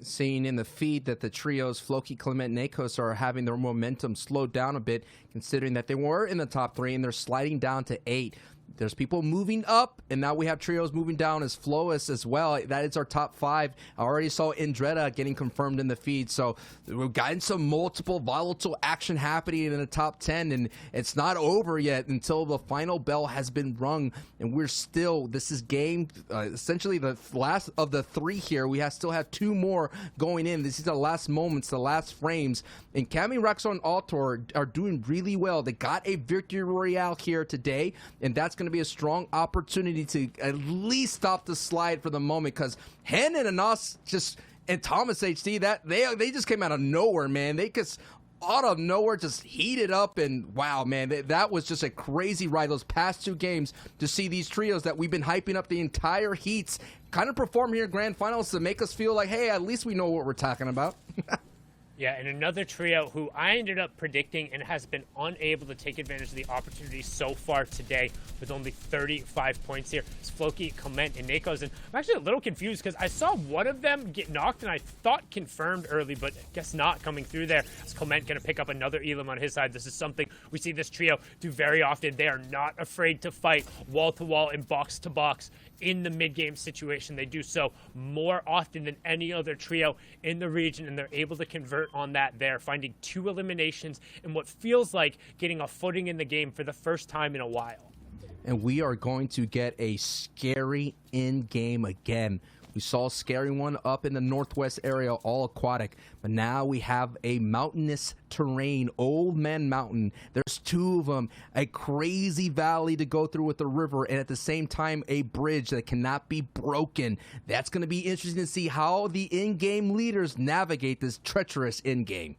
Seeing in the feed that the trios, Floki, Clement, and Akos, are having their momentum slowed down a bit, considering that they were in the top 3 and they're sliding down to 8. There's people moving up, and now we have trios moving down as Flois as well. That is our top 5. I already saw Indreda getting confirmed in the feed, so we've gotten some multiple volatile action happening in the top 10, and it's not over yet until the final bell has been rung, and we're still, this is game, essentially the last of the 3 here. We still have 2 more going in. This is the last moments, the last frames, and Cami, Rexo, and Altor are doing really well. They got a Victory Royale here today, and that's going to be a strong opportunity to at least stop the slide for the moment, because Hen and Anas and Thomas HD, that they just came out of nowhere, man. They just out of nowhere just heated up, and wow, man, that was just a crazy ride those past 2 games to see these trios that we've been hyping up the entire heats kind of perform here in grand finals to make us feel like, hey, at least we know what we're talking about. Yeah, and another trio who I ended up predicting and has been unable to take advantage of the opportunity so far today with only 35 points here is Floki, Clement, and Nakos. And I'm actually a little confused because I saw one of them get knocked and I thought confirmed early, but I guess not coming through there. Is Clement going to pick up another Elam on his side? This is something we see this trio do very often. They are not afraid to fight wall-to-wall and box-to-box in the mid-game situation. They do so more often than any other trio in the region, and they're able to convert on that there, finding 2 eliminations in what feels like getting a footing in the game for the first time in a while. And we are going to get a scary in-game again. We saw a scary one up in the northwest area, all aquatic, but now we have a mountainous terrain, Old Man Mountain. There's 2 of them, a crazy valley to go through with the river, and at the same time, a bridge that cannot be broken. That's going to be interesting to see how the in-game leaders navigate this treacherous in-game.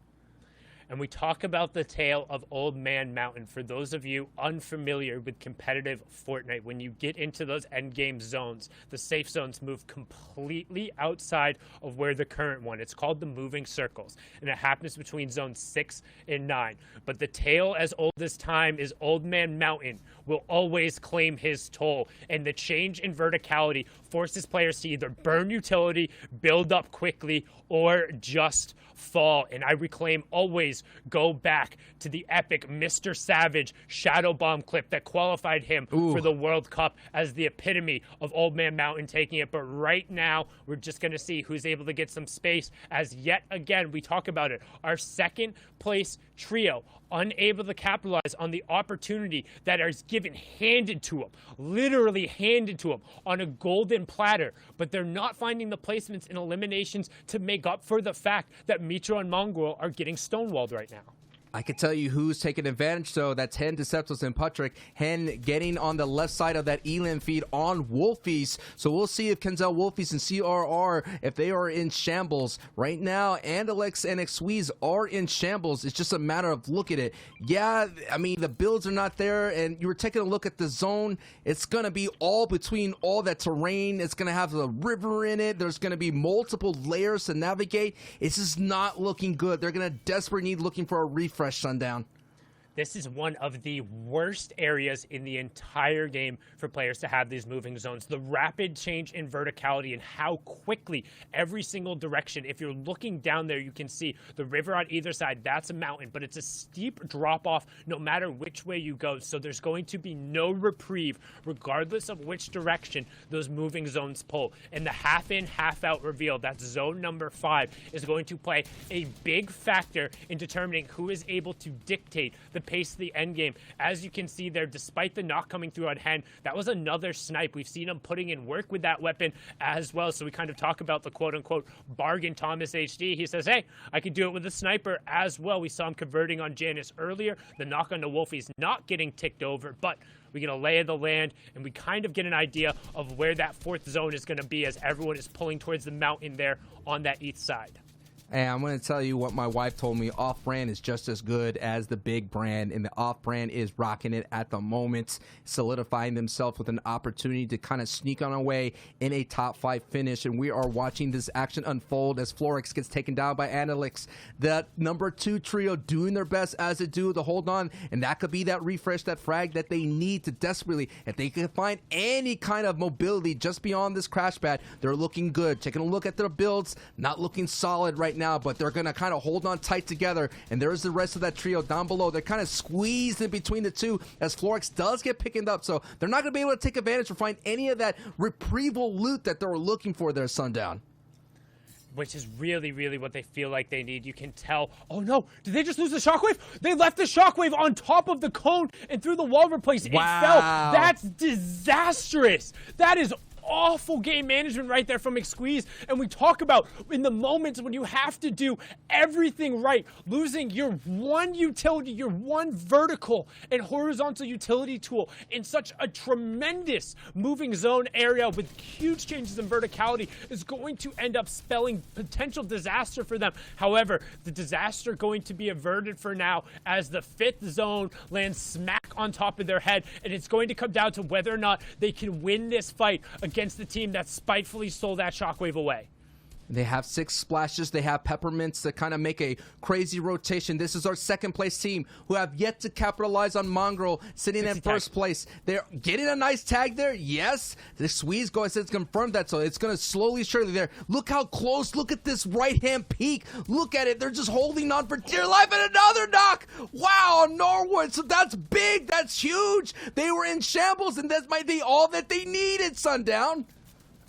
And we talk about the tale of Old Man Mountain. For those of you unfamiliar with competitive Fortnite, when you get into those endgame zones, the safe zones move completely outside of where the current one. It's called the moving circles, and it happens between zones 6 and 9. But the tale as old as time is Old Man Mountain will always claim his toll, and the change in verticality forces players to either burn utility, build up quickly, or just fall. And I reclaim always go back to the epic Mr. Savage Shadow Bomb clip that qualified him for the World Cup as the epitome of Old Man Mountain taking it. But right now, we're just going to see who's able to get some space, as yet again, we talk about it, our second place trio unable to capitalize on the opportunity that is given, handed to them, literally handed to them on a golden platter, but they're not finding the placements and eliminations to make up for the fact that Mitro and Mongrel are getting stonewalled right now. I can tell you who's taking advantage, so that's Hen, Deceptos, and Patrick. Hen getting on the left side of that Elam feed on Wolfies. So we'll see if Kenzel, Wolfies, and CRR, if they are in shambles. Right now, Andalex and Xweez are in shambles. It's just a matter of look at it. Yeah, I mean, the builds are not there, and you were taking a look at the zone. It's going to be all between all that terrain. It's going to have the river in it. There's going to be multiple layers to navigate. It's just not looking good. They're going to desperately need looking for a refresh. Sundown. This is one of the worst areas in the entire game for players to have these moving zones. The rapid change in verticality and how quickly every single direction, if you're looking down there, you can see the river on either side. That's a mountain, but it's a steep drop off no matter which way you go. So there's going to be no reprieve regardless of which direction those moving zones pull. And the half in, half out reveal, that's zone number 5, is going to play a big factor in determining who is able to dictate the pace of the end game. As you can see there, despite the knock coming through on Hen, that was another snipe. We've seen him putting in work with that weapon as well. So we kind of talk about the quote-unquote bargain Thomas HD. He says, hey, I can do it with a sniper as well. We saw him converting on Janice earlier. The knock on the Wolfie's not getting ticked over, but we get a lay of the land, and we kind of get an idea of where that 4th zone is going to be as everyone is pulling towards the mountain there on that east side. And I'm going to tell you what my wife told me. Off-brand is just as good as the big brand, and the off-brand is rocking it at the moment, solidifying themselves with an opportunity to kind of sneak on away in a top 5 finish. And we are watching this action unfold as Florix gets taken down by Analyx. The number 2 trio doing their best as they do to hold on, and that could be that refresh, that frag that they need to desperately, if they can find any kind of mobility just beyond this crash pad, they're looking good. Taking a look at their builds, not looking solid right now, but they're going to kind of hold on tight together, and there's the rest of that trio down below. They're kind of squeezed in between the two as Florix does get picked up, so they're not going to be able to take advantage or find any of that reprieval loot that they were looking for there, Sundown. Which is really, really what they feel like they need. You can tell, oh no, did they just lose the shockwave? They left the shockwave on top of the cone and through the wall replace. It fell. That's disastrous. That is awful game management right there from Xweez. And we talk about in the moments when you have to do everything right, losing your one utility, your one vertical and horizontal utility tool in such a tremendous moving zone area with huge changes in verticality is going to end up spelling potential disaster for them. However, the disaster going to be averted for now as the 5th zone lands smack on top of their head, and it's going to come down to whether or not they can win this fight against the team that spitefully stole that shockwave away. They have 6 splashes. They have peppermints to kind of make a crazy rotation. This is our 2nd place team who have yet to capitalize on Mongrel sitting in 1st place. They're getting a nice tag there. Yes, the Swedes go says confirmed that, so it's going to slowly surely there. Look how close. Look at this right-hand peak. Look at it. They're just holding on for dear life, and another knock. Wow, Norwood. So that's big. That's huge. They were in shambles, and that might be all that they needed, Sundown.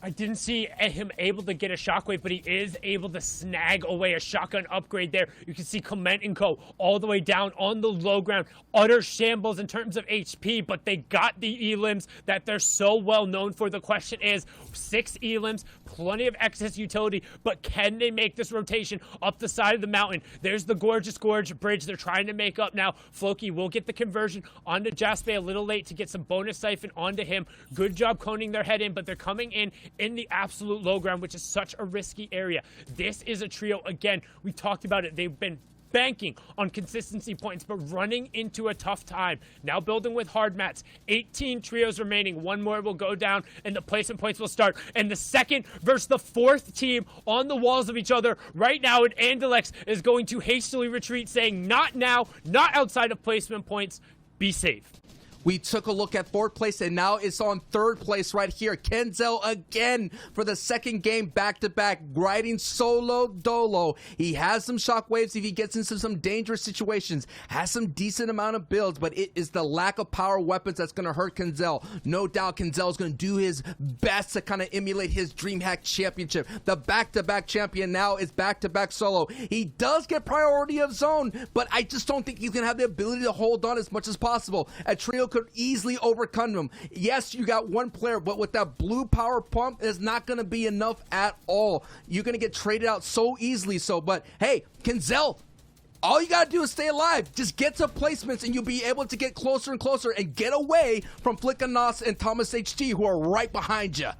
I didn't see him able to get a shockwave, but he is able to snag away a shotgun upgrade there. You can see Clement and Co. all the way down on the low ground. Utter shambles in terms of HP, but they got the elims that they're so well known for. The question is, 6 elims, plenty of excess utility, but can they make this rotation up the side of the mountain? There's the Gorgeous Gorge bridge they're trying to make up now. Floki will get the conversion onto Jaspe a little late to get some bonus siphon onto him. Good job coning their head in, but they're coming in the absolute low ground, which is such a risky area. This is a trio, again, we talked about it, they've been banking on consistency points, but running into a tough time. Now building with hard mats. 18 trios remaining. One more will go down, and the placement points will start. And the 2nd versus the 4th team on the walls of each other right now, and Andalex is going to hastily retreat, saying, not now, not outside of placement points. Be safe. We took a look at 4th place, and now it's on 3rd place right here. Kenzel again for the 2nd game back-to-back, riding solo dolo. He has some shockwaves if he gets into some dangerous situations, has some decent amount of builds, but it is the lack of power weapons that's going to hurt Kenzel. No doubt Kenzel is going to do his best to kind of emulate his DreamHack Championship. The back-to-back champion now is back-to-back solo. He does get priority of zone, but I just don't think he's going to have the ability to hold on as much as possible. A trio could easily overcome him. Yes, you got one player, but with that blue power pump, it's not going to be enough at all. You're going to get traded out so easily. So, but hey, Kenzel, All you got to do is stay alive. Just get to placements, and you'll be able to get closer and closer and get away from Flickanos and Thomas HT, who are right behind you.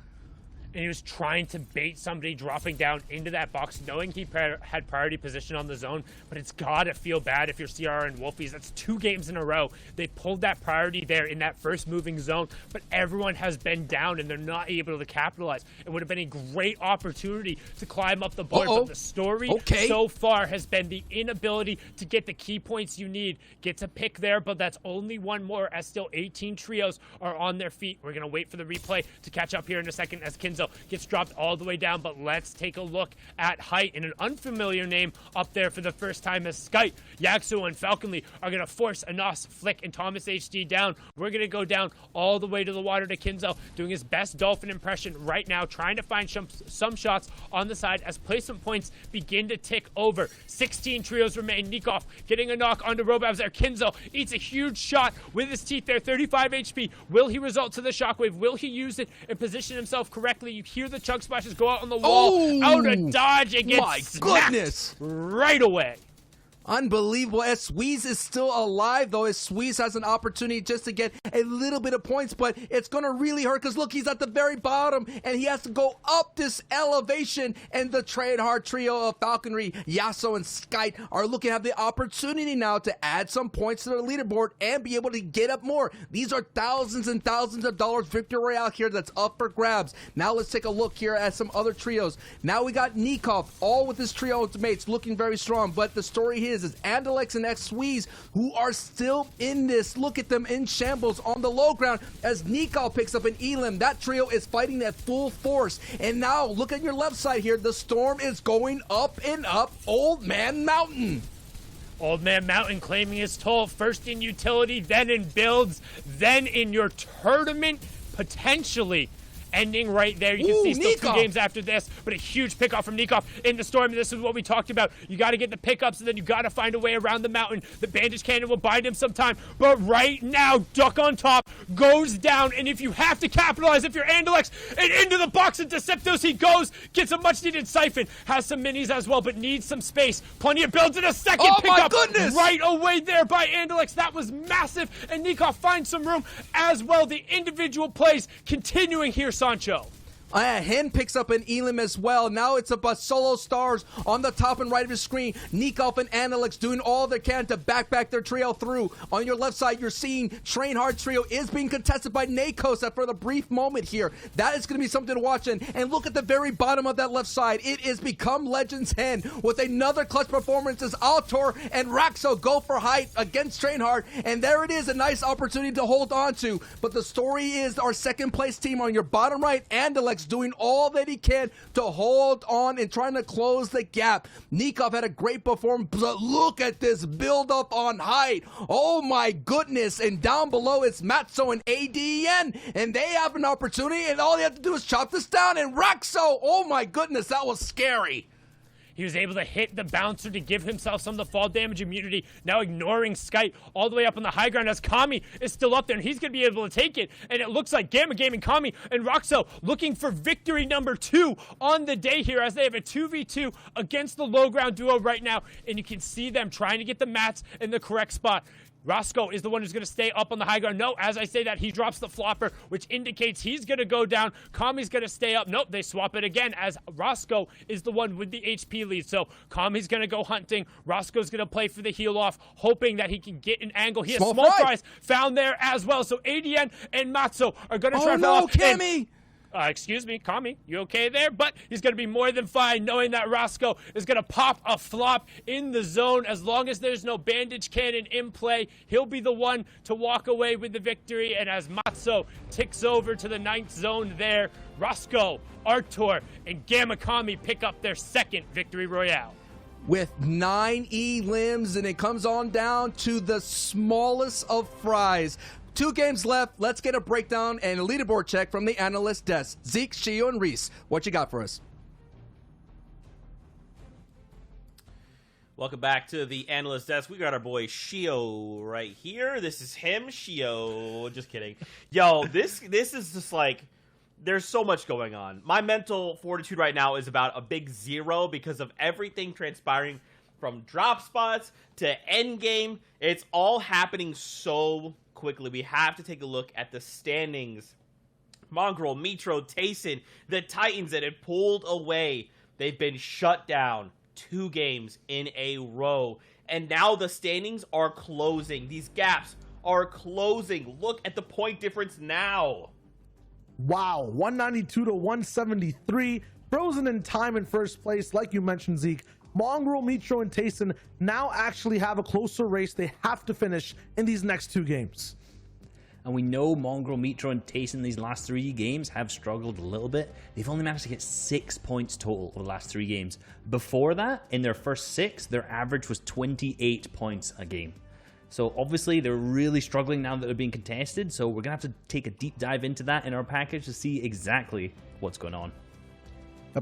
And he was trying to bait somebody dropping down into that box, knowing he had priority position on the zone. But it's gotta feel bad if you're CR and Wolfies. That's 2 games in a row. They pulled that priority there in that first moving zone, but everyone has been down and they're not able to capitalize. It would have been a great opportunity to climb up the board, but the story so far has been the inability to get the key points you need. Get to pick there, but that's only one more, as still 18 trios are on their feet. We're gonna wait for the replay to catch up here in a second as Kinzo gets dropped all the way down, but let's take a look at Height, and an unfamiliar name up there for the first time as Skype, Yaxu, and Falconly are going to force Anas, Flick, and Thomas HD down. We're going to go down all the way to the water to Kinzo, doing his best Dolphin impression right now, trying to find some shots on the side as placement points begin to tick over. 16 trios remain. Nikov getting a knock onto Robabs there. Kinzo eats a huge shot with his teeth there, 35 HP. Will he result to the shockwave? Will he use it and position himself correctly? You hear the chug splashes go out on the wall, out of dodge, and gets goodness, right away. Unbelievable. Squeeze is still alive, though. Squeeze has an opportunity just to get a little bit of points, but it's going to really hurt because, look, he's at the very bottom, and he has to go up this elevation, and the trade hard trio of Falconry, Yasuo, and Skype are looking to have the opportunity now to add some points to their leaderboard and be able to get up more. These are thousands and thousands of dollars victory royale here that's up for grabs. Now let's take a look here at some other trios. Now we got Nikov, all with his trio of mates, looking very strong, but the story is Andalex and X-Squeeze, who are still in this. Look at them in shambles on the low ground as Nikal picks up an Elim. That trio is fighting at full force. And now look at your left side here. The storm is going up and up Old Man Mountain. Old Man Mountain claiming his toll, first in utility, then in builds, then in your tournament, potentially ending right there. You can see still 2 games after this, but a huge pickoff from Nikov in the storm. This is what we talked about. You got to get the pickups, and then you got to find a way around the mountain. The bandage cannon will bind him sometime, but right now, Duck on top goes down, and if you have to capitalize, if you're Andalex, and into the box of Deceptos he goes, gets a much-needed siphon, has some minis as well, but needs some space. Plenty of builds in a second pickup right away there by Andalex. That was massive, and Nikov finds some room as well. The individual plays continuing here, Sancho. Hen picks up an Elim as well. Now it's about solo stars on the top and right of your screen. Nikov and Analix doing all they can to back their trio through. On your left side, you're seeing Train Hard trio is being contested by Nakos for the brief moment here. That is going to be something to watch. And look at the very bottom of that left side. It is Become Legends Hen with another clutch performance as Altor and Raxo go for height against Train Hard. And there it is, a nice opportunity to hold on to. But the story is our second place team on your bottom right, Andalex, doing all that he can to hold on and trying to close the gap. Nikov had a great performance, but look at this build up on height. Oh my goodness. And down below it's Matzo and ADN, and they have an opportunity, and all they have to do is chop this down. And Raxo, oh my goodness, that was scary. He was able to hit the bouncer to give himself some of the fall damage immunity, now ignoring Skype all the way up on the high ground as Kami is still up there, and he's going to be able to take it. And it looks like Gamma Gaming, Kami, and Roxo looking for victory number 2 on the day here as they have a 2v2 against the low ground duo right now. And you can see them trying to get the mats in the correct spot. Roscoe is the one who's going to stay up on the high ground. No, as I say that, he drops the flopper, which indicates he's going to go down. Kami's going to stay up. Nope, they swap it again as Roscoe is the one with the HP lead. So Kami's going to go hunting. Roscoe's going to play for the heal off, hoping that he can get an angle. He has small fries found there as well. So ADN and Matzo are going to try to off. Cammy! Excuse me, Kami, you okay there? But he's going to be more than fine knowing that Roscoe is going to pop a flop in the zone. As long as there's no bandage cannon in play, he'll be the one to walk away with the victory. And as Matzo ticks over to the 9th zone there, Roscoe, Artur, and Gamma Kami pick up their second victory royale. With 9 limbs, and it comes on down to the smallest of fries. 2 games left. Let's get a breakdown and a leaderboard check from the analyst desk. Zeke, Shio, and Reese, what you got for us? Welcome back to the analyst desk. We got our boy Shio right here. This is him, Shio. Just kidding. Yo, this is just like, there's so much going on. My mental fortitude right now is about a big 0 because of everything transpiring from drop spots to end game. It's all happening so quickly. We have to take a look at the standings. Mongrel, Mitro, Tayson, the Titans that had pulled away. They've been shut down 2 games in a row. And now the standings are closing. These gaps are closing. Look at the point difference now. Wow, 192 to 173. Frozen in time in first place, like you mentioned, Zeke. Mongrel, Mitro, and Tayson now actually have a closer race they have to finish in these next 2 games. And we know Mongrel, Mitro, and Tayson these last 3 games have struggled a little bit. They've only managed to get 6 points total over the last 3 games. Before that, in their first 6, their average was 28 points a game. So obviously they're really struggling now that they're being contested. So we're going to have to take a deep dive into that in our package to see exactly what's going on.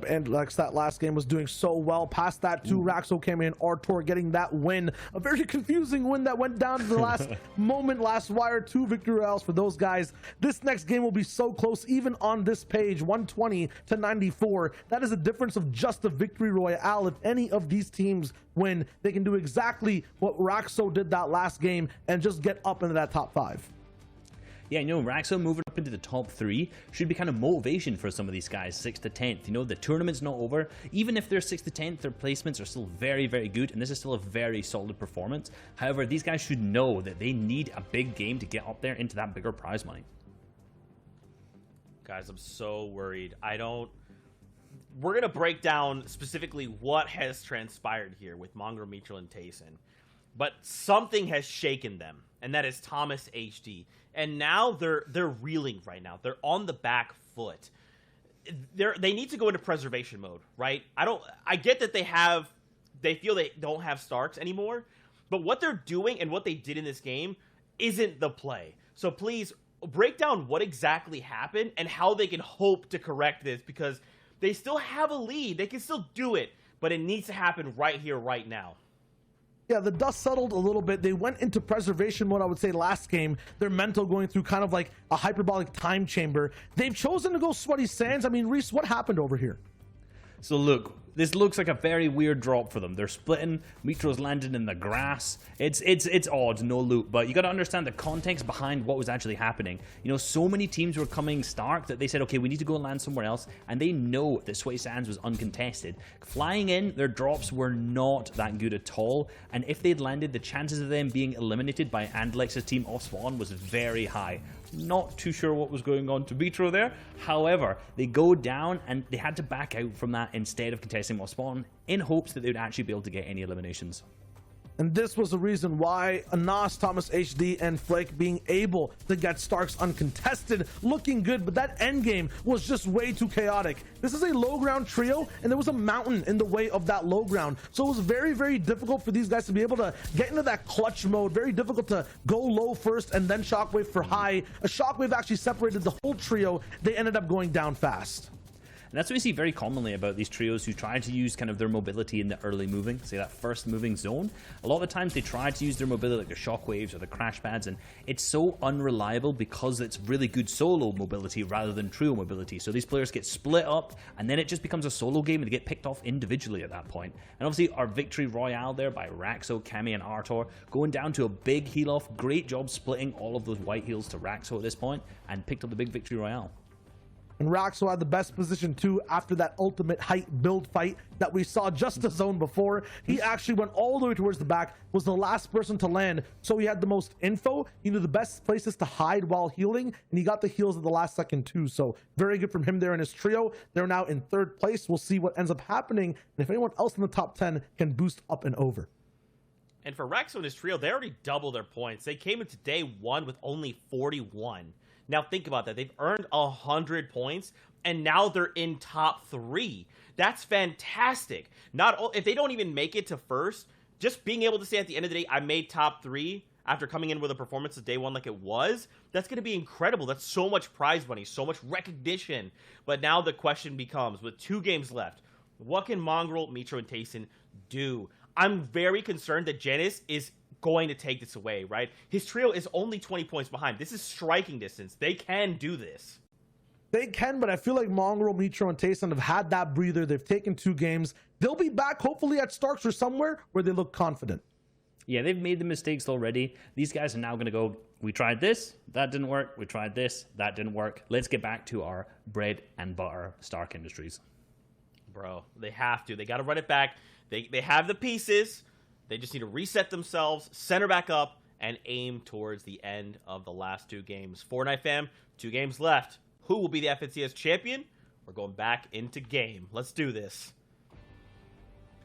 And Lex, that last game was doing so well. Past that, 2 Raxo, Kami, and Artor getting that win. A very confusing win that went down to the last moment, last wire. 2 victory royales for those guys. This next game will be so close, even on this page, 120 to 94. That is a difference of just a victory royale. If any of these teams win, they can do exactly what Raxo did that last game and just get up into that top 5. Yeah, Raxo moving up into the top 3 should be kind of motivation for some of these guys, 6th to 10th. The tournament's not over. Even if they're 6th to 10th, their placements are still very, very good, and this is still a very solid performance. However, these guys should know that they need a big game to get up there into that bigger prize money. Guys, I'm so worried. We're going to break down specifically what has transpired here with Mongrel, Mitro, and Tayson. But something has shaken them, and that is Thomas HD. And now they're reeling right now. They're on the back foot. They need to go into preservation mode, right? I get that they feel they don't have Starks anymore, but what they're doing and what they did in this game isn't the play. So please break down what exactly happened and how they can hope to correct this, because they still have a lead. They can still do it, but it needs to happen right here, right now. Yeah, the dust settled a little bit. They went into preservation mode, I would say, last game. Their mental going through kind of like a hyperbolic time chamber. They've chosen to go Sweaty Sands. I mean, Reese, what happened over here? So look, this looks like a very weird drop for them. They're splitting. Mitro's landed in the grass. It's odd, no loot, but you got to understand the context behind what was actually happening. So many teams were coming Stark that they said, okay, we need to go and land somewhere else, and they know that Sweaty Sands was uncontested. Flying in, their drops were not that good at all, and if they'd landed, the chances of them being eliminated by Andalex's team off spawn was very high. Not too sure what was going on to Mitro there. However, they go down and they had to back out from that instead of contesting off spawn in hopes that they would actually be able to get any eliminations. And this was the reason why Anas, Thomas HD, and Flake being able to get Starks uncontested, looking good, but that end game was just way too chaotic. This is a low ground trio, and there was a mountain in the way of that low ground. So it was very, very difficult for these guys to be able to get into that clutch mode. Very difficult to go low first and then Shockwave for high. A Shockwave actually separated the whole trio. They ended up going down fast. And that's what we see very commonly about these trios who try to use kind of their mobility in the early moving, say that first moving zone. A lot of the times they try to use their mobility like the shockwaves or the crash pads, and it's so unreliable because it's really good solo mobility rather than trio mobility. So these players get split up, and then it just becomes a solo game, and they get picked off individually at that point. And obviously our victory royale there by Raxo, Kami, and Artor, going down to a big heal off. Great job splitting all of those white heals to Raxo at this point, and picked up the big victory royale. And Raxo had the best position too after that ultimate height build fight that we saw just the zone before. He actually went all the way towards the back, was the last person to land, so he had the most info. He knew the best places to hide while healing, and he got the heals at the last second too. So very good from him there in his trio. They're now in 3rd place. We'll see what ends up happening, and if anyone else in the top 10 can boost up and over. And for Raxo and his trio, they already doubled their points. They came into day 1 with only 41. Now think about that. They've earned 100 points, and now they're in top 3. That's fantastic. If they don't even make it to first, just being able to say at the end of the day, I made top 3 after coming in with a performance of day 1 like it was, that's going to be incredible. That's so much prize money, so much recognition. But now the question becomes, with 2 games left, what can Mongrel, Mitro, and Tayson do? I'm very concerned that Genis is going to take this away, right? His trio is only 20 points behind. This is striking distance. They can do this. They can, but I feel like Mongrel, Mitro, and Tayson have had that breather. They've taken 2 games. They'll be back hopefully at Starks or somewhere where they look confident. Yeah, they've made the mistakes already. These guys are now going to go, we tried this, that didn't work. We tried this, that didn't work. Let's get back to our bread and butter Stark Industries. Bro, they have to. They got to run it back. They have the pieces. They just need to reset themselves, center back up, and aim towards the end of the last 2 games. Fortnite fam, 2 games left. Who will be the FNCS champion? We're going back into game. Let's do this.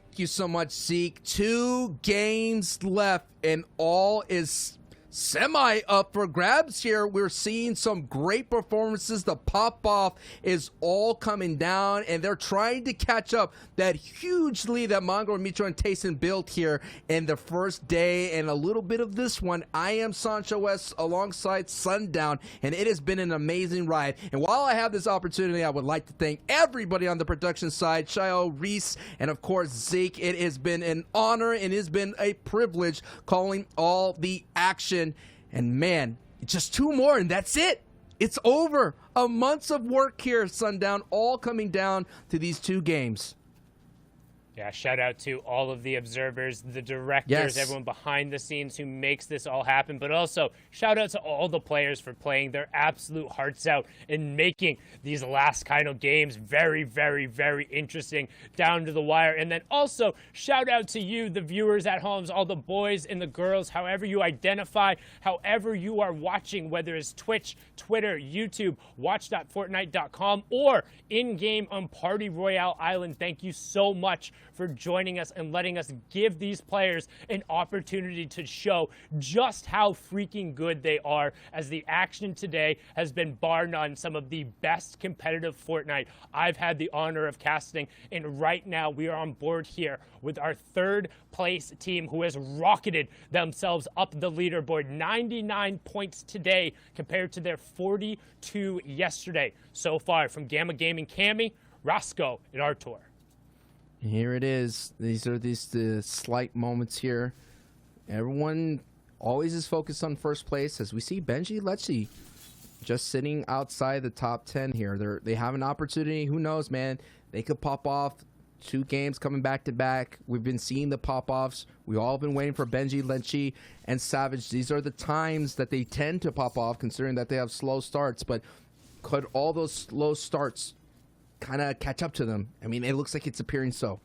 Thank you so much, Zeke. 2 games left, and all is semi up for grabs here. We're seeing some great performances. The pop-off is all coming down, and they're trying to catch up that huge lead that Mongo, Mitro, and Tayson built here in the first day, and a little bit of this one. I am Sancho West alongside Sundown, and it has been an amazing ride. And while I have this opportunity, I would like to thank everybody on the production side, Shayo, Reese, and of course Zeke. It has been an honor and it has been a privilege calling all the action. And man, just 2 more and that's it. It's over. A month's of work here, Sundown, all coming down to these 2 games. Yeah, shout out to all of the observers, the directors, Yes. everyone behind the scenes who makes this all happen. But also, shout out to all the players for playing their absolute hearts out and making these last kind of games very, very, very interesting down to the wire. And then also, shout out to you, the viewers at home, all the boys and the girls, however you identify, however you are watching, whether it's Twitch, Twitter, YouTube, watch.fortnite.com, or in-game on Party Royale Island. Thank you so much for joining us and letting us give these players an opportunity to show just how freaking good they are, as the action today has been bar none some of the best competitive Fortnite I've had the honor of casting. And right now we are on board here with our 3rd place team, who has rocketed themselves up the leaderboard. 99 points today compared to their 42 yesterday. So far from Gamma Gaming, Cammy, Roscoe, and Artur. Here it is. These are the slight moments here. Everyone always is focused on first place, as we see Benji Lecce just sitting outside the top 10 here. They have an opportunity. Who knows, man? They could pop off 2 games coming back to back. We've been seeing the pop-offs. We've all been waiting for Benji Lecce and Savage. These are the times that they tend to pop off, considering that they have slow starts. But could all those slow starts kind of catch up to them? I mean, it looks like it's appearing so.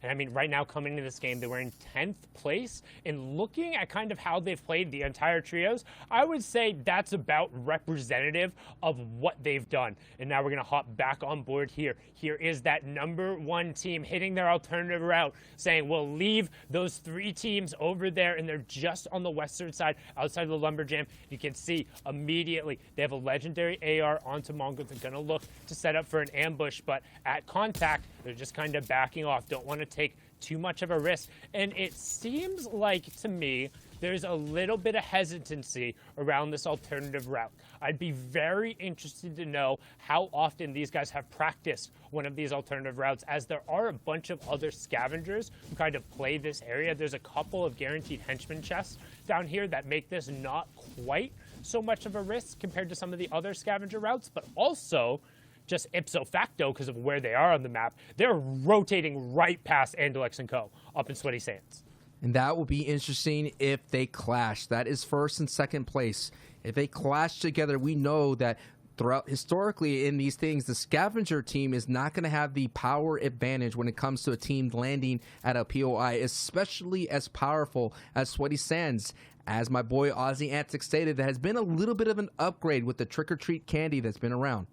And I mean, right now coming into this game, they were in 10th place. And looking at kind of how they've played the entire trios, I would say that's about representative of what they've done. And now we're going to hop back on board here. Here is that #1 team hitting their alternative route, saying we'll leave those 3 teams over there, and they're just on the western side, outside of the Lumberjam. You can see immediately they have a legendary AR onto Mongo. They're going to look to set up for an ambush, but at contact, they're just kind of backing off. Don't want to take too much of a risk. And it seems like, to me, there's a little bit of hesitancy around this alternative route. I'd be very interested to know how often these guys have practiced one of these alternative routes, as there are a bunch of other scavengers who kind of play this area. There's a couple of guaranteed henchman chests down here that make this not quite so much of a risk compared to some of the other scavenger routes, but also just ipso facto, because of where they are on the map, they're rotating right past Andalex and Co. up in Sweaty Sands. And that will be interesting if they clash. That is 1st and 2nd place. If they clash together, we know that throughout historically in these things, the scavenger team is not going to have the power advantage when it comes to a team landing at a POI, especially as powerful as Sweaty Sands. As my boy Aussie Antics stated, there has been a little bit of an upgrade with the trick-or-treat candy that's been around.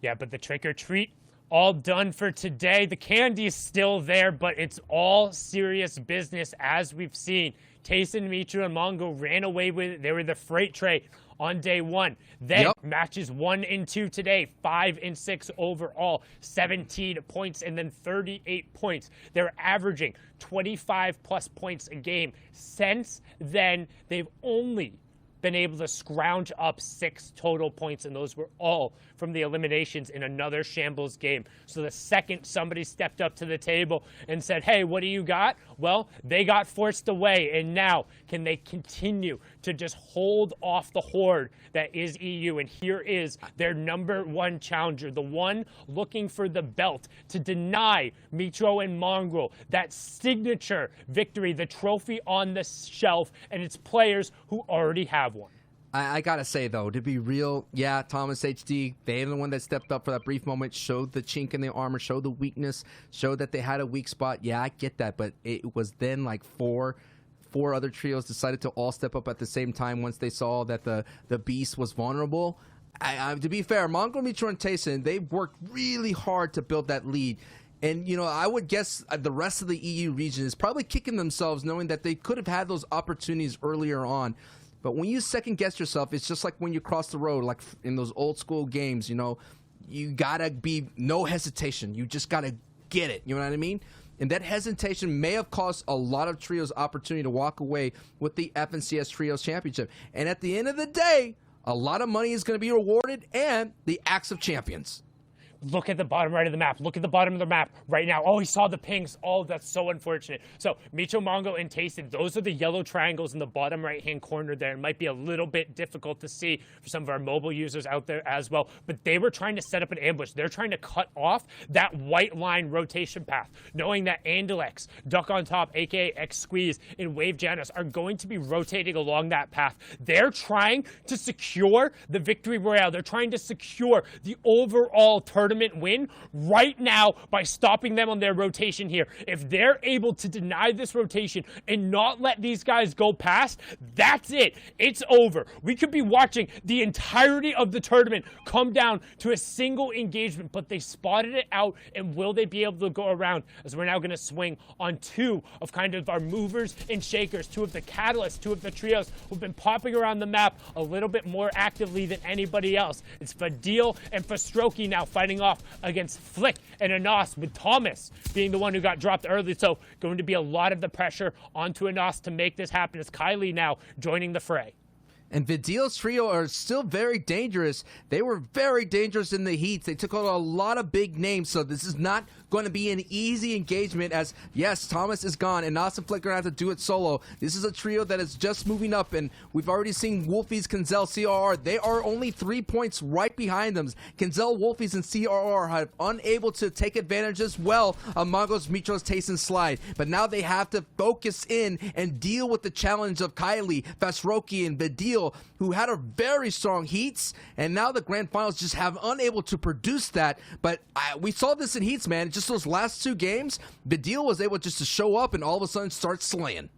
Yeah, but the trick or treat, all done for today. The candy's still there, but it's all serious business, as we've seen. Tayson, Mitro, and Mongo ran away with it. They were the freight train on day 1. Then matches 1 and 2 today, 5 and 6 overall, 17 points and then 38 points. They're averaging 25 plus points a game. Since then, they've only been able to scrounge up 6 total points, and those were all from the eliminations in another shambles game. So the second somebody stepped up to the table and said, hey, what do you got? Well, they got forced away, and now can they continue to just hold off the horde that is EU? And here is their #1 challenger, the one looking for the belt, to deny Mitro and Mongrel that signature victory, the trophy on the shelf, and its players who already have one. I gotta say, though, to be real, yeah, Thomas HD, they're the one that stepped up for that brief moment, showed the chink in their armor, showed the weakness, showed that they had a weak spot. Yeah, I get that, but it was then like four other trios decided to all step up at the same time once they saw that the beast was vulnerable. To be fair, Mongrel, Mitro, and Tayson, they worked really hard to build that lead. And, you know, I would guess the rest of the EU region is probably kicking themselves knowing that they could have had those opportunities earlier on. But when you second guess yourself, it's just like when you cross the road, like in those old school games, you know, you gotta be no hesitation. You just gotta get it. You know what I mean? And that hesitation may have cost a lot of trios opportunity to walk away with the FNCS Trios Championship. And at the end of the day, a lot of money is going to be rewarded and the Axe of Champions. Look at the bottom right of the map. Look at the bottom of the map right now. Oh, he saw the pings. Oh, that's so unfortunate. So, Micho, Mongo, and Tayson, those are the yellow triangles in the bottom right-hand corner there. It might be a little bit difficult to see for some of our mobile users out there as well, but they were trying to set up an ambush. They're trying to cut off that white line rotation path, knowing that Andalex, Duck on Top, aka X-Squeeze, and Wave Janus are going to be rotating along that path. They're trying to secure the victory royale. They're trying to secure the overall tournament win right now by stopping them on their rotation here. If they're able to deny this rotation and not let these guys go past, that's it. It's over. We could be watching the entirety of the tournament come down to a single engagement, but they spotted it out, and will they be able to go around? As we're now going to swing on 2 of kind of our movers and shakers, 2 of the catalysts, 2 of the trios who've been popping around the map a little bit more actively than anybody else. It's Fadil and Fastroki now fighting off against Flick and Anas, with Thomas being the one who got dropped early. So going to be a lot of the pressure onto Anas to make this happen, as Kylie now joining the fray. And Vidil's trio are still very dangerous. They were very dangerous in the heats. They took out a lot of big names, so this is not going to be an easy engagement, as, yes, Thomas is gone, and Nas and Flick are going to have to do it solo. This is a trio that is just moving up, and we've already seen Wolfies, Kinzel, CRR. They are only 3 points right behind them. Kinzel, Wolfies, and CRR have unable to take advantage as well of Mongo's, Mitro's, Tayson slide. But now they have to focus in and deal with the challenge of Kylie, Fasroki, and Vidil, who had a very strong heats, and now the grand finals just have unable to produce that. But we saw this in heats, man. Just those last 2 games, Vidil was able just to show up and all of a sudden start slaying.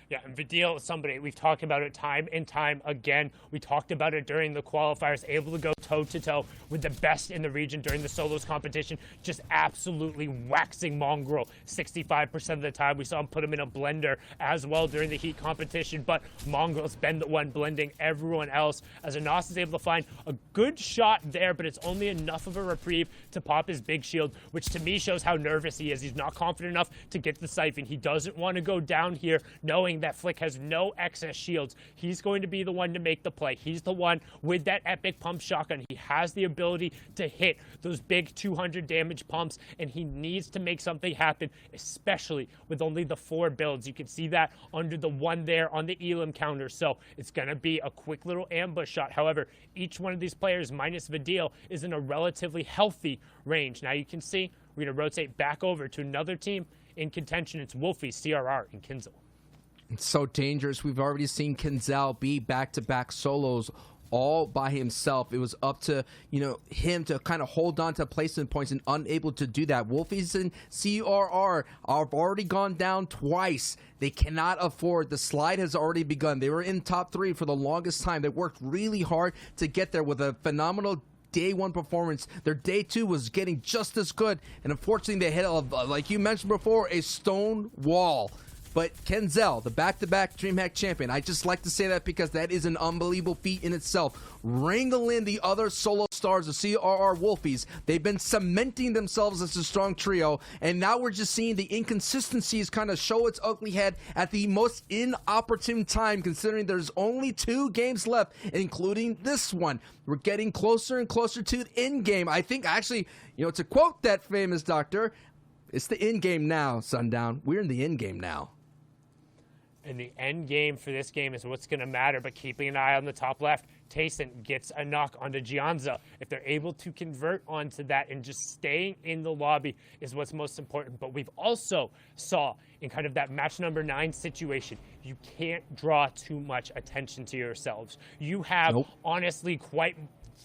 Yeah, and Vidil is somebody, we've talked about it time and time again. We talked about it during the qualifiers, able to go toe-to-toe with the best in the region during the solos competition, just absolutely waxing Mongrel 65% of the time. We saw him put him in a blender as well during the heat competition, but Mongrel's been the one blending everyone else, as Anas is able to find a good shot there, but it's only enough of a reprieve to pop his big shield, which to me shows how nervous he is. He's not confident enough to get the siphon. He doesn't want to go down here knowing that Flick has no excess shields. He's going to be the one to make the play. He's the one with that epic pump shotgun. He has the ability to hit those big 200 damage pumps, and he needs to make something happen, especially with only the 4 builds. You can see that under the 1 there on the Elam counter. So it's going to be a quick little ambush shot. However, each one of these players, minus Vidil, is in a relatively healthy range. Now you can see we're going to rotate back over to another team in contention. It's Wolfie, CRR, and Kinzel. It's so dangerous. We've already seen Kinzel be back-to-back solos all by himself. It was up to, you know, him to kind of hold on to placement points and unable to do that. Wolfies and CRR have already gone down twice. They cannot afford. The slide has already begun. They were in top 3 for the longest time. They worked really hard to get there with a phenomenal day 1 performance. Their day 2 was getting just as good, and unfortunately they hit, like you mentioned before, a stone wall. But Kenzel, the back-to-back DreamHack champion, I just like to say that because that is an unbelievable feat in itself. Wrangle in the other solo stars, the CRR Wolfies. They've been cementing themselves as a strong trio, and now we're just seeing the inconsistencies kind of show its ugly head at the most inopportune time, considering there's only 2 games left, including this one. We're getting closer and closer to the end game. I think, actually, to quote that famous doctor, it's the end game now, Sundown. We're in the end game now. And the end game for this game is what's going to matter, but keeping an eye on the top left, Tayson gets a knock onto Gianza. If they're able to convert onto that and just staying in the lobby is what's most important. But we've also saw in kind of that match number 9 situation, you can't draw too much attention to yourselves. You have honestly quite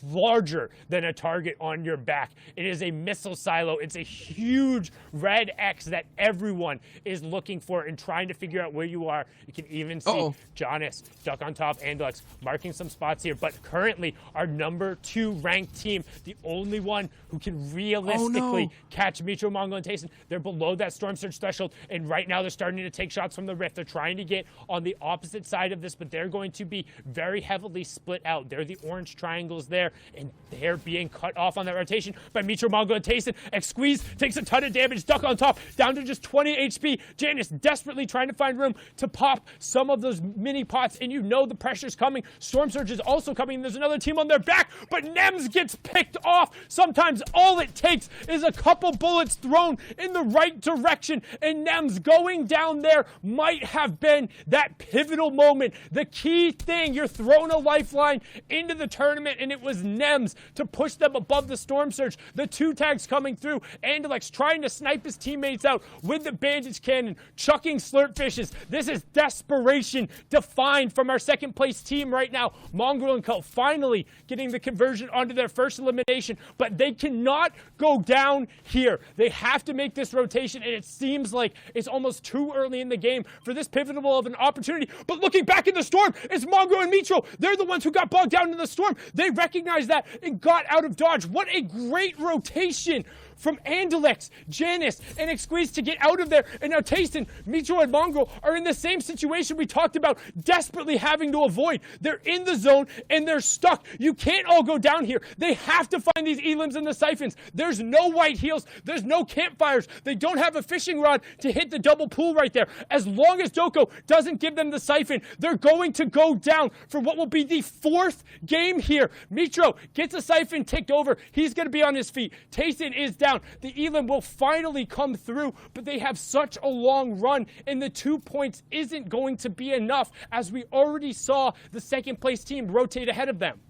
larger than a target on your back. It is a missile silo. It's a huge red X that everyone is looking for and trying to figure out where you are. You can even see Jonas, Duck on top, Andelix marking some spots here. But currently, our number 2 ranked team, the only one who can realistically catch Mitro, Mongo, and Tayson, they're below that Storm Surge threshold. And right now, they're starting to take shots from the Rift. They're trying to get on the opposite side of this, but they're going to be very heavily split out. They're the orange triangles there, and they're being cut off on that rotation by Mitro, Mongo, and Tayson. X-Squeeze takes a ton of damage. Duck on top, down to just 20 HP. Janice desperately trying to find room to pop some of those mini pots, and the pressure's coming. Storm Surge is also coming. There's another team on their back, but Nems gets picked off. Sometimes all it takes is a couple bullets thrown in the right direction, and Nems going down there might have been that pivotal moment. The key thing, you're throwing a lifeline into the tournament, and it was Nems to push them above the Storm Surge. The 2 tags coming through. Andelix trying to snipe his teammates out with the bandage cannon, chucking slurp fishes. This is desperation defined from our second place team right now. Mongrel and Co. finally getting the conversion onto their first elimination, but they cannot go down here. They have to make this rotation, and it seems like it's almost too early in the game for this pivotal of an opportunity. But looking back in the storm, it's Mongrel and Mitro. They're the ones who got bogged down in the storm. They recognize that and got out of dodge. What a great rotation from Andelix, Janice, and X-Squeeze to get out of there. And now Tayson, Mitro, and Mongrel are in the same situation we talked about, desperately having to avoid. They're in the zone, and they're stuck. You can't all go down here. They have to find these elims and the siphons. There's no white heals. There's no campfires. They don't have a fishing rod to hit the double pool right there. As long as Doko doesn't give them the siphon, they're going to go down for what will be the 4th game here. Mitro gets a siphon ticked over. He's going to be on his feet. Tayson is down. The Elam will finally come through, but they have such a long run, and the 2 points isn't going to be enough, as we already saw the second place team rotate ahead of them.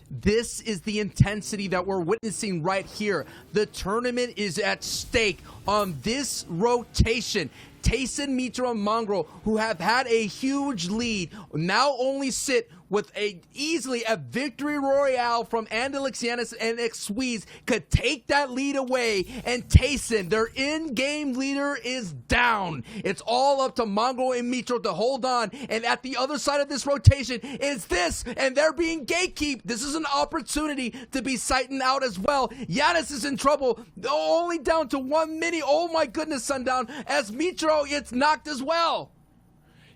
This is the intensity that we're witnessing right here. The tournament is at stake on this rotation. Tayson, Mitro, and Mongrel, who have had a huge lead, now only sit with easily a victory royale from Andelix, Giannis, and X-Squeeze could take that lead away, and Tayson, their in-game leader, is down. It's all up to Mongrel and Mitro to hold on, and at the other side of this rotation is this, and they're being gatekept. This is an opportunity to be sighting out as well. Giannis is in trouble, only down to 1 mini. Oh my goodness, Sundown, as Mitro gets knocked as well.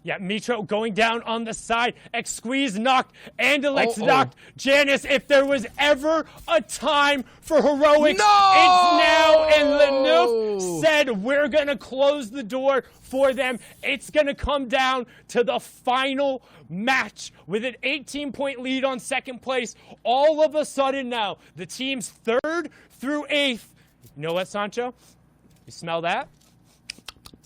Yeah, Mitro going down on the side. X-Squeeze knocked. Andelix knocked. Janice, if there was ever a time for heroics, it's now. And Lanouf said, we're going to close the door for them. It's going to come down to the final match with an 18-point lead on second place. All of a sudden now, the teams 3rd through 8th. You know what, Sancho? You smell that?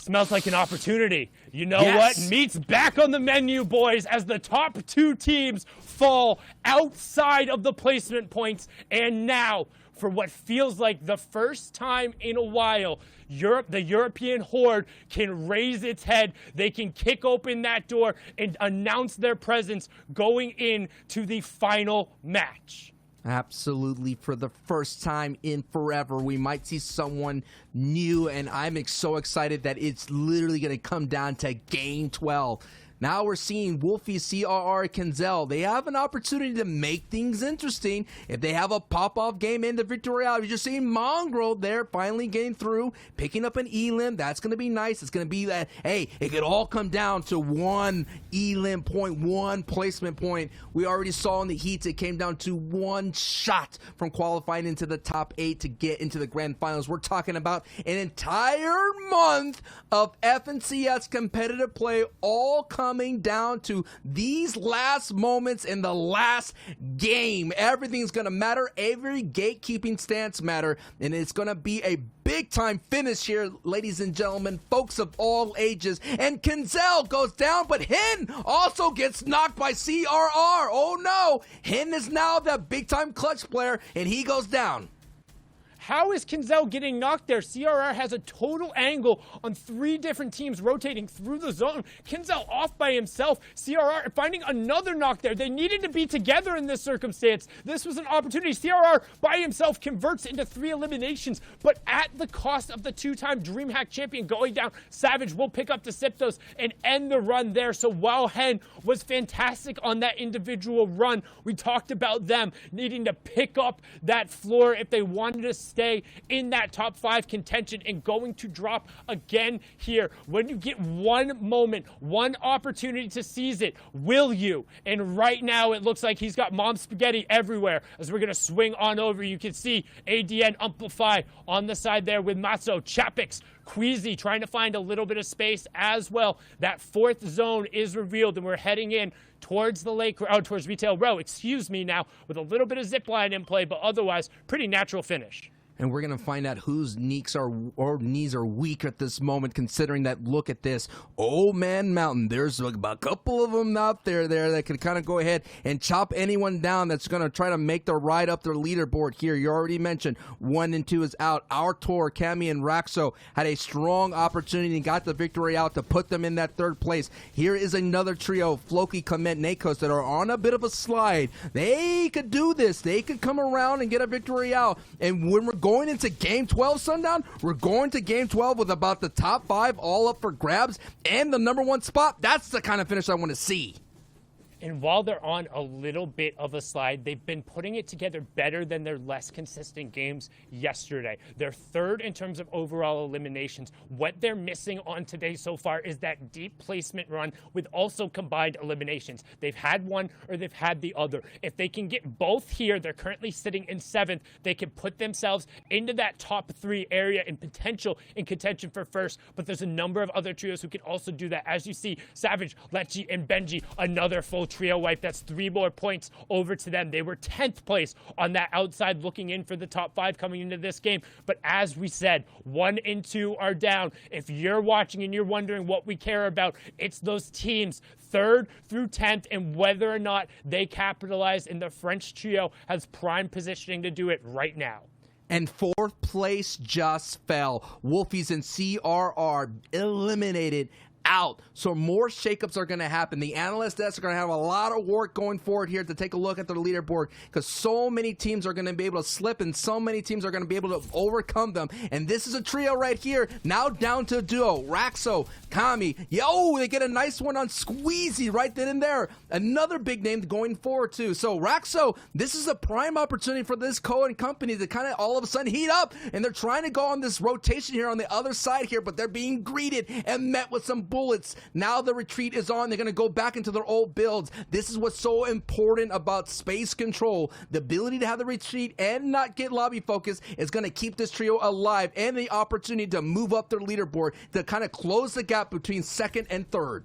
Smells like an opportunity. You know what? Meat's back on the menu, boys, as the top 2 teams fall outside of the placement points. And now, for what feels like the first time in a while, the European Horde can raise its head. They can kick open that door and announce their presence going into the final match. Absolutely. For the first time in forever, we might see someone new, and I'm so excited that it's literally going to come down to Game 12. Now we're seeing Wolfie, CRR, Kenzel. They have an opportunity to make things interesting if they have a pop-off game in the Victory Royale. You're just seeing Mongrel there finally getting through, picking up an elim. That's going to be nice. It's going to be that, hey, it could all come down to one elim point, one placement point. We already saw in the heats it came down to one shot from qualifying into the top 8 to get into the grand finals. We're talking about an entire month of FNCS competitive play, all coming down to these last moments in the last game. Everything's going to matter. Every gatekeeping stance matter, and it's going to be a big time finish here, ladies and gentlemen, folks of all ages. And Kenzel goes down, but Hin also gets knocked by CRR. Oh no, Hin is now the big time clutch player, and he goes down. How is Kenzel getting knocked there? CRR has a total angle on 3 different teams rotating through the zone. Kenzel off by himself. CRR finding another knock there. They needed to be together in this circumstance. This was an opportunity. CRR by himself converts into 3 eliminations, but at the cost of the 2-time DreamHack champion going down. Savage will pick up the Siptos and end the run there. So while Hen was fantastic on that individual run, we talked about them needing to pick up that floor if they wanted to stay in that top 5 contention, and going to drop again here. When you get one moment, one opportunity to seize it, will you? And right now it looks like he's got mom spaghetti everywhere. As we're going to swing on over, you can see ADN Amplify on the side there with Matzo, Chapix, Queasy trying to find a little bit of space as well. That 4th zone is revealed, and we're heading in towards the lake, towards Retail Row, excuse me now, with a little bit of zip line in play, but otherwise, pretty natural finish. And we're going to find out whose knees are weak at this moment, considering that, look at this. Old Man Mountain. There's a couple of them out there that can kind of go ahead and chop anyone down that's going to try to make the ride up their leaderboard here. You already mentioned 1 and 2 is out. Our Tor, Cammy, and Raxo had a strong opportunity and got the victory out to put them in that 3rd place. Here is another trio, Floki, Clement, Nakos, that are on a bit of a slide. They could do this. They could come around and get a victory out. And when we're going into Game 12, Sundown, we're going to Game 12 with about the top 5 all up for grabs and the number 1 spot. That's the kind of finish I want to see. And while they're on a little bit of a slide, they've been putting it together better than their less consistent games yesterday. They're 3rd in terms of overall eliminations. What they're missing on today so far is that deep placement run with also combined eliminations. They've had one or they've had the other. If they can get both here, they're currently sitting in 7th. They can put themselves into that top 3 area in potential in contention for 1st. But there's a number of other trios who can also do that. As you see, Savage, Lechi, and Benji, another full trio wipe. That's 3 more points over to them. They were 10th place on that outside, looking in for the top 5 coming into this game. But as we said, 1 and 2 are down. If you're watching and you're wondering what we care about, it's those teams 3rd through 10th and whether or not they capitalize, and the French trio has prime positioning to do it right now. And 4th place just fell. Wolfies and CRR eliminated out. So more shakeups are going to happen. The analyst desks are going to have a lot of work going forward here to take a look at their leaderboard, because so many teams are going to be able to slip and so many teams are going to be able to overcome them. And this is a trio right here, now down to a duo. Raxo, Kami, they get a nice one on Squeezy right then and there. Another big name going forward too. So Raxo, this is a prime opportunity for this Cohen company to kind of all of a sudden heat up, and they're trying to go on this rotation here on the other side here, but they're being greeted and met with some bullets. Now the retreat is on. They're going to go back into their old builds. This is what's so important about space control. The ability to have the retreat and not get lobby focus is going to keep this trio alive, and the opportunity to move up their leaderboard to kind of close the gap between 2nd and 3rd.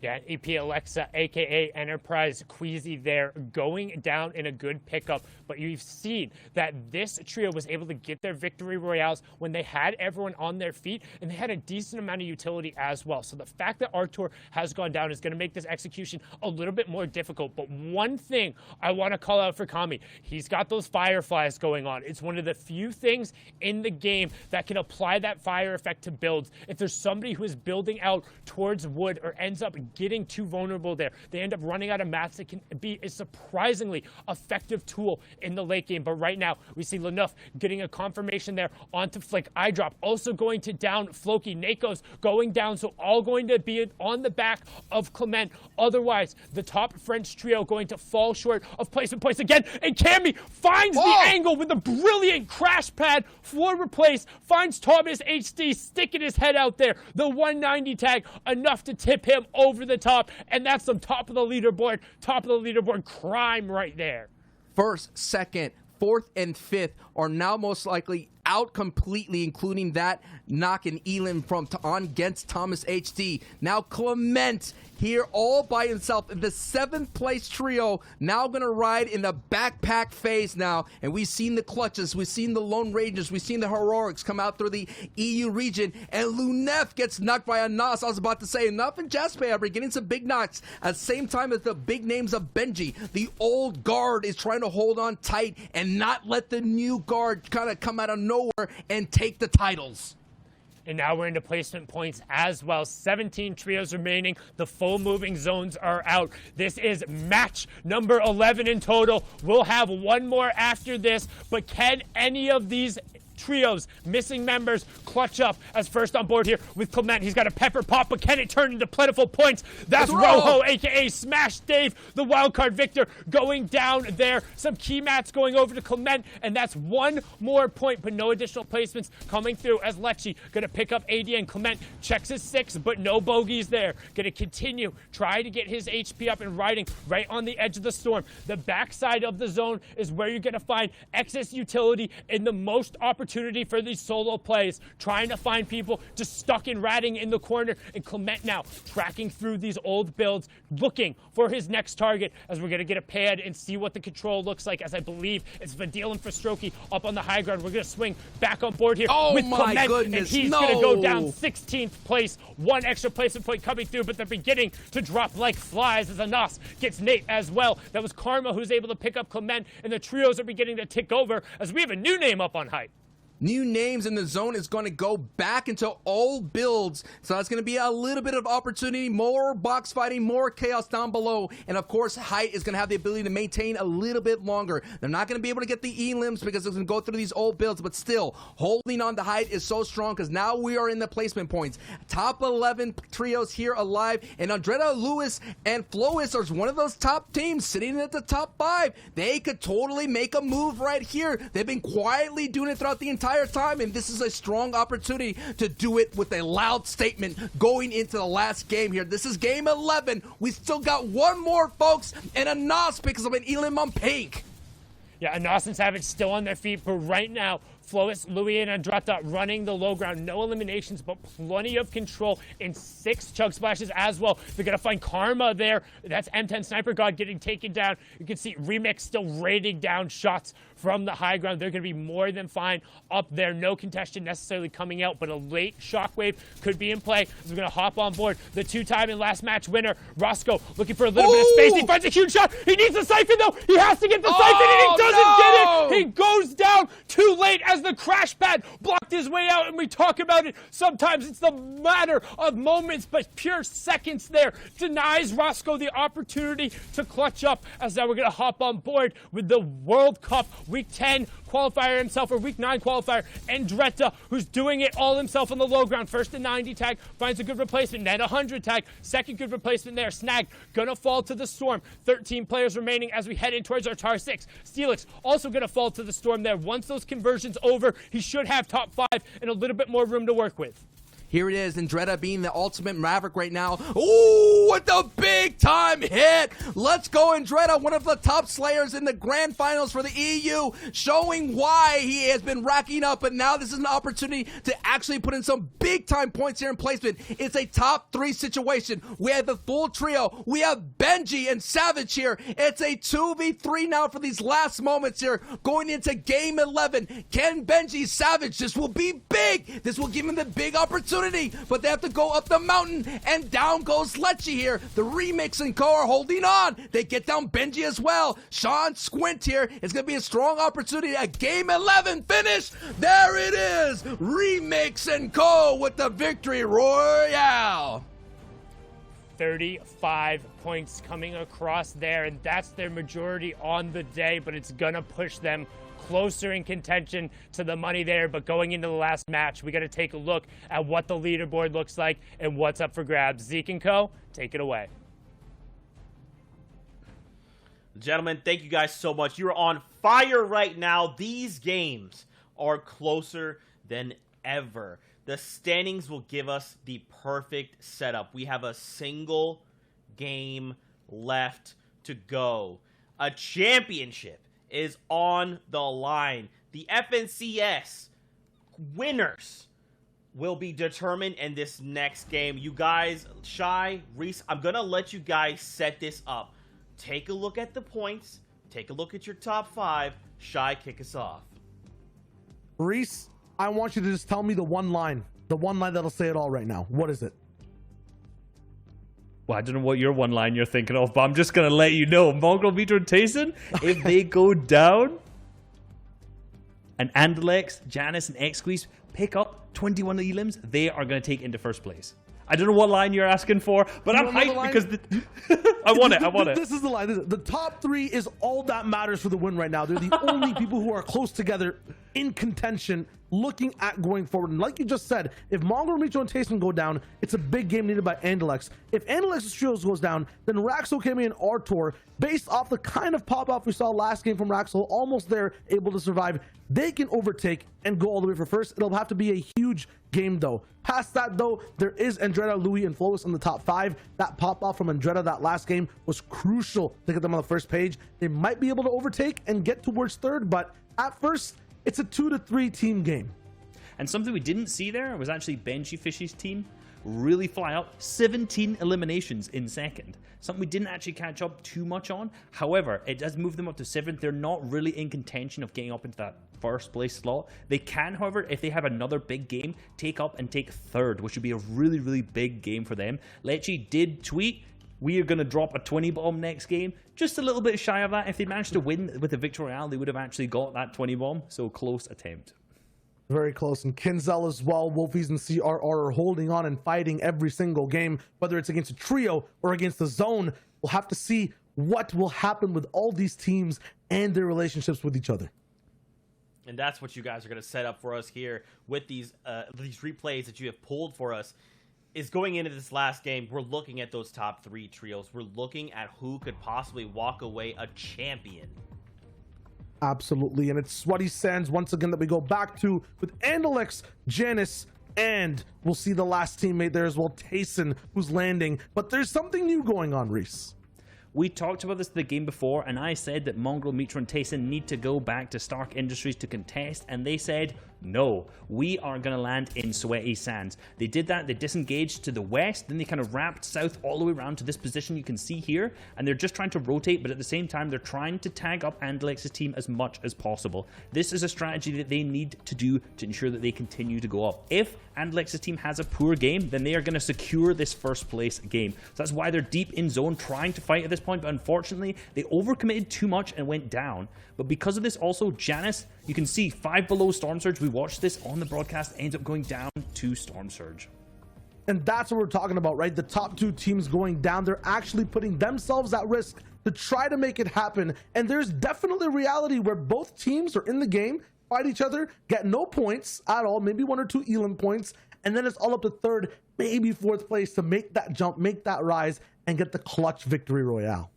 Yeah, EP Alexa, aka Enterprise Queasy there, going down in a good pickup. But you've seen that this trio was able to get their victory royales when they had everyone on their feet, and they had a decent amount of utility as well. So the fact that Artur has gone down is going to make this execution a little bit more difficult. But one thing I want to call out for Kami, he's got those fireflies going on. It's one of the few things in the game that can apply that fire effect to builds. If there's somebody who is building out towards wood or ends up getting too vulnerable there. They end up running out of mats that can be a surprisingly effective tool in the late game. But right now, we see Lenouf getting a confirmation there onto Flick. Eyedrop also going to down Floki. Nako's going down, so all going to be on the back of Clement. Otherwise, the top French trio going to fall short of placement points again. And Cammy finds the angle with a brilliant crash pad, floor replace, finds Thomas HD sticking his head out there. The 190 tag, enough to tip him over the top. And that's some top of the leaderboard crime right there. First, second, fourth, and fifth are now most likely out completely, including that knock and Elam from on against Thomas HD. Now Clement here all by himself in the 7th place trio, now going to ride in the backpack phase now. And we've seen the clutches, we've seen the Lone Rangers, we've seen the Heroics come out through the EU region, and Lunef gets knocked by a Nas. I was about to say, enough and Jasper are getting some big knocks at the same time as the big names of Benji. The old guard is trying to hold on tight and not let the new guard kind of come out of nowhere and take the titles. And now we're into placement points as well. 17 trios remaining. The full moving zones are out. This is match number 11 in total. We'll have one more after this, but can any of these trios, missing members, clutch up as first on board here with Clement? He's got a pepper pop, but can it turn into plentiful points? That's Rojo, aka Smash Dave, the wildcard victor, going down there. Some key mats going over to Clement, and that's one more point, but no additional placements coming through as Lecce gonna pick up AD, and Clement checks his 6, but no bogeys there. Gonna continue, try to get his HP up and riding right on the edge of the storm. The backside of the zone is where you're gonna find excess utility and the most opportunity for these solo plays, trying to find people just stuck and ratting in the corner. And Clement now tracking through these old builds, looking for his next target, as we're going to get a pad and see what the control looks like, as I believe it's Vadil and Frostroki up on the high ground. We're going to swing back on board here with Clement, and he's going to go down 16th place. One extra placement point coming through, but they're beginning to drop like flies as Anas gets Nate as well. That was Karma who's able to pick up Clement, and the trios are beginning to tick over as we have a new name up on hype. New names in the zone is going to go back into old builds. So that's going to be a little bit of opportunity, more box fighting, more chaos down below. And of course, height is going to have the ability to maintain a little bit longer. They're not going to be able to get the E-limbs because it's going to go through these old builds, but still, holding on to height is so strong because now we are in the placement points. Top 11 trios here alive, and Andretta, Lewis, and Flois are one of those top teams sitting at the top 5. They could totally make a move right here. They've been quietly doing it throughout the entire time, and this is a strong opportunity to do it with a loud statement going into the last game here. This is game 11. We still got one more, folks, and Anas picks up an Elam on pink. Yeah, Anas and Savage still on their feet, but right now, Flois, Louis, and Andrata running the low ground. No eliminations, but plenty of control in 6 chug splashes as well. They're going to find Karma there. That's M10 Sniper God getting taken down. You can see Remix still raining down shots from the high ground. They're going to be more than fine up there. No contestant necessarily coming out, but a late shockwave could be in play. We're going to hop on board the 2-time and last match winner, Roscoe, looking for a little bit of space. He finds a huge shot. He needs the siphon, though. He has to get the siphon, and he doesn't get it. He goes down too late as the crash pad blocked his way out, and we talk about it. Sometimes it's the matter of moments, but pure seconds there denies Roscoe the opportunity to clutch up, as now we're going to hop on board with the World Cup Week 10 qualifier himself, or Week 9 qualifier, Andretta, who's doing it all himself on the low ground. First a 90 tag, finds a good replacement, then a 100 tag, second good replacement there, snagged, gonna fall to the storm. 13 players remaining as we head in towards our Tar 6. Steelix also gonna fall to the storm there. Once those conversions over, he should have top 5 and a little bit more room to work with. Here it is, Andretta being the ultimate maverick right now. Ooh, with the big time hit. Let's go, Andretta, one of the top slayers in the grand finals for the EU, showing why he has been racking up, but now this is an opportunity to actually put in some big time points here in placement. It's a top 3 situation. We have the full trio. We have Benji and Savage here. It's a 2v3 now for these last moments here, going into game 11. Can Benji Savage, this will be big. This will give him the big opportunity. But they have to go up the mountain, and down goes Lecce here. The Remix and Co are holding on. They get down Benji as well. Sean Squint here. It's going to be a strong opportunity. A game 11 finish. There it is. Remix and Co with the victory royale. 35 points coming across there, and that's their majority on the day, but it's gonna push them closer in contention to the money there. But going into the last match, we got to take a look at what the leaderboard looks like and what's up for grabs. Zeke and Co., take it away. Gentlemen, thank you guys so much. You're on fire right now. These games are closer than ever. The standings will give us the perfect setup. We have a single game left to go. A championship is on the line. The FNCS winners will be determined in this next game. You guys, Shy, Reese, I'm going to let you guys set this up. Take a look at the points. Take a look at your top 5. Shy, kick us off. Reese, I want you to just tell me the one line that'll say it all right now. What is it? Well, I don't know what your one line you're thinking of, but I'm just going to let you know. Mongrel, Meter, and Tayson, if they go down and Andalex, Janice, and X-Squeeze pick up 21 elims, they are going to take into first place. I don't know what line you're asking for, but I'm hyped because I want it. This is the line. The top 3 is all that matters for the win right now. They're the only people who are close together in contention, looking at going forward. And like you just said, if Mongrel, Micho, and Tayson go down, it's a big game needed by Andalex. If Andalex's trios goes down, then Raxo, Kemi, and Artor, based off the kind of pop-off we saw last game from Raxo, almost there, able to survive, they can overtake and go all the way for first. It'll have to be a huge game, though. Past that, though, there is Andretta, Louis, and Flois in the top 5. That pop-off from Andretta that last game was crucial to get them on the first page. They might be able to overtake and get towards third, but at first, it's a 2 to 3 team game. And something we didn't see there was actually Benji Fish's team really fly up. 17 eliminations in second. Something we didn't actually catch up too much on. However, it does move them up to 7th. They're not really in contention of getting up into that first place slot. They can, however, if they have another big game, take up and take 3rd, which would be a really, really big game for them. Lecce did tweet, we are going to drop a 20 bomb next game. Just a little bit shy of that. If they managed to win with the Victory Royale, they would have actually got that 20 bomb. So close attempt. Very close. And Kinzel as well. Wolfies and CRR are holding on and fighting every single game, whether it's against a trio or against the zone. We'll have to see what will happen with all these teams and their relationships with each other. And that's what you guys are going to set up for us here with these replays that you have pulled for us. Is going into this last game, we're looking at those top 3 trios. We're looking at who could possibly walk away a champion. Absolutely. And it's Sweaty Sands once again that we go back to with Andalex, Janice, and we'll see the last teammate there as well, Tayson, who's landing. But there's something new going on, Reese. We talked about this the game before, and I said that Mongrel, Mitra, and Tayson need to go back to Stark Industries to contest, and they said, no, we are going to land in Sweaty Sands. They did that, they disengaged to the west, then they kind of wrapped south all the way around to this position you can see here, and they're just trying to rotate, but at the same time, they're trying to tag up Andalex's team as much as possible. This is a strategy that they need to do to ensure that they continue to go up. If Andalex's team has a poor game, then they are going to secure this first place game. So that's why they're deep in zone trying to fight at this point, but unfortunately, they overcommitted too much and went down. But because of this also, Janice, you can see 5 below Storm Surge. We watched this on the broadcast, ends up going down to Storm Surge. And that's what we're talking about, right? The top 2 teams going down. They're actually putting themselves at risk to try to make it happen. And there's definitely a reality where both teams are in the game, fight each other, get no points at all, maybe 1 or 2 Elam points, and then it's all up to 3rd, maybe 4th place to make that jump, make that rise, and get the clutch victory royale.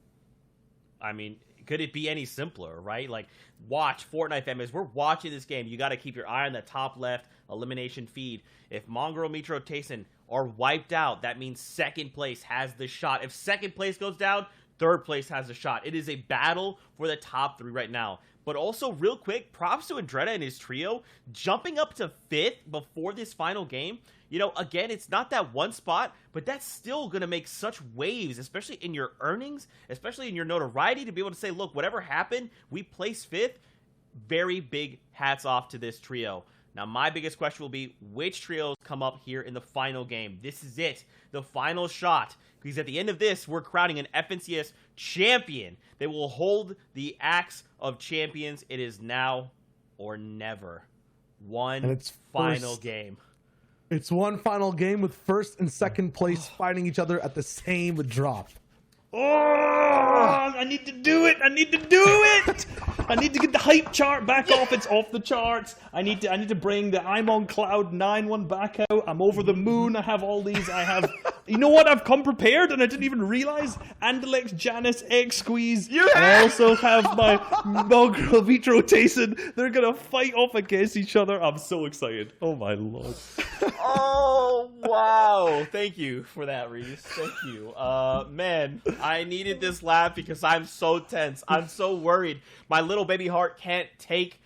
I mean, could it be any simpler, right? Like, watch Fortnite fam. As we're watching this game, you got to keep your eye on the top left elimination feed. If Mongrel, Mitro, Tayson are wiped out, that means 2nd place has the shot. If 2nd place goes down, 3rd place has a shot. It is a battle for the top 3 right now. But also, real quick, props to Andretta and his trio, jumping up to 5th before this final game. You know, again, it's not that one spot, but that's still going to make such waves, especially in your earnings, especially in your notoriety, to be able to say, look, whatever happened, we placed 5th. Very big hats off to this trio. Now, my biggest question will be, which trios come up here in the final game? This is it, the final shot. Because at the end of this, we're crowning an FNCS champion. They will hold the axe of champions. It is now or never. One final game. It's one final game with first and second place fighting each other at the same drop. Oh, I need to do it. I need to do it. I need to get the hype chart back off. It's off the charts. I need to bring the I'm on cloud 9 one back out. I'm over the moon. I have all these. I have, you know what? I've come prepared and I didn't even realize. Andalex, Janice, Egg Squeeze. I also have my Mongrel Vitro Tayson. They're going to fight off against each other. I'm so excited. Oh my lord. Oh, wow. Thank you for that, Reese. Thank you. Man, I needed this laugh because I'm so tense. I'm so worried. My little baby heart can't take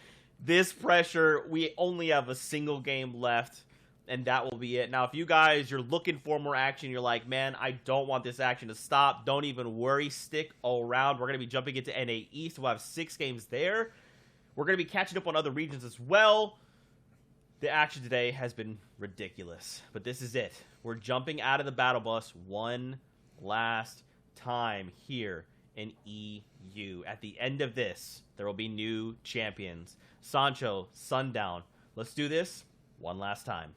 this pressure. We only have a single game left, and that will be it. Now, if you guys, you're looking for more action, you're like, man, I don't want this action to stop. Don't even worry. Stick around. We're going to be jumping into NA East. We'll have 6 games there. We're going to be catching up on other regions as well. The action today has been ridiculous, but this is it. We're jumping out of the battle bus one last time here in EU. At the end of this, there will be new champions. Sancho, Sundown. Let's do this one last time.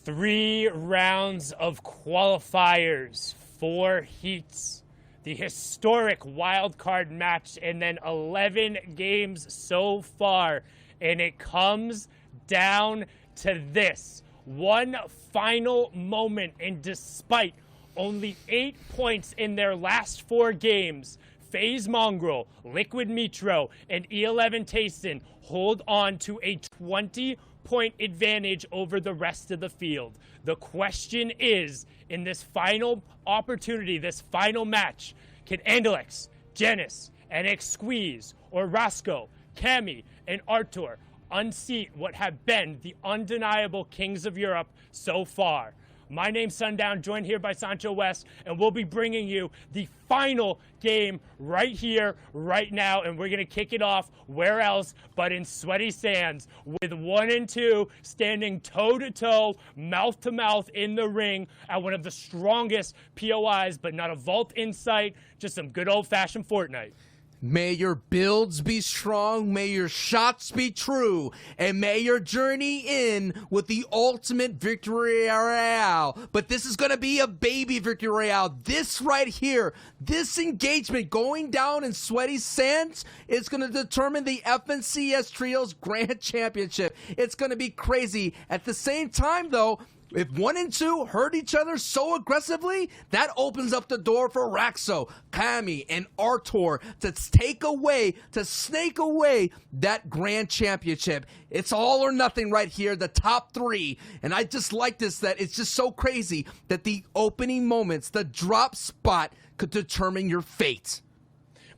3 rounds of qualifiers, 4 heats. The historic wildcard match, and then 11 games so far. And it comes down to this. One final moment, and despite only 8 points in their last 4 games, FaZe Mongrel, Liquid Mitro, and E11 Tayson hold on to a 20-point advantage over the rest of the field. The question is, in this final opportunity, this final match, can Andalex, Janice, NX Squeeze, or Rasco, Cammy, and Artur unseat what have been the undeniable kings of Europe so far? My name's Sundown, joined here by Sancho West, and we'll be bringing you the final game right here, right now, and we're going to kick it off where else but in Sweaty Sands, with 1 and 2 standing toe-to-toe, mouth-to-mouth in the ring at one of the strongest POIs, but not a vault in sight, just some good old-fashioned Fortnite. May your builds be strong, may your shots be true, and may your journey end with the ultimate victory royale. But this is going to be a baby victory royale. This right here, this engagement going down in Sweaty Sands is going to determine the FNCS Trios Grand Championship. It's going to be crazy. At the same time, though, if 1 and 2 hurt each other so aggressively, that opens up the door for Raxo, Kami, and Artur to snake away that grand championship. It's all or nothing right here, the top 3. And I just like this, that it's just so crazy that the opening moments, the drop spot, could determine your fate.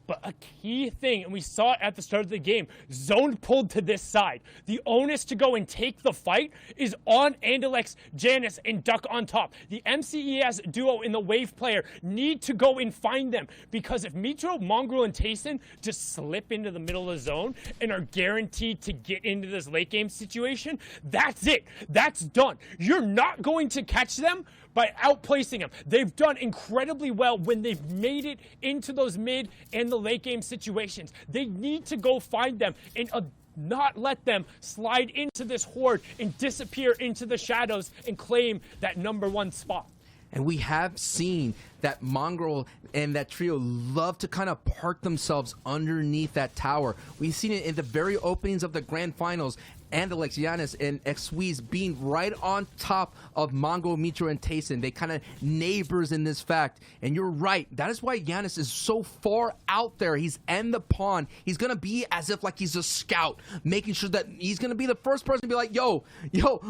But a key thing, and we saw it at the start of the game, zone pulled to this side. The onus to go and take the fight is on Andalex, Janice, and Duck on top. The MCES duo in the wave player need to go and find them, because if Mitro, Mongrel, and Tayson just slip into the middle of the zone and are guaranteed to get into this late game situation, that's it. That's done. You're not going to catch them by outplacing them. They've done incredibly well when they've made it into those mid and the late game situations. They need to go find them and not let them slide into this horde and disappear into the shadows and claim that #1 spot. And we have seen that Mongrel and that trio love to kind of park themselves underneath that tower. We've seen it in the very openings of the grand finals. Andalex, Giannis, and Xweez being right on top of Mongo, Mitro, and Tayson. They kind of neighbors in this fact. And you're right. That is why Giannis is so far out there. He's in the pond. He's going to be as if like he's a scout, making sure that he's going to be the first person to be like, yo,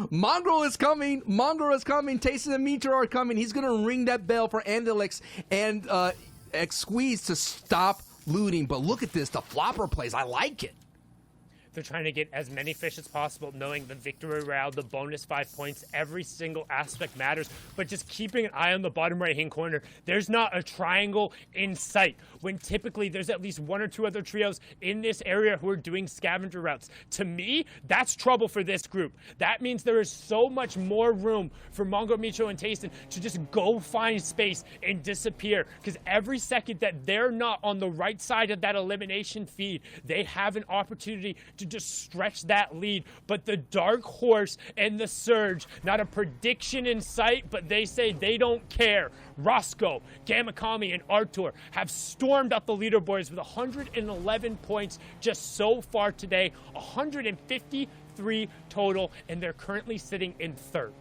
Mongrel is coming. Mongrel is coming. Tayson and Mitro are coming. He's going to ring that bell for Andalex and Xweez to stop looting. But look at this. The flopper plays. I like it. They're trying to get as many fish as possible, knowing the victory round, the bonus 5 points, every single aspect matters. But just keeping an eye on the bottom right-hand corner, there's not a triangle in sight, when typically there's at least 1 or 2 other trios in this area who are doing scavenger routes. To me, that's trouble for this group. That means there is so much more room for Mongo, Micho, and Tayson to just go find space and disappear. Because every second that they're not on the right side of that elimination feed, they have an opportunity to just stretch that lead. But the Dark Horse and the Surge, not a prediction in sight, but they say they don't care. Roscoe, Gamakami, and Artur have stormed up the leaderboards with 111 points just so far today, 153 total, and they're currently sitting in third.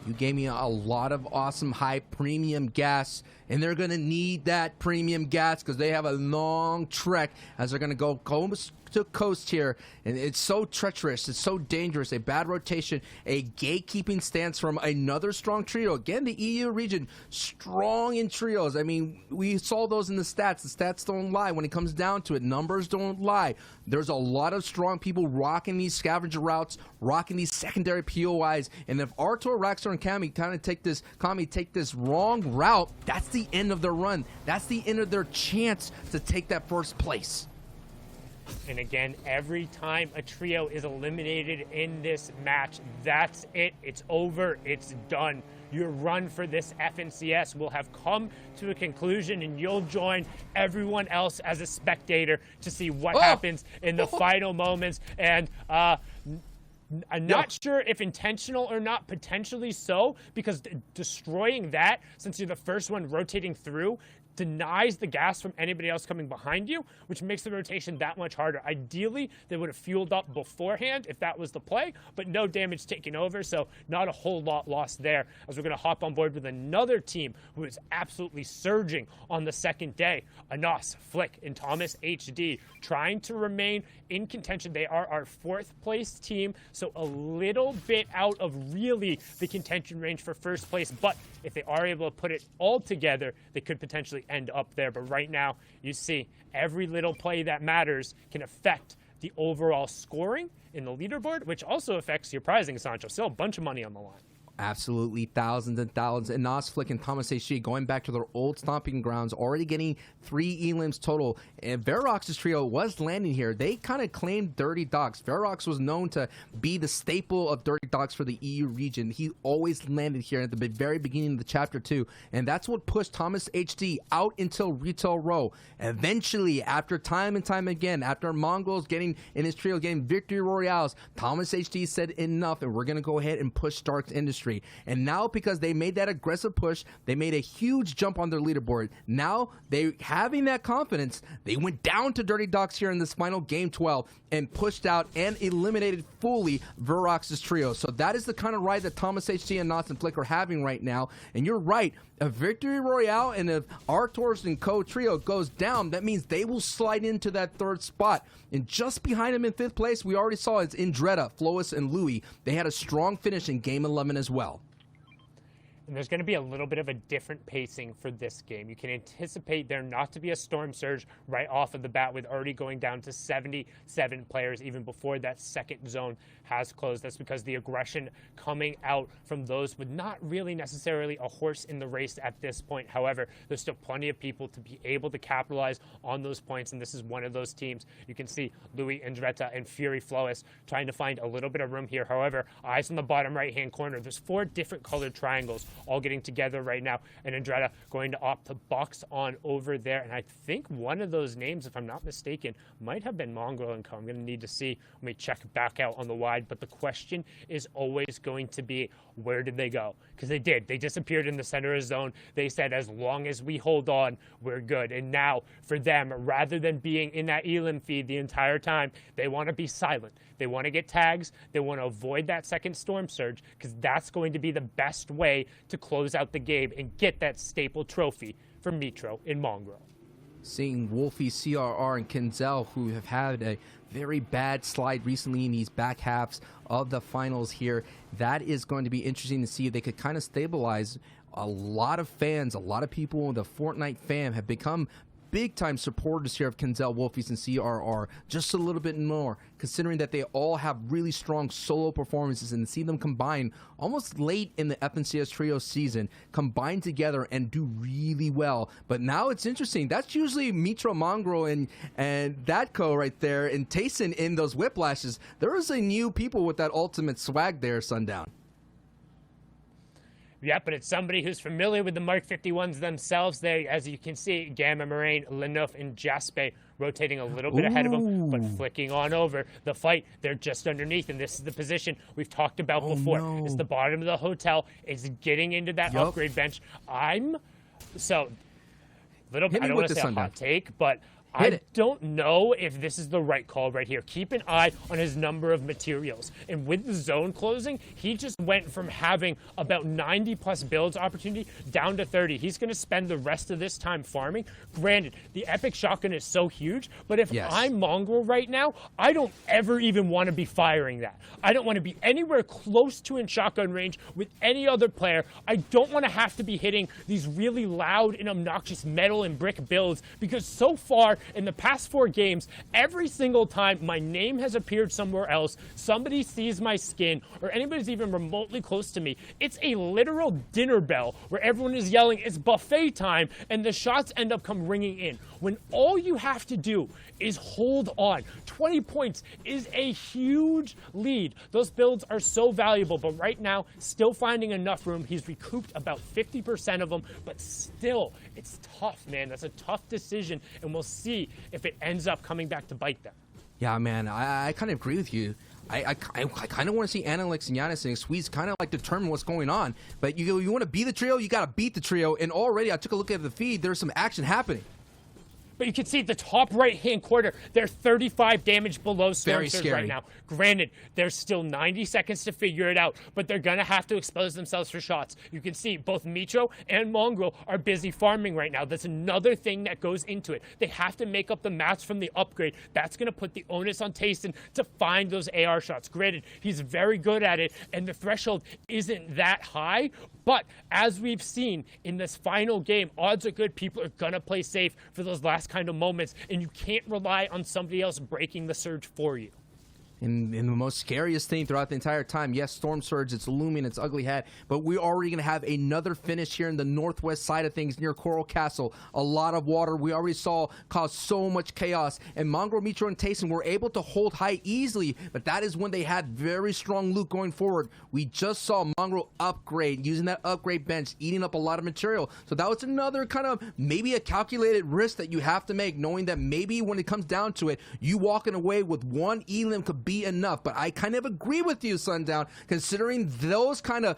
You gave me a lot of awesome high premium gas, and they're going to need that premium gas because they have a long trek as they're going to go coast to coast here, and it's so treacherous, it's so dangerous. A bad rotation, a gatekeeping stance from another strong trio. Again, the EU region strong in trios. I mean, we saw those in the stats. The stats don't lie when it comes down to it. Numbers don't lie. There's a lot of strong people rocking these scavenger routes, rocking these secondary POIs, and if Artur, Raxor, and Kami kind of take this wrong route, that's the end of their run. That's the end of their chance to take that first place. And again, every time a trio is eliminated in this match, that's it. It's over. It's done. Your run for this FNCS will have come to a conclusion, and you'll join everyone else as a spectator to see what happens in the final moments. And I'm not sure if intentional or not, potentially so, because destroying that, since you're the first one rotating through, denies the gas from anybody else coming behind you, which makes the rotation that much harder. Ideally, they would have fueled up beforehand if that was the play, but no damage taken over, so not a whole lot lost there, as we're going to hop on board with another team who is absolutely surging on the second day. Anas, Flick, and Thomas HD trying to remain in contention. They are our fourth place team, so a little bit out of really the contention range for first place, but if they are able to put it all together, they could potentially end up there. But right now, you see, every little play that matters can affect the overall scoring in the leaderboard, which also affects your prizing, Sancho. Still a bunch of money on the line. Absolutely, thousands and thousands. And Nas, Flick, and Thomas HG going back to their old stomping grounds, already getting 3 elims total. And Verox's trio was landing here. They kind of claimed Dirty Dogs. Verox was known to be the staple of Dirty Dogs for the EU region. He always landed here at the very beginning of the Chapter 2. And that's what pushed Thomas HD out until Retail Row. Eventually, after time and time again, after Mongols getting in his trio, getting victory royales, Thomas HD said enough, and we're going to go ahead and push Stark's Industry. And now, because they made that aggressive push, they made a huge jump on their leaderboard. Now, they having that confidence, they went down to Dirty Dogs here in this final game 12 and pushed out and eliminated fully Verox's trio. So that is the kind of ride that Thomas HG and Knots and Flick are having right now. And you're right, a victory royale, and if Artur's and Co trio goes down, that means they will slide into that third spot. And just behind him in 5th place, we already saw it's Indretta, Flois, and Louis. They had a strong finish in game 11 as well. And there's going to be a little bit of a different pacing for this game. You can anticipate there not to be a storm surge right off of the bat, with already going down to 77 players even before that second zone has closed. That's because the aggression coming out from those with not really necessarily a horse in the race at this point. However, there's still plenty of people to be able to capitalize on those points, and this is one of those teams. You can see Louis Indretta and Fury Flois trying to find a little bit of room here. However, eyes on the bottom right-hand corner. There's 4 different colored triangles all getting together right now, and Andretta going to opt to box on over there. And I think one of those names, if I'm not mistaken, might have been Mongrel & Co. I'm going to need to see when we check back out on the wide, but the question is always going to be, where did they go? Because they did. They disappeared in the center of the zone. They said, as long as we hold on, we're good. And now, for them, rather than being in that elim feed the entire time, they want to be silent. They want to get tags. They want to avoid that second storm surge, because that's going to be the best way to close out the game and get that staple trophy for Mitro in Mongrel. Seeing Wolfie, CRR, and Kenzel, who have had a very bad slide recently in these back halves of the finals here, that is going to be interesting to see if they could kind of stabilize. A lot of fans, a lot of people in the Fortnite fam have become big-time supporters here of Kenzel, Wolfies, and CRR, just a little bit more, considering that they all have really strong solo performances, and to see them combine almost late in the FNCS Trio season, combine together and do really well. But now it's interesting. That's usually Mitro, Mongrel, and Datco right there, and Tayson in those whiplashes. There is a new people with that ultimate swag there, Sundown. Yeah, but it's somebody who's familiar with the Mark 51s themselves there. As you can see, Gamma, Moraine, Lenouf, and Jaspe rotating a little bit ahead of him, but flicking on over. The fight, they're just underneath, and this is the position we've talked about before. No. It's the bottom of the hotel. It's getting into that upgrade bench. I don't want to say a hot take, but I don't know if this is the right call right here. Keep an eye on his number of materials. And with the zone closing, he just went from having about 90-plus builds opportunity down to 30. He's going to spend the rest of this time farming. Granted, the Epic Shotgun is so huge, but if I'm Mongrel right now, I don't ever even want to be firing that. I don't want to be anywhere close to in shotgun range with any other player. I don't want to have to be hitting these really loud and obnoxious metal and brick builds, because so far, in the past 4 games, every single time my name has appeared somewhere else, somebody sees my skin, or anybody's even remotely close to me, it's a literal dinner bell where everyone is yelling, it's buffet time, and the shots end up come ringing in. When all you have to do is hold on. 20 points is a huge lead. Those builds are so valuable, but right now, still finding enough room. He's recouped about 50% of them, but still, it's tough, man. That's a tough decision, and we'll see if it ends up coming back to bite them. Yeah, man, I kind of agree with you. I kind of want to see Analyx and Giannis and Squeeze kind of like determine what's going on. But you want to beat the trio, you got to beat the trio. And already I took a look at the feed. There's some action happening. But you can see the top right-hand corner, they're 35 damage below Storm Surge right now. Granted, there's still 90 seconds to figure it out, but they're going to have to expose themselves for shots. You can see both Mitro and Mongrel are busy farming right now. That's another thing that goes into it. They have to make up the mats from the upgrade. That's going to put the onus on Tayson to find those AR shots. Granted, he's very good at it, and the threshold isn't that high, but as we've seen in this final game, odds are good people are going to play safe for those last kind of moments, and you can't rely on somebody else breaking the surge for you. And the most scariest thing throughout the entire time, yes, Storm Surge, it's looming, it's ugly hat, but we're already going to have another finish here in the northwest side of things near Coral Castle. A lot of water we already saw cause so much chaos, and Mongrel, Mitro, and Tayson were able to hold high easily, but that is when they had very strong loot going forward. We just saw Mongrel upgrade, using that upgrade bench, eating up a lot of material. So that was another kind of maybe a calculated risk that you have to make, knowing that maybe when it comes down to it, you walking away with one elim could be enough. But I kind of agree with you, Sundown, considering those kind of,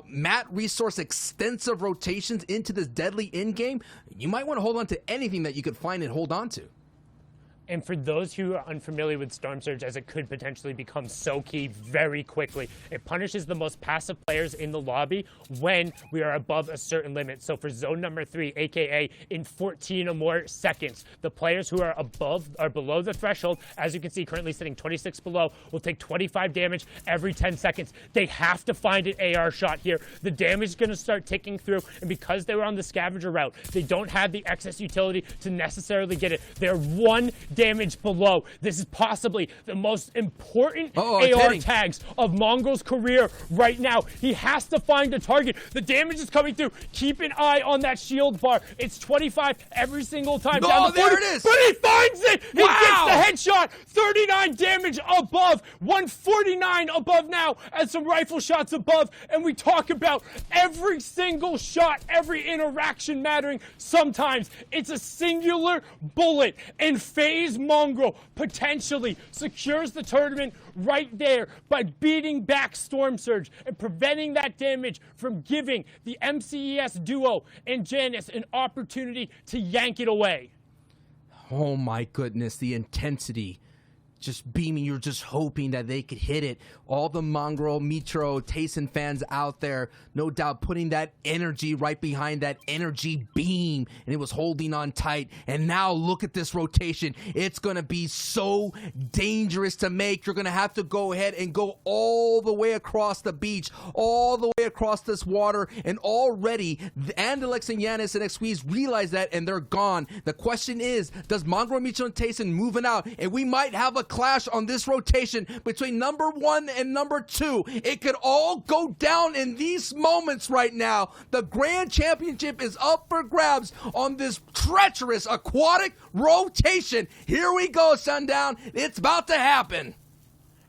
mat resource extensive rotations into this deadly end game, you might want to hold on to anything that you could find and hold on to. And for those who are unfamiliar with Storm Surge, as it could potentially become so key very quickly, it punishes the most passive players in the lobby when we are above a certain limit. So for zone number 3, aka in 14 or more seconds, the players who are below the threshold, as you can see currently sitting 26 below, will take 25 damage every 10 seconds. They have to find an AR shot here. The damage is going to start ticking through, and because they were on the scavenger route, they don't have the excess utility to necessarily get it. They're 1 damage below. This is possibly the most important AR tags of Mongrel's career right now. He has to find a target. The damage is coming through. Keep an eye on that shield bar. It's 25 every single time. Down to 40, there it is. But he finds it. He gets the headshot. 39 damage above. 149 above now, and some rifle shots above. And we talk about every single shot, every interaction mattering. Sometimes it's a singular bullet, and FaZe Mongrel potentially secures the tournament right there by beating back Storm Surge and preventing that damage from giving the MCES duo and Janice an opportunity to yank it away. Oh my goodness, the intensity. Just beaming, you're just hoping that they could hit it. All the Mongrel, Mitro, Tayson fans out there, no doubt putting that energy right behind that energy beam, and it was holding on tight. And now look at this rotation. It's going to be so dangerous to make. You're going to have to go ahead and go all the way across the beach, all the way across this water, and already Andalex and Giannis and Squeeze realize that, and they're gone. The question is, does Mongrel, Mitro, and Tayson moving out? And we might have a clash on this rotation between number 1 and number 2. It could all go down in these moments right now. The Grand Championship is up for grabs on this treacherous aquatic rotation. Here we go, Sundown. It's about to happen.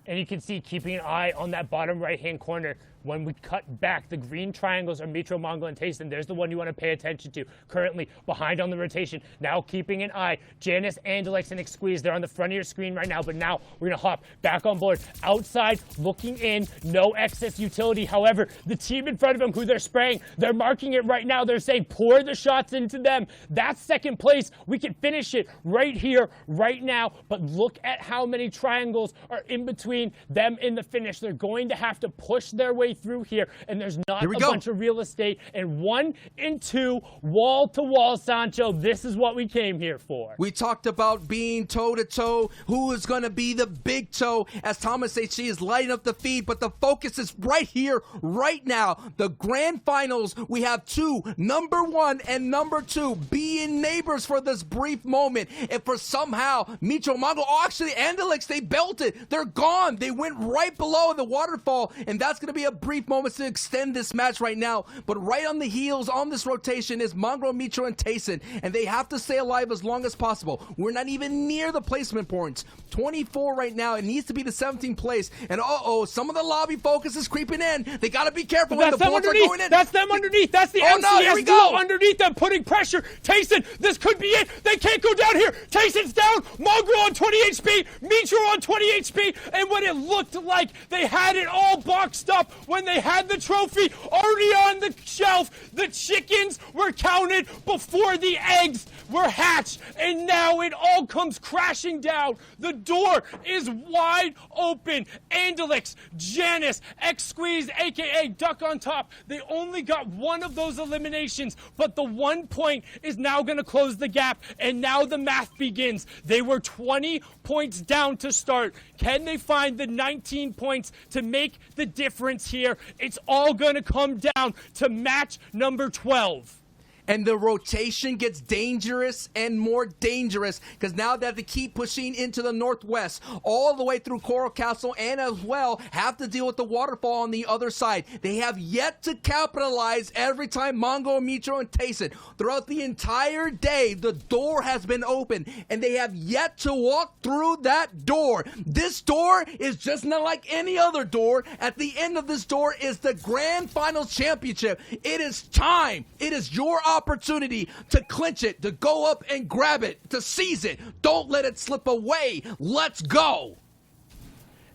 And you can see, keeping an eye on that bottom right-hand corner, when we cut back, the green triangles are Mitro, Mongo, and Tayson. There's the one you want to pay attention to. Currently behind on the rotation. Now keeping an eye. Janice, Andalex, and Squeeze. They're on the front of your screen right now. But now we're going to hop back on board. Outside, looking in. No excess utility. However, the team in front of them who they're spraying, they're marking it right now. They're saying pour the shots into them. That's second place. We can finish it right here, right now. But look at how many triangles are in between them and the finish. They're going to have to push their way through here, and there's not a bunch of real estate. And 1 and 2, wall to wall, Sancho. This is what we came here for. We talked about being toe to toe. Who is going to be the big toe? As Thomas HC is lighting up the feed, but the focus is right here, right now. The grand finals. We have 2, number 1 and number 2, being neighbors for this brief moment. And for somehow Mitro, Mongo, actually Andalex, they belted. They're gone. They went right below the waterfall, and that's going to be a brief moment to extend this match right now. But right on the heels on this rotation is Mongo, Mitro, and Tayson, and they have to stay alive as long as possible. We're not even near the placement points. 24 right now. It needs to be the 17th place. And some of the lobby focus is creeping in. They got to be careful when the bullets are going in. That's them underneath. That's the MCS duo underneath them, putting pressure. Tayson, this could be it. They can't go down here. Tayson's down. Mongo on 20 HP. Mitro on 20 HP. And when it looked like they had it all boxed up, when they had the trophy already on the shelf, the chickens were counted before the eggs were hatched, and now it all comes crashing down. The door is wide open. Andalex, Janice, X-Squeeze, aka Duck on Top, they only got one of those eliminations, but the 1 point is now going to close the gap, and now the math begins. They were 20 points down to start. Can they find the 19 points to make the difference here? It's all going to come down to match number 12. And the rotation gets dangerous and more dangerous because now they have to keep pushing into the northwest all the way through Coral Castle, and as well have to deal with the waterfall on the other side. They have yet to capitalize every time Mongo, Mitro, and Tayson. Throughout the entire day, the door has been open, and they have yet to walk through that door. This door is just not like any other door. At the end of this door is the Grand Finals Championship. It is time. It is your opportunity to clinch it, to go up and grab it, to seize it. Don't let it slip away. Let's go.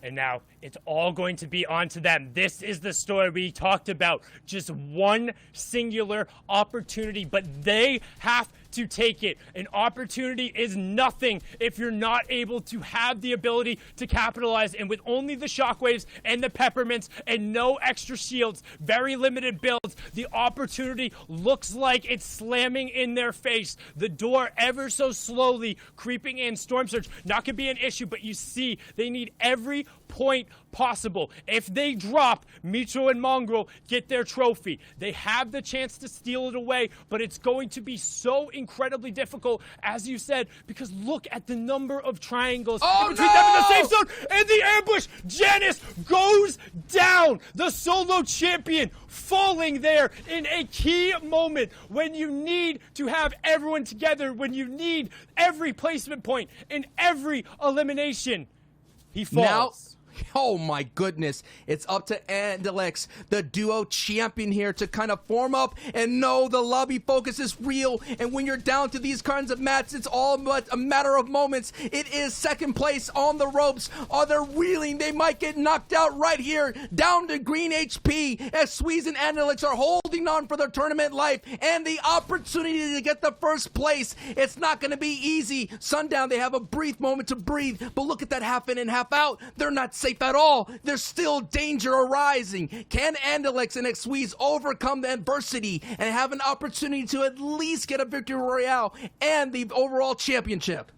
And now it's all going to be on to them. This is the story we talked about. Just one singular opportunity, but they have to take it. An opportunity is nothing if you're not able to have the ability to capitalize. And with only the shockwaves and the peppermints and no extra shields, very limited builds, the opportunity looks like it's slamming in their face. The door ever so slowly creeping in. Storm Surge not going to be an issue, but you see they need every point possible. If they drop, Mitro and Mongrel get their trophy. They have the chance to steal it away, but it's going to be so incredibly difficult, as you said, because look at the number of triangles in between them in the safe zone and the ambush. Janice goes down, the solo champion, falling there in a key moment when you need to have everyone together, when you need every placement point in every elimination. He falls. Oh my goodness, it's up to Andalex, the duo champion here, to kind of form up and know the lobby focus is real. And when you're down to these kinds of mats, it's all but a matter of moments. It is second place on the ropes. Are they reeling? They might get knocked out right here, down to green HP, as Squeeze and Andalex are holding on for their tournament life and the opportunity to get the first place. It's not going to be easy. Sundown, they have a brief moment to breathe, but look at that half in and half out. They're not safe at all. There's still danger arising. Can Andalex and X-Squeeze overcome the adversity and have an opportunity to at least get a victory royale and the overall championship?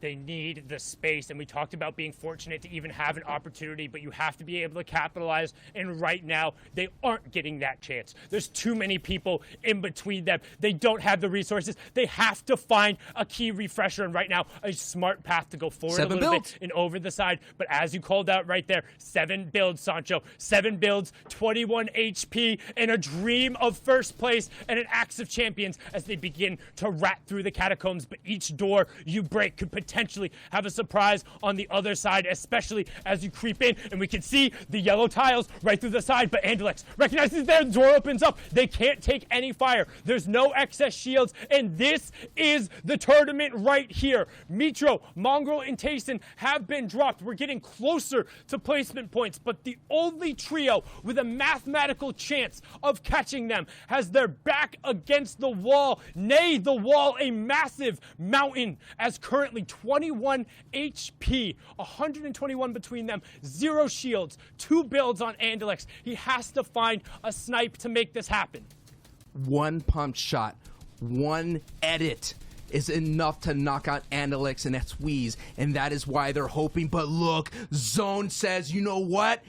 They need the space, and we talked about being fortunate to even have an opportunity, but you have to be able to capitalize, and right now, they aren't getting that chance. There's too many people in between them. They don't have the resources. They have to find a key refresher, and right now, a smart path to go forward a little bit and over the side, but as you called out right there, 7 builds, Sancho. 7 builds, 21 HP, and a dream of first place, and an Axe of Champions as they begin to rat through the catacombs, but each door you break could potentially potentially have a surprise on the other side, especially as you creep in, and we can see the yellow tiles right through the side, but Andalex recognizes their door opens up. They can't take any fire. There's no excess shields, and this is the tournament right here. Mitro, Mongrel, and Tayson have been dropped. We're getting closer to placement points, but the only trio with a mathematical chance of catching them has their back against the wall, nay, the wall, a massive mountain, as currently 21 HP, 121 between them, 0 shields, 2 builds on Andalex. He has to find a snipe to make this happen. One pump shot, one edit is enough to knock out Andalex and Squeeze, and that is why they're hoping. But look, Zone says, you know what?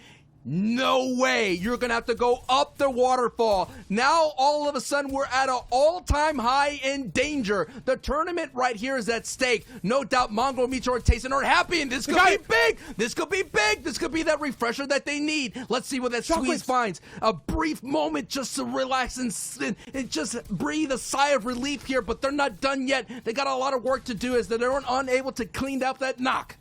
No way. You're going to have to go up the waterfall. Now, all of a sudden, we're at an all-time high in danger. The tournament right here is at stake. No doubt Mongo, Mitro, and Tayson are happy, and this could be big. This could be big. This could be that refresher that they need. Let's see what that Squeeze finds. A brief moment just to relax and just breathe a sigh of relief here, but they're not done yet. They got a lot of work to do as they're unable to clean up that knock.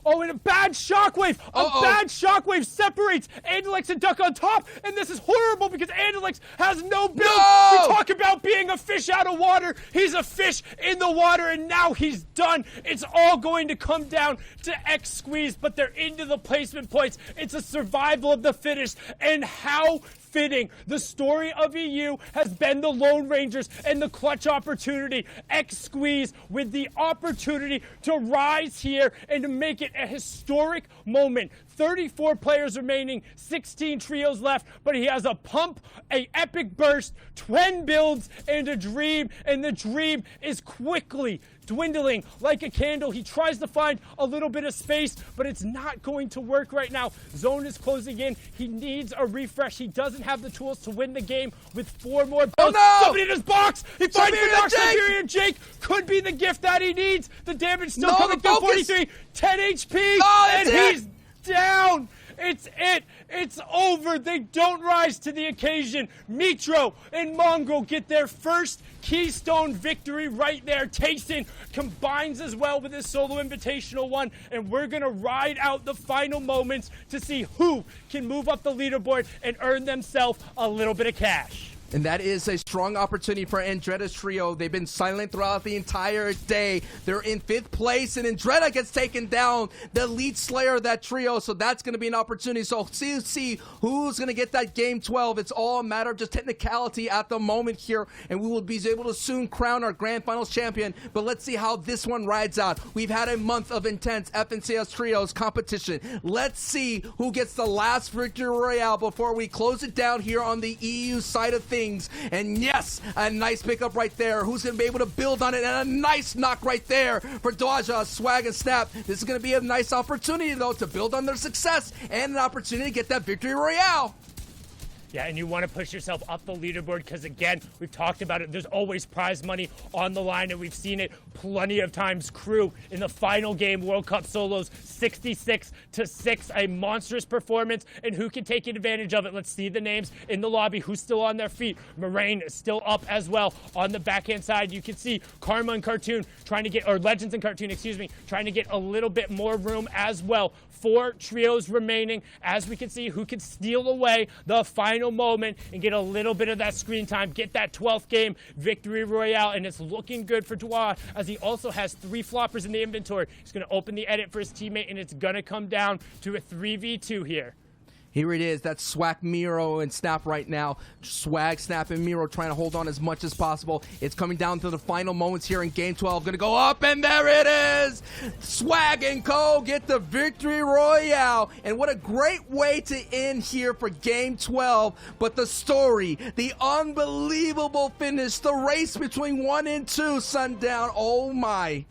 Oh, and a bad shockwave! Bad shockwave separates Andalex and Duck on top, and this is horrible because Andalex has no build. No! We talk about being a fish out of water. He's a fish in the water, and now he's done. It's all going to come down to X Squeeze, but they're into the placement points. It's a survival of the fittest, and how fitting. The story of EU has been the Lone Rangers and the clutch opportunity. X Squeeze with the opportunity to rise here and to make it a historic moment. 34 players remaining, 16 trios left, but he has a pump, a epic burst, 10 builds, and a dream, and the dream is quickly dwindling like a candle. He tries to find a little bit of space, but it's not going to work right now. Zone is closing in. He needs a refresh. He doesn't have the tools to win the game with 4 more builds. Oh no! Somebody in his box! He finds the box. Siberian Jake could be the gift that he needs. The damage still coming through. 43, 10 HP, and he's down. It's it. It's over. They don't rise to the occasion. Mitro and Mongrel get their first Keystone victory right there. Tayson combines as well with his solo invitational one, and we're going to ride out the final moments to see who can move up the leaderboard and earn themselves a little bit of cash. And that is a strong opportunity for Andretta's trio. They've been silent throughout the entire day. They're in 5th place, and Andretta gets taken down, the lead slayer of that trio. So that's going to be an opportunity. So see who's going to get that game 12. It's all a matter of just technicality at the moment here, and we will be able to soon crown our grand finals champion. But let's see how this one rides out. We've had a month of intense FNCS trios competition. Let's see who gets the last victory royale before we close it down here on the EU side of things. And yes, a nice pickup right there. Who's going to be able to build on it? And a nice knock right there for Dwaja, Swag, and Snap. This is going to be a nice opportunity, though, to build on their success and an opportunity to get that victory royale. Yeah, and you want to push yourself up the leaderboard because, again, we've talked about it. There's always prize money on the line, and we've seen it plenty of times. Crew in the final game, World Cup Solos, 66-6, a monstrous performance, and who can take advantage of it? Let's see the names in the lobby. Who's still on their feet? Moraine is still up as well. On the backhand side, you can see Karma and Cartoon trying to get, or Legends and Cartoon, excuse me, trying to get a little bit more room as well. 4 trios remaining, as we can see who can steal away the final moment and get a little bit of that screen time, get that 12th game victory royale, and it's looking good for Dwa as he also has 3 floppers in the inventory. He's going to open the edit for his teammate, and it's going to come down to a 3v2 here. Here it is. That's Swag, Miro, and Snap right now. Swag, Snap, and Miro trying to hold on as much as possible. It's coming down to the final moments here in Game 12. Going to go up, and there it is! Swag and Co. get the victory royale. And what a great way to end here for Game 12. But the story, the unbelievable finish, the race between 1 and 2, Sundown. Oh, my.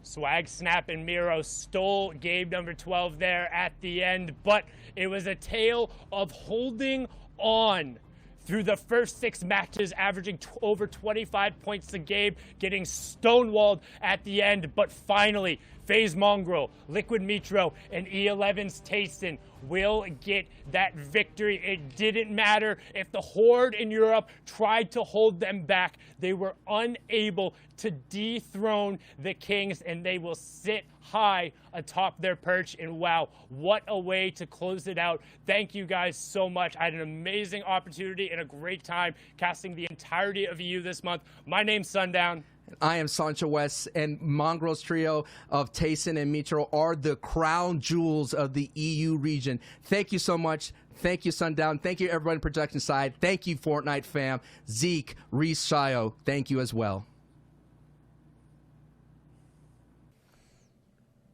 Swag, Snap, and Miro stole game number 12 there at the end, but it was a tale of holding on through the first 6 matches, averaging over 25 points a game, getting stonewalled at the end, but finally FaZe Mongrel, Liquid Mitro, and E11's Tayson will get that victory. It didn't matter if the Horde in Europe tried to hold them back. They were unable to dethrone the Kings, and they will sit high atop their perch. And wow, what a way to close it out. Thank you guys so much. I had an amazing opportunity and a great time casting the entirety of EU this month. My name's Sundown. I am Sancho West, and Mongrel's trio of Tayson and Mitro are the crown jewels of the EU region. Thank you so much. Thank you, Sundown. Thank you, everybody on the production side. Thank you, Fortnite fam. Zeke, Reese, Shio, thank you as well.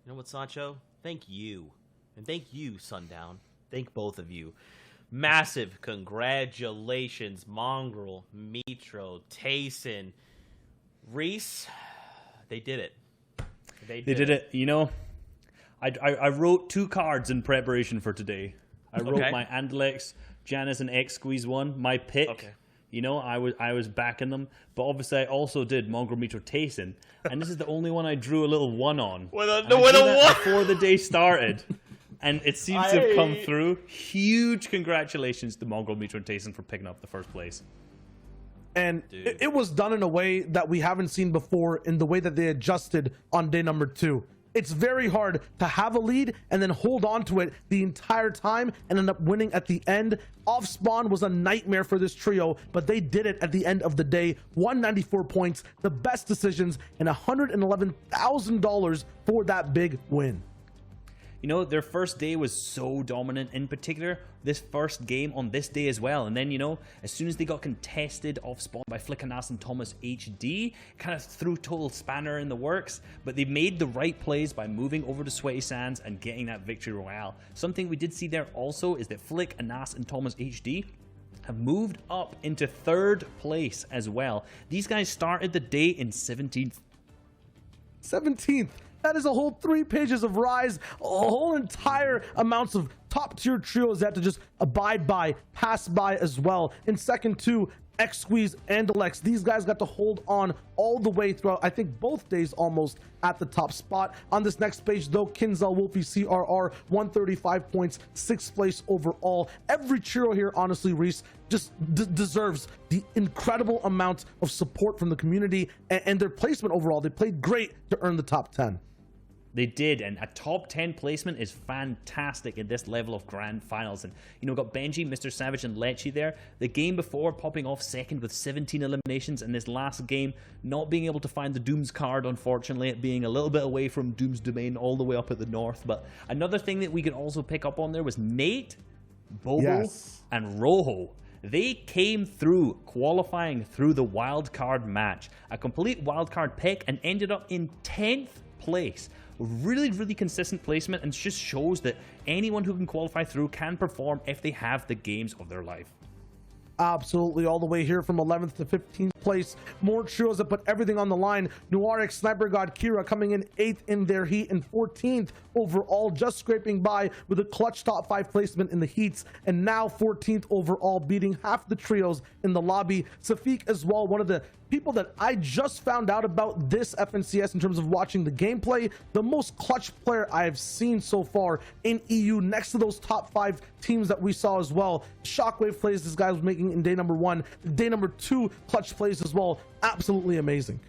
You know what, Sancho? Thank you. And thank you, Sundown. Thank both of you. Massive congratulations, Mongrel, Mitro, Tayson, Reese. They did it. They did it. You know, I wrote 2 cards in preparation for today. I wrote my Andalex, Janice, and X Squeeze one. My pick. Okay. You know, I was backing them, but obviously I also did Mongrel, Mitro, Tayson, and this is the only one I drew a little 1 on. With a 1 before the day started, and it seems to have come through. Huge congratulations to Mongrel, Mitro, and Tayson for picking up the first place. And it was done in a way that we haven't seen before, in the way that they adjusted on day number 2. It's very hard to have a lead and then hold on to it the entire time and end up winning at the end. Off spawn was a nightmare for this trio, but they did it at the end of the day. 194 points, the best decisions, and $111,000 for that big win. You know, their first day was so dominant, in particular, this first game on this day as well. And then, you know, as soon as they got contested off spawn by Flickanas and Thomas HD, kind of threw total spanner in the works, but they made the right plays by moving over to Sweaty Sands and getting that victory royale. Something we did see there also is that Flick, Anas, and Thomas HD have moved up into 3rd place as well. These guys started the day in 17th. 17th. That is a whole 3 pages of rise, a whole entire amounts of top tier trios that have to just abide by, pass by as well. In second to X Squeeze and Alex, these guys got to hold on all the way throughout, I think, both days almost at the top spot. On this next page, though, Kinzel, Wolfie, CRR, 135 points, 6th place overall. Every trio here, honestly, Reese, just deserves the incredible amount of support from the community and their placement overall. They played great to earn the top 10. They did, and a top 10 placement is fantastic at this level of grand finals. And, you know, got Benji, Mr. Savage, and Lecce there. The game before popping off second with 17 eliminations, and this last game not being able to find the Doom's card, unfortunately, it being a little bit away from Doom's domain all the way up at the north. But another thing that we could also pick up on there was Nate, Bobo, and Rojo. They came through qualifying through the wildcard match, a complete wildcard pick, and ended up in 10th place. Really, really consistent placement, and just shows that anyone who can qualify through can perform if they have the games of their life. Absolutely, all the way here from 11th to 15th place. More trios that put everything on the line. Noirix, Sniper God, Kira coming in 8th in their heat and 14th overall, just scraping by with a clutch top 5 placement in the heats, and now 14th overall, beating half the trios in the lobby. Safik as well, one of the people that I just found out about this FNCS in terms of watching the gameplay. The most clutch player I have seen so far in EU, next to those top 5 teams that we saw as well. Shockwave plays this guy was making in day number 1, day number 2 clutch plays as well. Absolutely amazing.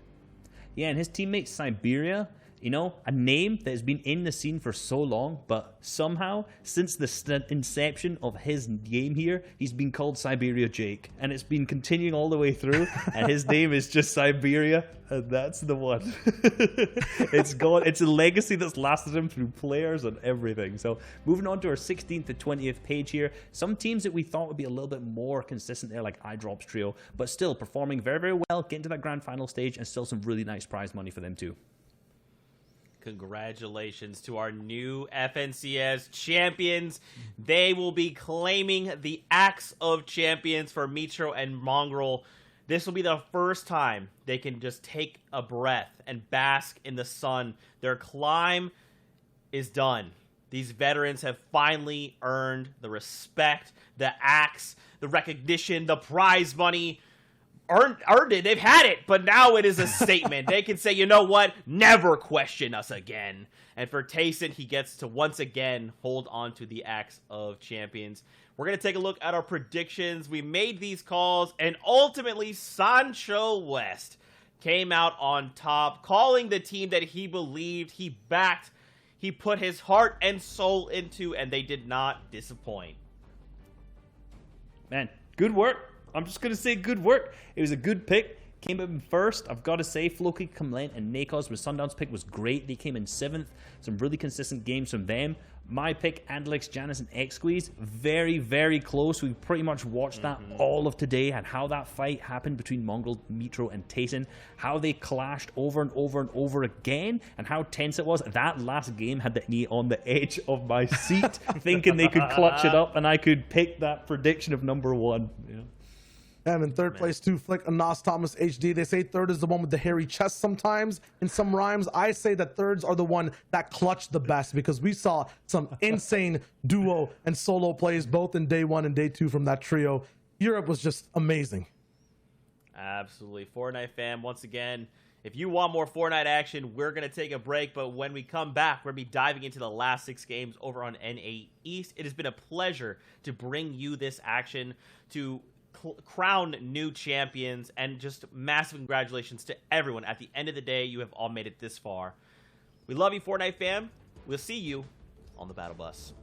Yeah, and his teammate Siberia, you know, a name that has been in the scene for so long, but somehow, since the inception of his game here, he's been called Siberia Jake, and it's been continuing all the way through, and his name is just Siberia, and that's the one. It's gone. It's a legacy that's lasted him through players and everything. So, moving on to our 16th to 20th page here, some teams that we thought would be a little bit more consistent there, like iDrops Trio, but still performing very, very well, getting to that grand final stage, and still some really nice prize money for them too. Congratulations to our new FNCS champions. They will be claiming the Axe of Champions for Mitro and Mongrel. This will be the first time they can just take a breath and bask in the sun. Their climb is done. These veterans have finally earned the respect, the Axe, the recognition, the prize money. earned it. They've had it, but now it is a statement. They can say, you know what? Never question us again. And for Tayson, he gets to once again hold on to the axe of champions. We're going to take a look at our predictions. We made these calls, and ultimately, Sancho West came out on top, calling the team that he believed, he backed, he put his heart and soul into, and they did not disappoint. Man, good work. I'm just going to say good work. It was a good pick. Came in first. I've got to say, Floki, Comlent, and Nakos with Sundown's pick was great. They came in 7th. Some really consistent games from them. My pick, Andalix, Janus, and X-Squeeze, very, very close. We pretty much watched that all of today and how that fight happened between Mongrel, Mitro, and Tayson, how they clashed over and over and over again, and how tense it was. That last game had me on the edge of my seat, thinking they could clutch it up, and I could pick that prediction of number 1. Yeah. And in third place, too, Flick, Anas Thomas HD. They say third is the one with the hairy chest sometimes in some rhymes. I say that thirds are the one that clutch the best, because we saw some insane duo and solo plays both in day 1 and day 2 from that trio. Europe was just amazing. Absolutely. Fortnite fam, once again, if you want more Fortnite action, we're going to take a break. But when we come back, we're going to be diving into the last 6 games over on NA East. It has been a pleasure to bring you this action, to crown new champions, and just massive congratulations to everyone. At the end of the day, you have all made it this far. We love you, Fortnite fam. We'll see you on the Battle Bus.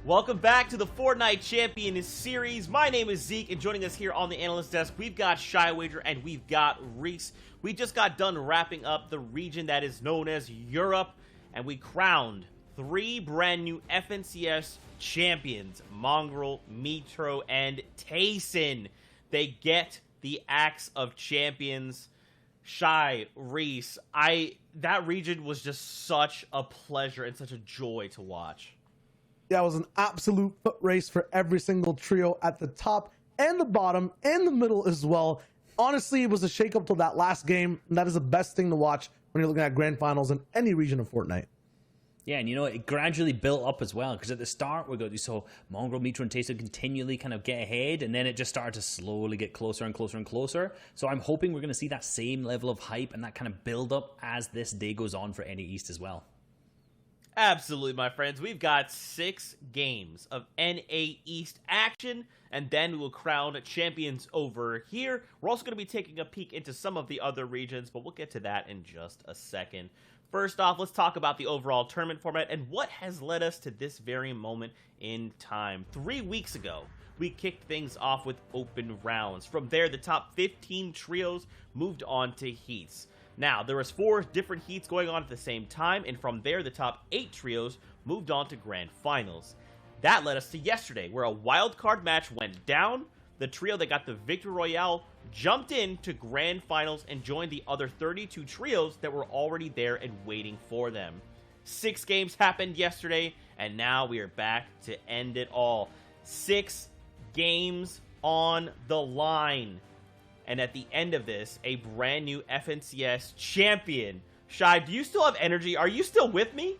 Welcome back to the Fortnite Champion Series. My name is Zeke, and joining us here on the analyst desk, we've got Shy Wager and we've got Reese. We just got done wrapping up the region that is known as Europe, and we crowned 3 brand new FNCS champions, Mongrel, Metro, and Tayson. They get the Axe of Champions. Shy, Reese, that region was just such a pleasure and such a joy to watch. Yeah, it was an absolute foot race for every single trio at the top and the bottom and the middle as well. Honestly, it was a shake-up till that last game, and that is the best thing to watch when you're looking at grand finals in any region of Fortnite. Yeah, and you know, it gradually built up as well, because at the start, we saw Mongrel, Metro, and Tayson continually kind of get ahead, and then it just started to slowly get closer and closer and closer. So I'm hoping we're going to see that same level of hype and that kind of build up as this day goes on for NA East as well. Absolutely, my friends. We've got 6 games of NA East action, and then we will crown champions over here. We're also going to be taking a peek into some of the other regions, but we'll get to that in just a second. First off, let's talk about the overall tournament format and what has led us to this very moment in time. 3 weeks ago, we kicked things off with open rounds. From there, the top 15 trios moved on to heats. Now, there was 4 different heats going on at the same time, and from there, the top 8 trios moved on to grand finals. That led us to yesterday, where a wild card match went down. The trio that got the Victory Royale jumped in to grand finals and joined the other 32 trios that were already there and waiting for them. 6 games happened yesterday, and now we are back to end it all. 6 games on the line. And at the end of this, a brand new FNCS champion. Shy, do you still have energy? Are you still with me?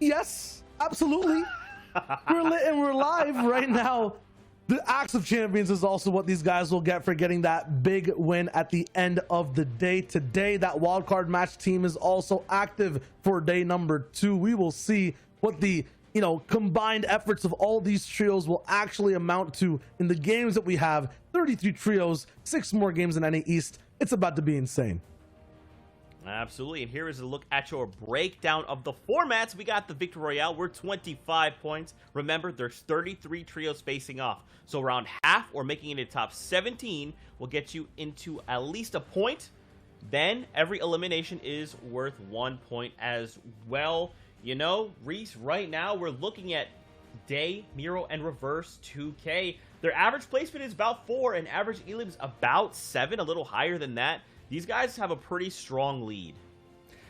Yes, absolutely. We're lit and we're live right now. The Axe of Champions is also what these guys will get for getting that big win at the end of the day. Today, that wildcard match team is also active for day number 2. We will see what the combined efforts of all these trios will actually amount to in the games that we have. 33 trios, 6 more games in NA East. It's about to be insane. Absolutely, and here is a look at your breakdown of the formats. We got the Victory Royale. We're 25 points. Remember, there's 33 trios facing off. So around half or making it a top 17 will get you into at least a point. Then every elimination is worth 1 point as well. You know, Reese, right now we're looking at Day, Miro, and Reverse 2K. Their average placement is about 4, and average elim is about 7, a little higher than that. These guys have a pretty strong lead.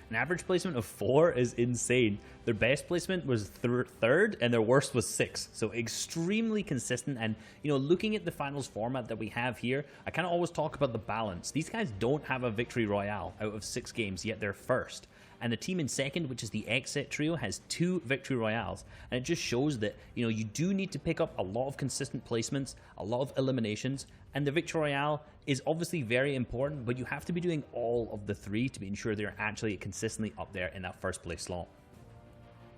An average placement of 4 is insane. Their best placement was 3rd, and their worst was 6th. So extremely consistent. And, looking at the finals format that we have here, I kind of always talk about the balance. These guys don't have a Victory Royale out of 6 games, yet they're first. And the team in second, which is the Exit trio, has 2 Victory Royales. And it just shows that, you do need to pick up a lot of consistent placements, a lot of eliminations. And the Victory Royale is obviously very important, but you have to be doing all of the 3 to ensure they're actually consistently up there in that first place slot.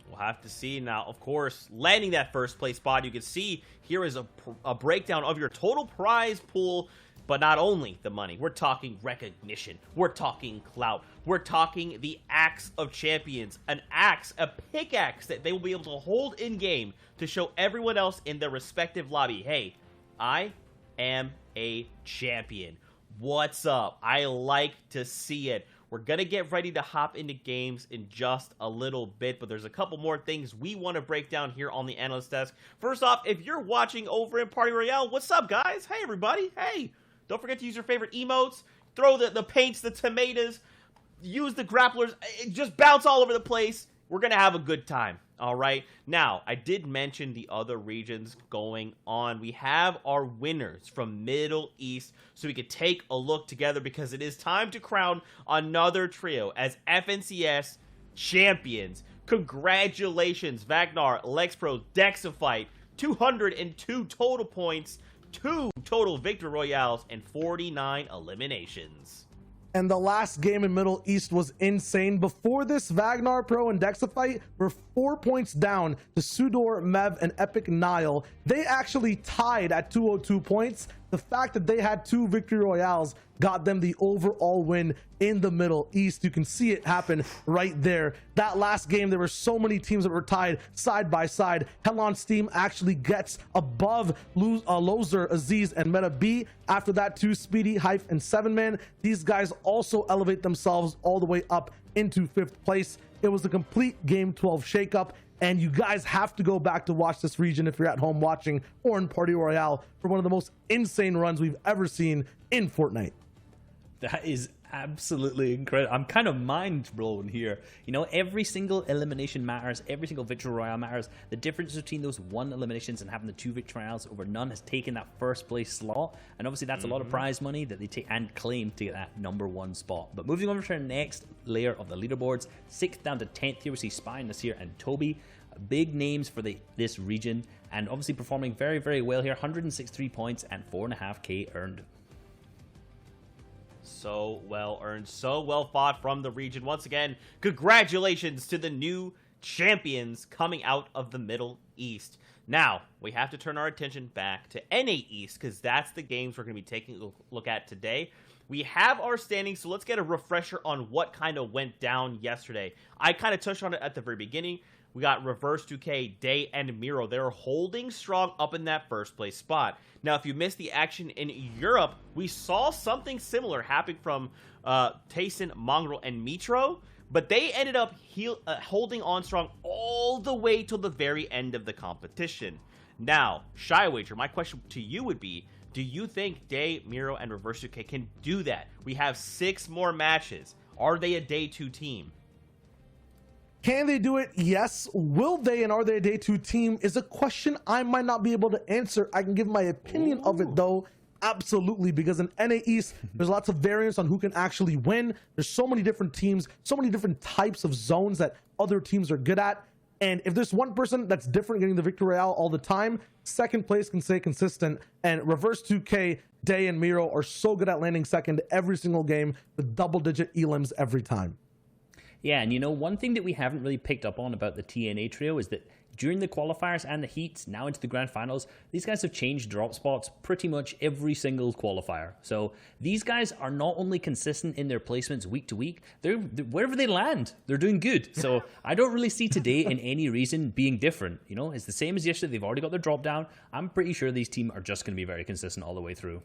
We'll have to see. Now, of course, landing that first place spot, you can see here is a breakdown of your total prize pool. But not only the money, we're talking recognition, we're talking clout, we're talking the Axe of Champions, an axe, a pickaxe that they will be able to hold in game to show everyone else in their respective lobby, hey, I am a champion. What's up? I like to see it. We're going to get ready to hop into games in just a little bit, but there's a couple more things we want to break down here on the analyst desk. First off, if you're watching over in Party Royale, what's up, guys? Hey, everybody. Hey. Don't forget to use your favorite emotes, throw the paints, the tomatoes, use the grapplers, just bounce all over the place. We're going to have a good time, all right? Now, I did mention the other regions going on. We have our winners from Middle East, so we could take a look together because it is time to crown another trio as FNCS champions. Congratulations, Vagnar, Lexpro, Dexafite, 202 total points, 2 total Victory Royales, and 49 eliminations. And the last game in Middle East was insane. Before this, Vagnar Pro and Dexafite were 4 points down to Sudor, Mev, and Epic Nile. They actually tied at 202 points. The fact that they had 2 victory royales got them the overall win in the Middle East. You can see it happen right there. That last game, there were so many teams that were tied side by side. Helon's team actually gets above Lozer, Aziz, and Meta B. After that, 2 Speedy, Hype, and 7-Man. These guys also elevate themselves all the way up into 5th place. It was a complete Game 12 shakeup, and you guys have to go back to watch this region if you're at home watching or in Party Royale for one of the most insane runs we've ever seen in Fortnite. That is absolutely incredible. I'm kind of mind blown here. You know, every single elimination matters. Every single victory royale matters. The difference between those 1 eliminations and having the 2 victory royales over none has taken that 1st place slot. And obviously that's a lot of prize money that they take and claim to get that #1 spot. But moving over to our next layer of the leaderboards, 6th down to 10th here, we see Spy, Nasir, and Toby. Big names for this region, and obviously performing very, very well here. 163 points and 4.5k earned. So well earned, so well fought from the region. Once again, congratulations to the new champions coming out of the Middle East. Now, we have to turn our attention back to NA East, because that's the games we're going to be taking a look at today. We have our standings, so let's get a refresher on what kind of went down yesterday. I kind of touched on it at the very beginning. We got Reverse 2K, Day, and Miro. They're holding strong up in that 1st place spot. Now, if you missed the action in Europe, we saw something similar happen from Tayson, Mongrel, and Mitro, but they ended up holding on strong all the way till the very end of the competition. Now, Shy Wager, my question to you would be, do you think Day, Miro, and Reverse 2K can do that? We have 6 more matches. Are they a Day 2 team? Can they do it? Yes. Will they, and are they a Day 2 team is a question I might not be able to answer. I can give my opinion of it though. Absolutely, because in NA East, there's lots of variance on who can actually win. There's so many different teams, so many different types of zones that other teams are good at. And if there's one person that's different getting the Victory Royale all the time, 2nd place can stay consistent. And Reverse 2K, Day, and Miro are so good at landing 2nd every single game with double-digit elims every time. Yeah, and you know, one thing that we haven't really picked up on about the TNA trio is that during the qualifiers and the heats, now into the grand finals, these guys have changed drop spots pretty much every single qualifier. So these guys are not only consistent in their placements week to week, they're wherever they land, they're doing good. So I don't really see today in any reason being different. You know, it's the same as yesterday. They've already got their drop down. I'm pretty sure these teams are just going to be very consistent all the way through.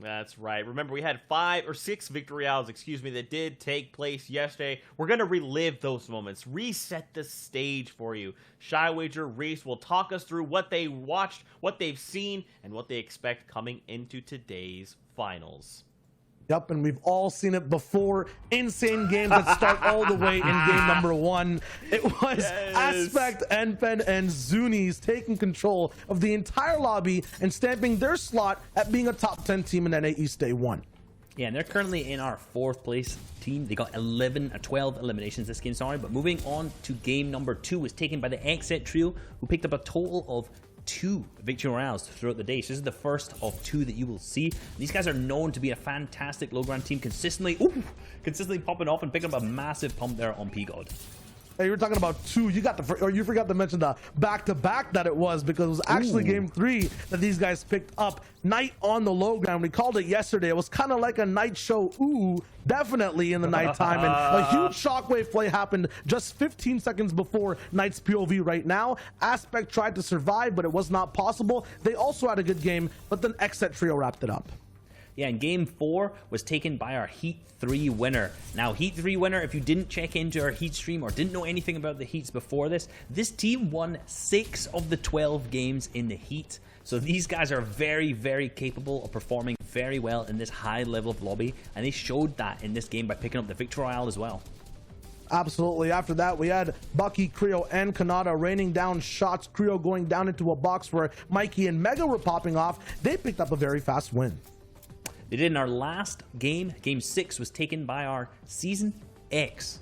That's right. Remember, we had 5 or 6 victory royales, that did take place yesterday. We're going to relive those moments, reset the stage for you. Shy Wager, Reese will talk us through what they watched, what they've seen, and what they expect coming into today's finals. Yep, and we've all seen it before. Insane games that start all the way in game #1. It was Aspect, Enpen, and Zuni's taking control of the entire lobby and stamping their slot at being a top 10 team in NA East Day 1. Yeah, and they're currently in our 4th place team. They got 12 eliminations this game, sorry. But moving on to game #2 was taken by the XZ trio, who picked up a total of 2 victory royales throughout the day. So this is the first of 2 that you will see. These guys are known to be a fantastic low ground team, consistently popping off and picking up a massive pump there on P-God. Hey, you were talking about 2. You forgot to mention the back-to-back that it was, because it was actually game 3 that these guys picked up. Night on the low ground. We called it yesterday. It was kind of like a night show. Ooh, definitely in the nighttime. And a huge shockwave play happened just 15 seconds before Knight's POV right now. Aspect tried to survive, but it was not possible. They also had a good game, but then XZ trio wrapped it up. Yeah, and game 4 was taken by our Heat 3 winner. Now, Heat 3 winner, if you didn't check into our Heat stream or didn't know anything about the Heats before this team won 6 of the 12 games in the Heat. So these guys are very, very capable of performing very well in this high level of lobby, and they showed that in this game by picking up the Victory Royale as well. Absolutely. After that, we had Bucky, Creo, and Kanata raining down shots. Creo going down into a box where Mikey and Mega were popping off. They picked up a very fast win. They did in our last game. Game 6 was taken by our Season X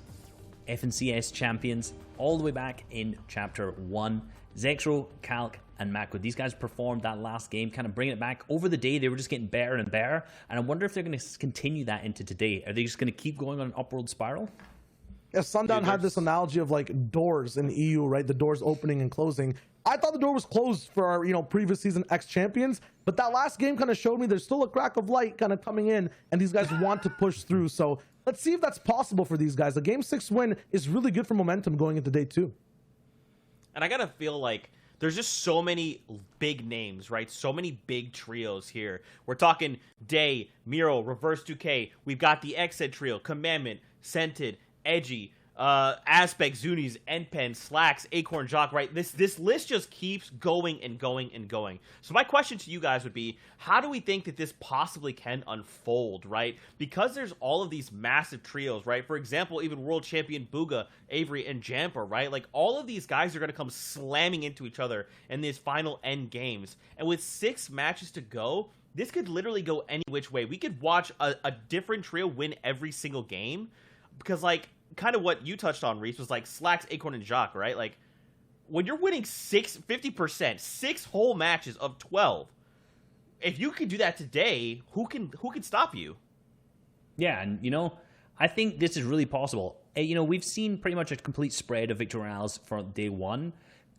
FNCS champions all the way back in Chapter 1. Zexro, Calc, and Mako. These guys performed that last game, kind of bringing it back. Over the day, they were just getting better and better. And I wonder if they're going to continue that into today. Are they just going to keep going on an upward spiral? Yeah, Sundown Dude, had this analogy of like doors in the EU, right? The doors opening and closing. I thought the door was closed for our, previous season ex champions, but that last game kind of showed me there's still a crack of light kind of coming in, and these guys want to push through. So let's see if that's possible for these guys. A game 6 win is really good for momentum going into day 2. And I gotta feel like there's just so many big names, right? So many big trios here. We're talking Day, Miro, Reverse 2K. We've got the Exed trio, Commandment, Scented, Edgy, Aspect, Zuni's, Npen, Slacks, Acorn, Jock, right? This list just keeps going and going and going. So my question to you guys would be, how do we think that this possibly can unfold, right? Because there's all of these massive trios, right? For example, even World Champion Booga, Avery, and Jamper, right? Like, all of these guys are going to come slamming into each other in these final end games. And with 6 matches to go, this could literally go any which way. We could watch a different trio win every single game. Because, like, kind of what you touched on, Reese, was like Slacks, Acorn, and Jock, right? Like, when you're winning 50%, 6 whole matches of 12, if you could do that today, who can stop you? Yeah, and I think this is really possible. We've seen pretty much a complete spread of victory royales for day 1.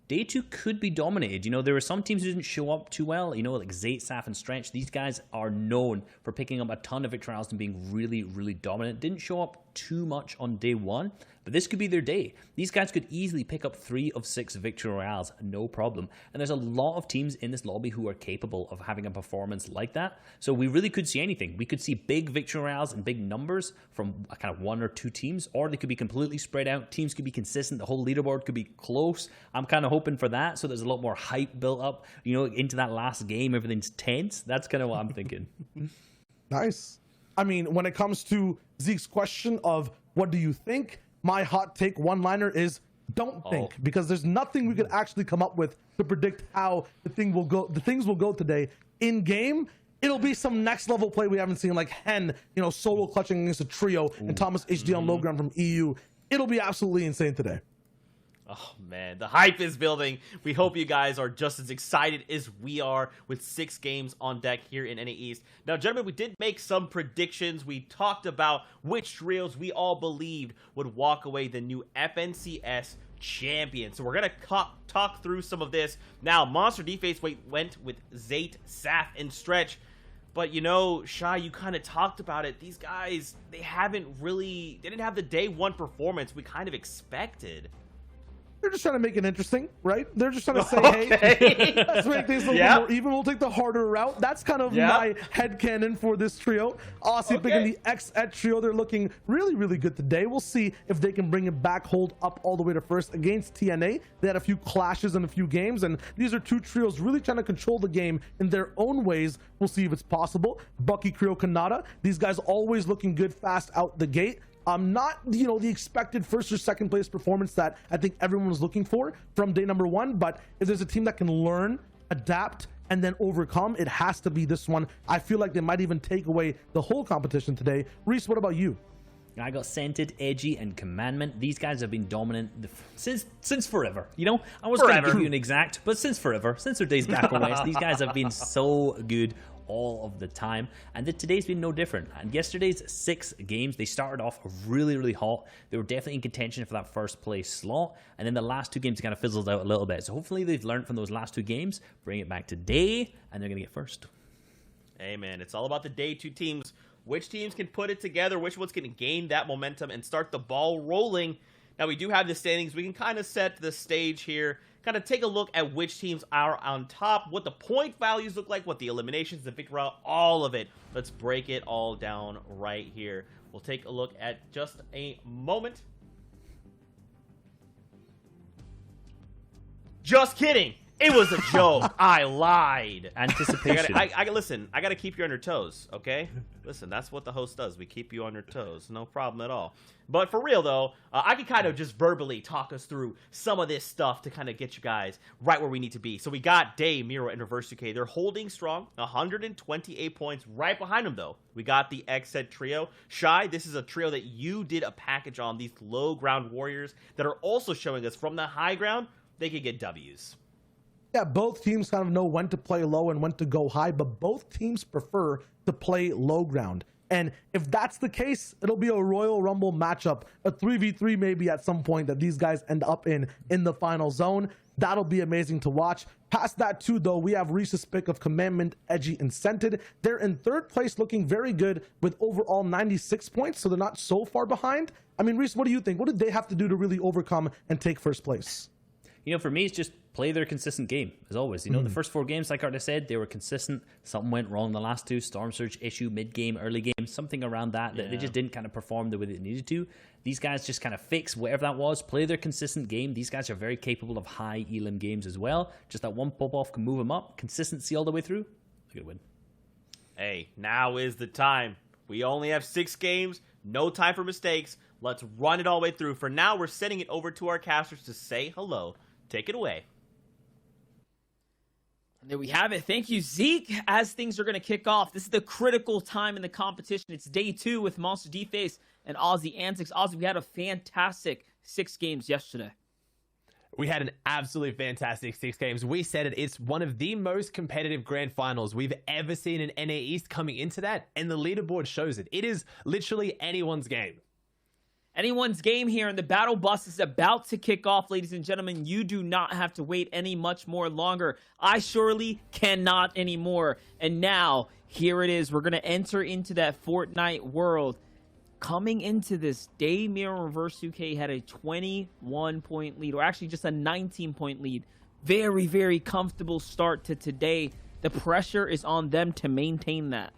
Day 2 could be dominated. There were some teams who didn't show up too well, like Zayt, Saf, and Stretch. These guys are known for picking up a ton of victory royales and being really, really dominant. Didn't show up too much on day 1, but this could be their day. These guys could easily pick up 3 of 6 victory royales, no problem. And there's a lot of teams in this lobby who are capable of having a performance like that. So we really could see anything. We could see big victory royales and big numbers from a kind of 1 or 2 teams, or they could be completely spread out. Teams could be consistent. The whole leaderboard could be close. I'm kind of hoping for that, so there's a lot more hype built up, into that last game. Everything's tense. That's kind of what I'm thinking. Nice. I mean, when it comes to Zeke's question of what do you think, my hot take one-liner is don't think, because there's nothing we could actually come up with to predict how the things will go today. In game, it'll be some next level play we haven't seen, like Hen, solo clutching against a trio, and Thomas HD on low ground from EU. It'll be absolutely insane today. Oh, man, the hype is building. We hope you guys are just as excited as we are with 6 games on deck here in NA East. Now, gentlemen, we did make some predictions. We talked about which trios we all believed would walk away the new FNCS champion. So we're going to talk through some of this. Now, Monster Deface went with Zayt, Saf, and Stretch. But, Shy, you kind of talked about it. These guys, they didn't have the day 1 performance we kind of expected. They're just trying to make it interesting, right? They're just trying to say, hey, let's make things a little more even. We'll take the harder route. That's kind of my headcanon for this trio. Aussie picking the X-Et trio. They're looking really, really good today. We'll see if they can bring it back, hold up all the way to first against TNA. They had a few clashes in a few games, and these are 2 trios really trying to control the game in their own ways. We'll see if it's possible. Bucky, Creo, Kanata. These guys always looking good fast out the gate. Not, the expected first or second place performance that I think everyone was looking for from day number 1. But if there's a team that can learn, adapt, and then overcome, it has to be this one. I feel like they might even take away the whole competition today. Reese, what about you? I got Scented, Edgy, and Commandment. These guys have been dominant since forever. I was going to give you an exact, but since forever, since their days back on West, these guys have been so good all of the time, and today's been no different. And yesterday's 6 games, they started off really, really hot. They were definitely in contention for that first place slot, and then the last 2 games kind of fizzled out a little bit. So hopefully they've learned from those last 2 games, bring it back today, and they're gonna get first. Hey man, it's all about the day 2 teams. Which teams can put it together, which one's gonna gain that momentum and start the ball rolling. Now we do have the standings. We can kind of set the stage here, kind of take a look at which teams are on top, what the point values look like, what the eliminations, the victory route, all of it. Let's break it all down right here. We'll take a look at just a moment. Just kidding. It was a joke. I lied. Anticipation. Listen, I got to keep you on your toes, okay? Listen, that's what the host does. We keep you on your toes. No problem at all. But for real, though, I can kind of just verbally talk us through some of this stuff to kind of get you guys right where we need to be. So we got Day, Miro, and Reverse UK. They're holding strong, 128 points. Right behind them, though, we got the X-Set trio. Shy, this is a trio that you did a package on, these low ground warriors that are also showing us from the high ground, they could get W's. Yeah, both teams kind of know when to play low and when to go high, but both teams prefer to play low ground. And if that's the case, it'll be a Royal Rumble matchup, a 3v3 maybe at some point that these guys end up in the final zone. That'll be amazing to watch. Past that too, though, we have Reese's pick of Commandment, Edgy, and Scented. They're in third place, looking very good with overall 96 points, so they're not so far behind. I mean, Reese, what do you think? What did they have to do to really overcome and take first place? You know, for me, it's just play their consistent game, as always. You know, the first 4 games, like Arda said, they were consistent. Something went wrong the last 2. Storm Surge issue, mid-game, early game, something around that they just didn't kind of perform the way they needed to. These guys just kind of fix whatever that was, play their consistent game. These guys are very capable of high elim games as well. Just that one pop-off can move them up. Consistency all the way through. They're going to win. Hey, now is the time. We only have 6 games, no time for mistakes. Let's run it all the way through. For now, we're sending it over to our casters to say hello. Take it away. And there we have it. Thank you, Zeke. As things are going to kick off, this is the critical time in the competition. It's day 2 with Monster D-Face and Aussie Antics. Aussie, we had a fantastic 6 games yesterday. We had an absolutely fantastic 6 games. We said it. It's one of the most competitive grand finals we've ever seen in NA East coming into that, and the leaderboard shows it. It is literally anyone's game. Anyone's game here, and the battle bus is about to kick off, ladies and gentlemen. You do not have to wait any much more longer. I surely cannot anymore. And now, here it is. We're going to enter into that Fortnite world. Coming into this, Daymir Reverse 2K had a 21-point lead, or actually just a 19-point lead. Very, very comfortable start to today. The pressure is on them to maintain that.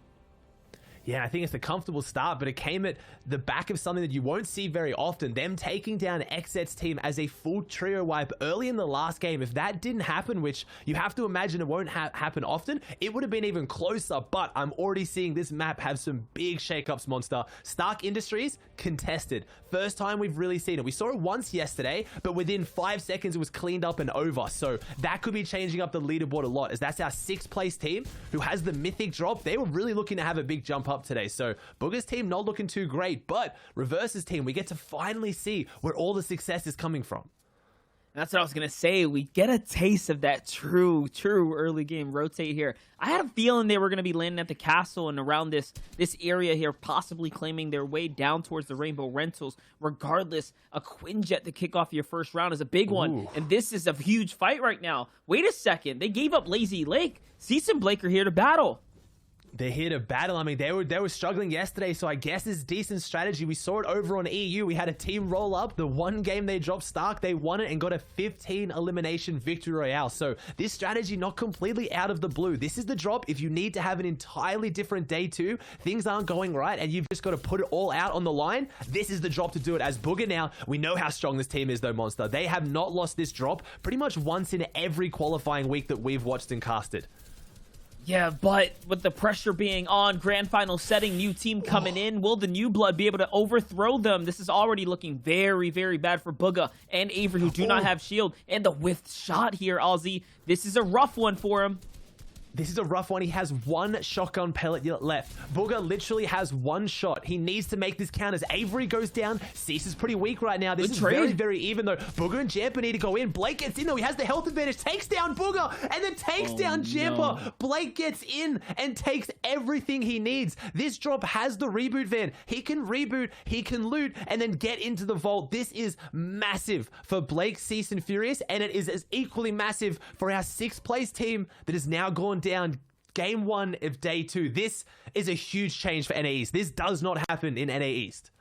Yeah, I think it's a comfortable start, but it came at the back of something that you won't see very often. Them taking down XZ's team as a full trio wipe early in the last game. If that didn't happen, which you have to imagine it won't happen often, it would have been even closer. But I'm already seeing this map have some big shakeups, Monster. Stark Industries, contested. First time we've really seen it. We saw it once yesterday, but within 5 seconds it was cleaned up and over. So that could be changing up the leaderboard a lot, as that's our 6th place team who has the mythic drop. They were really looking to have a big jump up today. So Booger's team not looking too great, but Reverse's team, we get to finally see where all the success is coming from. That's what I was going to say. We get a taste of that true early game rotate here. I had a feeling they were going to be landing at the castle and around this area here, possibly claiming their way down towards the Rainbow Rentals. Regardless, a Quinjet to kick off your first round is a big one. Ooh. And this is a huge fight right now. Wait a second. They gave up Lazy Lake. Cease and Blake are here to battle. They're here to battle. I mean, they were struggling yesterday, so I guess it's decent strategy. We saw it over on EU. We had a team roll up. The one game they dropped Stark, they won it and got a 15 elimination victory royale. So this strategy not completely out of the blue. This is the drop if you need to have an entirely different day 2. Things aren't going right and you've just got to put it all out on the line. This is the drop to do it. As Booger now, we know how strong this team is though, Monster. They have not lost this drop pretty much once in every qualifying week that we've watched and casted. Yeah, but with the pressure being on, grand final setting, new team coming in, will the New Blood be able to overthrow them? This is already looking very, very bad for Booga and Avery, who do not have shield. And the whiff shot here, Aussie. This is a rough one for him. This is a rough one. He has 1 shotgun pellet left. Booger literally has 1 shot. He needs to make this count as Avery goes down. Cease is pretty weak right now. This is very, very even though. Booger and Jamper need to go in. Blake gets in though. He has the health advantage. Takes down Booger and then takes down Jamper. No. Blake gets in and takes everything he needs. This drop has the reboot van. He can reboot, he can loot, and then get into the vault. This is massive for Blake, Cease, and Furious, and it is as equally massive for our 6th place team that has now gone down game 1 of day 2. This is a huge change for NA East. This does not happen in NA East.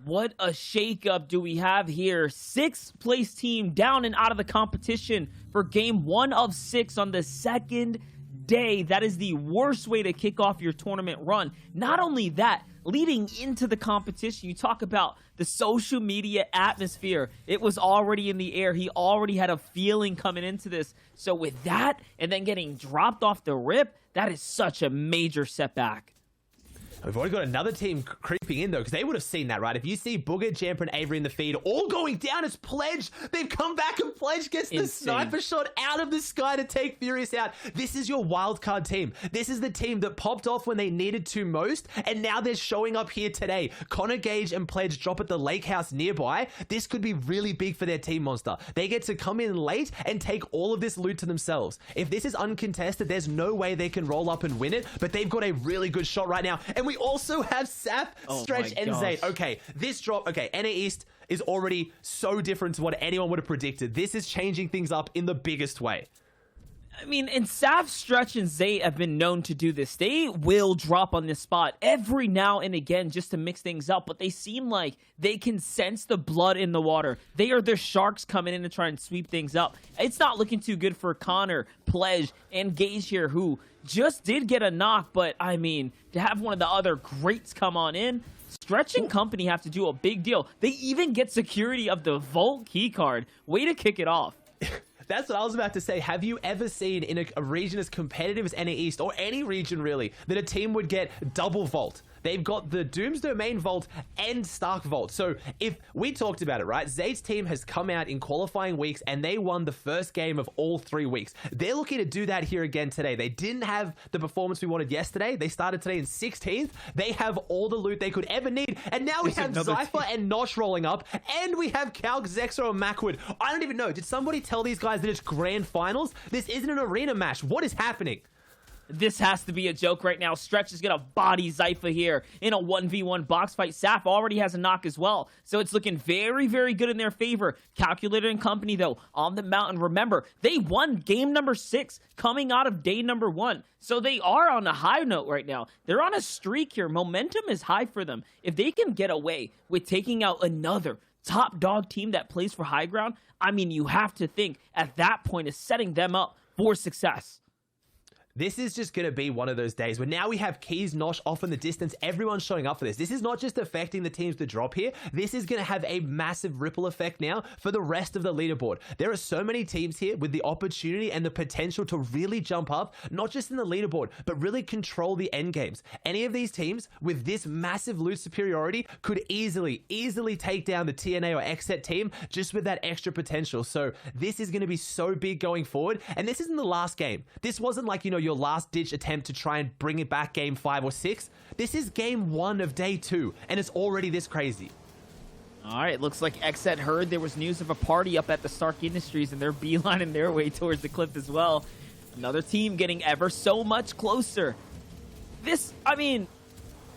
What a shakeup do we have here. 6th place team down and out of the competition for game 1 of 6 on the 2nd day. That is the worst way to kick off your tournament run. Not only that, leading into the competition, you talk about the social media atmosphere. It was already in the air. He already had a feeling coming into this. So with that, and then getting dropped off the rip, that is such a major setback. We've already got another team creeping in, though, because they would have seen that, right? If you see Booger, Jamper, and Avery in the feed all going down as Pledge, they've come back and Pledge gets the sniper shot out of the sky to take Furious out. This is your wildcard team. This is the team that popped off when they needed to most, and now they're showing up here today. Connor Gage and Pledge drop at the lake house nearby. This could be really big for their team, Monster. They get to come in late and take all of this loot to themselves. If this is uncontested, there's no way they can roll up and win it, but they've got a really good shot right now, and we we also have Saf, Stretch, my and gosh. Zayd. Okay, this drop, NA East is already so different to what anyone would have predicted. This is changing things up in the biggest way. I mean, and Saf, Stretch, and Zayd have been known to do this. They will drop on this spot every now and again just to mix things up, but they seem like they can sense the blood in the water. They are the sharks coming in to try and sweep things up. It's not looking too good for Connor, Pledge, and Gage here, who just did get a knock, but I mean, to have one of the other greats come on in, Stretch and company have to do a big deal. They even get security of the Vault keycard. Way to kick it off. That's what I was about to say. Have you ever seen in a region as competitive as NA East, or any region really, that a team would get double Vault? They've got the Doom's Domain Vault and Stark Vault. So if we talked about it, right? Zayd's team has come out in qualifying weeks and they won the first game of all 3 weeks. They're looking to do that here again today. They didn't have the performance we wanted yesterday. They started today in 16th. They have all the loot they could ever need. And now we have Zypher and Nosh rolling up. And we have Calc, Zexo, and Macwood. I don't even know. Did somebody tell these guys that it's grand finals? This isn't an arena match. What is happening? This has to be a joke right now. Stretch is going to body Zypher here in a 1v1 box fight. Saf already has a knock as well, so it's looking very, very good in their favor. Calculator and company, though, on the mountain. Remember, they won game number 6 coming out of day number 1, so they are on a high note right now. They're on a streak here. Momentum is high for them. If they can get away with taking out another top dog team that plays for high ground, I mean, you have to think at that point is setting them up for success. This is just going to be one of those days where now we have Keys, Nosh off in the distance. Everyone's showing up for this. This is not just affecting the teams to drop here. This is going to have a massive ripple effect now for the rest of the leaderboard. There are so many teams here with the opportunity and the potential to really jump up, not just in the leaderboard, but really control the end games. Any of these teams with this massive loot superiority could easily take down the TNA or XSET team just with that extra potential. So this is going to be so big going forward. And this isn't the last game. This wasn't like, your last ditch attempt to try and bring it back game 5 or 6. This is game 1 of day 2, and it's already this crazy. All right, looks like XSET heard there was news of a party up at the Stark Industries, and they're beelining their way towards the cliff as well. Another team getting ever so much closer.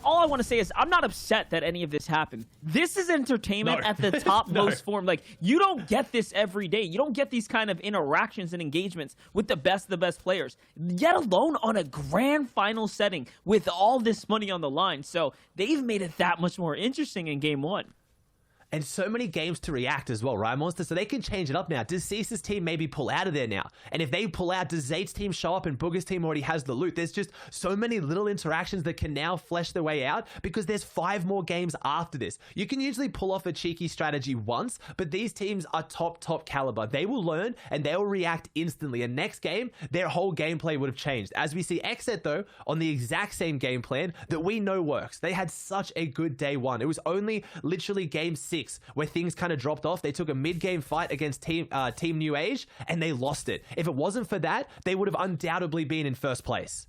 All I want to say is I'm not upset that any of this happened. This is entertainment at the topmost form. Like, you don't get this every day. You don't get these kind of interactions and engagements with the best of the best players, yet alone on a grand final setting with all this money on the line. So they've made it that much more interesting in game 1. And so many games to react as well, right, Monster? So they can change it up now. Does Cease's team maybe pull out of there now? And if they pull out, does Zayd's team show up and Booger's team already has the loot? There's just so many little interactions that can now flesh their way out because there's 5 more games after this. You can usually pull off a cheeky strategy once, but these teams are top caliber. They will learn and they will react instantly. And next game, their whole gameplay would have changed. As we see XSET, though, on the exact same game plan that we know works. They had such a good day 1. It was only literally game 6 where things kind of dropped off. They took a mid-game fight against Team New Age and they lost it. If it wasn't for that, they would have undoubtedly been in first place.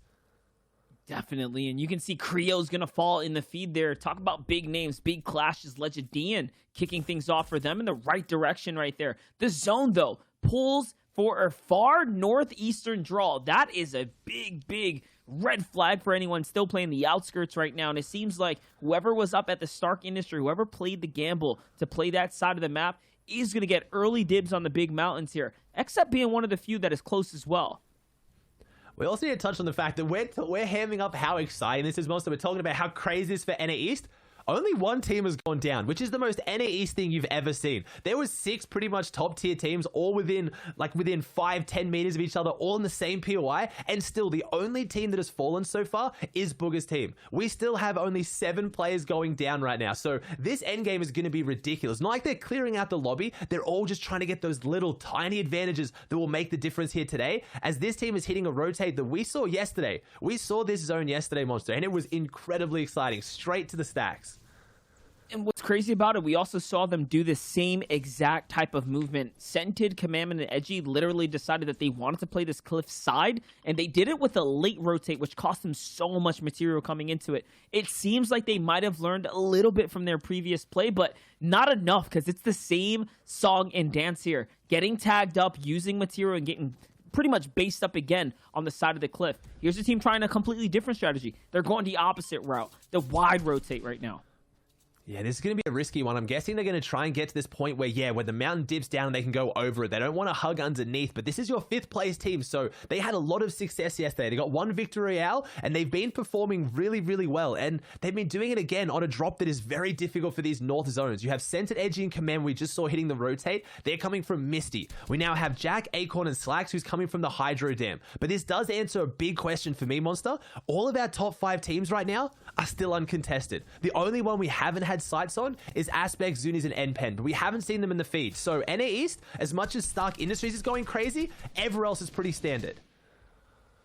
Definitely, and you can see Creo's going to fall in the feed there. Talk about big names, big clashes, Legendian kicking things off for them in the right direction right there. The zone, though, pulls for a far northeastern draw. That is a big red flag for anyone still playing the outskirts right now. And it seems like whoever was up at the Stark Industry, whoever played the gamble to play that side of the map, is going to get early dibs on the big mountains here, except being one of the few that is close as well. We also need to touch on the fact that we're hamming up how exciting this is, Monster. We're talking about how crazy this is for NA East. Only one team has gone down, which is the most NA East thing you've ever seen. There was 6 pretty much top tier teams, all within 5-10 meters of each other, all in the same POI, and still the only team that has fallen so far is Booger's team. We still have only 7 players going down right now, so this endgame is going to be ridiculous. Not like they're clearing out the lobby, they're all just trying to get those little tiny advantages that will make the difference here today, as this team is hitting a rotate that we saw yesterday. We saw this zone yesterday, Monster, and it was incredibly exciting, straight to the stacks. And what's crazy about it, we also saw them do the same exact type of movement. Scented, Commandment, and Edgy literally decided that they wanted to play this cliff side, and they did it with a late rotate, which cost them so much material coming into it. It seems like they might have learned a little bit from their previous play, but not enough, because it's the same song and dance here. Getting tagged up, using material, and getting pretty much based up again on the side of the cliff. Here's a team trying a completely different strategy. They're going the opposite route, the wide rotate right now. Yeah, this is going to be a risky one. I'm guessing they're going to try and get to this point where, yeah, when the mountain dips down and they can go over it. They don't want to hug underneath, but this is your 5th place team, so they had a lot of success yesterday. They got 1 victory royale, and they've been performing really, really well, and they've been doing it again on a drop that is very difficult for these north zones. You have Centered, Edgy, and Command we just saw hitting the rotate. They're coming from Misty. We now have Jack, Acorn, and Slacks, who's coming from the Hydro Dam. But this does answer a big question for me, Monster. All of our top 5 teams right now are still uncontested. The only one we haven't had sights on is Aspect, Zunies, and NPen, but we haven't seen them in the feed. So NA East, as much as Stark Industries is going crazy, everywhere else is pretty standard.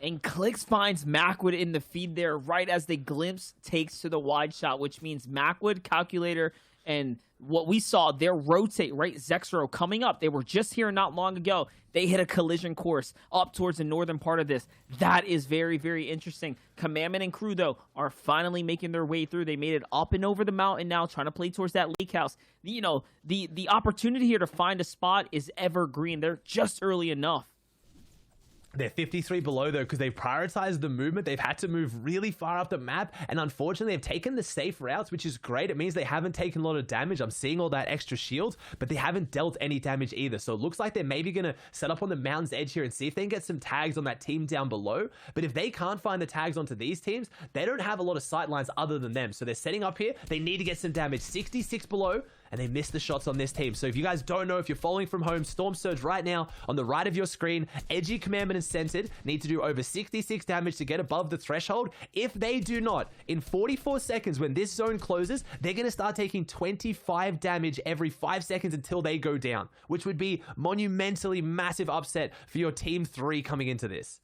And Clicks finds Macwood in the feed there right as the glimpse takes to the wide shot, which means Macwood, Calculator, and what we saw, their rotate, right? Zexro coming up. They were just here not long ago. They hit a collision course up towards the northern part of this. That is very, very interesting. Commandment and crew, though, are finally making their way through. They made it up and over the mountain now, trying to play towards that lake house. You know, the opportunity here to find a spot is evergreen. They're just early enough. They're 53 below, though, because they've prioritized the movement. They've had to move really far up the map, and unfortunately, they've taken the safe routes, which is great. It means they haven't taken a lot of damage. I'm seeing all that extra shield, but they haven't dealt any damage either. So it looks like they're maybe going to set up on the mountain's edge here and see if they can get some tags on that team down below. But if they can't find the tags onto these teams, they don't have a lot of sight lines other than them. So they're setting up here. They need to get some damage. 66 below. And they missed the shots on this team. So if you guys don't know, if you're following from home, Storm Surge right now on the right of your screen, Edgy, Commandment, and Centered need to do over 66 damage to get above the threshold. If they do not, in 44 seconds when this zone closes, they're going to start taking 25 damage every 5 seconds until they go down, which would be monumentally massive upset for your Team 3 coming into this.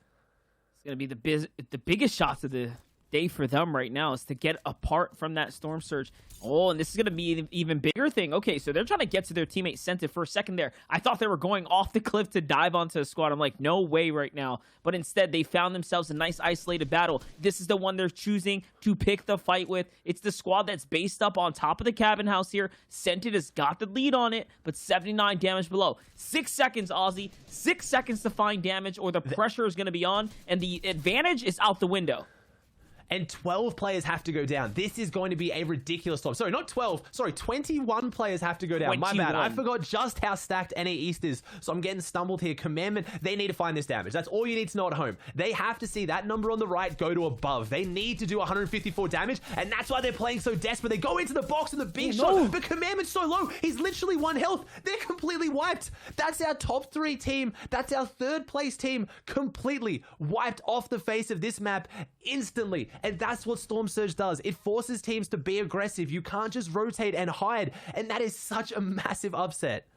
It's going to be the biggest shots of the day for them right now is to get apart from that Storm Surge. Oh, and this is going to be an even bigger thing. Okay, so they're trying to get to their teammate Centered for a second there. I thought they were going off the cliff to dive onto a squad. I'm like, no way right now. But instead, they found themselves a nice isolated battle. This is the one they're choosing to pick the fight with. It's the squad that's based up on top of the cabin house here. Centered has got the lead on it, but 79 damage below. 6 seconds, Aussie. 6 seconds to find damage, or the pressure is going to be on, and the advantage is out the window. And 12 players have to go down. This is going to be a ridiculous storm. Sorry, not 12. Sorry, 21 players have to go down. 21. My bad. I forgot just how stacked NA East is. So I'm getting stumbled here. Commandment, they need to find this damage. That's all you need to know at home. They have to see that number on the right go to above. They need to do 154 damage, and that's why they're playing so desperate. They go into the box and the big shot, but Commandment's so low. He's literally 1 health. They're completely wiped. That's our top 3 team. That's our 3rd place team completely wiped off the face of this map instantly. And that's what Storm Surge does. It forces teams to be aggressive. You can't just rotate and hide. And that is such a massive upset.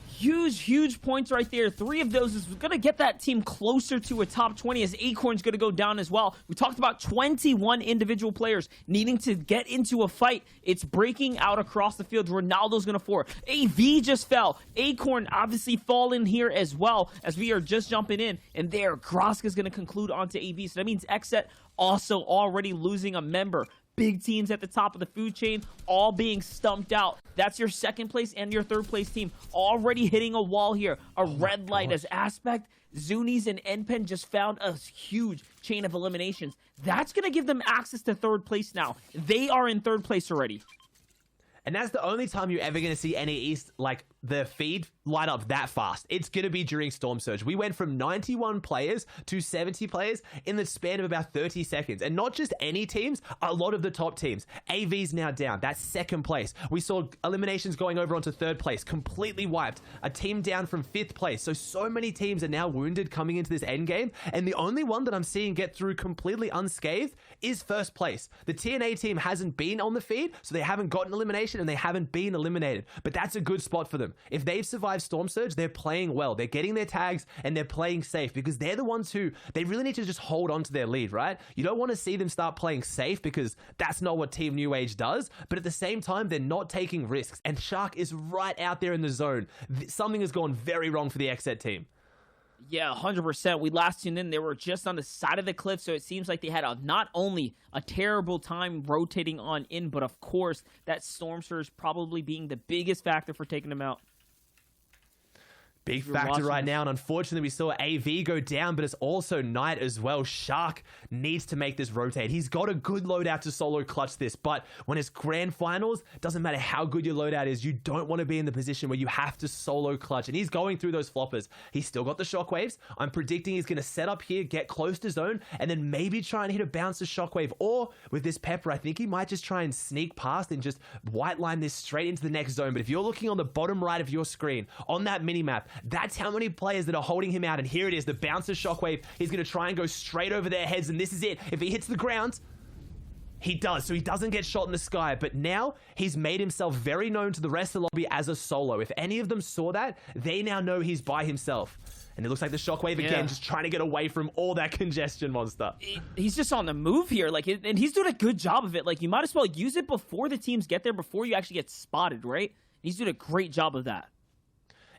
Huge points right there. 3 of those is going to get that team closer to a top 20 as Acorn's going to go down as well. We talked about 21 individual players needing to get into a fight. It's breaking out across the field. Ronaldo's going to 4. AV just fell. Acorn obviously fallen here as well as we are just jumping in. And there, Groska's going to conclude onto AV. So that means Xset also already losing a member. Big teams at the top of the food chain all being stumped out. That's your 2nd place and your 3rd place team already hitting a wall here. A red light as Aspect, Zunies, and NPen just found a huge chain of eliminations. That's going to give them access to 3rd place now. They are in 3rd place already. And that's the only time you're ever going to see NA East, like, the feed light up that fast. It's going to be during Storm Surge. We went from 91 players to 70 players in the span of about 30 seconds. And not just any teams, a lot of the top teams. AV's now down. That's 2nd place. We saw eliminations going over onto 3rd place. Completely wiped. A team down from 5th place. So many teams are now wounded coming into this end game. And the only one that I'm seeing get through completely unscathed is 1st place. The TNA team hasn't been on the feed, so they haven't gotten elimination and they haven't been eliminated. But that's a good spot for them. If they've survived Storm Surge, they're playing well. They're getting their tags and they're playing safe because they're the ones who, they really need to just hold on to their lead, right? You don't want to see them start playing safe because that's not what Team New Age does. But at the same time, they're not taking risks. And Shark is right out there in the zone. Something has gone very wrong for the Xset team. Yeah, 100%. We last tuned in. They were just on the side of the cliff, so it seems like they had not only a terrible time rotating on in, but of course, that Storm Surge probably being the biggest factor for taking them out. Big You're factor watching right this. now, and unfortunately we saw AV go down, but it's also Knight as well. Shark needs to make this rotate. He's got a good loadout to solo clutch this, but when it's grand finals, doesn't matter how good your loadout is, you don't want to be in the position where you have to solo clutch, and he's going through those floppers. He's still got the shockwaves. I'm predicting he's going to set up here, get close to zone, and then maybe try and hit a bouncer shockwave, or with this pepper, I think he might just try and sneak past and just white line this straight into the next zone. But if you're looking on the bottom right of your screen, on that minimap, that's how many players that are holding him out. And here it is, the bouncer shockwave. He's going to try and go straight over their heads, and this is it. If he hits the ground, he does, so he doesn't get shot in the sky. But now he's made himself very known to the rest of the lobby as a solo. If any of them saw that, they now know he's by himself. And it looks like the shockwave again, just trying to get away from all that congestion, Monster. He's just on the move here, like, and he's doing a good job of it. Like, you might as well use it before the teams get there, before you actually get spotted, right? He's doing a great job of that.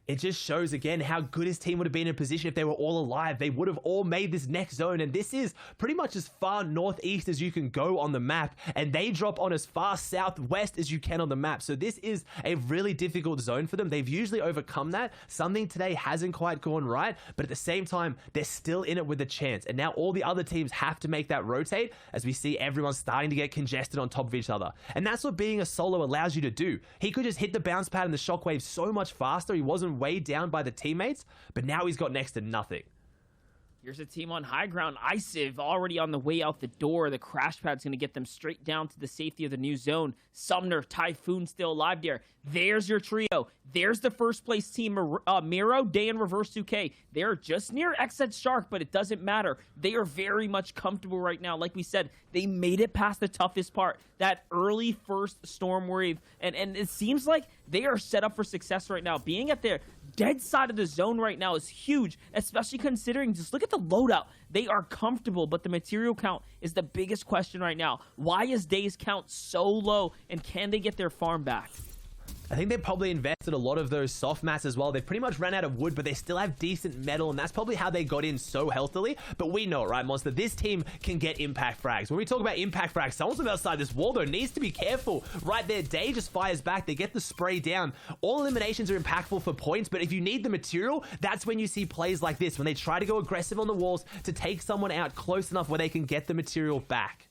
It just shows again how good his team would have been in a position if they were all alive. They would have all made this next zone, and this is pretty much as far northeast as you can go on the map, and they drop on as far southwest as you can on the map. So this is a really difficult zone for them. They've usually overcome that. Something today hasn't quite gone right, but at the same time, they're still in it with a chance. And now all the other teams have to make that rotate, as we see everyone starting to get congested on top of each other. And that's what being a solo allows you to do. He could just hit the bounce pad and the shockwave so much faster. He wasn't weighed down by the teammates, but now he's got next to nothing. Here's a team on high ground. Isiv already on the way out the door. The crash pad's going to get them straight down to the safety of the new zone. Sumner, Typhoon still alive there. There's your trio. There's the first place team, Miro, Day, and Reverse 2K. They're just near XZ Shark, but it doesn't matter. They are very much comfortable right now. Like we said, they made it past the toughest part, that early first storm wave, and it seems like they are set up for success right now. Being at their dead side of the zone right now is huge, especially considering, just look at the loadout. They are comfortable, but the material count is the biggest question right now. Why is Day's count so low, and can they get their farm back? I think they probably invested a lot of those soft mats as well. They pretty much ran out of wood, but they still have decent metal, and that's probably how they got in so healthily. But we know it, right, Monster? This team can get impact frags. When we talk about impact frags, someone from outside this wall, though, needs to be careful. Right there, Day just fires back. They get the spray down. All eliminations are impactful for points, but if you need the material, that's when you see plays like this, when they try to go aggressive on the walls to take someone out close enough where they can get the material back.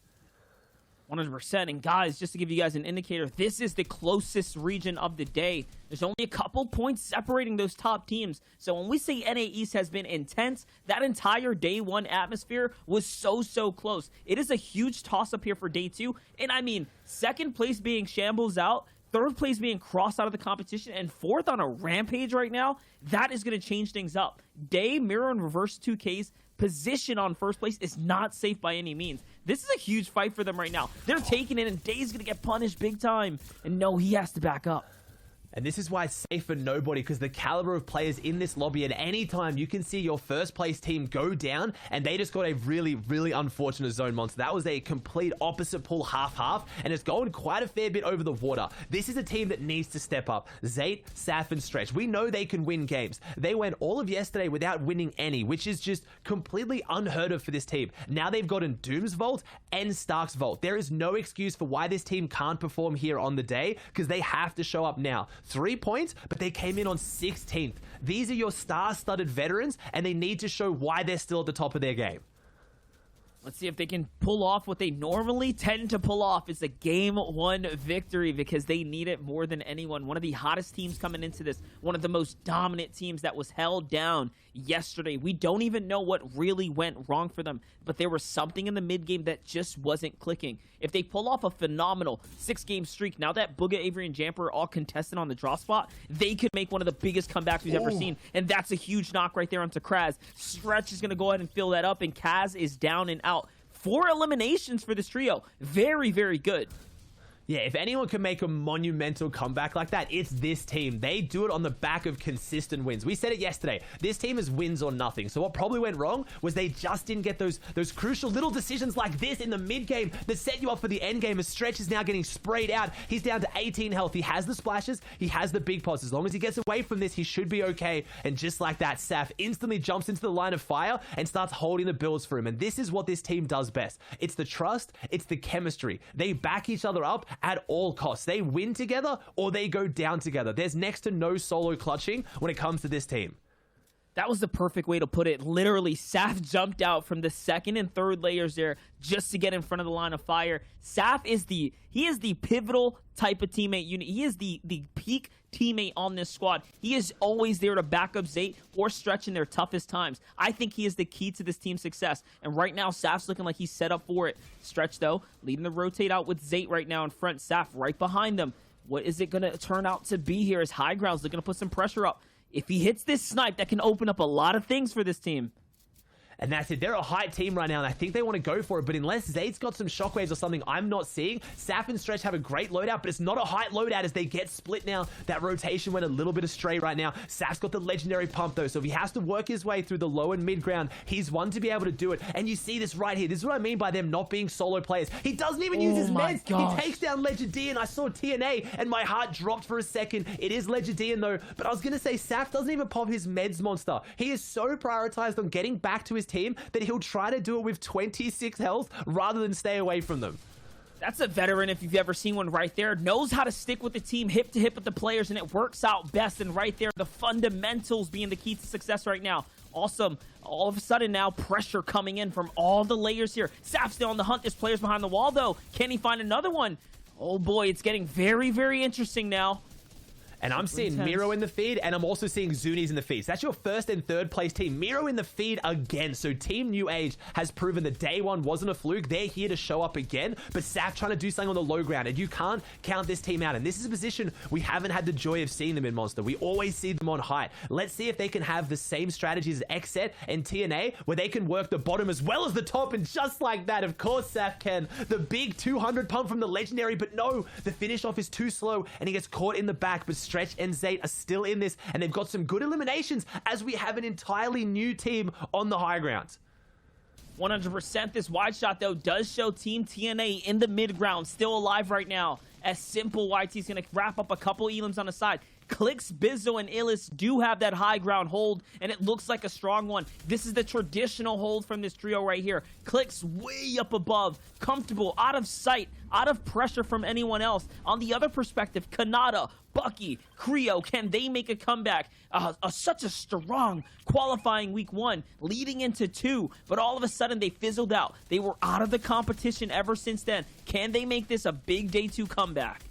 100%. And guys, just to give you guys an indicator, this is the closest region of the day. There's only a couple points separating those top teams. So when we say NA East has been intense, that entire day one atmosphere was so close. It is a huge toss-up here for day two. And I mean, second place being Shambles out, third place being crossed out of the competition, and fourth on a rampage right now, that is going to change things up. Day, Mirror, and Reverse 2K's position on first place is not safe by any means. This is a huge fight for them right now. They're taking it, and Day's going to get punished big time. And no, he has to back up. And this is why it's safe for nobody, because the caliber of players in this lobby, at any time you can see your first place team go down, and they just got a really unfortunate zone, Monster. That was a complete opposite pull, half, and it's going quite a fair bit over the water. This is a team that needs to step up. Zate, Saf, and Stretch, we know they can win games. They went all of yesterday without winning any, which is just completely unheard of for this team. Now they've gotten Doom's Vault and Stark's Vault. There is no excuse for why this team can't perform here on the day, because they have to show up now. 3 points, but they came in on 16th. These are your star-studded veterans, and they need to show why they're still at the top of their game. Let's see if they can pull off what they normally tend to pull off. It's a game one victory, because they need it more than anyone. One of the hottest teams coming into this, one of the most dominant teams that was held down yesterday. We don't even know what really went wrong for them, but there was something in the mid game that just wasn't clicking. If they pull off a phenomenal 6-game streak, now that Booga, Avery, and Jamper are all contested on the draw spot, they could make one of the biggest comebacks we've ever seen, and that's a huge knock right there onto Kraz. Stretch is going to go ahead and fill that up, and Kaz is down and out. 4 eliminations for this trio. Very good. Yeah, if anyone can make a monumental comeback like that, it's this team. They do it on the back of consistent wins. We said it yesterday. This team is wins or nothing. So what probably went wrong was they just didn't get those crucial little decisions like this in the mid game that set you up for the end game. As Stretch is now getting sprayed out. He's down to 18 health. He has the splashes. He has the big pots. As long as he gets away from this, he should be okay. And just like that, Saf instantly jumps into the line of fire and starts holding the builds for him. And this is what this team does best. It's the trust. It's the chemistry. They back each other up at all costs. They win together or they go down together. There's next to no solo clutching when it comes to this team. That was the perfect way to put it. Literally, Saf jumped out from the second and third layers there just to get in front of the line of fire. Saf is the pivotal type of teammate unit. He is the peak teammate on this squad. He is always there to back up Zayt or Stretch in their toughest times. I think he is the key to this team's success. And right now, Saf's looking like he's set up for it. Stretch, though, leading the rotate out with Zayt right now in front. Saf right behind them. What is it going to turn out to be here as High Ground's looking to put some pressure up? If he hits this snipe, that can open up a lot of things for this team. And that's it. They're a high team right now, and I think they want to go for it. But unless Zayt's got some shockwaves or something I'm not seeing, Saf and Stretch have a great loadout, but it's not a height loadout as they get split now. That rotation went a little bit astray right now. Saf's got the legendary pump, though, so if he has to work his way through the low and mid ground, he's one to be able to do it. And you see this right here. This is what I mean by them not being solo players. He doesn't even use his meds. He takes down Legend D, and I saw TNA, and my heart dropped for a second. It is Legend D, though, but I was going to say Saf doesn't even pop his meds monster. He is so prioritized on getting back to his team that he'll try to do it with 26 health rather than stay away from them. That's a veteran, if you've ever seen one right there. Knows how to stick with the team hip to hip with the players, and it works out best. And right there, the fundamentals being the key to success right now. Awesome. All of a sudden now, pressure coming in from all the layers here. Saf's still on the hunt. There's players behind the wall, though. Can he find another one? Oh, boy, it's getting very, very interesting now. And I'm seeing Miro in the feed, and I'm also seeing Zuni's in the feed. So that's your first and third place team. Miro in the feed again. So Team New Age has proven that day one wasn't a fluke. They're here to show up again. But Saf trying to do something on the low ground, and you can't count this team out. And this is a position we haven't had the joy of seeing them in, Monster. We always see them on height. Let's see if they can have the same strategies as XSET and TNA, where they can work the bottom as well as the top. And just like that, of course, Saf can. The big 200 pump from the legendary, but no, the finish off is too slow, and he gets caught in the back. But Stretch and Zayt are still in this, and they've got some good eliminations as we have an entirely new team on the high ground. 100%. This wide shot, though, does show Team TNA in the mid ground, still alive right now. As Simple YT's going to wrap up a couple elims on the side. Clicks, Bizzo, and Illis do have that high ground hold, and it looks like a strong one. This is the traditional hold from this trio right here. Clicks way up above, comfortable, out of sight, out of pressure from anyone else. On the other perspective, Kanata, Bucky, Creo, can they make a comeback? Such a strong qualifying week one, leading into two, but all of a sudden they fizzled out. They were out of the competition ever since then. Can they make this a big day two comeback?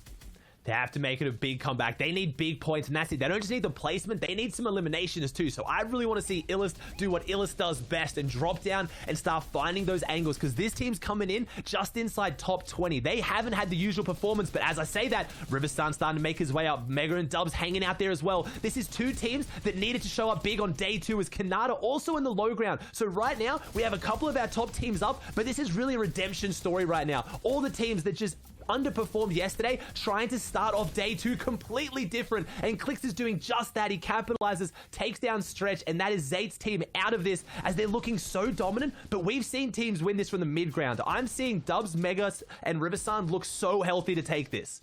They have to make it a big comeback. They need big points, and that's it. They don't just need the placement, they need some eliminations too. So I really want to see Illis do what Illis does best and drop down and start finding those angles, because this team's coming in just inside top 20. They haven't had the usual performance, but as I say that, Riversun's starting to make his way up. Mega and Dubs hanging out there as well. This is two teams that needed to show up big on day two, as Kanata also in the low ground. So right now, we have a couple of our top teams up, but this is really a redemption story right now. All the teams that just underperformed yesterday, trying to start off day two completely different, and Clicks is doing just that. He capitalizes, takes down Stretch, and that is Zayt's team out of this as they're looking so dominant. But we've seen teams win this from the mid ground. I'm seeing Dubs, Megas, and Riversun look so healthy to take this.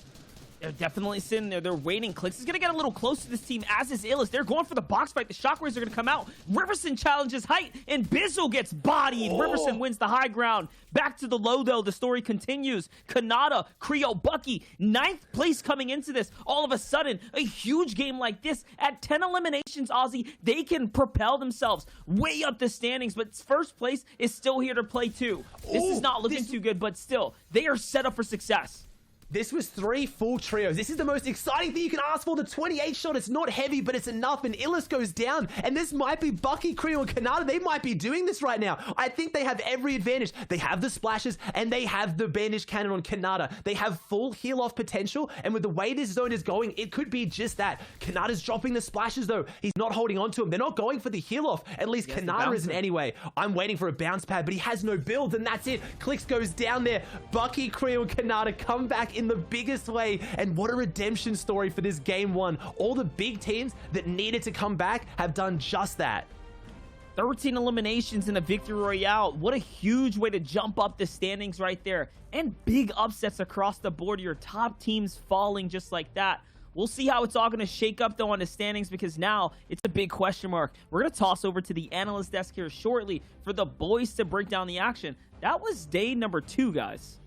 They're definitely sitting there. They're waiting. Clicks is going to get a little close to this team, as is Illis. They're going for the box fight. The shockwaves are going to come out. Riverson challenges height, and Bizzle gets bodied. Riverson wins the high ground. Back to the low, though. The story continues. Kanata, Creo, Bucky, 9th place coming into this. All of a sudden, a huge game like this. At 10 eliminations, Ozzy, they can propel themselves way up the standings, but first place is still here to play, too. This is not looking too good, but still, they are set up for success. This was 3 full trios. This is the most exciting thing you can ask for. The 28 shot, it's not heavy, but it's enough, and Illis goes down. And this might be Bucky, Creo, and Kanata. They might be doing this right now. I think they have every advantage. They have the splashes, and they have the bandage cannon on Kanata. They have full heal-off potential, and with the way this zone is going, it could be just that. Kanata's dropping the splashes, though. He's not holding on to him. They're not going for the heal-off. At least Kanata isn't anyway. I'm waiting for a bounce pad, but he has no build, and that's it. Clicks goes down there. Bucky, Creo, and Kanata come back in the biggest way, and what a redemption story for this game one. All the big teams that needed to come back have done just that. 13 eliminations in a victory royale. What a huge way to jump up the standings right there. And big upsets across the board. Your top teams falling just like that. We'll see how it's all going to shake up, though, on the standings, because now it's a big question mark. We're going to toss over to the analyst desk here shortly for the boys to break down the action. That was day number 2, guys.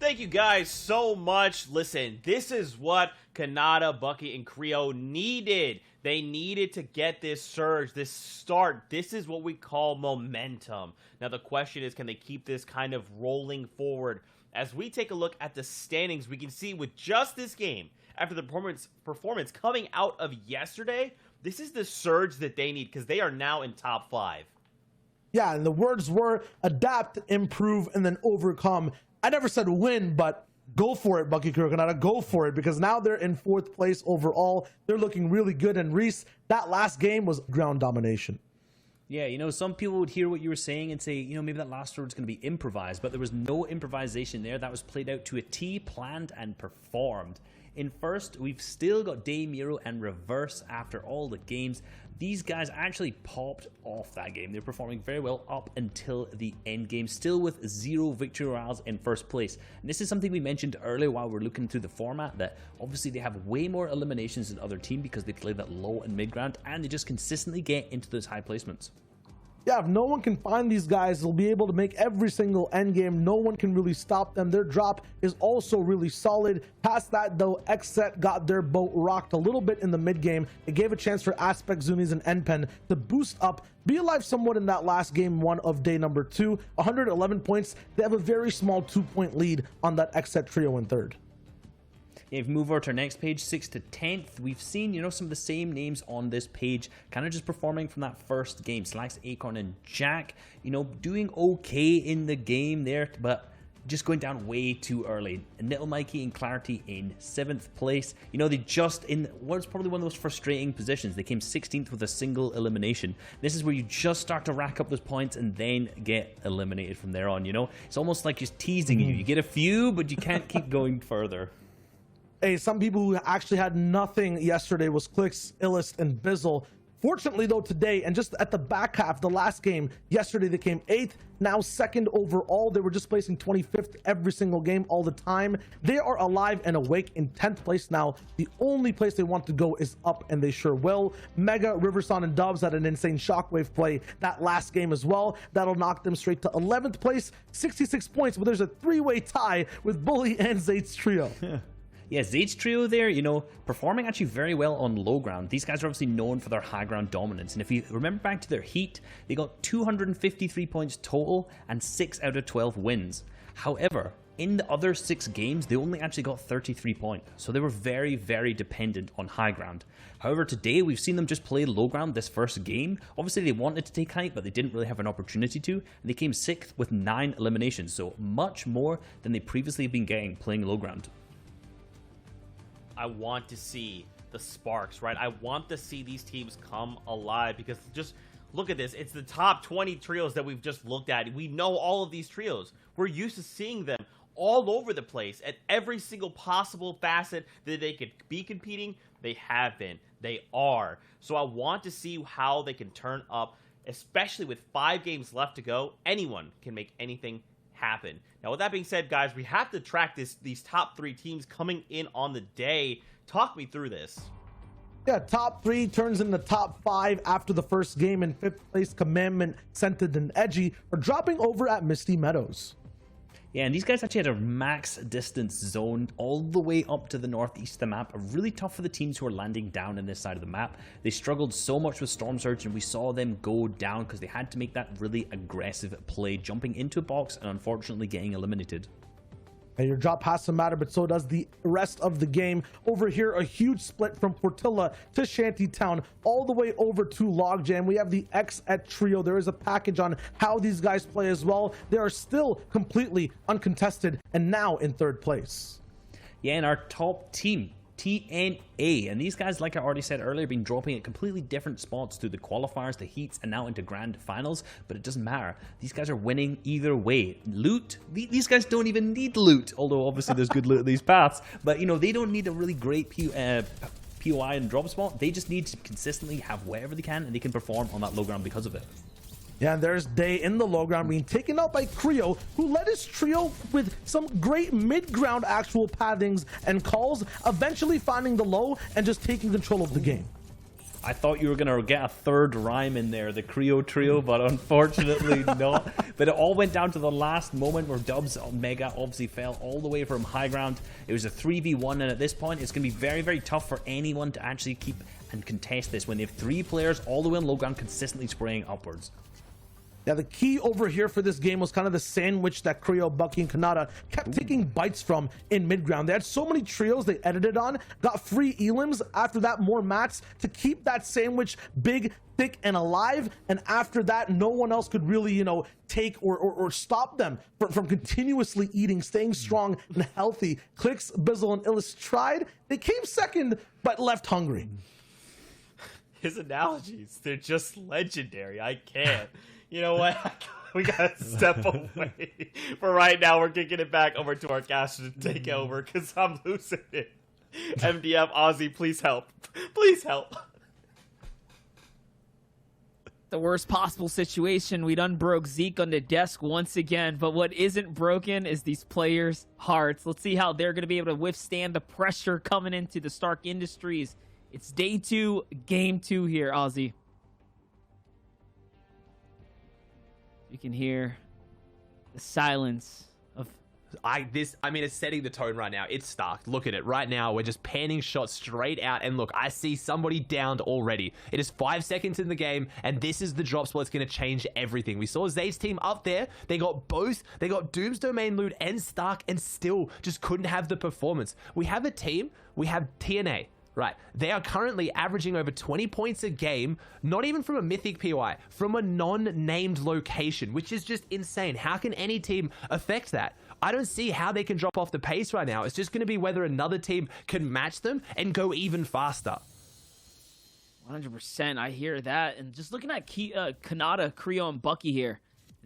Thank you guys so much. Listen, this is what Kanata, Bucky, and Creo needed. They needed to get this surge, this start. This is what we call momentum. Now the question is, can they keep this kind of rolling forward? As we take a look at the standings, we can see with just this game, after the performance coming out of yesterday, this is the surge that they need because they are now in top 5. Yeah, and the words were adapt, improve, and then overcome. I never said win, but go for it, Bucky Creo Kanata. Go for it, because now they're in 4th place overall. They're looking really good. And Reese, that last game was ground domination. Yeah, you know, some people would hear what you were saying and say, you know, maybe that last word's going to be improvised, but there was no improvisation there. That was played out to a T, planned and performed. In first, we've still got Day, Miro, and Reverse after all the games. These guys actually popped off that game. They're performing very well up until the end game, still with 0 victory royales in first place. And this is something we mentioned earlier while we're looking through the format, that obviously they have way more eliminations than other team because they play that low and mid ground, and they just consistently get into those high placements. Yeah, if no one can find these guys, they'll be able to make every single end game. No one can really stop them. Their drop is also really solid. Past that, though, XSET got their boat rocked a little bit in the mid game. It gave a chance for Aspect, Zunis, and NPen to boost up, be alive somewhat in that last game 1 of day number 2. 111 points. They have a very small 2-point lead on that XSET trio in 3rd. If we move over to our next page, 6th to 10th, we've seen, you know, some of the same names on this page, kind of just performing from that first game. Slacks, Acorn, and Jack, you know, doing okay in the game there, but just going down way too early. And Little Mikey and Clarity in 7th place. You know, they just in what's probably one of those frustrating positions. They came 16th with a single elimination. This is where you just start to rack up those points and then get eliminated from there on, you know? It's almost like just teasing you. You get a few, but you can't keep going further. Hey, some people who actually had nothing yesterday was Clicks, Illist, and Bizzle. Fortunately, though, today, and just at the back half, the last game, yesterday they came 8th, now 2nd overall. They were just placing 25th every single game all the time. They are alive and awake in 10th place now. The only place they want to go is up, and they sure will. Mega, Riverson, and Dubs had an insane shockwave play that last game as well. That'll knock them straight to 11th place, 66 points, but there's a 3-way tie with Bully and Zate's trio. Yeah, Zade's trio there, you know, performing actually very well on low ground. These guys are obviously known for their high ground dominance. And if you remember back to their heat, they got 253 points total and 6 out of 12 wins. However, in the other 6 games, they only actually got 33 points. So they were very, very dependent on high ground. However, today we've seen them just play low ground this first game. Obviously, they wanted to take height, but they didn't really have an opportunity to. And they came 6th with 9 eliminations. So much more than they previously have been getting playing low ground. I want to see the sparks, right? I want to see these teams come alive, because just look at this. It's the top 20 trios that we've just looked at. We know all of these trios. We're used to seeing them all over the place at every single possible facet that they could be competing. They have been. They are. So I want to see how they can turn up, especially with 5 games left to go. Anyone can make anything happen. Now, with that being said, guys, we have to track these top 3 teams coming in on the day. Talk me through this. Yeah, top 3 turns into top 5 after the first game. In 5th place, Commandment, Scented, and Edgy are dropping over at Misty Meadows. Yeah, and these guys actually had a max distance zone all the way up to the northeast of the map. Really tough for the teams who are landing down in this side of the map. They struggled so much with Storm Surge, and we saw them go down because they had to make that really aggressive play, jumping into a box and unfortunately getting eliminated. And your drop has to matter, but so does the rest of the game. Over here, a huge split from Portilla to Shantytown, all the way over to Logjam. We have the XSET trio. There is a package on how these guys play as well. They are still completely uncontested and now in 3rd place. Yeah, and our top team, TNA, and these guys, like I already said earlier, have been dropping at completely different spots through the qualifiers, the heats, and now into grand finals, but it doesn't matter. These guys are winning either way. Loot, these guys don't even need loot, although obviously there's good loot at these paths, but you know, they don't need a really great POI and drop spot. They just need to consistently have whatever they can, and they can perform on that low ground because of it. Yeah, and there's Day in the low ground being taken out by Creo, who led his trio with some great mid-ground actual pathings and calls, eventually finding the low and just taking control of the game. I thought you were going to get a third rhyme in there, the Creo Trio, but unfortunately not. But it all went down to the last moment where Dubs Mega obviously fell all the way from high ground. It was a 3v1, and at this point, it's going to be very, very tough for anyone to actually keep and contest this when they have 3 players all the way on low ground consistently spraying upwards. Yeah, the key over here for this game was kind of the sandwich that Creo, Bucky, and Kanata kept taking bites from in mid-ground. They had so many trios they edited on, got free elims, after that more mats to keep that sandwich big, thick, and alive, and after that, no one else could really, you know, take or stop them from continuously eating, staying strong and healthy. Clicks, Bizzle, and Illis tried. They came second, but left hungry. His analogies, they're just legendary. I can't. You know what? We gotta step away. For right now, we're kicking it back over to our caster to take over because I'm losing it. MDF, Ozzy, please help. Please help. The worst possible situation. We'd unbroke Zeke on the desk once again, but what isn't broken is these players' hearts. Let's see how they're going to be able to withstand the pressure coming into the Stark Industries. It's day 2, game 2 here, Ozzy. You can hear the silence of... I mean, it's setting the tone right now. It's Stark. Look at it. Right now, we're just panning shots straight out. And look, I see somebody downed already. It is 5 seconds in the game, and this is the drop spot that's going to change everything. We saw Zayd's team up there. They got both. They got Doom's Domain Loot and Stark, and still just couldn't have the performance. We have a team. We have TNA. Right, they are currently averaging over 20 points a game, not even from a mythic POI, from a non-named location, which is just insane. How can any team affect that? I don't see how they can drop off the pace right now. It's just going to be whether another team can match them and go even faster. 100%, I hear that. And just looking at Kanata, Creo, and Bucky here,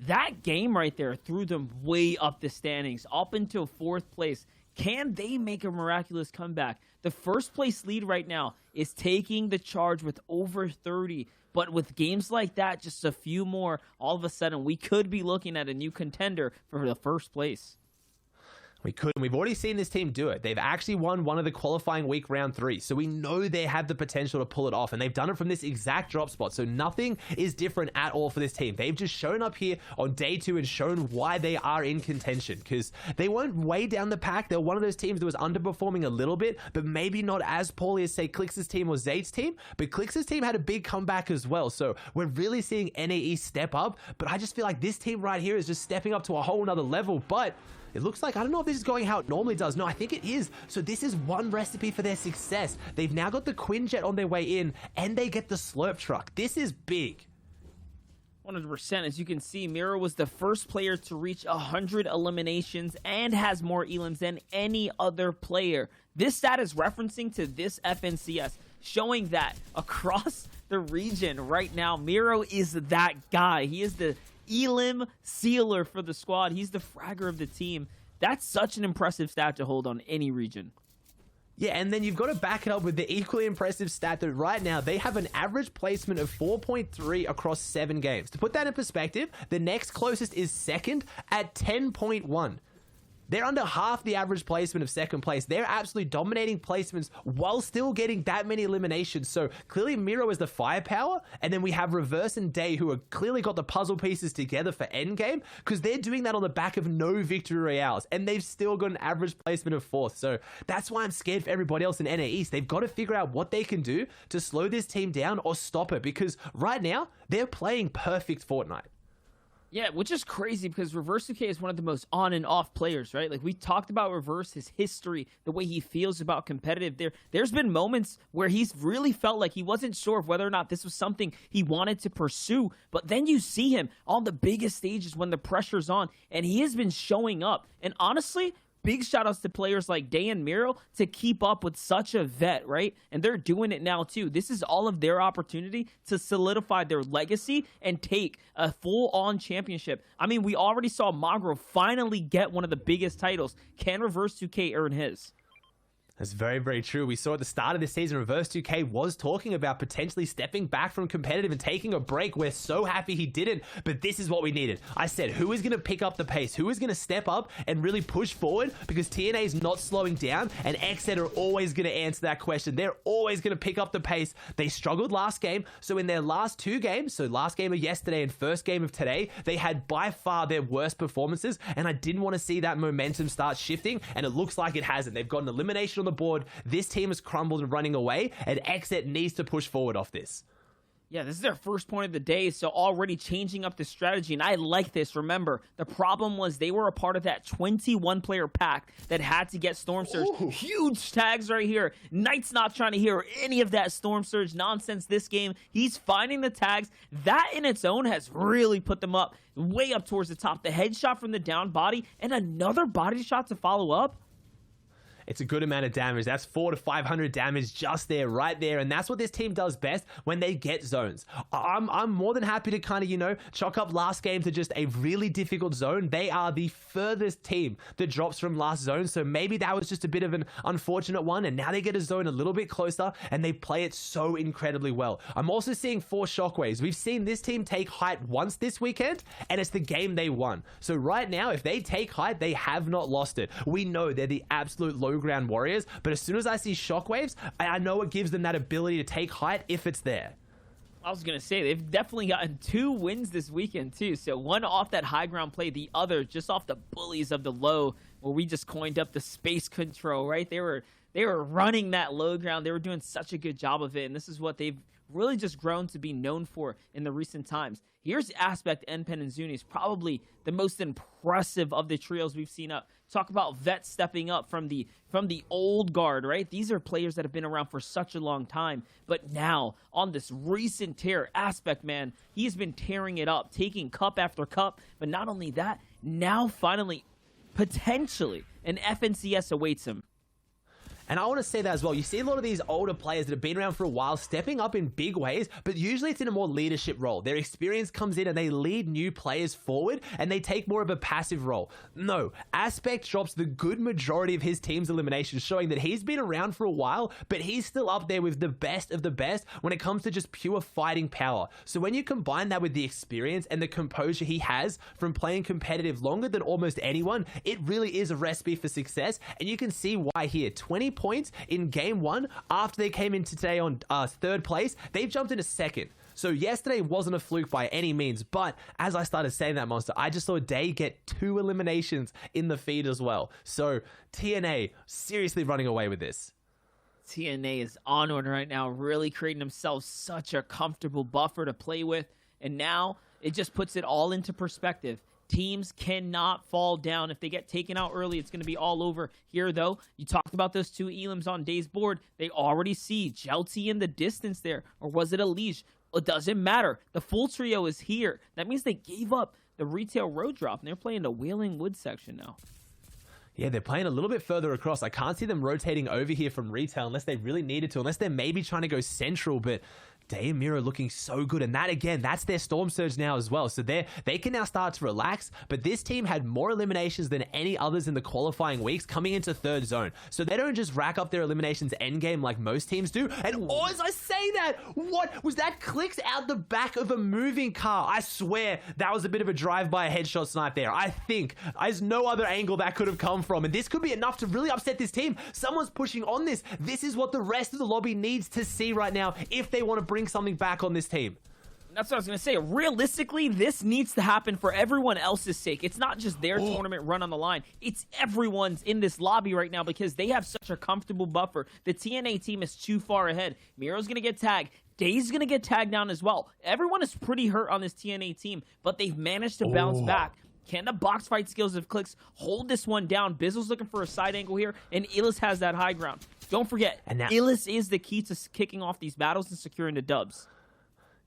that game right there threw them way up the standings, up into 4th place. Can they make a miraculous comeback? The first place lead right now is taking the charge with over 30. But with games like that, just a few more, all of a sudden, we could be looking at a new contender for the first place. We could. We've already seen this team do it. They've actually won one of the qualifying week round 3. So we know they have the potential to pull it off. And they've done it from this exact drop spot. So nothing is different at all for this team. They've just shown up here on day 2 and shown why they are in contention. Because they weren't way down the pack. They're one of those teams that was underperforming a little bit, but maybe not as poorly as, say, Clix's team or Zayd's team. But Clix's team had a big comeback as well. So we're really seeing NAE step up. But I just feel like this team right here is just stepping up to a whole nother level. But it looks like, I don't know if this is going how it normally does. No, I think it is. So this is one recipe for their success. They've now got the Quinjet on their way in, and they get the Slurp Truck. This is big. 100%. As you can see, Miro was the first player to reach 100 eliminations and has more elims than any other player. This stat is referencing to this FNCS, showing that across the region right now, Miro is that guy. He is the elim sealer for the squad. He's the fragger of the team. That's such an impressive stat to hold on any region. Yeah, and then you've got to back it up with the equally impressive stat that right now they have an average placement of 4.3 across 7 games. To put that in perspective, the next closest is second at 10.1. They're under half the average placement of second place. They're absolutely dominating placements while still getting that many eliminations. So clearly Miro is the firepower. And then we have Reverse and Day, who have clearly got the puzzle pieces together for endgame, because they're doing that on the back of no victory royales. And they've still got an average placement of 4th. So that's why I'm scared for everybody else in NA East. They've got to figure out what they can do to slow this team down or stop it, because right now they're playing perfect Fortnite. Yeah, which is crazy because Reverse 2K is one of the most on and off players, right? Like, we talked about Reverse, his history, the way he feels about competitive. There's been moments where he's really felt like he wasn't sure of whether or not this was something he wanted to pursue. But then you see him on the biggest stages when the pressure's on, and he has been showing up. And honestly, big shout outs to players like Day and Miro to keep up with such a vet, right? And they're doing it now too. This is all of their opportunity to solidify their legacy and take a full-on championship. I mean, we already saw Magro finally get one of the biggest titles. Can Reverse 2K earn his? That's very, very true. We saw at the start of this season, Reverse 2K was talking about potentially stepping back from competitive and taking a break. We're so happy he didn't, but this is what we needed. I said, who is going to pick up the pace? Who is going to step up and really push forward? Because TNA is not slowing down, and XZ are always going to answer that question. They're always going to pick up the pace. They struggled last game, so in their last 2 games, so last game of yesterday and first game of today, they had by far their worst performances, and I didn't want to see that momentum start shifting, and it looks like it hasn't. They've got an elimination on the board. This team has crumbled and running away, and XZ needs to push forward off this. Yeah, this is their first point of the day, so already changing up the strategy, and I like this. Remember, the problem was they were a part of that 21-player pack that had to get Storm Surge. Ooh. Huge tags right here. Knight's not trying to hear any of that Storm Surge nonsense this game. He's finding the tags. That in its own has really put them up, way up towards the top. The headshot from the down body, and another body shot to follow up. It's a good amount of damage. That's 400 to 500 damage just there, right there. And that's what this team does best when they get zones. I'm more than happy to kind of, chalk up last game to just a really difficult zone. They are the furthest team that drops from last zone. So maybe that was just a bit of an unfortunate one. And now they get a zone a little bit closer and they play it so incredibly well. I'm also seeing 4 shockwaves. We've seen this team take height once this weekend, and it's the game they won. So right now, if they take height, they have not lost it. We know they're the absolute low ground warriors, but as soon as I see shockwaves, I know it gives them that ability to take height if it's there. I was going to say, they've definitely gotten 2 wins this weekend, too. So one off that high ground play, the other just off the bullies of the low, where we just coined up the space control, right? They were running that low ground. They were doing such a good job of it, and this is what they've really just grown to be known for in the recent times. Here's Aspect, NPen, and Zuni is probably the most impressive of the trios we've seen up. Talk about vets stepping up from the old guard, right? These are players that have been around for such a long time. But now, on this recent tear, Aspect, man, he's been tearing it up, taking cup after cup. But not only that, now finally, potentially, an FNCS awaits him. And I want to say that as well. You see a lot of these older players that have been around for a while stepping up in big ways, but usually it's in a more leadership role. Their experience comes in and they lead new players forward and they take more of a passive role. No, Aspect drops the good majority of his team's eliminations, showing that he's been around for a while, but he's still up there with the best of the best when it comes to just pure fighting power. So when you combine that with the experience and the composure he has from playing competitive longer than almost anyone, it really is a recipe for success. And you can see why here. 20 points in game 1 after they came in today on 3rd place. They've jumped into 2nd. So yesterday wasn't a fluke by any means, but as I started saying that, Monster, I just saw Day get 2 eliminations in the feed as well. So TNA seriously running away with this. TNA is on one right now, really creating themselves such a comfortable buffer to play with, and now it just puts it all into perspective. Teams cannot fall down. If they get taken out early, it's going to be all over. Here, though, you talked about those 2 Elims on Day's board. They already see Jelty in the distance there. Or was it a Leash? It doesn't matter. The full trio is here. That means they gave up the retail road drop, and they're playing the Wailing Wood section now. Yeah, they're playing a little bit further across. I can't see them rotating over here from retail unless they really needed to, unless they're maybe trying to go central, but Day and Mira looking so good, and that again, that's their Storm Surge now as well. So they can now start to relax, but this team had more eliminations than any others in the qualifying weeks coming into 3rd zone. So they don't just rack up their eliminations endgame like most teams do. And as I say that, what was that? Clicks out the back of a moving car. I swear that was a bit of a drive-by headshot snipe there. I think there's no other angle that could have come from, and this could be enough to really upset this team. Someone's pushing on this. This is what the rest of the lobby needs to see right now if they want to bring something back on this team. That's what I was going to say. Realistically, this needs to happen for everyone else's sake. It's not just their tournament run on the line. It's everyone's in this lobby right now because they have such a comfortable buffer. The TNA team is too far ahead. Miro's going to get tagged. Day's going to get tagged down as well. Everyone is pretty hurt on this TNA team, but they've managed to bounce back. Can the box fight skills of Clicks hold this one down? Bizzle's looking for a side angle here, and Illis has that high ground. Don't forget, Illis is the key to kicking off these battles and securing the dubs.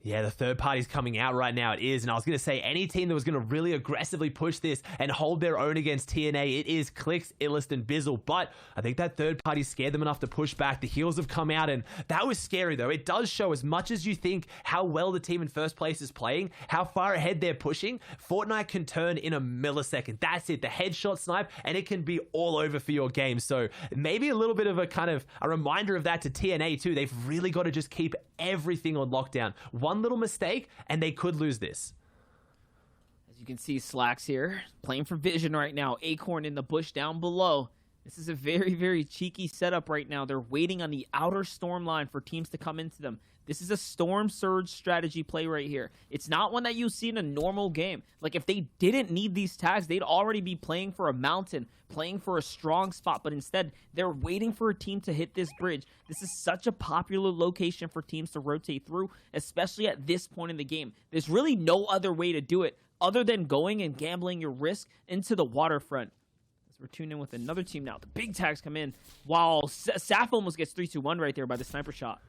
Yeah, the third party's coming out right now. It is. And I was going to say, any team that was going to really aggressively push this and hold their own against TNA, it is Clix, Illust, and Bizzle. But I think that third party scared them enough to push back. The heals have come out, and that was scary, though. It does show, as much as you think how well the team in first place is playing, how far ahead they're pushing, Fortnite can turn in a millisecond. That's it. The headshot snipe, and it can be all over for your game. So maybe a little bit of a kind of a reminder of that to TNA, too. They've really got to just keep everything on lockdown. One little mistake and they could lose this. As you can see, Slacks here playing for Vision right now. Acorn in the bush down below. This is a very, very cheeky setup right now. They're waiting on the outer storm line for teams to come into them. This is a storm surge strategy play right here. It's not one that you see in a normal game. Like, if they didn't need these tags, they'd already be playing for a mountain, playing for a strong spot. But instead, they're waiting for a team to hit this bridge. This is such a popular location for teams to rotate through, especially at this point in the game. There's really no other way to do it other than going and gambling your risk into the waterfront. As we're tuned in with another team now. The big tags come in, while Saf almost gets 3-2-1 right there by the sniper shot.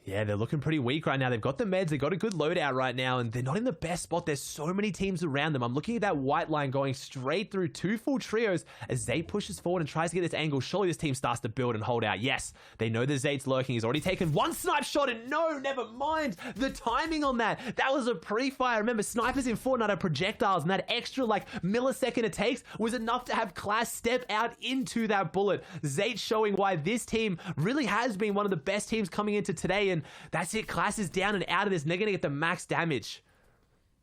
Yeah, they're looking pretty weak right now. They've got the meds. They've got a good loadout right now, and they're not in the best spot. There's so many teams around them. I'm looking at that white line going straight through two full trios as Zay pushes forward and tries to get this angle. Surely this team starts to build and hold out. Yes, they know the Zay's lurking. He's already taken one snipe shot, and no, never mind. The timing on that. That was a pre-fire. Remember, snipers in Fortnite are projectiles, and that extra, millisecond it takes was enough to have Class step out into that bullet. Zay showing why this team really has been one of the best teams coming into today, and that's it. Class is down and out of this, and they're going to get the max damage.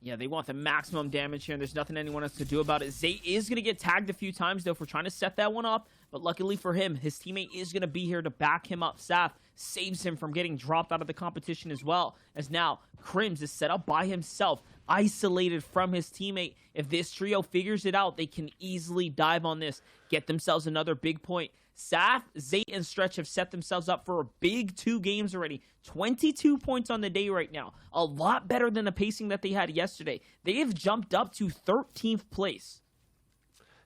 Yeah, they want the maximum damage here, and there's nothing anyone else to do about it. Zay is going to get tagged a few times, though, for trying to set that one up. But luckily for him, his teammate is going to be here to back him up. Saf saves him from getting dropped out of the competition as well, as now Crims is set up by himself, isolated from his teammate. If this trio figures it out, they can easily dive on this, get themselves another big point. Saf, Zay, and Stretch have set themselves up for a big 2 games already. 22 points on the day right now. A lot better than the pacing that they had yesterday. They have jumped up to 13th place.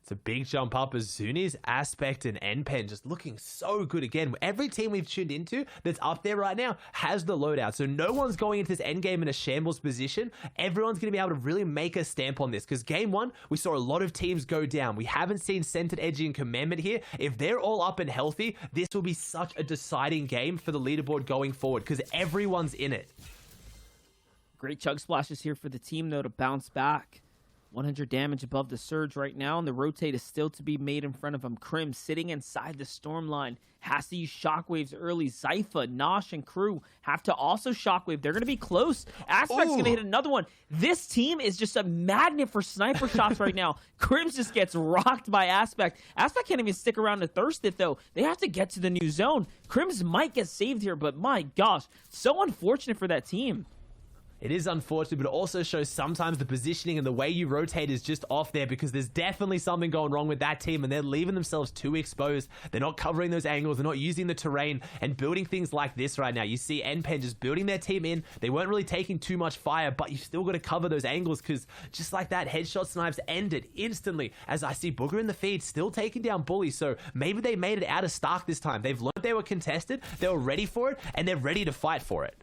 It's a big jump up as Zuni's, Aspect, and NPen just looking so good again. Every team we've tuned into that's up there right now has the loadout. So no one's going into this endgame in a shambles position. Everyone's going to be able to really make a stamp on this, because game 1, we saw a lot of teams go down. We haven't seen Centered, Edgy, and Commandment here. If they're all up and healthy, this will be such a deciding game for the leaderboard going forward, because everyone's in it. Great chug splashes here for the team, though, to bounce back. 100 damage above the surge right now, and the rotate is still to be made in front of him. Krim sitting inside the storm line. Has to use shockwaves early. Zypha, Nosh, and crew have to also shockwave. They're going to be close. Aspect's going to hit another one. This team is just a magnet for sniper shots right now. Crims just gets rocked by Aspect. Aspect can't even stick around to thirst it, though. They have to get to the new zone. Crims might get saved here, but my gosh, so unfortunate for that team. It is unfortunate, but it also shows sometimes the positioning and the way you rotate is just off there, because there's definitely something going wrong with that team, and they're leaving themselves too exposed. They're not covering those angles. They're not using the terrain and building things like this right now. You see NPen just building their team in. They weren't really taking too much fire, but you still got to cover those angles, because just like that, headshot snipes ended instantly, as I see Booger in the feed still taking down Bully. So maybe they made it out of Stark this time. They've learned they were contested, they were ready for it, and they're ready to fight for it.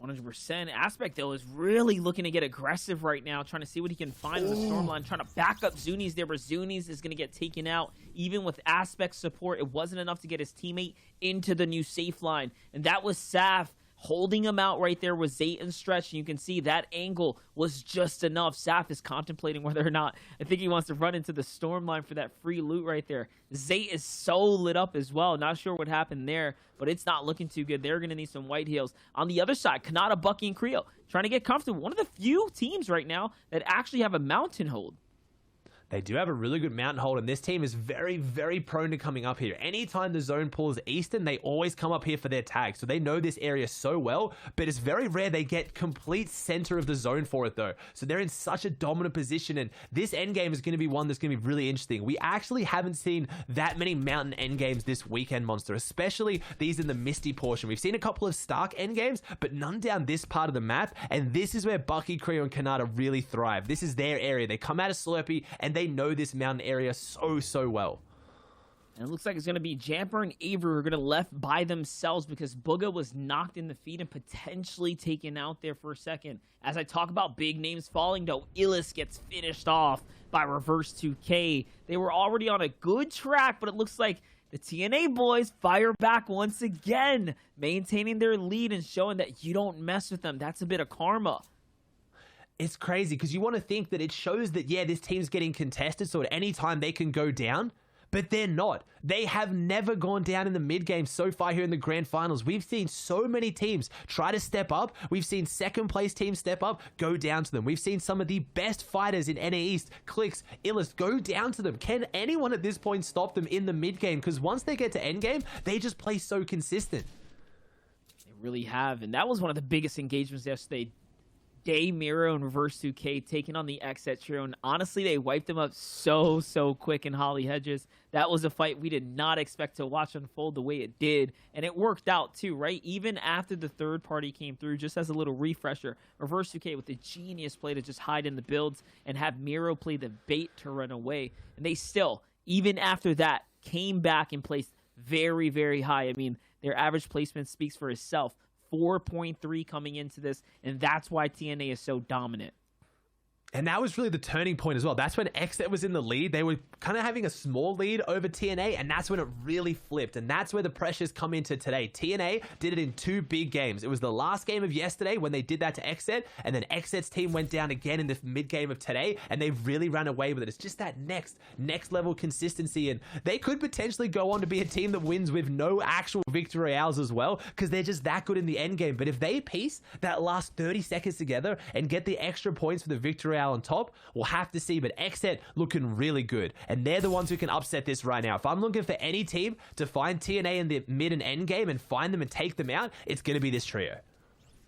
100%. Aspect, though, is really looking to get aggressive right now, trying to see what he can find in the storm line, trying to back up Zuni's there, but Zuni's is going to get taken out. Even with Aspect support, it wasn't enough to get his teammate into the new safe line. And that was Saf holding him out right there with Zay and Stretch, and you can see that angle was just enough. Saf is contemplating whether or not, I think he wants to run into the storm line for that free loot right there. Zay is so lit up as well. Not sure what happened there, but it's not looking too good. They're going to need some white heals. On the other side, Kanata, Bucky, and Creo trying to get comfortable. One of the few teams right now that actually have a mountain hold. They do have a really good mountain hold, and this team is very, very prone to coming up here. Anytime the zone pulls eastern, they always come up here for their tag. So they know this area so well, but it's very rare they get complete center of the zone for it, though. So they're in such a dominant position, and this endgame is going to be one that's going to be really interesting. We actually haven't seen that many mountain endgames this weekend, Monster, especially these in the Misty portion. We've seen a couple of Stark endgames, but none down this part of the map, and this is where Bucky, Creo, and Kanata really thrive. This is their area. They come out of Slurpee, and they know this mountain area so well. And it looks like it's going to be Jamper and Avery who are going to left by themselves because Booga was knocked in the feet and potentially taken out there for a second. As I talk about big names falling, though, Illis gets finished off by Reverse 2K. They were already on a good track, but it looks like the TNA boys fire back once again, maintaining their lead and showing that you don't mess with them. That's a bit of karma. It's crazy because you want to think that it shows that, yeah, this team's getting contested, so at any time they can go down. But they're not. They have never gone down in the mid-game so far here in the grand finals. We've seen so many teams try to step up. We've seen second-place teams step up, go down to them. We've seen some of the best fighters in NA East, Clix, Illis, go down to them. Can anyone at this point stop them in the mid-game? Because once they get to endgame, they just play so consistent. They really have, and that was one of the biggest engagements yesterday. Day, Miro, and Reverse 2K taking on the XZ trio, and honestly, they wiped them up so quick in Holly Hedges. That was a fight we did not expect to watch unfold the way it did, and it worked out too, right? Even after the third party came through, just as a little refresher, Reverse 2K with the genius play to just hide in the builds and have Miro play the bait to run away, and they still, even after that, came back and placed very high. I mean, their average placement speaks for itself. 4.3 coming into this, and that's why TNA is so dominant. And that was really the turning point as well. That's when XZ was in the lead. They were kind of having a small lead over TNA, and that's when it really flipped. And that's where the pressures come into today. TNA did it in two big games. It was the last game of yesterday when they did that to XZ, and then XZ's team went down again in the mid-game of today, and they really ran away with it. It's just that next level consistency, and they could potentially go on to be a team that wins with no actual victory royales as well, because they're just that good in the end game. But if they piece that last 30 seconds together and get the extra points for the victory on top, we'll have to see. But XZ looking really good, and they're the ones who can upset this right now. If I'm looking for any team to find TNA in the mid and end game and find them and take them out, it's going to be this trio.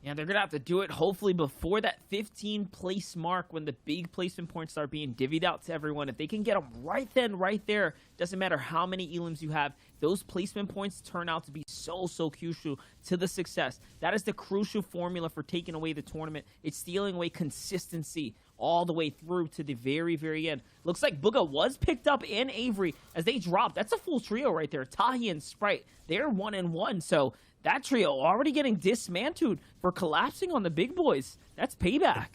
Yeah, they're going to have to do it hopefully before that 15 place mark when the big placement points start being divvied out to everyone. If they can get them right then, right there, doesn't matter how many elims you have, those placement points turn out to be so crucial to the success. That is the crucial formula for taking away the tournament. It's stealing away consistency all the way through to the very end. Looks like Booga was picked up and Avery as they dropped. That's a full trio right there. Tahi and Sprite, they're 1-1. So that trio already getting dismantled for collapsing on the big boys. That's payback.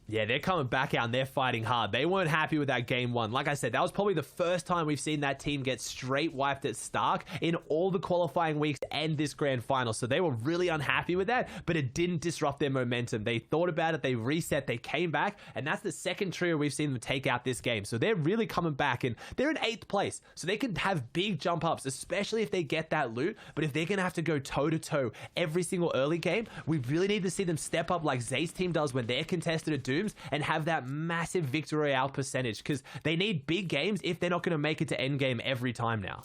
Yeah, they're coming back out and they're fighting hard. They weren't happy with that game one. Like I said, that was probably the first time we've seen that team get straight wiped at Stark in all the qualifying weeks and this grand final. So they were really unhappy with that, but it didn't disrupt their momentum. They thought about it, they reset, they came back, and that's the second trio we've seen them take out this game. So they're really coming back, and they're in 8th place. So they can have big jump ups, especially if they get that loot. But if they're going to have to go toe-to-toe every single early game, we really need to see them step up like Zay's team does when they're contested at Dooms and have that massive victory royale percentage, because they need big games if they're not going to make it to endgame every time now.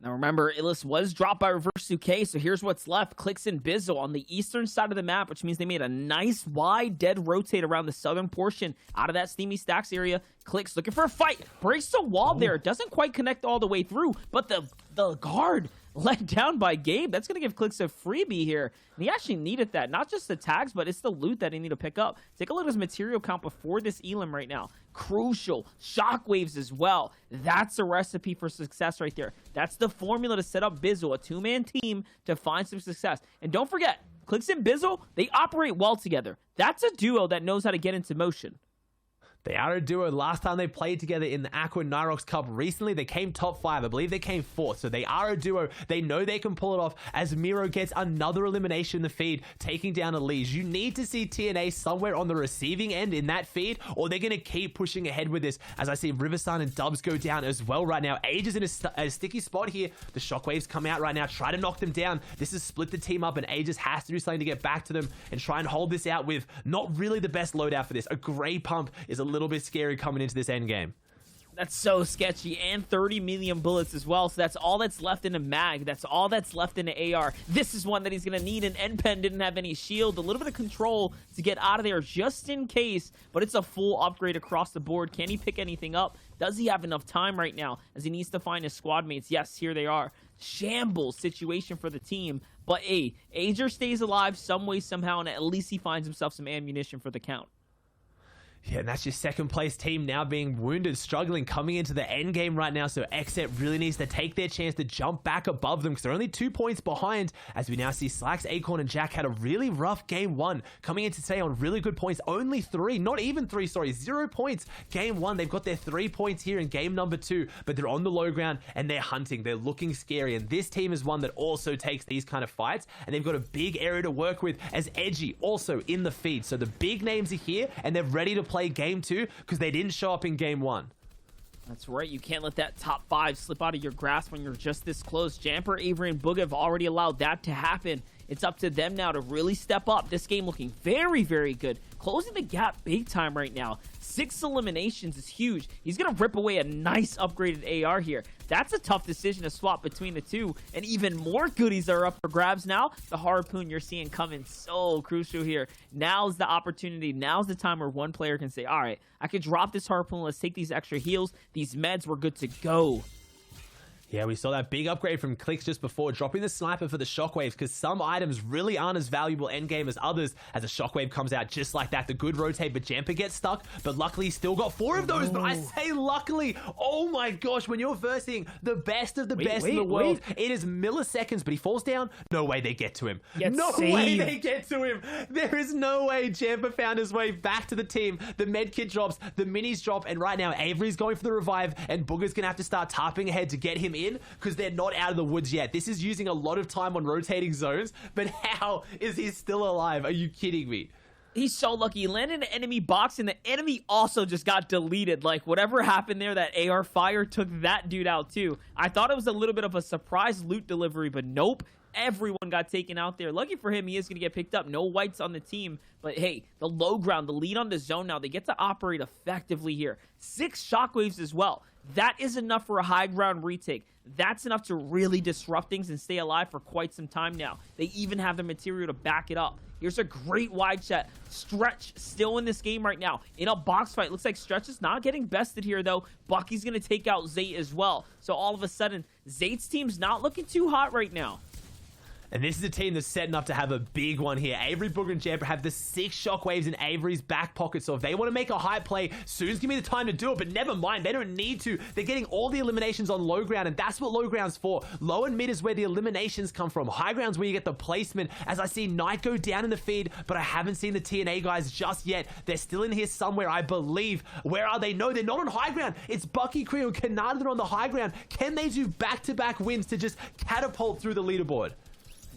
Now remember, Illis was dropped by Reverse 2K, so here's what's left. Clix and Bizzle on the eastern side of the map, which means they made a nice wide dead rotate around the southern portion out of that Steamy Stacks area. Clix looking for a fight, breaks the wall there, doesn't quite connect all the way through, but the guard let down by Gabe. That's going to give Clix a freebie here. And he actually needed that. Not just the tags, but it's the loot that he need to pick up. Take a look at his material count before this elim right now. Crucial. Shockwaves as well. That's a recipe for success right there. That's the formula to set up Bizzle, a two-man team, to find some success. And don't forget, Clix and Bizzle, they operate well together. That's a duo that knows how to get into motion. They are a duo. Last time they played together in the Aqua Nyrox Cup recently, they came top 5. I believe they came 4th. So they are a duo. They know they can pull it off as Miro gets another elimination in the feed, taking down Elise. You need to see TNA somewhere on the receiving end in that feed, or they're going to keep pushing ahead with this. As I see Riversun and Dubs go down as well right now. Age is in a sticky spot here. The Shockwaves come out right now, try to knock them down. This has split the team up, and Aegis has to do something to get back to them and try and hold this out with not really the best loadout for this. A Grey Pump is a little bit scary coming into this end game. That's so sketchy, and 30 million bullets as well, so that's all that's left in a mag. That's all that's left in the AR. This is one that he's going to need, and N-Pen didn't have any shield. A little bit of control to get out of there just in case, but it's a full upgrade across the board. Can he pick anything up? Does he have enough time right now as he needs to find his squad mates? Yes, here they are. Shambles situation for the team, but hey, Ager stays alive some way, somehow, and at least he finds himself some ammunition for the count. Yeah, and that's your second place team now being wounded, struggling, coming into the end game right now. So XZ really needs to take their chance to jump back above them because they're only 2 points behind. As we now see Slacks, Acorn, and Jack had a really rough game one, coming into today on really good points. Only 3, not even 3, sorry, 0 points. Game one, they've got their 3 points here in game number 2, but they're on the low ground and they're hunting. They're looking scary, and this team is one that also takes these kind of fights, and they've got a big area to work with as Edgy also in the feed. So the big names are here and they're ready to play game 2 because they didn't show up in game 1. That's right. You can't let that top 5 slip out of your grasp when you're just this close. Jamper, Avery, and Boog have already allowed that to happen. It's up to them now to really step up. This game looking very, very good. Closing the gap big time right now. 6 eliminations is huge. He's going to rip away a nice upgraded AR here. That's a tough decision to swap between the two. And even more goodies are up for grabs now. The harpoon you're seeing coming so crucial here. Now's the opportunity. Now's the time where one player can say, all right, I can drop this harpoon. Let's take these extra heals. These meds, we're good to go. Yeah, we saw that big upgrade from Clicks just before, dropping the sniper for the shockwaves because some items really aren't as valuable endgame as others. As a shockwave comes out just like that, the good rotate, but Jamper gets stuck, but luckily he's still got 4 of those. But I say luckily, oh my gosh, when you're versing the best of the best in the world, it is milliseconds, but he falls down. No way they get to him. No way they get to him. There is no way Jamper found his way back to the team. The med kit drops, the minis drop, and right now Avery's going for the revive, and Booger's going to have to start tarping ahead to get him in because they're not out of the woods yet. This is using a lot of time on rotating zones, but how is he still alive? Are you kidding me? He's so lucky. He landed in an enemy box, and the enemy also just got deleted. Like, whatever happened there, that AR fire took that dude out too. I thought it was a little bit of a surprise loot delivery, but nope. Everyone got taken out there. Lucky for him, he is going to get picked up. No whites on the team. But hey, the low ground, the lead on the zone now, they get to operate effectively here. 6 shockwaves as well. That is enough for a high ground retake. That's enough to really disrupt things and stay alive for quite some time now. They even have the material to back it up. Here's a great wide shot. Stretch still in this game right now. In a box fight. Looks like Stretch is not getting bested here, though. Bucky's going to take out Zayt as well. So all of a sudden, Zayt's team's not looking too hot right now. And this is a team that's setting up to have a big one here. Avery, Booger, and Jamper have the 6 shockwaves in Avery's back pocket. So if they want to make a high play, soon's going to be the time to do it. But never mind, they don't need to. They're getting all the eliminations on low ground, and that's what low ground's for. Low and mid is where the eliminations come from. High ground's where you get the placement. As I see Knight go down in the feed, but I haven't seen the TNA guys just yet. They're still in here somewhere, I believe. Where are they? No, they're not on high ground. It's Bucky, Creo, and Canada that are on the high ground. Can they do back-to-back wins to just catapult through the leaderboard?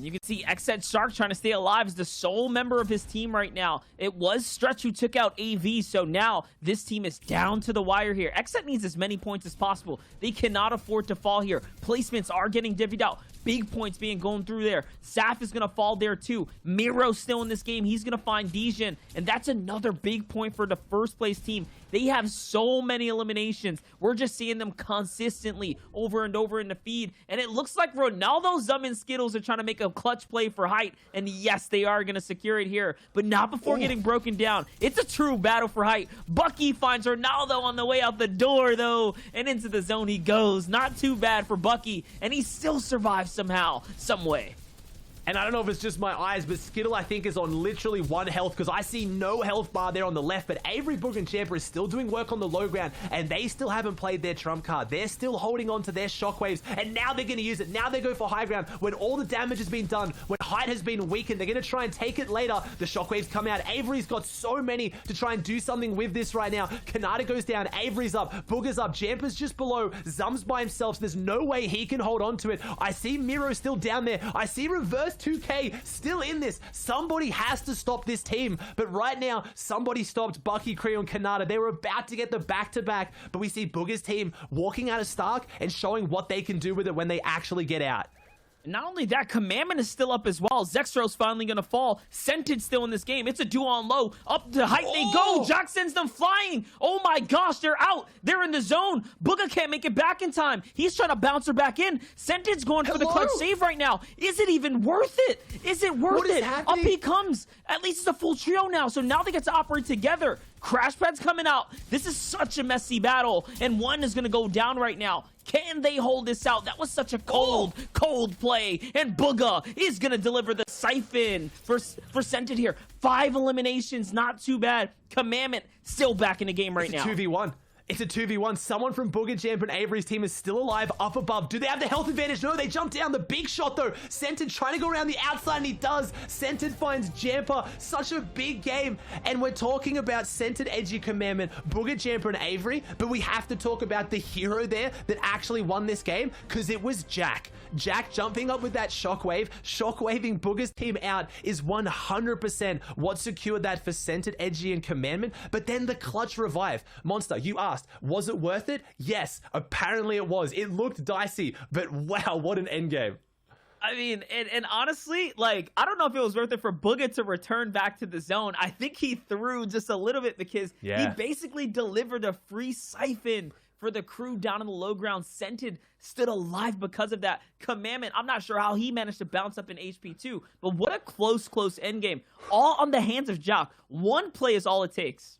You can see XZ Shark trying to stay alive as the sole member of his team right now. It was Stretch who took out AV, so now this team is down to the wire here. XZ needs as many points as possible. They cannot afford to fall here. Placements are getting divvied out. Big points being going through there. Saf is going to fall there too. Miro's still in this game. He's going to find Dijon, and that's another big point for the first place team. They have so many eliminations. We're just seeing them consistently over and over in the feed. And it looks like Ronaldo, Zum, and Skittles are trying to make a clutch play for height. And yes, they are going to secure it here. But not before getting broken down. It's a true battle for height. Bucky finds Ronaldo on the way out the door, though. And into the zone he goes. Not too bad for Bucky. And he still survives somehow, some way. And I don't know if it's just my eyes, but Skittle, I think, is on literally 1 health because I see no health bar there on the left. But Avery, Boog, and Champer is still doing work on the low ground, and they still haven't played their trump card. They're still holding on to their shockwaves, and now they're going to use it. Now they go for high ground when all the damage has been done, when height has been weakened. They're going to try and take it later. The shockwaves come out. Avery's got so many to try and do something with this right now. Kanata goes down. Avery's up. Booger's up. Jamper's just below. Zum's by himself, so there's no way he can hold on to it. I see Miro still down there. I see Reverse 2K still in this. Somebody has to stop this team. But right now, somebody stopped Bucky, Creo, and Kanata. They were about to get the back-to-back, but we see Booger's team walking out of Stark and showing what they can do with it when they actually get out. Not only that, Commandment is still up as well. Zexro's finally going to fall. Scented still in this game. It's a duo on low. Up to height they go. Jock sends them flying. Oh my gosh, they're out. They're in the zone. Booga can't make it back in time. He's trying to bounce her back in. Scented's going for the clutch save right now. Is it even worth it? Is it worth it? Up he comes. At least it's a full trio now. So now they get to operate together. Crash Pad's coming out. This is such a messy battle, and one is going to go down right now. Can they hold this out? That was such a cold play, and Booga is going to deliver the siphon for Scented here. 5 eliminations, not too bad. Commandment still back in the game right now. 2v1. It's a 2v1. Someone from Booga Champ and Avery's team is still alive up above. Do they have the health advantage? No, they jump down. The big shot, though. Scented trying to go around the outside, and he does. Scented finds Jamper. Such a big game. And we're talking about Scented, Edgy, Commandment, Booga Champ and Avery, but we have to talk about the hero there that actually won this game, because it was Jack. Jack jumping up with that shockwave, shockwaving Booga's team out is 100% what secured that for Scented, Edgy, and Commandment. But then the clutch revive. Monster, you asked, was it worth it? Yes, apparently it was. It looked dicey, but wow, what an endgame. I mean, and honestly, like, I don't know if it was worth it for Booga to return back to the zone. I think he threw just a little bit because he basically delivered a free siphon for the crew down in the low ground. Scented stood alive because of that. Commandment, I'm not sure how he managed to bounce up in HP too, but what a close endgame. All on the hands of Jock. One play is all it takes.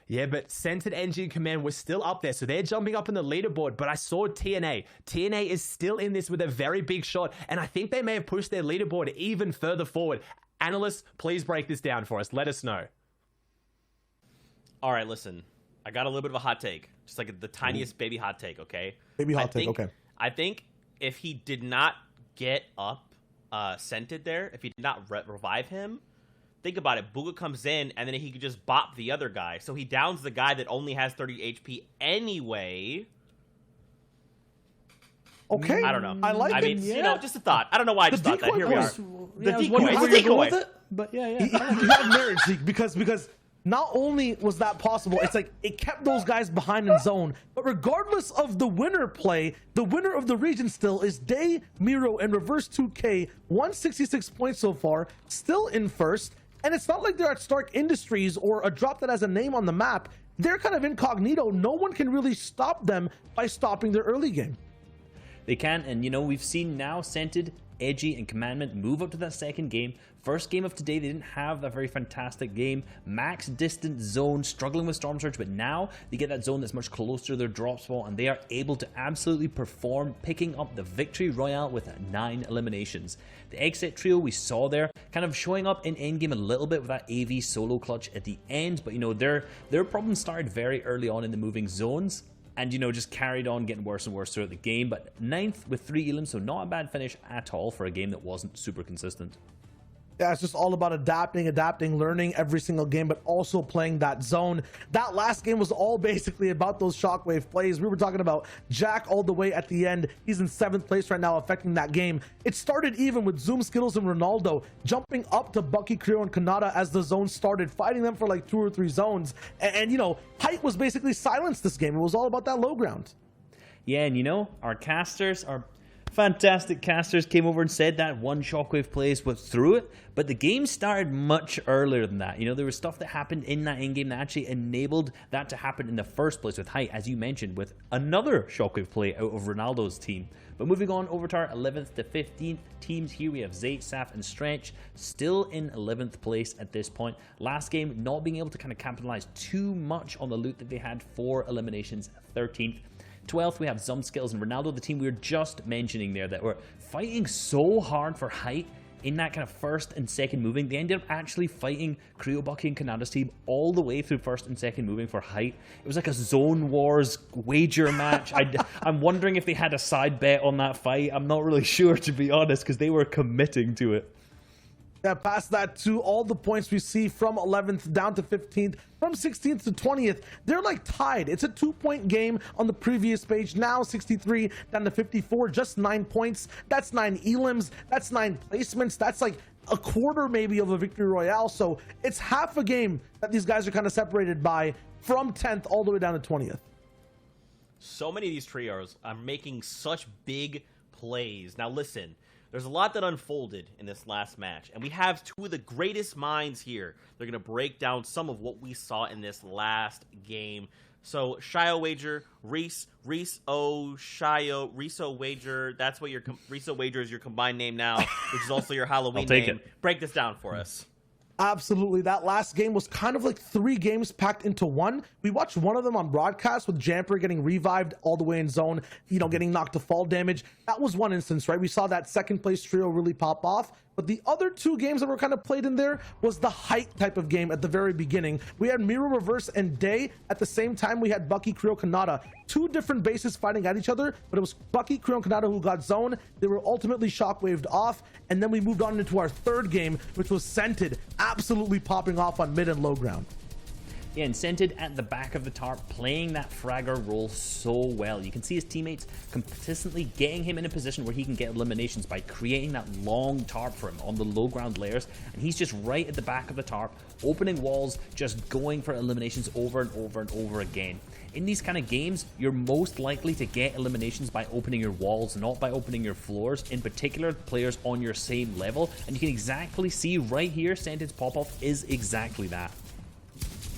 Yeah, but Scented, NG, and Command were still up there, so they're jumping up in the leaderboard, but I saw TNA. TNA is still in this with a very big shot, and I think they may have pushed their leaderboard even further forward. Analysts, please break this down for us. Let us know. All right, listen. I got a little bit of a hot take. Just like the tiniest baby hot take, okay? Baby hot take, okay. I think if he did not get up Scented there, if he did not revive him, think about it. Booga comes in, and then he could just bop the other guy. So he downs the guy that only has 30 HP anyway. Okay. I don't know. I like it. I mean, you know, just a thought. I don't know why I just thought that. Here we are. Yeah, The decoy. It's a decoy. But yeah. You have marriage, Zeke, because not only was that possible, it's like it kept those guys behind in zone, but regardless of the winner play, the winner of the region still is Day, Miro, and Reverse 2K, 166 points so far, still in first, and it's not like they're at Stark Industries or a drop that has a name on the map. They're kind of incognito. No one can really stop them by stopping their early game. They can, and you know, we've seen now Scented, Edgy, and Commandment move up to that second game. First game of today, they didn't have a very fantastic game. Max distance zone, struggling with Storm Surge, but now they get that zone that's much closer to their drop spot, and they are able to absolutely perform, picking up the victory royale with 9 eliminations. The exit trio we saw there, kind of showing up in endgame a little bit with that AV solo clutch at the end, but you know, their problems started very early on in the moving zones, and, you know, just carried on getting worse and worse throughout the game. But 9th with 3 elims, so not a bad finish at all for a game that wasn't super consistent. Yeah, it's just all about adapting, learning every single game, but also playing that zone. That last game was all basically about those shockwave plays. We were talking about Jack all the way at the end. He's in 7th place right now, affecting that game. It started even with Zoom, Skittles, and Ronaldo jumping up to Bucky, Creo, and Kanata as the zone started, fighting them for like 2 or 3 zones. And you know, Height was basically silenced this game. It was all about that low ground. Yeah, and you know, our casters, our fantastic casters came over and said that one shockwave plays was through it, but the game started much earlier than that. You know, there was stuff that happened in that in-game that actually enabled that to happen in the first place with Height, as you mentioned, with another shockwave play out of Ronaldo's team. But moving on over to our 11th to 15th teams, here we have Zayt, Saf, and Stretch still in 11th place at this point. Last game, not being able to kind of capitalize too much on the loot that they had, 4 eliminations, 13th. 12th, we have Zum, Skills, and Ronaldo, the team we were just mentioning there that were fighting so hard for Height in that kind of first and second moving. They ended up actually fighting Creo, Bucky, and Kanada's team all the way through first and second moving for Height. It was like a Zone Wars wager match. I'm wondering if they had a side bet on that fight. I'm not really sure, to be honest, because they were committing to it. Yeah, past that to all the points we see from 11th down to 15th, from 16th to 20th, they're like tied. It's a 2-point game on the previous page. Now 63 down to 54, just 9 points. That's 9 elims. That's 9 placements. That's like a quarter maybe of a victory royale. So it's half a game that these guys are kind of separated by, from 10th all the way down to 20th. So many of these trios are making such big plays. Now listen, there's a lot that unfolded in this last match, and we have 2 of the greatest minds here. They're going to break down some of what we saw in this last game. So, Shio Wager, Reese O Wager, that's what your Reese O Wager is your combined name now, which is also your Halloween name. It. Break this down for us. Absolutely. That last game was kind of like 3 games packed into one. We watched one of them on broadcast with Jamper getting revived all the way in zone, you know, getting knocked to fall damage. That was one instance, right? We saw that second place trio really pop off. But the other 2 games that were kind of played in there was the height type of game at the very beginning. We had Miro Reverse and Day. At the same time, we had Bucky, Creo, Kanata. 2 different bases fighting at each other, but it was Bucky, Creo, and Kanata who got zoned. They were ultimately shockwaved off. And then we moved on into our 3rd game, which was Scented, absolutely popping off on mid and low ground. Yeah, and Scented at the back of the tarp, playing that fragger role so well. You can see his teammates consistently getting him in a position where he can get eliminations by creating that long tarp for him on the low ground layers. And he's just right at the back of the tarp, opening walls, just going for eliminations over and over and over again. In these kind of games, you're most likely to get eliminations by opening your walls, not by opening your floors, in particular players on your same level. And you can exactly see right here, Scented's pop-off is exactly that.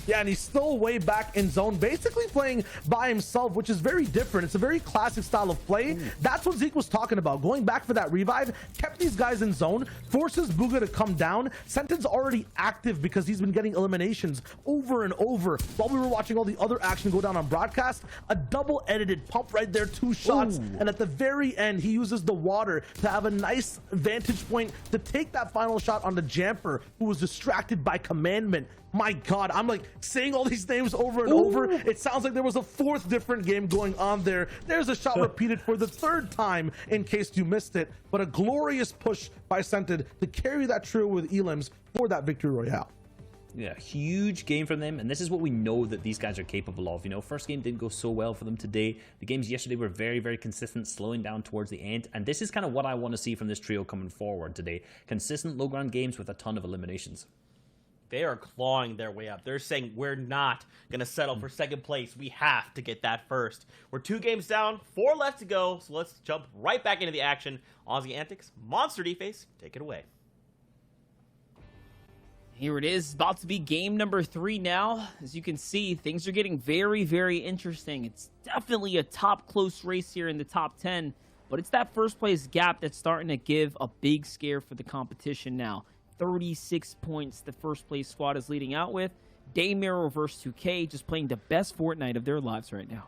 Yeah, and he's still way back in zone, basically playing by himself, which is very different. It's a very classic style of play. That's what Zeke was talking about. Going back for that revive, kept these guys in zone, forces Booga to come down. Sented's already active because he's been getting eliminations over and over. While we were watching all the other action go down on broadcast, a double edited pump right there, 2 shots. Ooh. And at the very end, he uses the water to have a nice vantage point to take that final shot on the Jamper, who was distracted by Commandment. My God, I'm like saying all these names over and over. It sounds like there was a 4th different game going on there. There's a shot repeated for the 3rd time in case you missed it. But a glorious push by Scented to carry that trio with Elims for that victory royale. Yeah, huge game from them, and this is what we know that these guys are capable of. You know, first game didn't go so well for them today. The games yesterday were very, very consistent, slowing down towards the end, and this is kind of what I want to see from this trio coming forward today. Consistent low ground games with a ton of eliminations. They are clawing their way up. They're saying, we're not going to settle for 2nd place. We have to get that first. We're 2 games down, 4 left to go, so let's jump right back into the action. Aussie Antics, Monster D-Face, take it away. Here it is, about to be game number 3 now. As you can see, things are getting very, very interesting. It's definitely a top close race here in the top 10, but it's that first place gap that's starting to give a big scare for the competition now. 36 points the first place squad is leading out with. Daymiro versus 2K just playing the best Fortnite of their lives right now.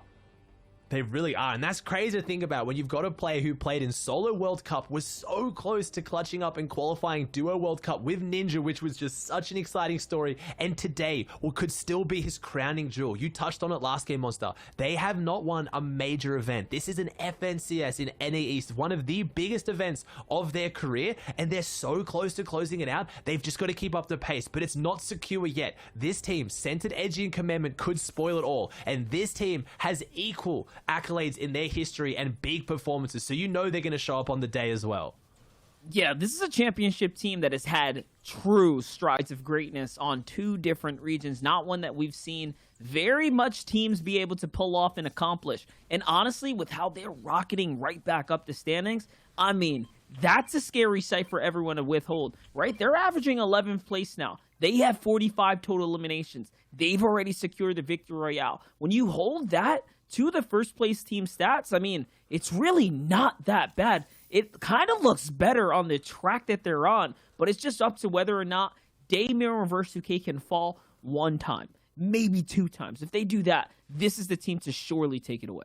They really are, and that's crazy to think about when you've got a player who played in Solo World Cup, was so close to clutching up and qualifying Duo World Cup with Ninja, which was just such an exciting story, and today, what could still be his crowning jewel. You touched on it last game, Monster. They have not won a major event. This is an FNCS in NA East, one of the biggest events of their career, and they're so close to closing it out. They've just got to keep up the pace, but it's not secure yet. This team, Scented, Edgy, and Commandment, could spoil it all, and this team has equal accolades in their history and big performances, so you know they're going to show up on the day as well. Yeah, this is a championship team that has had true strides of greatness on 2 different regions, not one that we've seen very much teams be able to pull off and accomplish. And honestly, with how they're rocketing right back up the standings, I mean, that's a scary sight for everyone to withhold, right? They're averaging 11th place now. They have 45 total eliminations. They've already secured the victory royale. When you hold that to the first place team stats, I mean, it's really not that bad. It kind of looks better on the track that they're on, but it's just up to whether or not Daymiro versus 2K can fall 1 time, maybe 2 times. If they do that, this is the team to surely take it away.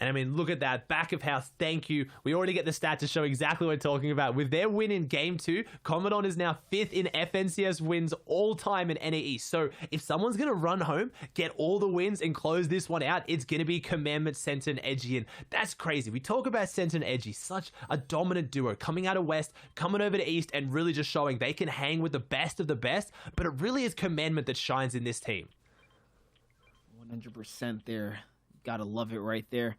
And I mean, look at that. Back of house, thank you. We already get the stat to show exactly what we're talking about. With their win in Game 2, Commodon is now 5th in FNCS wins all time in NA East. So if someone's going to run home, get all the wins, and close this one out, it's going to be Commandment, Scented, and Edgy. And that's crazy. We talk about Scented and Edgy, such a dominant duo, coming out of West, coming over to East, and really just showing they can hang with the best of the best. But it really is Commandment that shines in this team. 100% there. Gotta love it right there.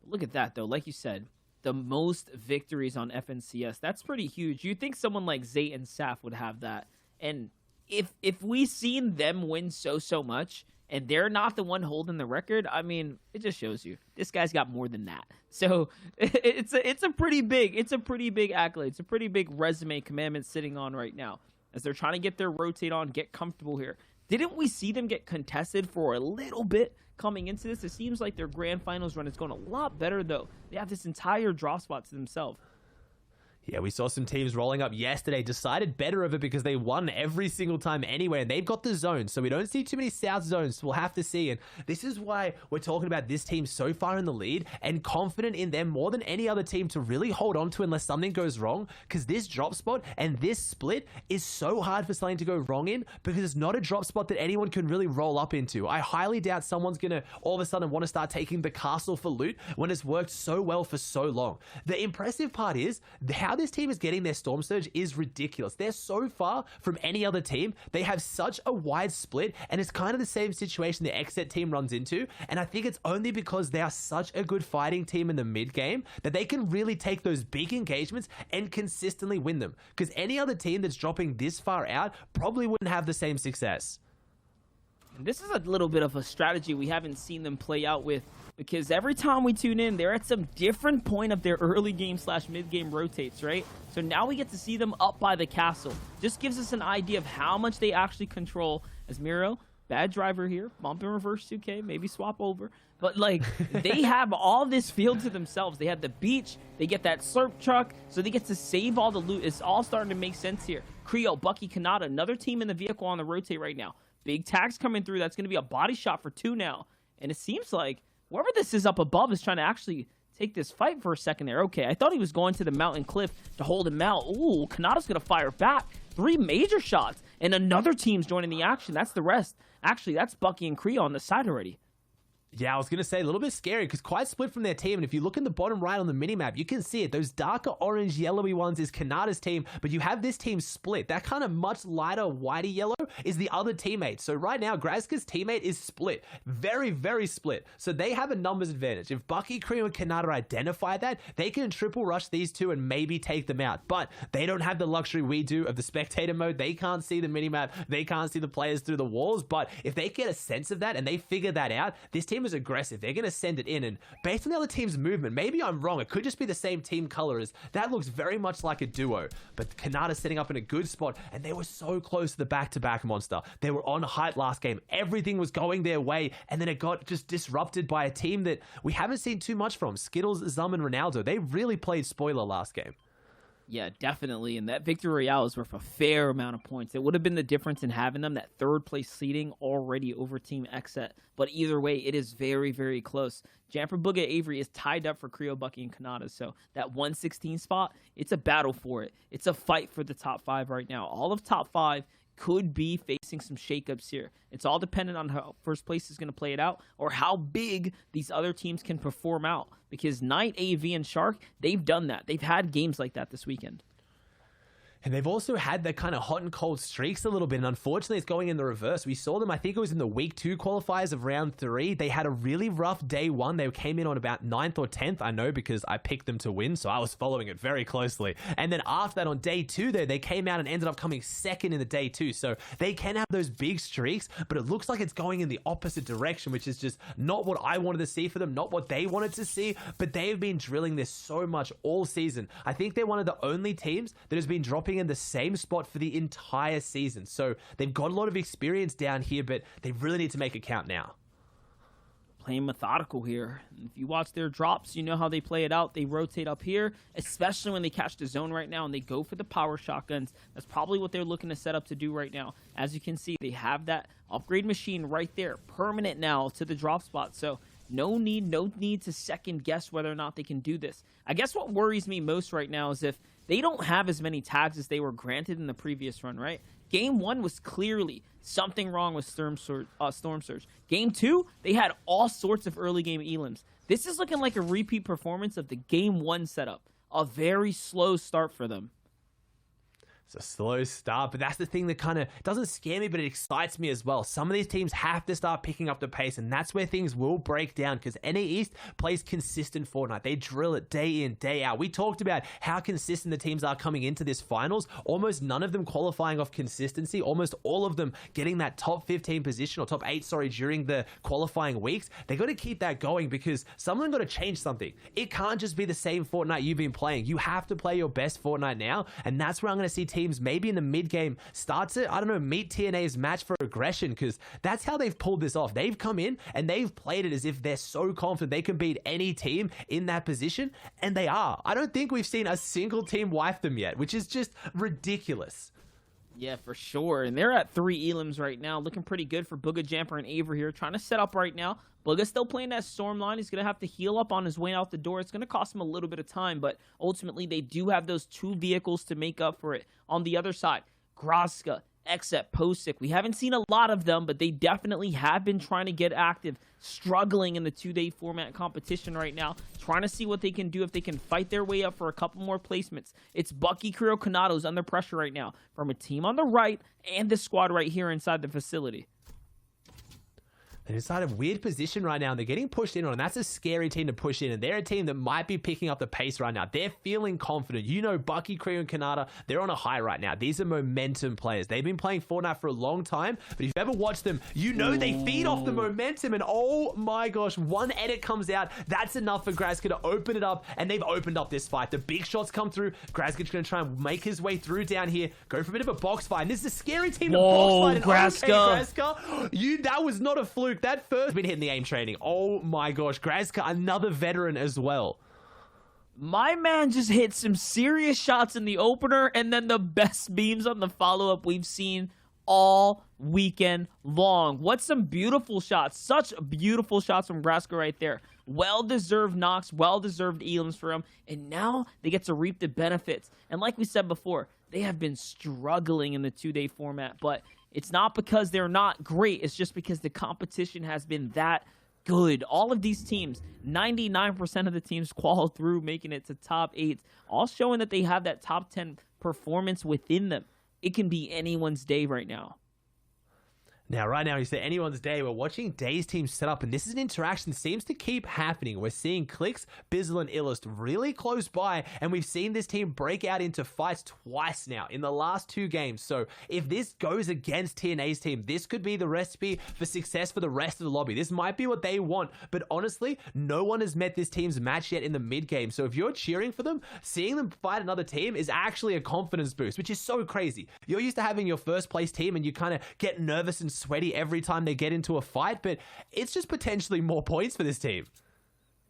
Look at that, though. Like you said, the most victories on FNCS. That's pretty huge. You'd think someone like Zayt and Saf would have that. And if we seen them win so much, and they're not the one holding the record, I mean, it just shows you this guy's got more than that. So it's a pretty big accolade. It's a pretty big resume Commandment sitting on right now as they're trying to get their rotate on, get comfortable here. Didn't we see them get contested for a little bit coming into this? It seems like their grand finals run is going a lot better, though. They have this entire drop spot to themselves. Yeah, we saw some teams rolling up yesterday, decided better of it because they won every single time anyway, and they've got the zone, so we don't see too many South zones, so we'll have to see. And this is why we're talking about this team so far in the lead and confident in them more than any other team to really hold on to unless something goes wrong, because this drop spot and this split is so hard for something to go wrong in because it's not a drop spot that anyone can really roll up into. I highly doubt someone's going to all of a sudden want to start taking the castle for loot when it's worked so well for so long. The impressive part is how this team is getting their Storm Surge is ridiculous. They're so far from any other team. They have such a wide split, and it's kind of the same situation the XZ team runs into, and I think it's only because they are such a good fighting team in the mid game that they can really take those big engagements and consistently win them, because any other team that's dropping this far out probably wouldn't have the same success. This is a little bit of a strategy we haven't seen them play out with, because every time we tune in, they're at some different point of their early game / mid game rotates, right? So now we get to see them up by the castle. Just gives us an idea of how much they actually control. As Miro, bad driver here, bump and reverse 2K, maybe swap over. But like, they have all this field to themselves. They have the beach, they get that slurp truck, so they get to save all the loot. It's all starting to make sense here. Creo, Bucky, Kanata, another team in the vehicle on the rotate right now. Big tags coming through. That's going to be a body shot for 2 now. And it seems like whoever this is up above is trying to actually take this fight for a second there. Okay, I thought he was going to the mountain cliff to hold him out. Ooh, Kanata's going to fire back. 3 major shots. And another team's joining the action. That's the rest. Actually, that's Bucky and Creo on the side already. Yeah, I was going to say a little bit scary because quite split from their team. And if you look in the bottom right on the minimap, you can see it. Those darker orange, yellowy ones is Kanata's team, but you have this team split. That kind of much lighter, whitey yellow is the other teammate. So right now, Grazka's teammate is split. Very, very split. So they have a numbers advantage. If Bucky, Creo, and Kanata identify that, they can triple rush these two and maybe take them out. But they don't have the luxury we do of the spectator mode. They can't see the minimap. They can't see the players through the walls. But if they get a sense of that and they figure that out, this team is aggressive. They're going to send it in, and based on the other team's movement, maybe I'm wrong. It could just be the same team colors. That looks very much like a duo, but Kanata setting up in a good spot, and they were so close to the back-to-back monster. They were on height last game. Everything was going their way, and then it got just disrupted by a team that we haven't seen too much from. Skittles, Zum, and Ronaldo. They really played spoiler last game. Yeah, definitely. And that victory royale is worth a fair amount of points. It would have been the difference in having them, that 3rd place seeding already over Team XZ. But either way, it is very, very close. Jamper Booga Avery is tied up for Creo, Bucky, and Kanata. So that 116 spot, it's a battle for it. It's a fight for the top 5 right now. All of top 5 could be facing some shakeups here. It's all dependent on how first place is going to play it out or how big these other teams can perform out. Because Knight, AV, and Shark, they've done that. They've had games like that this weekend. And they've also had that kind of hot and cold streaks a little bit. And unfortunately, it's going in the reverse. We saw them, I think it was in the week 2 qualifiers of round 3. They had a really rough day 1. They came in on about 9th or 10th. I know because I picked them to win, so I was following it very closely. And then after that, on day 2 there, they came out and ended up coming 2nd in the day 2. So they can have those big streaks, but it looks like it's going in the opposite direction, which is just not what I wanted to see for them, not what they wanted to see. But they've been drilling this so much all season. I think they're one of the only teams that has been dropping in the same spot for the entire season. So they've got a lot of experience down here, but they really need to make it count now. Playing methodical here. If you watch their drops, you know how they play it out. They rotate up here, especially when they catch the zone right now, and they go for the power shotguns. That's probably what they're looking to set up to do right now. As you can see, they have that upgrade machine right there, permanent now to the drop spot. So no need to second guess whether or not they can do this. I guess what worries me most right now is if they don't have as many tags as they were granted in the previous run, right? Game 1 was clearly something wrong with Storm Surge. Game 2, they had all sorts of early game elims. This is looking like a repeat performance of the Game 1 setup. A very slow start for them. It's a slow start, but that's the thing that kind of doesn't scare me, but it excites me as well. Some of these teams have to start picking up the pace, and that's where things will break down because NA East plays consistent Fortnite. They drill it day in, day out. We talked about how consistent the teams are coming into this finals. Almost none of them qualifying off consistency. Almost all of them getting that top 15 position, or top 8, during the qualifying weeks. They got to keep that going because someone got to change something. It can't just be the same Fortnite you've been playing. You have to play your best Fortnite now, and that's where I'm going to see teams teams maybe in the mid game start to, I don't know, meet TNA's match for aggression, because that's how they've pulled this off. They've come in and they've played it as if they're so confident they can beat any team in that position, and they are. I don't think we've seen a single team wipe them yet, which is just ridiculous. Yeah, for sure. And they're at 3 elims right now. Looking pretty good for Booga, Jamper, and Avery here. Trying to set up right now. Booga's still playing that storm line. He's going to have to heal up on his way out the door. It's going to cost him a little bit of time, but ultimately they do have those 2 vehicles to make up for it. On the other side, Graska, Exet, Posick. We haven't seen a lot of them, but they definitely have been trying to get active, struggling in the 2-day format competition right now, trying to see what they can do if they can fight their way up for a couple more placements. It's Bucky, Creo, Kanados under pressure right now from a team on the right and the squad right here inside the facility. They're inside a weird position right now, and they're getting pushed in on, and that's a scary team to push in, and they're a team that might be picking up the pace right now. They're feeling confident. You know, Bucky, Creo, and Kanata, they're on a high right now. These are momentum players. They've been playing Fortnite for a long time, but if you've ever watched them, you know they feed off the momentum, and oh my gosh, one edit comes out. That's enough for Graska to open it up, and they've opened up this fight. The big shots come through. Graska's going to try and make his way through down here, go for a bit of a box fight, and this is a scary team to box fight. Graska. Okay, Graska, that was not a fluke. That first been hitting the aim training. Oh my gosh, Graska, another veteran as well. My man just hit some serious shots in the opener, and then the best beams on the follow-up we've seen all weekend long. What some beautiful shots. Such beautiful shots from Graska right there. Well-deserved knocks, well-deserved elims for him, and now they get to reap the benefits. And like we said before, they have been struggling in the 2-day format, but it's not because they're not great. It's just because the competition has been that good. All of these teams, 99% of the teams qual through, making it to top 8, all showing that they have that top 10 performance within them. It can be anyone's day right now. Now, right now, you say anyone's day. We're watching Day's team set up, and this is an interaction that seems to keep happening. We're seeing Clicks, Bizzle, and Illust really close by, and we've seen this team break out into fights twice now in the last 2 games. So if this goes against TNA's team, this could be the recipe for success for the rest of the lobby. This might be what they want, but honestly, no one has met this team's match yet in the mid-game. So if you're cheering for them, seeing them fight another team is actually a confidence boost, which is so crazy. You're used to having your first place team, and you kind of get nervous and sweaty every time they get into a fight, but it's just potentially more points for this team.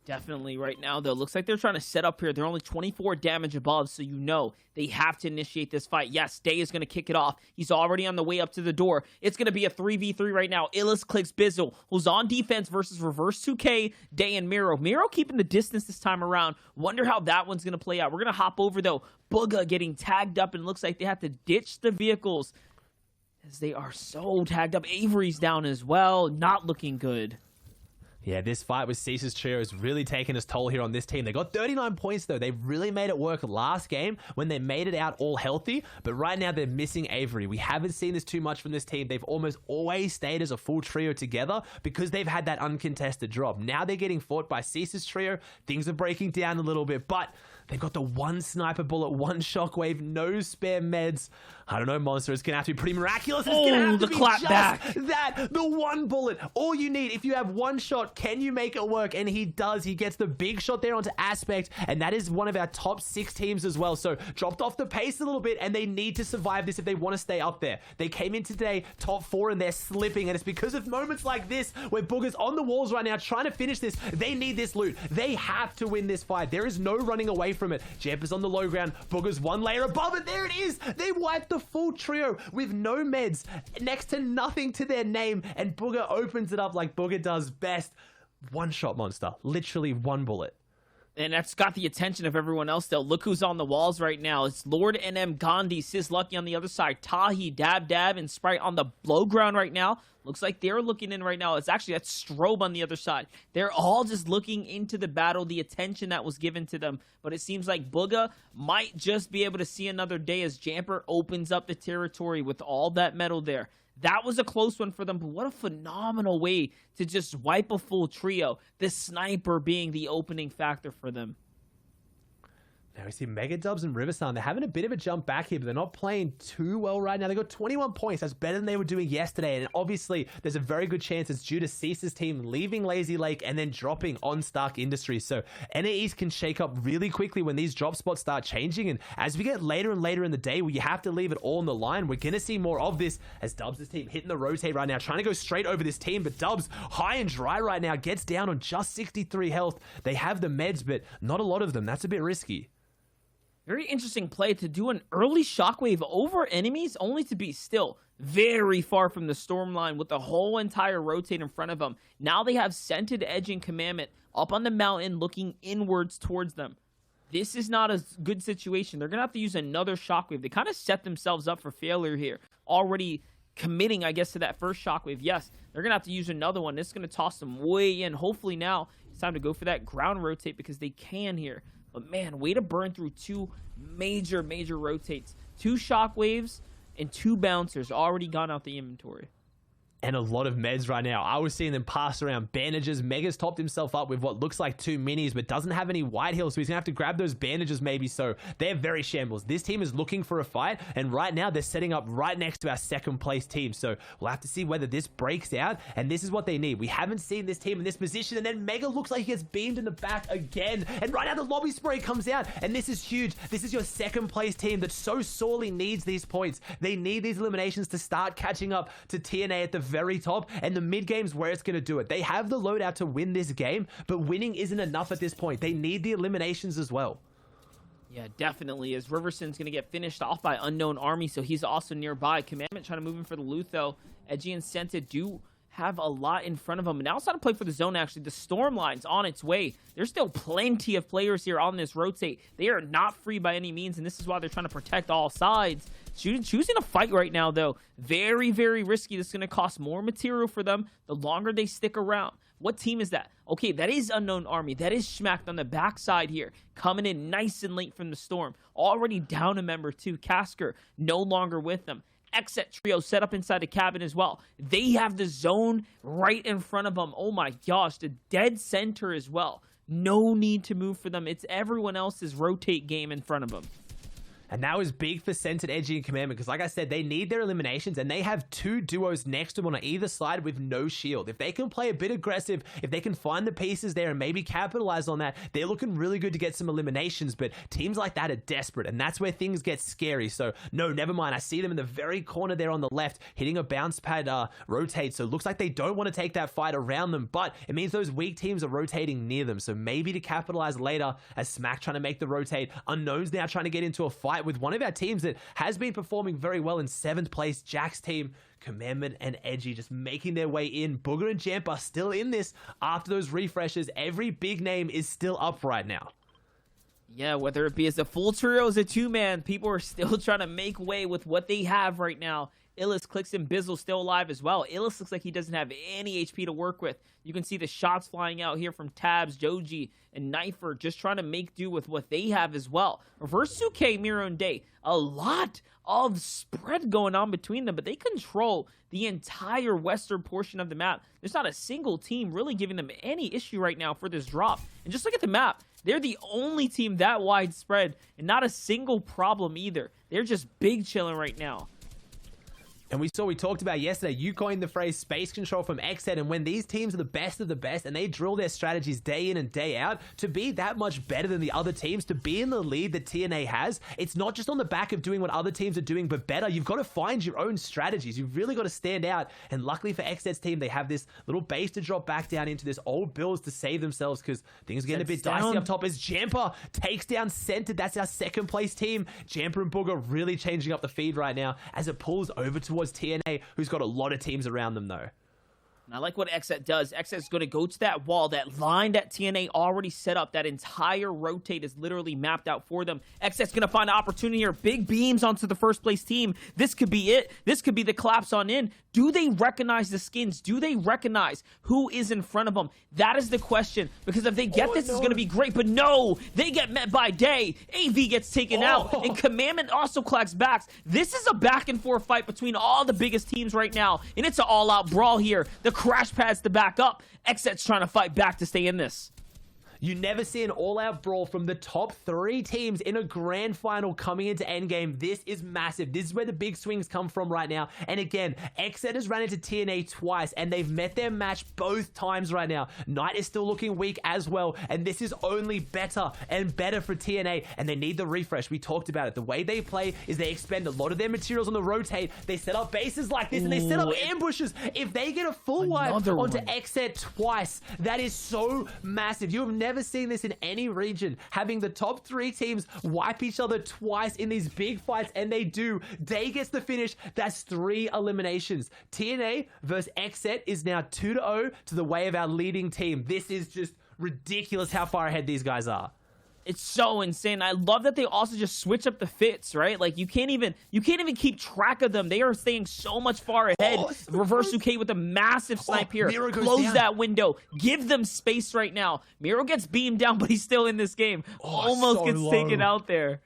Definitely right now, though. Looks like they're trying to set up here. They're only 24 damage above, so you know they have to initiate this fight. Yes, Day is going to kick it off. He's already on the way up to the door. It's going to be a 3v3 right now. Illis clicks Bizzle, who's on defense versus Reverse 2K, Day, and Miro. Miro keeping the distance this time around. Wonder how that one's going to play out. We're going to hop over, though. Booga getting tagged up, and it looks like they have to ditch the vehicles as they are so tagged up. Avery's down as well. Not looking good. Yeah, this fight with Cease's trio is really taking its toll here on this team. They got 39 points, though. They really made it work last game when they made it out all healthy, but right now they're missing Avery. We haven't seen this too much from this team. They've almost always stayed as a full trio together because they've had that uncontested drop. Now they're getting fought by Cease's trio. Things are breaking down a little bit, but they've got the one sniper bullet, one shockwave, no spare meds. I don't know, Monster. It's going to have to be pretty miraculous. It's going to have to be clap just back. that. The one bullet. All you need, if you have one shot, can you make it work? And he does. He gets the big shot there onto Aspect, and that is one of our top 6 teams as well. So dropped off the pace a little bit, and they need to survive this if they want to stay up there. They came in today top 4, and they're slipping, and it's because of moments like this where Booger's on the walls right now trying to finish this. They need this loot. They have to win this fight. There is no running away from it. Jemper's on the low ground. Booger's one layer above it. There it is. They wiped the full trio with no meds, next to nothing to their name, and Booger opens it up like Booger does best. One shot, Monster. Literally one bullet. And that's got the attention of everyone else, though. Look who's on the walls right now. It's Lord NM Gandhi, Sis Lucky on the other side, Tahi, Dab, and Sprite on the low ground right now. Looks like they're looking in right now. It's actually that Strobe on the other side. They're all just looking into the battle, the attention that was given to them. But it seems like Booga might just be able to see another day as Jamper opens up the territory with all that metal there. That was a close one for them, but what a phenomenal way to just wipe a full trio. The sniper being the opening factor for them. Now we see Mega Dubs and Riversun. They're having a bit of a jump back here, but they're not playing too well right now. They got 21 points. That's better than they were doing yesterday. And obviously, there's a very good chance it's due to Cease's team leaving Lazy Lake and then dropping on Stark Industries. So NA East can shake up really quickly when these drop spots start changing. And as we get later and later in the day where you have to leave it all on the line, we're going to see more of this as Dubs' team hitting the rotate right now, trying to go straight over this team. But Dubs, high and dry right now, gets down on just 63 health. They have the meds, but not a lot of them. That's a bit risky. Very interesting play to do an early shockwave over enemies, only to be still very far from the storm line with the whole entire rotate in front of them. Now they have Scented Edge and Commandment up on the mountain looking inwards towards them. This is not a good situation. They're going to have to use another shockwave. They kind of set themselves up for failure here. Already committing, I guess, to that first shockwave. Yes, they're going to have to use another one. This is going to toss them way in. Hopefully now it's time to go for that ground rotate because they can here. But man, way to burn through two major rotates. 2 shockwaves and 2 bouncers already gone out the inventory. And a lot of meds right now. I was seeing them pass around bandages. Mega's topped himself up with what looks like 2 minis, but doesn't have any white heals, so he's gonna have to grab those bandages maybe. So they're very shambles. This team is looking for a fight, and right now they're setting up right next to our second place team. So we'll have to see whether this breaks out, and this is what they need. We haven't seen this team in this position, and then Mega looks like he gets beamed in the back again. And right now the lobby spray comes out, and this is huge. This is your second place team that so sorely needs these points. They need these eliminations to start catching up to TNA at the very top, and the mid game's where it's going to do it. They have the loadout to win this game, but winning isn't enough at this point. They need the eliminations as well. Yeah, definitely. As Riverson's going to get finished off by Unknown Army, so he's also nearby. Commandment trying to move in for the loot, though. Edgy and Scented do have a lot in front of them. And now it's time to play for the zone, actually. The storm line's on its way. There's still plenty of players here on this rotate. They are not free by any means, and this is why they're trying to protect all sides. Choosing a fight right now, though, very risky. This is going to cost more material for them the longer they stick around. What team is that? Okay, that is Unknown Army. That is Schmacked on the backside here, coming in nice and late from the storm. Already down a member, too. Casker no longer with them. Exit trio set up inside the cabin as well. They have the zone right in front of them. Oh my gosh, the dead center as well. No need to move for them. It's everyone else's rotate game in front of them. And that was big for Scented, Edgy, and Commandment, because like I said, they need their eliminations, and they have 2 duos next to them on either side with no shield. If they can play a bit aggressive, if they can find the pieces there and maybe capitalize on that, they're looking really good to get some eliminations, but teams like that are desperate, and that's where things get scary. So, no, never mind. I see them in the very corner there on the left, hitting a bounce pad rotate, so it looks like they don't want to take that fight around them, but it means those weak teams are rotating near them, so maybe to capitalize later, as Smack trying to make the rotate, Unknown's now trying to get into a fight with one of our teams that has been performing very well in 7th place, Jack's team. Commandment and Edgy just making their way in. Booger and Jamp are still in this after those refreshes. Every big name is still up right now. Yeah, whether it be as a full trio or as a 2-man, people are still trying to make way with what they have right now. Illis, Clicks, and Bizzle still alive as well. Illis looks like he doesn't have any HP to work with. You can see the shots flying out here from Tabs, Joji, and Knifer just trying to make do with what they have as well. Reverse 2K, Miro, and Day. A lot of spread going on between them, but they control the entire western portion of the map. There's not a single team really giving them any issue right now for this drop. And just look at the map. They're the only team that widespread, and not a single problem either. They're just big chilling right now. And we talked about yesterday, you coined the phrase space control from XZ, and when these teams are the best of the best and they drill their strategies day in and day out to be that much better than the other teams, to be in the lead that TNA has, it's not just on the back of doing what other teams are doing, but better. You've got to find your own strategies. You've really got to stand out. And luckily for XZ's team, they have this little base to drop back down into this old builds to save themselves, because things are getting a bit dicey up top as Jamper takes down Scented. That's our second place team. Jamper and Booger really changing up the feed right now as it pulls over towards TNA, who's got a lot of teams around them though. And I like what XZ does. XZ is going to go to that wall, that line that TNA already set up. That entire rotate is literally mapped out for them. XZ is going to find an opportunity here. Big beams onto the first place team. This could be it. This could be the collapse on in. Do they recognize the skins? Do they recognize who is in front of them? That is the question. Because if they get this, it's going to be great. But no, they get met by Day. AV gets taken out. And Commandment also collects backs. This is a back and forth fight between all the biggest teams right now. And it's an all-out brawl here. The crash pads to back up. XZ's trying to fight back to stay in this. You never see an all-out brawl from the top 3 teams in a grand final coming into endgame. This is massive. This is where the big swings come from right now. And again, XZ has run into TNA twice, and they've met their match both times right now. Knight is still looking weak as well, and this is only better and better for TNA, and they need the refresh. We talked about it. The way they play is they expend a lot of their materials on the rotate. They set up bases like this, and they set up ambushes. If they get a full wipe onto XZ twice, that is so massive. You have never seen this in any region, having the top 3 teams wipe each other twice in these big fights, and they do. Day gets the finish. That's 3 eliminations. TNA versus XZ is now 2-0 to the way of our leading team. This is just ridiculous how far ahead these guys are. It's so insane. I love that they also just switch up the fits, right? Like you can't even keep track of them. They are staying so much far ahead. Reverse UK with a massive snipe here. Close that window. Give them space right now. Miro gets beamed down, but he's still in this game. Almost gets taken out there.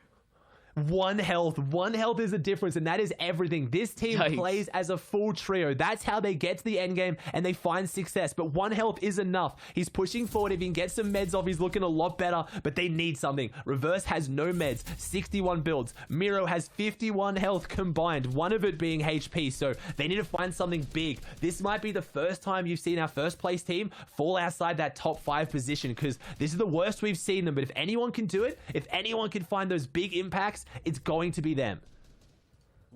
1 health. 1 health is the difference, and that is everything. This team plays as a full trio. That's how they get to the end game, and they find success. But 1 health is enough. He's pushing forward. If he can get some meds off, he's looking a lot better, but they need something. Reverse has no meds, 61 builds. Miro has 51 health combined, one of it being HP, so they need to find something big. This might be the first time you've seen our first place team fall outside that top 5 position, because this is the worst we've seen them. But if anyone can do it, if anyone can find those big impacts, it's going to be them.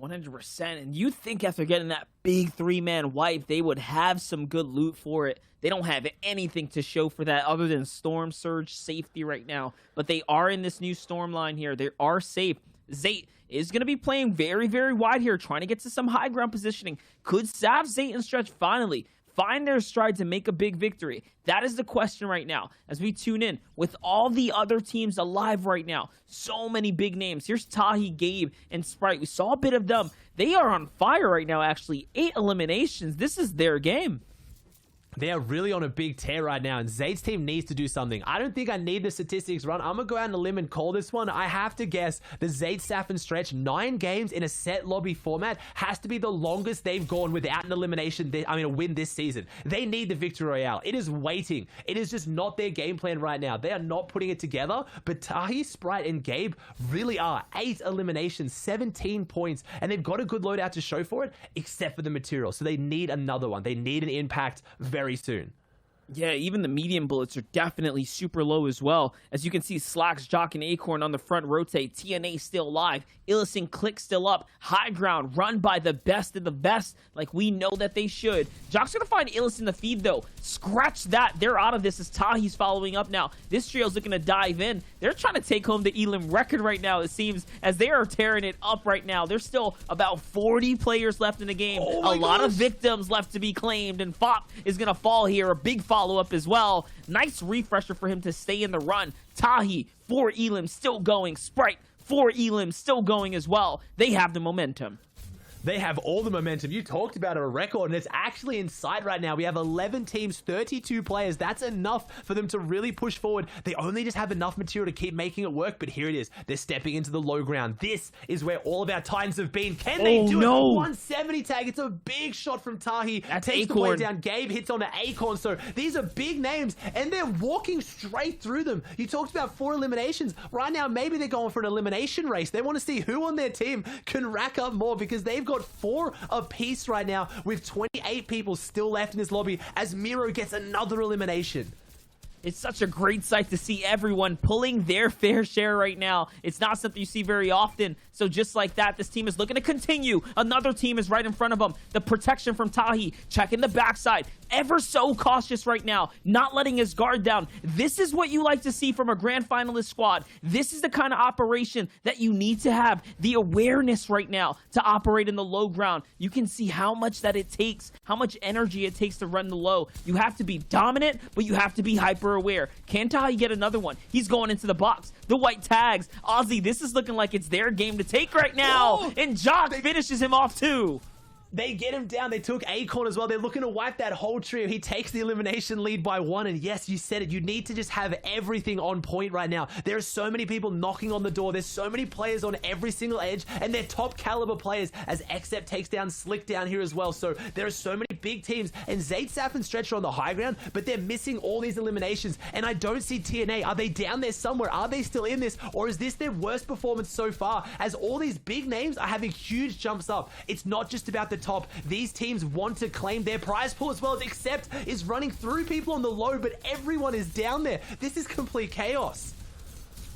100%. And you think after getting that big 3-man wipe, they would have some good loot for it. They don't have anything to show for that other than Storm Surge safety right now. But they are in this new Storm line here. They are safe. Zayt is going to be playing very, very wide here, trying to get to some high ground positioning. Could Sav, Zayt, and Stretch finally find their stride to make a big victory? That is the question right now as we tune in with all the other teams alive right now. So many big names. Here's Tahi, Gabe, and Sprite. We saw a bit of them. They are on fire right now, actually. 8 eliminations. This is their game. They are really on a big tear right now, and Zayt's team needs to do something. I don't think I need the statistics run. I'm going to go out on a limb and call this one. I have to guess the Zayt, Saf, and Stretch 9 games in a set lobby format has to be the longest they've gone without an elimination, a win this season. They need the Victory Royale. It is waiting. It is just not their game plan right now. They are not putting it together, but Tahi, Sprite, and Gabe really are. 8 eliminations, 17 points, and they've got a good loadout to show for it, except for the material. So they need another one. They need an impact very soon. Yeah, even the medium bullets are definitely super low as well. As you can see, Slacks, Jock, and Acorn on the front rotate. TNA still live. Illis and Click still up. High ground run by the best of the best, like we know that they should. Jock's going to find Illis in the feed, though. Scratch that. They're out of this as Tahi's following up now. This trio's looking to dive in. They're trying to take home the Elim record right now, it seems, as they are tearing it up right now. There's still about 40 players left in the game. A lot of victims left to be claimed, and Fop is going to fall here. A big follow-up as well. Nice refresher for him to stay in the run. Tahi, 4 Elim still going. Sprite, 4 Elim still going as well. They have the momentum. They have all the momentum. You talked about a record, and it's actually in sight right now. We have 11 teams, 32 players. That's enough for them to really push forward. They only just have enough material to keep making it work, but here it is. They're stepping into the low ground. This is where all of our Titans have been. Can they do it? 170 tag. It's a big shot from Tahi. That's Takes Acorn. the way down. Gabe hits on the Acorn. So these are big names, and they're walking straight through them. You talked about 4 eliminations. Right now, maybe they're going for an elimination race. They want to see who on their team can rack up more, because they've got 4 apiece right now with 28 people still left in this lobby as Miro gets another elimination. It's such a great sight to see everyone pulling their fair share right now. It's not something you see very often. So just like that, this team is looking to continue. Another team is right in front of them. The protection from Tahi, checking the backside. Ever so cautious right now, not letting his guard down. This is what you like to see from a grand finalist squad. This is the kind of operation that you need to have. The awareness right now to operate in the low ground. You can see how much that it takes, how much energy it takes to run the low. You have to be dominant, but you have to be hyper aware. Can Tahi get another one? He's going into the box. The white tags. Ozzy, this is looking like it's their game to take right now. And Jock finishes him off too. They get him down. They took Acorn as well. They're looking to wipe that whole trio. He takes the elimination lead by 1. And yes, you said it. You need to just have everything on point right now. There are so many people knocking on the door. There's so many players on every single edge. And they're top caliber players as Xcept takes down Slick down here as well. So there are so many big teams. And Zayt, Saf, and Stretch are on the high ground. But they're missing all these eliminations. And I don't see TNA. Are they down there somewhere? Are they still in this? Or is this their worst performance so far? As all these big names are having huge jumps up. It's not just about the top. These teams want to claim their prize pool as well, as Xcept is running through people on the low, but everyone is down there. This is complete chaos.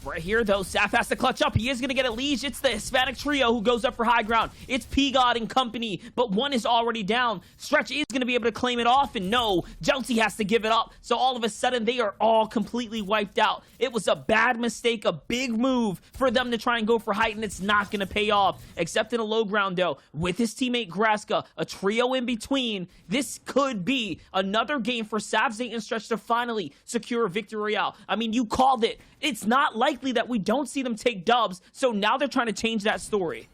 Right here, though, Saf has to clutch up. He is going to get a leash. It's the Hispanic trio who goes up for high ground. It's P-God and company, but one is already down. Stretch is going to be able to claim it off, and no, Jelty has to give it up. So all of a sudden, they are all completely wiped out. It was a bad mistake, a big move for them to try and go for height, and it's not going to pay off, except in a low ground, though. With his teammate Graska, a trio in between, this could be another game for Sav, Zayt, and Stretch to finally secure a victory royale. I mean, you called it. It's not likely that we don't see them take dubs, so now they're trying to change that story.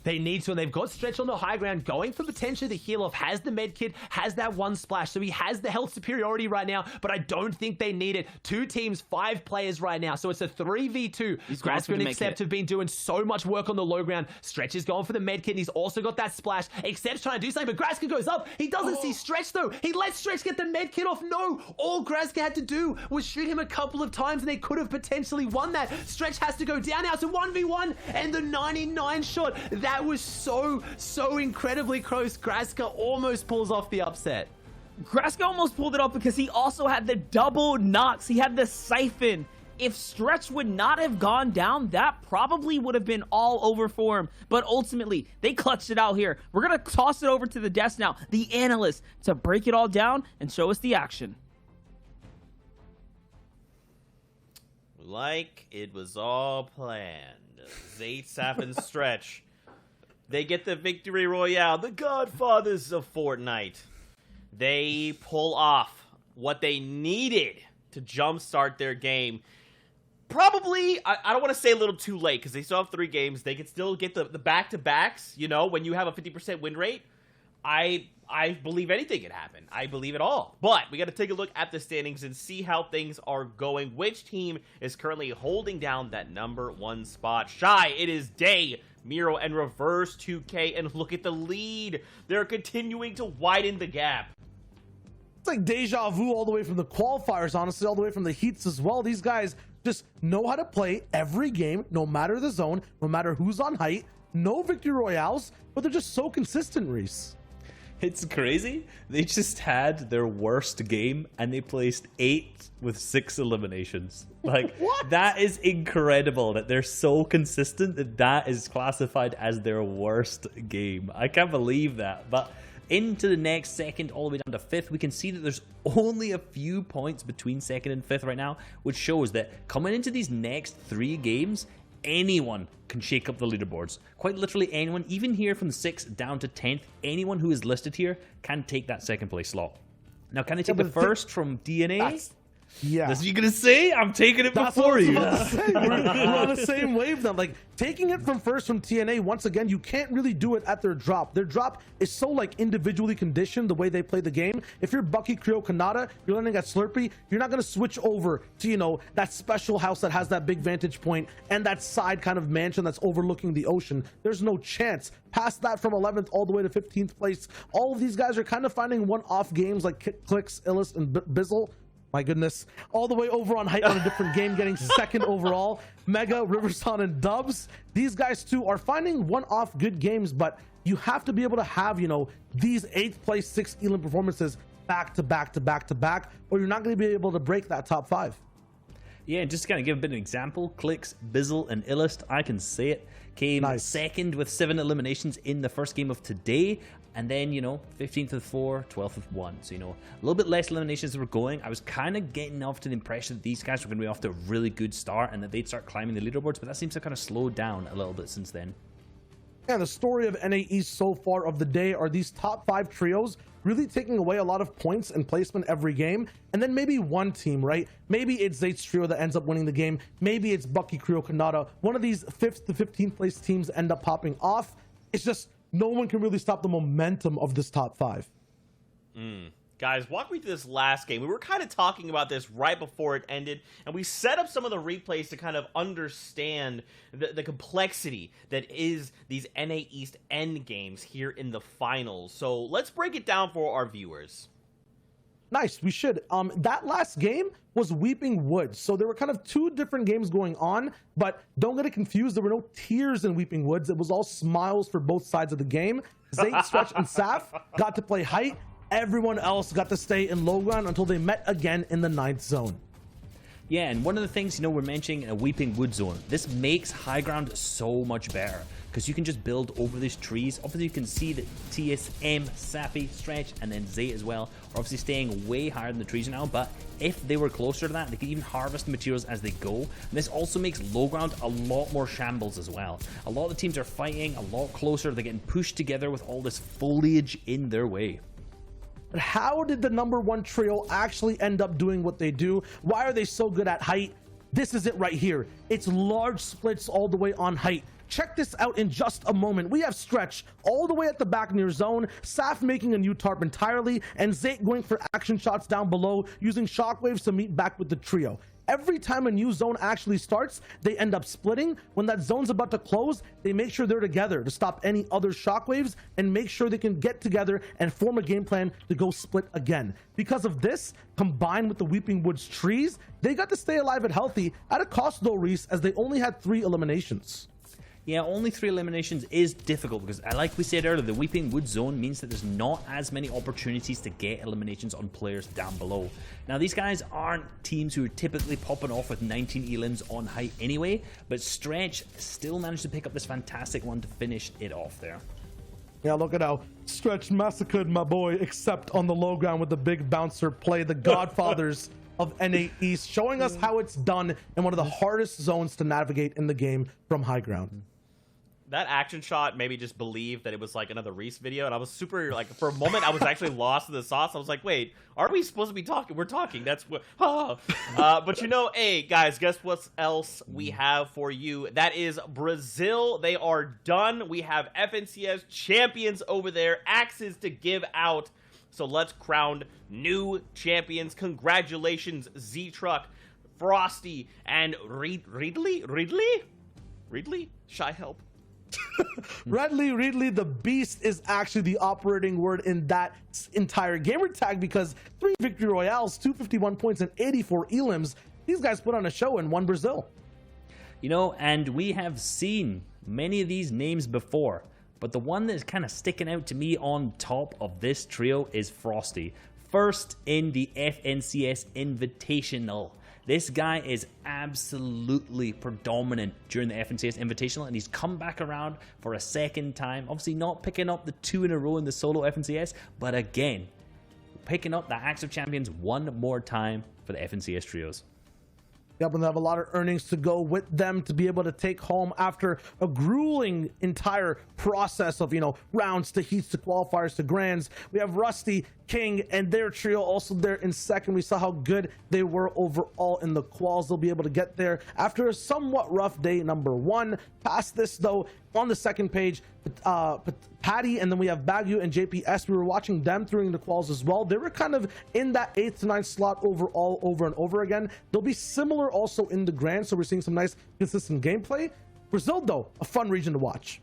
They need to, and they've got Stretch on the high ground, going for potentially the heal off, has the med kit, has that one splash, so he has the health superiority right now, but I don't think they need it. 2 teams, 5 players right now, so it's a 3v2. Graska and Xcept have been doing so much work on the low ground. Stretch is going for the med kit, and he's also got that splash. Xcept's trying to do something, but Graska goes up. He doesn't see Stretch, though. He lets Stretch get the med kit off. No, all Graska had to do was shoot him a couple of times, and they could have potentially won that. Stretch has to go down now. It's a 1v1, and the 99 shot, that was so incredibly close. Graska almost pulls off the upset. Graska almost pulled it off because he also had the double knocks. He had the siphon. If Stretch would not have gone down, that probably would have been all over for him. But ultimately, they clutched it out here. We're going to toss it over to the desk now, the analyst, to break it all down and show us the action. Like it was all planned. Zayt, Saf, and Stretch. They get the victory royale, the godfathers of Fortnite. They pull off what they needed to jumpstart their game. Probably, I don't want to say a little too late, because they still have 3 games. They can still get the back-to-backs, you know, when you have a 50% win rate. I believe anything can happen. I believe it all. But we got to take a look at the standings and see how things are going. Which team is currently holding down that #1 spot? Shy, it is Day, Miro, and Reverse 2K. And look at the lead. They're continuing to widen the gap. It's like deja vu all the way from the qualifiers, honestly, all the way from the heats as well. These guys just know how to play every game, no matter the zone, no matter who's on height. No victory royales, but they're just so consistent, Reese. It's crazy. They just had their worst game and they placed 8 with 6 eliminations. Like, What? That is incredible that they're so consistent that that is classified as their worst game. I can't believe that. But into the next second, all the way down to 5th, we can see that there's only a few points between 2nd and 5th right now, which shows that coming into these next 3 games, anyone can shake up the leaderboards. Quite literally anyone, even here from 6th down to 10th, anyone who is listed here can take that 2nd place slot. Now, can they take the first from DNA? Yeah. That's what you're going to say? I'm taking it before you. We're on the same wave then. Like, taking it from first from TNA, once again, you can't really do it at their drop. Their drop is so, like, individually conditioned the way they play the game. If you're Bucky, Creo, Kanata, you're landing at Slurpee, you're not going to switch over to, you know, that special house that has that big vantage point and that side kind of mansion that's overlooking the ocean. There's no chance. Past that, from 11th all the way to 15th place, all of these guys are kind of finding one-off games like Clicks, Illust, and Bizzle. My goodness. All the way over on height on a different game, getting 2nd overall. Mega, Riverson, and Dubs. These guys, too, are finding one-off good games, but you have to be able to have, you know, these 8th place, 6 Elam performances back to back to back to back, or you're not going to be able to break that top 5. Yeah, and just to kind of give a bit of an example, Clicks, Bizzle, and Illust, I can say it, came 2nd with 7 eliminations in the first game of today. And then, you know, 15th with 4, 12th with 1. So, you know, a little bit less eliminations were going. I was kind of getting off to the impression that these guys were going to be off to a really good start and that they'd start climbing the leaderboards, but that seems to kind of slow down a little bit since then. And the story of NA East so far of the day are these top 5 trios really taking away a lot of points and placement every game. And then maybe one team, right? Maybe it's Zayt's trio that ends up winning the game. Maybe it's Bucky, Creo, Kanata. One of these 5th to 15th place teams end up popping off. It's just no one can really stop the momentum of this top 5. Guys, walk me through this last game. We were kind of talking about this right before it ended, and we set up some of the replays to kind of understand the complexity that is these NA East end games here in the finals. So let's break it down for our viewers. Nice, we should. That last game was Weeping Woods. So there were kind of 2 different games going on, but don't get it confused. There were no tears in Weeping Woods. It was all smiles for both sides of the game. Zayt, Stretch, and Saf got to play height. Everyone else got to stay in low ground until they met again in the 9th zone. Yeah, and one of the things, we're mentioning a Weeping Wood zone. This makes high ground so much better because you can just build over these trees. Obviously, you can see that TSM, Sappy, Stretch, and then Zay as well are obviously staying way higher than the trees now, but if they were closer to that, they could even harvest the materials as they go. And this also makes low ground a lot more shambles as well. A lot of the teams are fighting a lot closer. They're getting pushed together with all this foliage in their way. But how did the #1 trio actually end up doing what they do? Why are they so good at height? This is it right here. It's large splits all the way on height. Check this out in just a moment. We have Stretch all the way at the back near zone, Saf making a new tarp entirely, and Zayt going for action shots down below, using shockwaves to meet back with the trio. Every time a new zone actually starts, they end up splitting. When that zone's about to close, they make sure they're together to stop any other shockwaves and make sure they can get together and form a game plan to go split again. Because of this, combined with the Weeping Woods trees, they got to stay alive and healthy at a cost though, Reese, as they only had 3 eliminations. Yeah, only 3 eliminations is difficult because, like we said earlier, the Weeping Wood zone means that there's not as many opportunities to get eliminations on players down below. Now, these guys aren't teams who are typically popping off with 19 elims on height anyway, but Stretch still managed to pick up this fantastic one to finish it off there. Yeah, look at how Stretch massacred my boy, except on the low ground with the big bouncer play, the godfathers of NA East, showing us how it's done in one of the hardest zones to navigate in the game from high ground. That action shot made me just believe that it was like another Reese video, and I was super, like, for a moment I was actually lost in the sauce. I was like, wait, are we supposed to be talking? We're talking. That's what, but hey, guys, guess what else we have for you? That is Brazil. They are done. We have FNCS champions over there, axes to give out. So let's crown new champions. Congratulations, Z-Truck, Frosty, and Ridley? Shy help. Ridley, the beast is actually the operating word in that entire gamer tag, because 3 victory royales, 251 points, and 84 elims. These guys put on a show and won Brazil. And we have seen many of these names before, but the one that's kind of sticking out to me on top of this trio is Frosty. First in the FNCS Invitational. This guy is absolutely predominant during the FNCS Invitational, and he's come back around for a second time. Obviously not picking up the 2 in a row in the solo FNCS, but again, picking up the Axe of Champions one more time for the FNCS trios. Yep, and they have a lot of earnings to go with them to be able to take home after a grueling entire process of, rounds to heats to qualifiers to grands. We have Rusty, King, and their trio also there in second. We saw how good they were overall in the quals. They'll be able to get there after a somewhat rough day #1. Past this, though, on the second page, Patty, and then we have Baguio and JPS. We were watching them during the quals as well. They were kind of in that 8th to 9th slot overall over and over again. They'll be similar also in the grand, so we're seeing some nice consistent gameplay. Brazil, though, a fun region to watch.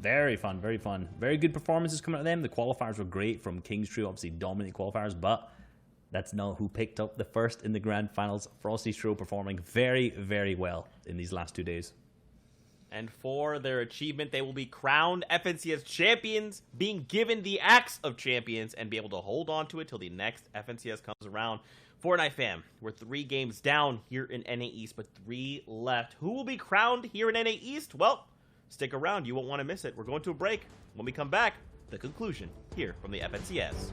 Very fun, very fun. Very good performances coming out of them. The qualifiers were great from King's trio, obviously dominant qualifiers, but that's not who picked up the first in the grand finals. Frosty's trio performing very, very well in these last 2 days. And for their achievement, they will be crowned FNCS champions, being given the Axe of Champions, and be able to hold on to it till the next FNCS comes around. Fortnite fam, we're 3 games down here in NA East, but 3 left. Who will be crowned here in NA East? Well, stick around. You won't want to miss it. We're going to a break. When we come back, the conclusion here from the FNCS.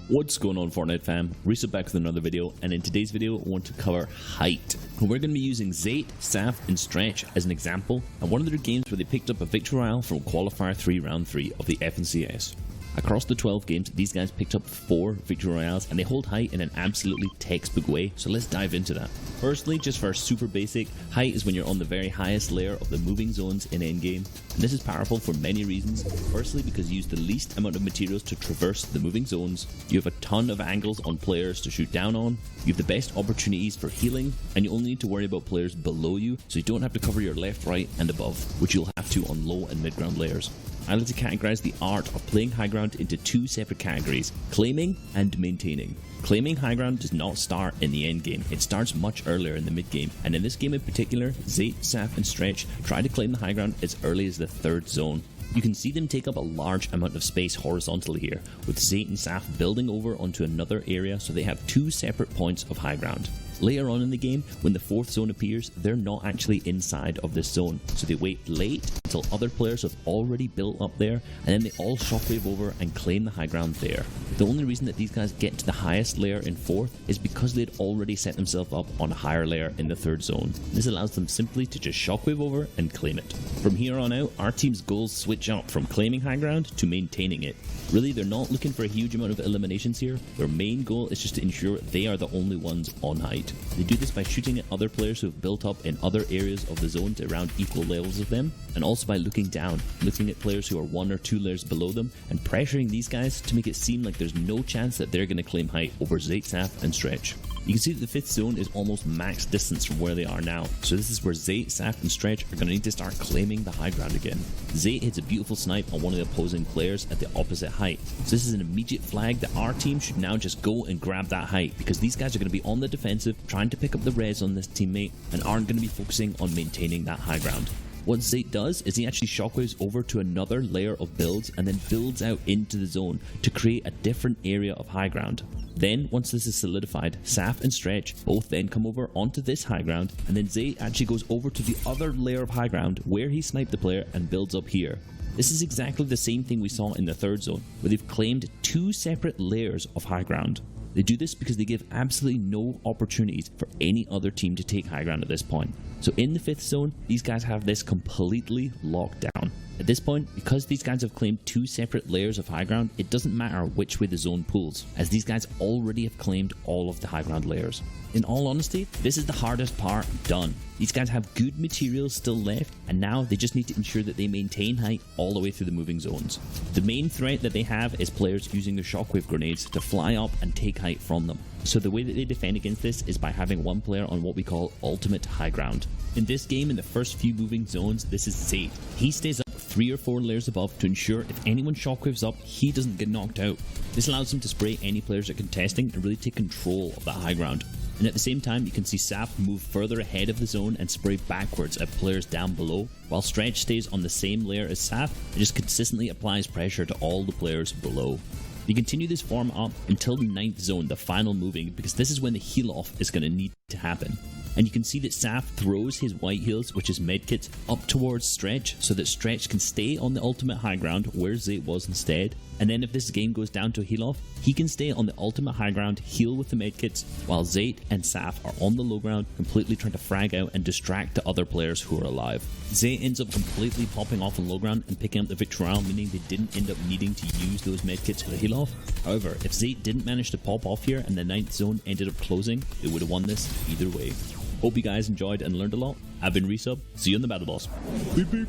What's going on, Fortnite fam? Reese back with another video, and in today's video I want to cover height. And we're going to be using Zayt, Saf, and Stretch as an example, and one of their games where they picked up a victory royale from Qualifier 3 Round 3 of the FNCS. Across the 12 games, these guys picked up 4 victory royales, and they hold height in an absolutely textbook way, so let's dive into that. Firstly, just for super basic, height is when you're on the very highest layer of the moving zones in endgame, and this is powerful for many reasons. Firstly, because you use the least amount of materials to traverse the moving zones, you have a ton of angles on players to shoot down on, you have the best opportunities for healing, and you only need to worry about players below you, so you don't have to cover your left, right, and above, which you'll have to on low and mid ground layers. I like to categorize the art of playing high ground into 2 separate categories: claiming and maintaining. Claiming high ground does not start in the end game, it starts much earlier in the mid game, and in this game in particular, Zayt, Saf and Stretch try to claim the high ground as early as the 3rd zone. You can see them take up a large amount of space horizontally here, with Zayt and Saf building over onto another area, so they have 2 separate points of high ground. Later on in the game, when the 4th zone appears, they're not actually inside of this zone, so they wait late until other players have already built up there, and then they all shockwave over and claim the high ground there. The only reason that these guys get to the highest layer in 4th is because they'd already set themselves up on a higher layer in the 3rd zone. This allows them simply to just shockwave over and claim it. From here on out, our team's goals switch up from claiming high ground to maintaining it. Really, they're not looking for a huge amount of eliminations here. Their main goal is just to ensure they are the only ones on height. They do this by shooting at other players who have built up in other areas of the zone to around equal levels of them, and also by looking down, looking at players who are 1 or 2 layers below them, and pressuring these guys to make it seem like there's no chance that they're going to claim height over Zayt, Saf and Stretch. You can see that the 5th zone is almost max distance from where they are now, so this is where Zayt, Saf and Stretch are going to need to start claiming the high ground again. Zayt hits a beautiful snipe on one of the opposing players at the opposite height, so this is an immediate flag that our team should now just go and grab that height, because these guys are going to be on the defensive, trying to pick up the res on this teammate, and aren't going to be focusing on maintaining that high ground. What Zayt does is he actually shockwaves over to another layer of builds and then builds out into the zone to create a different area of high ground. Then, once this is solidified, Saf and Stretch both then come over onto this high ground, and then Zayt actually goes over to the other layer of high ground where he sniped the player and builds up here. This is exactly the same thing we saw in the 3rd zone, where they've claimed 2 separate layers of high ground. They do this because they give absolutely no opportunities for any other team to take high ground at this point. So in the 5th zone, these guys have this completely locked down. At this point, because these guys have claimed 2 separate layers of high ground, it doesn't matter which way the zone pulls, as these guys already have claimed all of the high ground layers. In all honesty, this is the hardest part done. These guys have good materials still left, and now they just need to ensure that they maintain height all the way through the moving zones. The main threat that they have is players using their shockwave grenades to fly up and take height from them. So the way that they defend against this is by having one player on what we call ultimate high ground. In this game, in the first few moving zones, this is Zayt. He stays up 3 or 4 layers above to ensure if anyone shockwaves up, he doesn't get knocked out. This allows him to spray any players that are contesting and really take control of that high ground. And at the same time, you can see Saf move further ahead of the zone and spray backwards at players down below, while Stretch stays on the same layer as Saf and just consistently applies pressure to all the players below. You continue this form up until the 9th zone, the final moving, because this is when the heal off is going to need to happen. And you can see that Saf throws his white heals, which is medkits, up towards Stretch so that Stretch can stay on the ultimate high ground where Zayt was instead. And then if this game goes down to a heal off, he can stay on the ultimate high ground, heal with the medkits, while Zayt and Saf are on the low ground, completely trying to frag out and distract the other players who are alive. Zayt ends up completely popping off on low ground and picking up the victory royale, meaning they didn't end up needing to use those medkits for the heal off. However, if Zayt didn't manage to pop off here and the 9th zone ended up closing, they would have won this either way. Hope you guys enjoyed and learned a lot. I've been Resub. See you in the battle boss. Beep beep.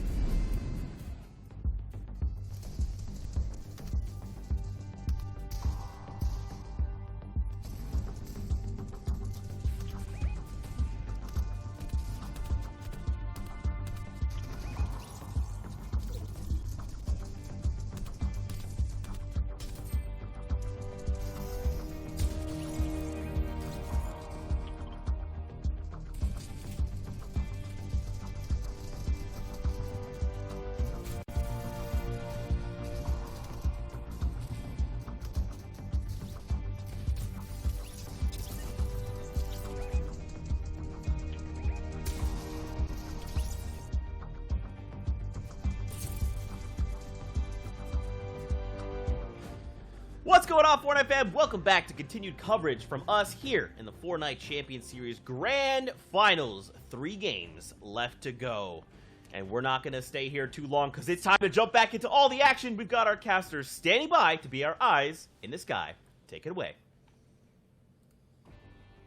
What's going on, Fortnite fam? Welcome back to continued coverage from us here in the Fortnite Champion Series Grand Finals. 3 games left to go. And we're not going to stay here too long because it's time to jump back into all the action. We've got our casters standing by to be our eyes in the sky. Take it away.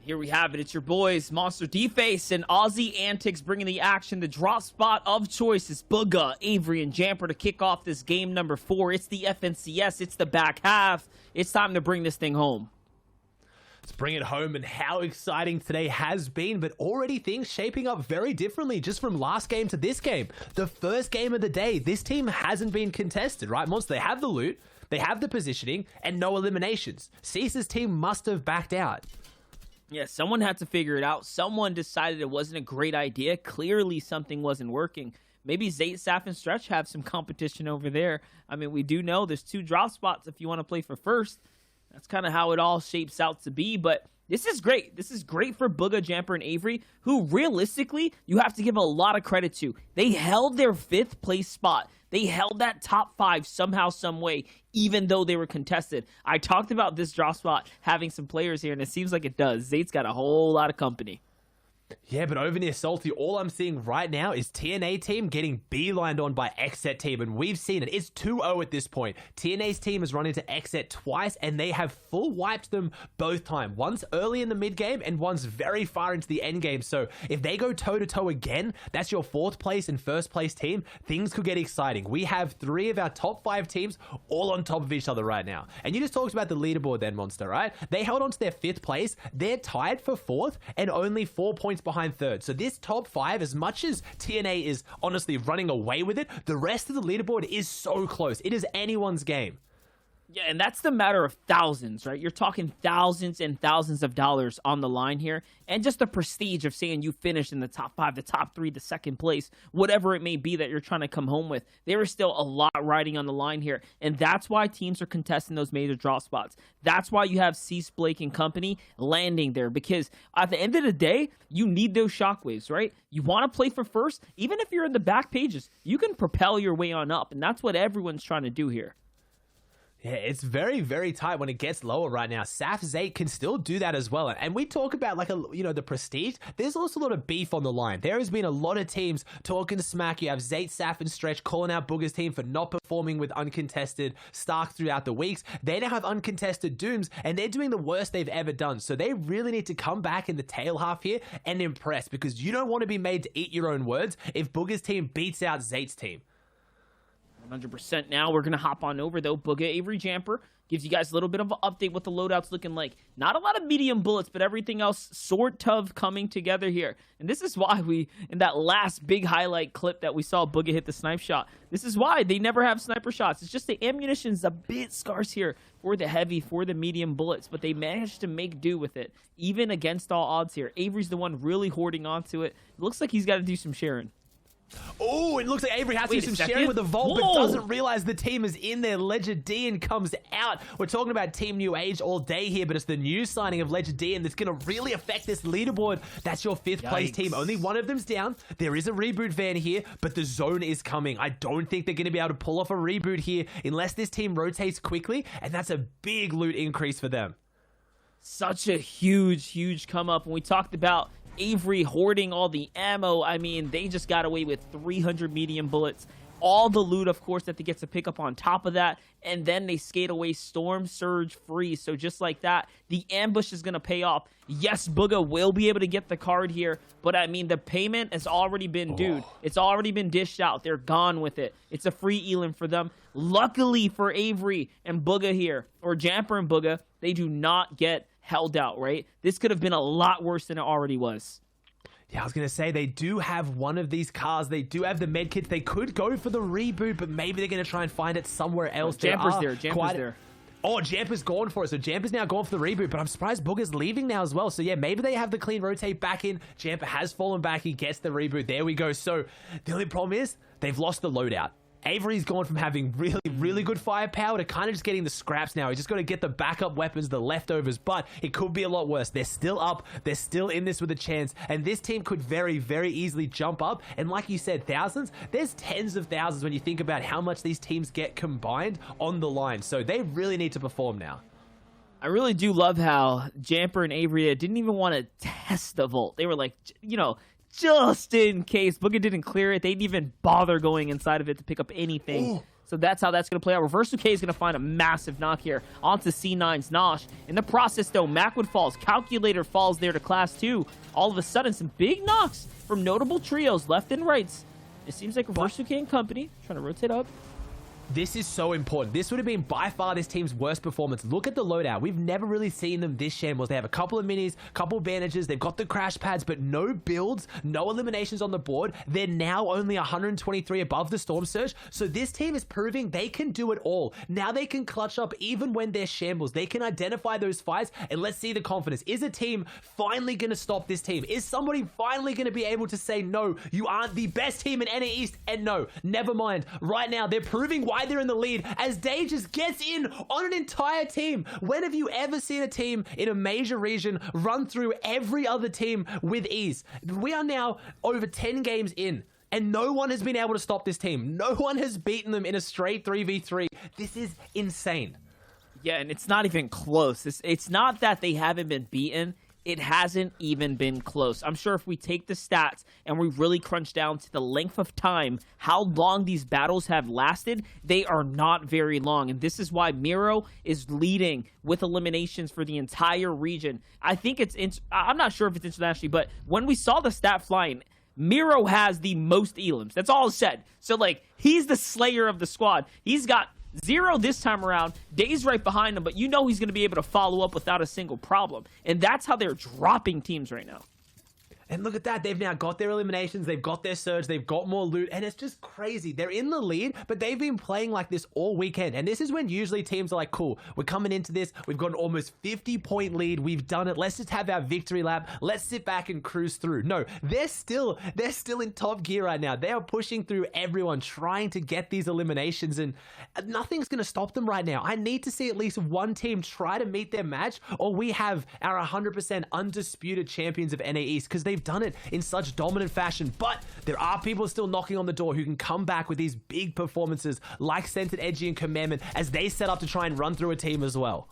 Here we have it. It's your boys, Monster D-Face and Aussie Antics bringing the action. The drop spot of choice is Bugha, Avery, and Jamper to kick off this game number 4. It's the FNCS. It's the back half. It's time to bring this thing home. Let's bring it home, and how exciting today has been, but already things shaping up very differently just from last game to this game. The first game of the day, this team hasn't been contested, right, Monster? They have the loot, they have the positioning, and no eliminations. Cease's team must have backed out. Yeah, someone had to figure it out. Someone decided it wasn't a great idea. Clearly something wasn't working. Maybe Zate, Saf, and Stretch have some competition over there. I mean, we do know there's 2 drop spots if you want to play for first. That's kind of how it all shapes out to be, but this is great. This is great for Bugha, Jamper, and Avery, who realistically, you have to give a lot of credit to. They held their 5th place spot. They held that top 5 somehow, some way, even though they were contested. I talked about this drop spot having some players here, and it seems like it does. Zate's got a whole lot of company. Yeah, but over near Salty, all I'm seeing right now is TNA team getting beelined on by XSET team, and we've seen it. It's 2-0 at this point. TNA's team has run into XSET twice, and they have full wiped them both times. Once early in the mid game, and once very far into the end game. So if they go toe-to-toe again, that's your 4th place and 1st place team. Things could get exciting. We have 3 of our top 5 teams all on top of each other right now. And you just talked about the leaderboard then, Monster, right? They held on to their 5th place. They're tied for 4th, and only 4 points behind 3rd. So this top 5, as much as TNA is honestly running away with it, the rest of the leaderboard is so close. It is anyone's game. Yeah, and that's the matter of thousands, right? You're talking thousands and thousands of dollars on the line here. And just the prestige of saying you finished in the top 5, the top 3, the 2nd place, whatever it may be that you're trying to come home with. There is still a lot riding on the line here. And that's why teams are contesting those major drop spots. That's why you have Cease, Blake, and company landing there. Because at the end of the day, you need those shockwaves, right? You want to play for first. Even if you're in the back pages, you can propel your way on up. And that's what everyone's trying to do here. Yeah, it's very, very tight when it gets lower right now. Saf Zate can still do that as well. And we talk about the prestige. There's also a lot of beef on the line. There has been a lot of teams talking smack. You have Zate, Saf, and Stretch calling out Bugha's team for not performing with uncontested Stark throughout the weeks. They now have uncontested Dooms, and they're doing the worst they've ever done. So they really need to come back in the tail half here and impress, because you don't want to be made to eat your own words if Bugha's team beats out Zate's team. 100% now. We're going to hop on over, though. Bugha, Avery, Jamper gives you guys a little bit of an update what the loadout's looking like. Not a lot of medium bullets, but everything else sort of coming together here. And this is why in that last big highlight clip that we saw Bugha hit the snipe shot, this is why they never have sniper shots. It's just the ammunition's a bit scarce here for the heavy, for the medium bullets, but they managed to make do with it, even against all odds here. Avery's the one really hoarding onto it. It looks like he's got to do some sharing. Oh, it looks like Avery has to do some sharing with the vault, but doesn't realize the team is in there. Ledger Dian comes out. We're talking about Team New Age all day here, but it's the new signing of Ledger Dian that's going to really affect this leaderboard. That's your 5th place team. Only one of them's down. There is a reboot van here, but the zone is coming. I don't think they're going to be able to pull off a reboot here unless this team rotates quickly, and that's a big loot increase for them. Such a huge come up. When we talked about Avery hoarding all the ammo, I mean, they just got away with 300 medium bullets. All the loot, of course, that they get to pick up on top of that. And then they skate away Storm, Surge, Freeze. So just like that, the ambush is going to pay off. Yes, Bugha will be able to get the card here. But, I mean, the payment has already been due. It's already been dished out. They're gone with it. It's a free elim for them. Luckily for Avery and Bugha here, or Jamper and Bugha, they do not get held out, right? This could have been a lot worse than it already was. Yeah, I was going to say, they do have one of these cars. They do have the med kits. They could go for the reboot, but maybe they're going to try and find it somewhere else. Jamper's there. Jamper's there. Oh, Jamper's gone for it. So Jamper's now gone for the reboot, but I'm surprised Bugha's leaving now as well. So yeah, maybe they have the clean rotate back in. Jamper has fallen back. He gets the reboot. There we go. So the only problem is they've lost the loadout. Avery's gone from having really good firepower to kind of just getting the scraps now. He's just got to get the backup weapons, the leftovers, but it could be a lot worse. They're still up. They're still in this with a chance, and this team could very easily jump up. And like you said, thousands, there's tens of thousands when you think about how much these teams get combined on the line. So they really need to perform now. I really do love how Jamper and Avery didn't even want to test the vault. They were like, just in case. Booga didn't clear it. They didn't even bother going inside of it to pick up anything. Ooh. So that's how that's going to play out. Reverse 2K is going to find a massive knock here onto C9's Nosh. In the process, though, Macwood falls. Calculator falls there to Class 2. All of a sudden, some big knocks from notable trios left and rights. It seems like Reverse 2K and company trying to rotate up. This is so important. This would have been by far this team's worst performance. Look at the loadout. We've never really seen them this shambles. They have a couple of minis, couple of bandages. They've got the crash pads, but no builds, no eliminations on the board. They're now only 123 above the Storm Surge. So this team is proving they can do it all. Now they can clutch up even when they're shambles. They can identify those fights, and let's see the confidence. Is a team finally going to stop this team? Is somebody finally going to be able to say, no, you aren't the best team in NA East? And no, never mind. Right now, they're proving why they're in the lead as Day just gets in on an entire team. When have you ever seen a team in a major region run through every other team with ease? We are now over 10 games in, and no one has been able to stop this team. No one has beaten them in a straight 3v3. This is insane. Yeah, and it's not even close. It's not that they haven't been beaten. It hasn't even been close. I'm sure if we take the stats and we really crunch down to the length of time, how long these battles have lasted, they are not very long. And this is why Miro is leading with eliminations for the entire region. I think I'm not sure if it's internationally, but when we saw the stat flying, Miro has the most elims. That's all it said. So, like, he's the slayer of the squad. He's got 0 this time around. Day's right behind him, but you know he's going to be able to follow up without a single problem. And that's how they're dropping teams right now. And look at that. They've now got their eliminations. They've got their surge. They've got more loot. And it's just crazy. They're in the lead, but they've been playing like this all weekend. And this is when usually teams are like, cool, we're coming into this. We've got an almost 50-point lead. We've done it. Let's just have our victory lap. Let's sit back and cruise through. No, they're still in top gear right now. They are pushing through everyone, trying to get these eliminations, and nothing's going to stop them right now. I need to see at least one team try to meet their match, or we have our 100% undisputed champions of NA East, because they've done it in such dominant fashion. But there are people still knocking on the door who can come back with these big performances like Scented Edgy and Commandment as they set up to try and run through a team as well.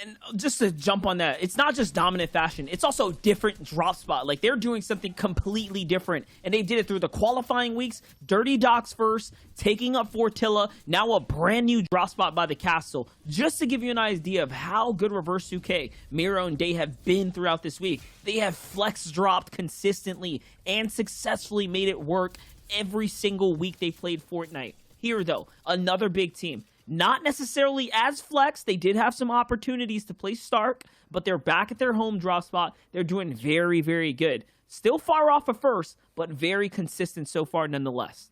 And just to jump on that, it's not just dominant fashion, it's also different drop spot. Like, they're doing something completely different, and they did it through the qualifying weeks. Dirty Docks first, taking up Fortilla, now a brand new drop spot by the Castle. Just to give you an idea of how good Reverse 2K, Miro, and Day have been throughout this week. They have flex dropped consistently and successfully made it work every single week they played Fortnite. Here, though, another big team. Not necessarily as flex. They did have some opportunities to play Stark, but they're back at their home drop spot. They're doing very, very good. Still far off of first, but very consistent so far nonetheless.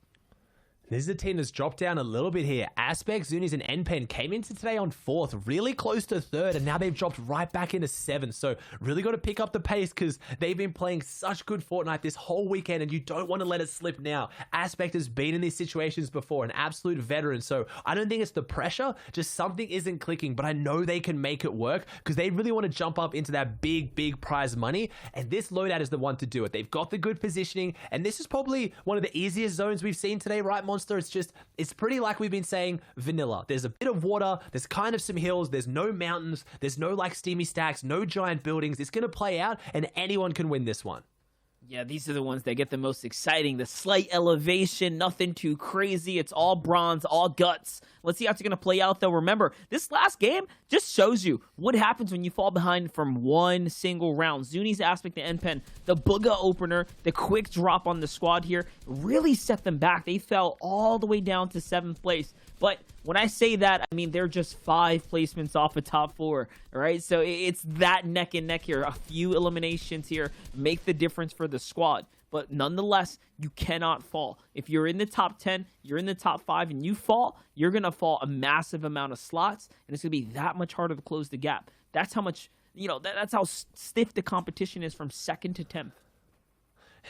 This is a team that's dropped down a little bit here. Aspect, Zunis, and NPen came into today on 4th, really close to 3rd, and now they've dropped right back into 7th. So really got to pick up the pace because they've been playing such good Fortnite this whole weekend, and you don't want to let it slip now. Aspect has been in these situations before, an absolute veteran. So I don't think it's the pressure, just something isn't clicking, but I know they can make it work because they really want to jump up into that big, big prize money, and this loadout is the one to do it. They've got the good positioning, and this is probably one of the easiest zones we've seen today, right, Monster? It's pretty like we've been saying, vanilla. There's a bit of water, there's kind of some hills, there's no mountains, there's no like steamy stacks, no giant buildings. It's going to play out and anyone can win this one. Yeah, these are the ones that get the most exciting. The slight elevation, nothing too crazy. It's all bronze, all guts. Let's see how it's going to play out, though. Remember, this last game just shows you what happens when you fall behind from one single round. Zuni's Aspect to NPen, the Booga opener, the quick drop on the squad here really set them back. They fell all the way down to 7th place. But when I say that, I mean they're just 5 placements off of top 4, all right? So it's that neck and neck here. A few eliminations here make the difference for the squad. But nonetheless, you cannot fall. If you're in the top 10, you're in the top 5, and you fall, you're going to fall a massive amount of slots, and it's going to be that much harder to close the gap. That's how much, that's how stiff the competition is from 2nd to 10th.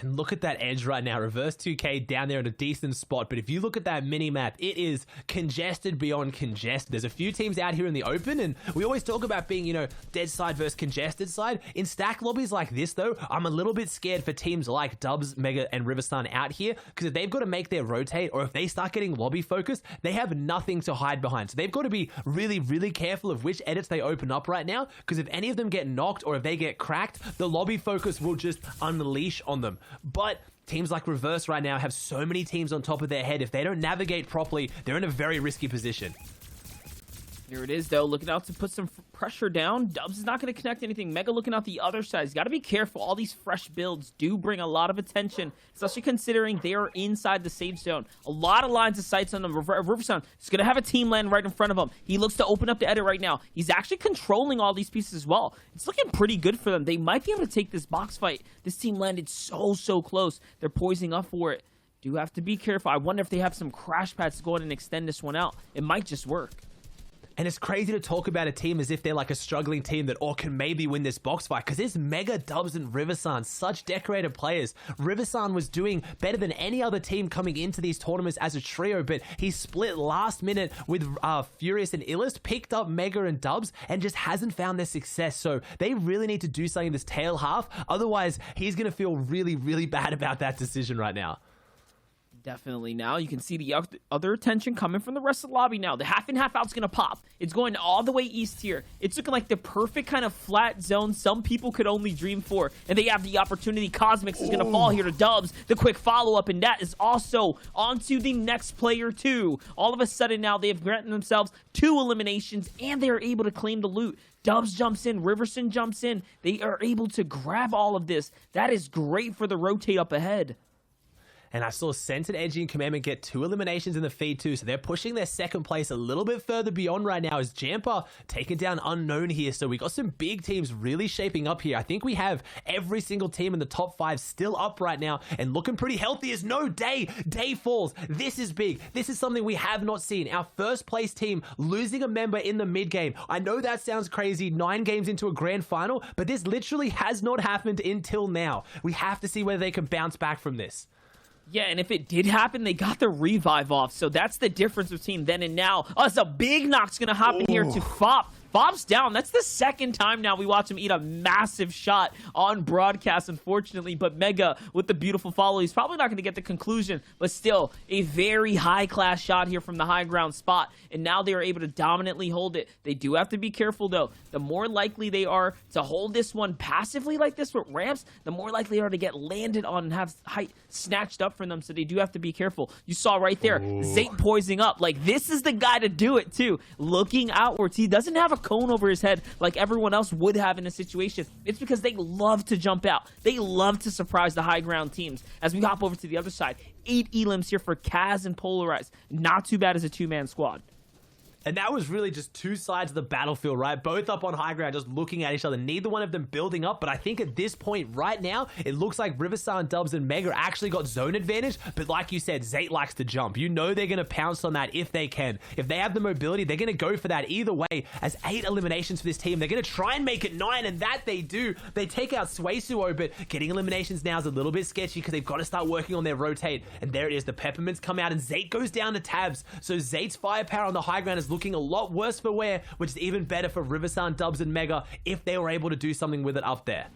And look at that edge right now. Reverse 2K down there in a decent spot. But if you look at that mini-map, it is congested beyond congested. There's a few teams out here in the open, and we always talk about being, dead side versus congested side. In stack lobbies like this, though, I'm a little bit scared for teams like Dubs, Mega, and Riversun out here, because if they've got to make their rotate, or if they start getting lobby focused, they have nothing to hide behind. So they've got to be really, really careful of which edits they open up right now, because if any of them get knocked, or if they get cracked, the lobby focus will just unleash on them. But teams like Reverse right now have so many teams on top of their head. If they don't navigate properly, they're in a very risky position. Here it is, though, looking out to put some pressure down. Dubs is not going to connect anything. Mega looking out the other side. He's got to be careful. All these fresh builds do bring a lot of attention, especially considering they are inside the safe zone. A lot of lines of sights on them. Riversound is going to have a team land right in front of him. He looks to open up the edit right now. He's actually controlling all these pieces as well. It's looking pretty good for them. They might be able to take this box fight. This team landed so close. They're poising up for it. Do have to be careful. I wonder if they have some crash pads to go ahead and extend this one out. It might just work. And it's crazy to talk about a team as if they're like a struggling team that can maybe win this box fight, because there's Mega, Dubs, and Riversan, such decorated players. Riversan was doing better than any other team coming into these tournaments as a trio, but he split last minute with Furious and Illest, picked up Mega and Dubs, and just hasn't found their success. So they really need to do something this tail half. Otherwise, he's going to feel really bad about that decision right now. Definitely now. You can see the other attention coming from the rest of the lobby now. The half in, half out's going to pop. It's going all the way east here. It's looking like the perfect kind of flat zone some people could only dream for. And they have the opportunity. Cosmix is going to fall here to Dubs. The quick follow-up, and that is also onto the next player too. All of a sudden now they have granted themselves 2 eliminations, and they are able to claim the loot. Dubs jumps in, Riverson jumps in. They are able to grab all of this. That is great for the rotate up ahead. And I saw Scented, Edgy, and Commandment get 2 eliminations in the feed too, so they're pushing their second place a little bit further beyond right now as Jamper taking down Unknown here. So we got some big teams really shaping up here. I think we have every single team in the top 5 still up right now and looking pretty healthy as no Day falls. This is big. This is something we have not seen. Our first place team losing a member in the mid game. I know that sounds crazy, 9 games into a grand final, but this literally has not happened until now. We have to see whether they can bounce back from this. Yeah, and if it did happen, they got the revive off. So that's the difference between then and now. Oh, it's a big knock's going to hop in here to Fop. Fop's down. That's the second time now we watch him eat a massive shot on broadcast, unfortunately. But Mega with the beautiful follow. He's probably not going to get the conclusion, but still a very high-class shot here from the high ground spot. And now they are able to dominantly hold it. They do have to be careful, though. The more likely they are to hold this one passively like this with ramps, the more likely they are to get landed on and have height snatched up from them. So they do have to be careful. You saw right there, Zate poising up. Like, this is the guy to do it, too. Looking outwards. He doesn't have a cone over his head like everyone else would have in a situation. It's because they love to jump out. They love to surprise the high ground teams. As we hop over to the other side, 8 elims here for Kaz and Polarized. Not too bad as a 2-man squad. And that was really just 2 sides of the battlefield, right? Both up on high ground, just looking at each other. Neither one of them building up, but I think at this point right now, it looks like Riverside, Dubs, and Mega actually got zone advantage. But like you said, Zate likes to jump. You know they're going to pounce on that if they can. If they have the mobility, they're going to go for that either way. As 8 eliminations for this team, they're going to try and make it 9, and that they do. They take out Suesuo, but getting eliminations now is a little bit sketchy because they've got to start working on their rotate. And there it is. The Peppermints come out, and Zate goes down to tabs. So Zate's firepower on the high ground is looking a lot worse for wear, which is even better for Riverside, Dubs, and Mega if they were able to do something with it up there.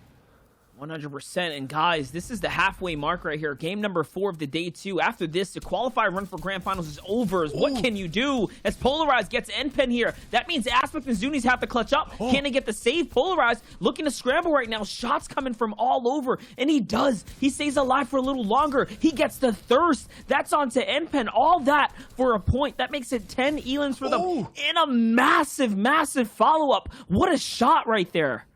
100%. And guys, this is the halfway mark right here. Game number 4 of the day 2. After this, the qualifier run for grand finals is over. What can you do? As Polarized gets N-Pen here, that means Aspect and Zunis have to clutch up. Can they get the save? Polarized looking to scramble right now. Shots coming from all over, and he does. He stays alive for a little longer. He gets the thirst. That's onto N-Pen. All that for a point. That makes it 10 elims for them in a massive follow-up. What a shot right there.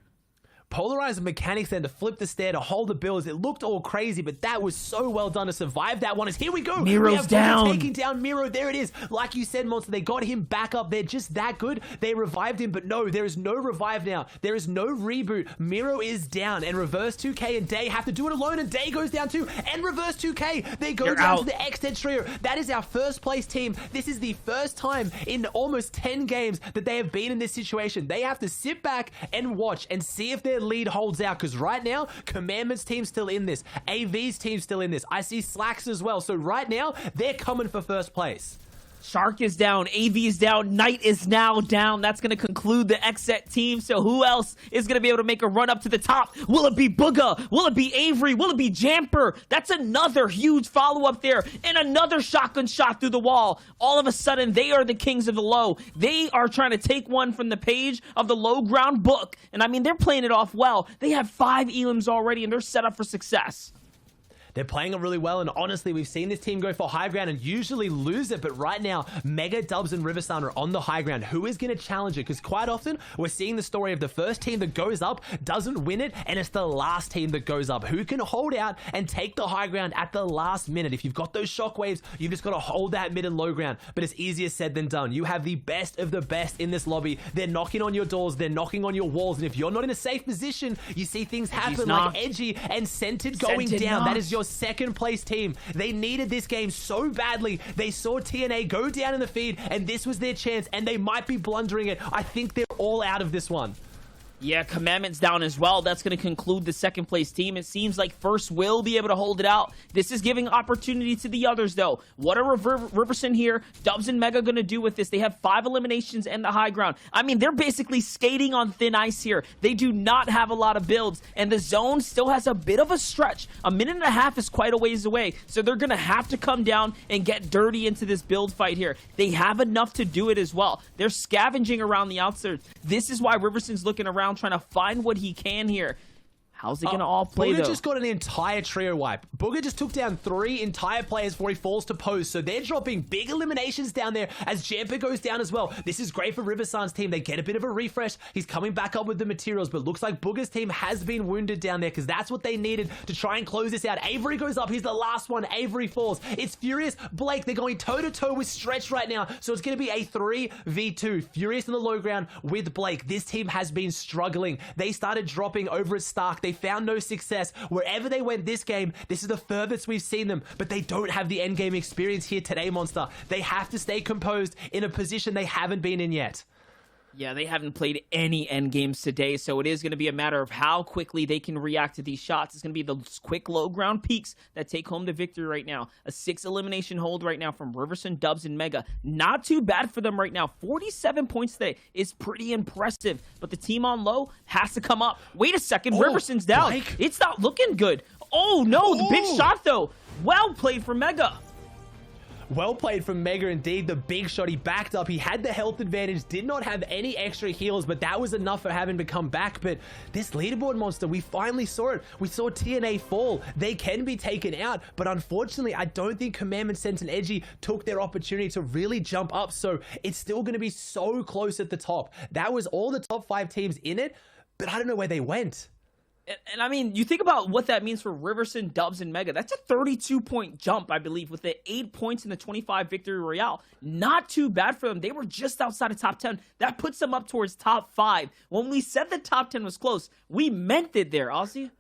Polarized mechanics then to flip the stair to hold the builds. It looked all crazy, but that was so well done to survive that one. As here we go. Miro's we have down. Taking down Miro. There it is. Like you said, Monster, they got him back up. They're just that good. They revived him, but no, there is no revive now. There is no reboot. Miro is down, and Reverse 2K and Day have to do it alone, and Day goes down too, and Reverse 2K. They go down to the X-Ted Trio. That is our first place team. This is the first time in almost 10 games that they have been in this situation. They have to sit back and watch and see if their lead holds out, because right now, Commandment's team's still in this. AV's team's still in this. I see Slacks as well. So right now, they're coming for first place. Shark is down, AV is down, Knight is now down. That's going to conclude the XSET team. So who else is going to be able to make a run up to the top? Will it be Booga? Will it be Avery? Will it be Jamper? That's another huge follow-up there, and another shotgun shot through the wall. All of a sudden, they are the kings of the low. They are trying to take one from the page of the low ground book. And I mean, they're playing it off well. They have 5 elims already, and they're set up for success. They're playing it really well, and honestly, we've seen this team go for high ground and usually lose it, but right now, Mega, Dubs, and Riversun are on the high ground. Who is going to challenge it? Because quite often, we're seeing the story of the first team that goes up doesn't win it, and it's the last team that goes up. Who can hold out and take the high ground at the last minute? If you've got those shockwaves, you've just got to hold that mid and low ground, but it's easier said than done. You have the best of the best in this lobby. They're knocking on your doors, they're knocking on your walls, and if you're not in a safe position, you see things happen like Edgy and Scented going down. That is your second place team. They needed this game so badly. They saw TNA go down in the feed, and this was their chance, and they might be blundering it. I think they're all out of this one. Yeah, Commandment's down as well. That's going to conclude the second place team. It seems like First will be able to hold it out. This is giving opportunity to the others, though. What are Riverson here, Dubs and Mega going to do with this? They have 5 eliminations and the high ground. I mean, they're basically skating on thin ice here. They do not have a lot of builds, and the zone still has a bit of a stretch. A minute and a half is quite a ways away, so they're going to have to come down and get dirty into this build fight here. They have enough to do it as well. They're scavenging around the outside. This is why Riverson's looking around trying to find what he can here. How's it going to all play, Booger though? just got an entire trio wipe. Booger just took down 3 entire players before he falls to pose, so they're dropping big eliminations down there as Jamper goes down as well. This is great for Riversun's team. They get a bit of a refresh. He's coming back up with the materials, but looks like Booger's team has been wounded down there because that's what they needed to try and close this out. Avery goes up. He's the last one. Avery falls. It's Furious, Blake. They're going toe-to-toe with Stretch right now, so it's going to be a 3v2. Furious in the low ground with Blake. This team has been struggling. They started dropping over at Stark. They found no success. Wherever they went this game, this is the furthest we've seen them, but they don't have the endgame experience here today, Monster. They have to stay composed in a position they haven't been in yet. Yeah, they haven't played any end games today, so it is going to be a matter of how quickly they can react to these shots. It's going to be those quick low ground peaks that take home the victory right now. A 6 elimination hold right now from Riverson, Dubs, and Mega. Not too bad for them right now. 47 points today is pretty impressive, but the team on low has to come up. Wait a second, Riverson's down. Blake. It's not looking good. Oh, no, the big shot, though. Well played for Mega. Well played from Mega indeed. The big shot, he backed up. He had the health advantage, did not have any extra heals, but that was enough for having to come back. But this leaderboard, Monster, we finally saw it. We saw TNA fall. They can be taken out, but unfortunately, I don't think Commandment, Sense, and Edgy took their opportunity to really jump up, so it's still going to be so close at the top. That was all the top 5 teams in it, but I don't know where they went. And I mean, you think about what that means for Riverson, Dubs, and Mega. That's a 32-point jump, I believe, with the 8 points in the 25 Victory Royale. Not too bad for them. They were just outside of top 10. That puts them up towards top 5. When we said the top 10 was close, we meant it there, Aussie.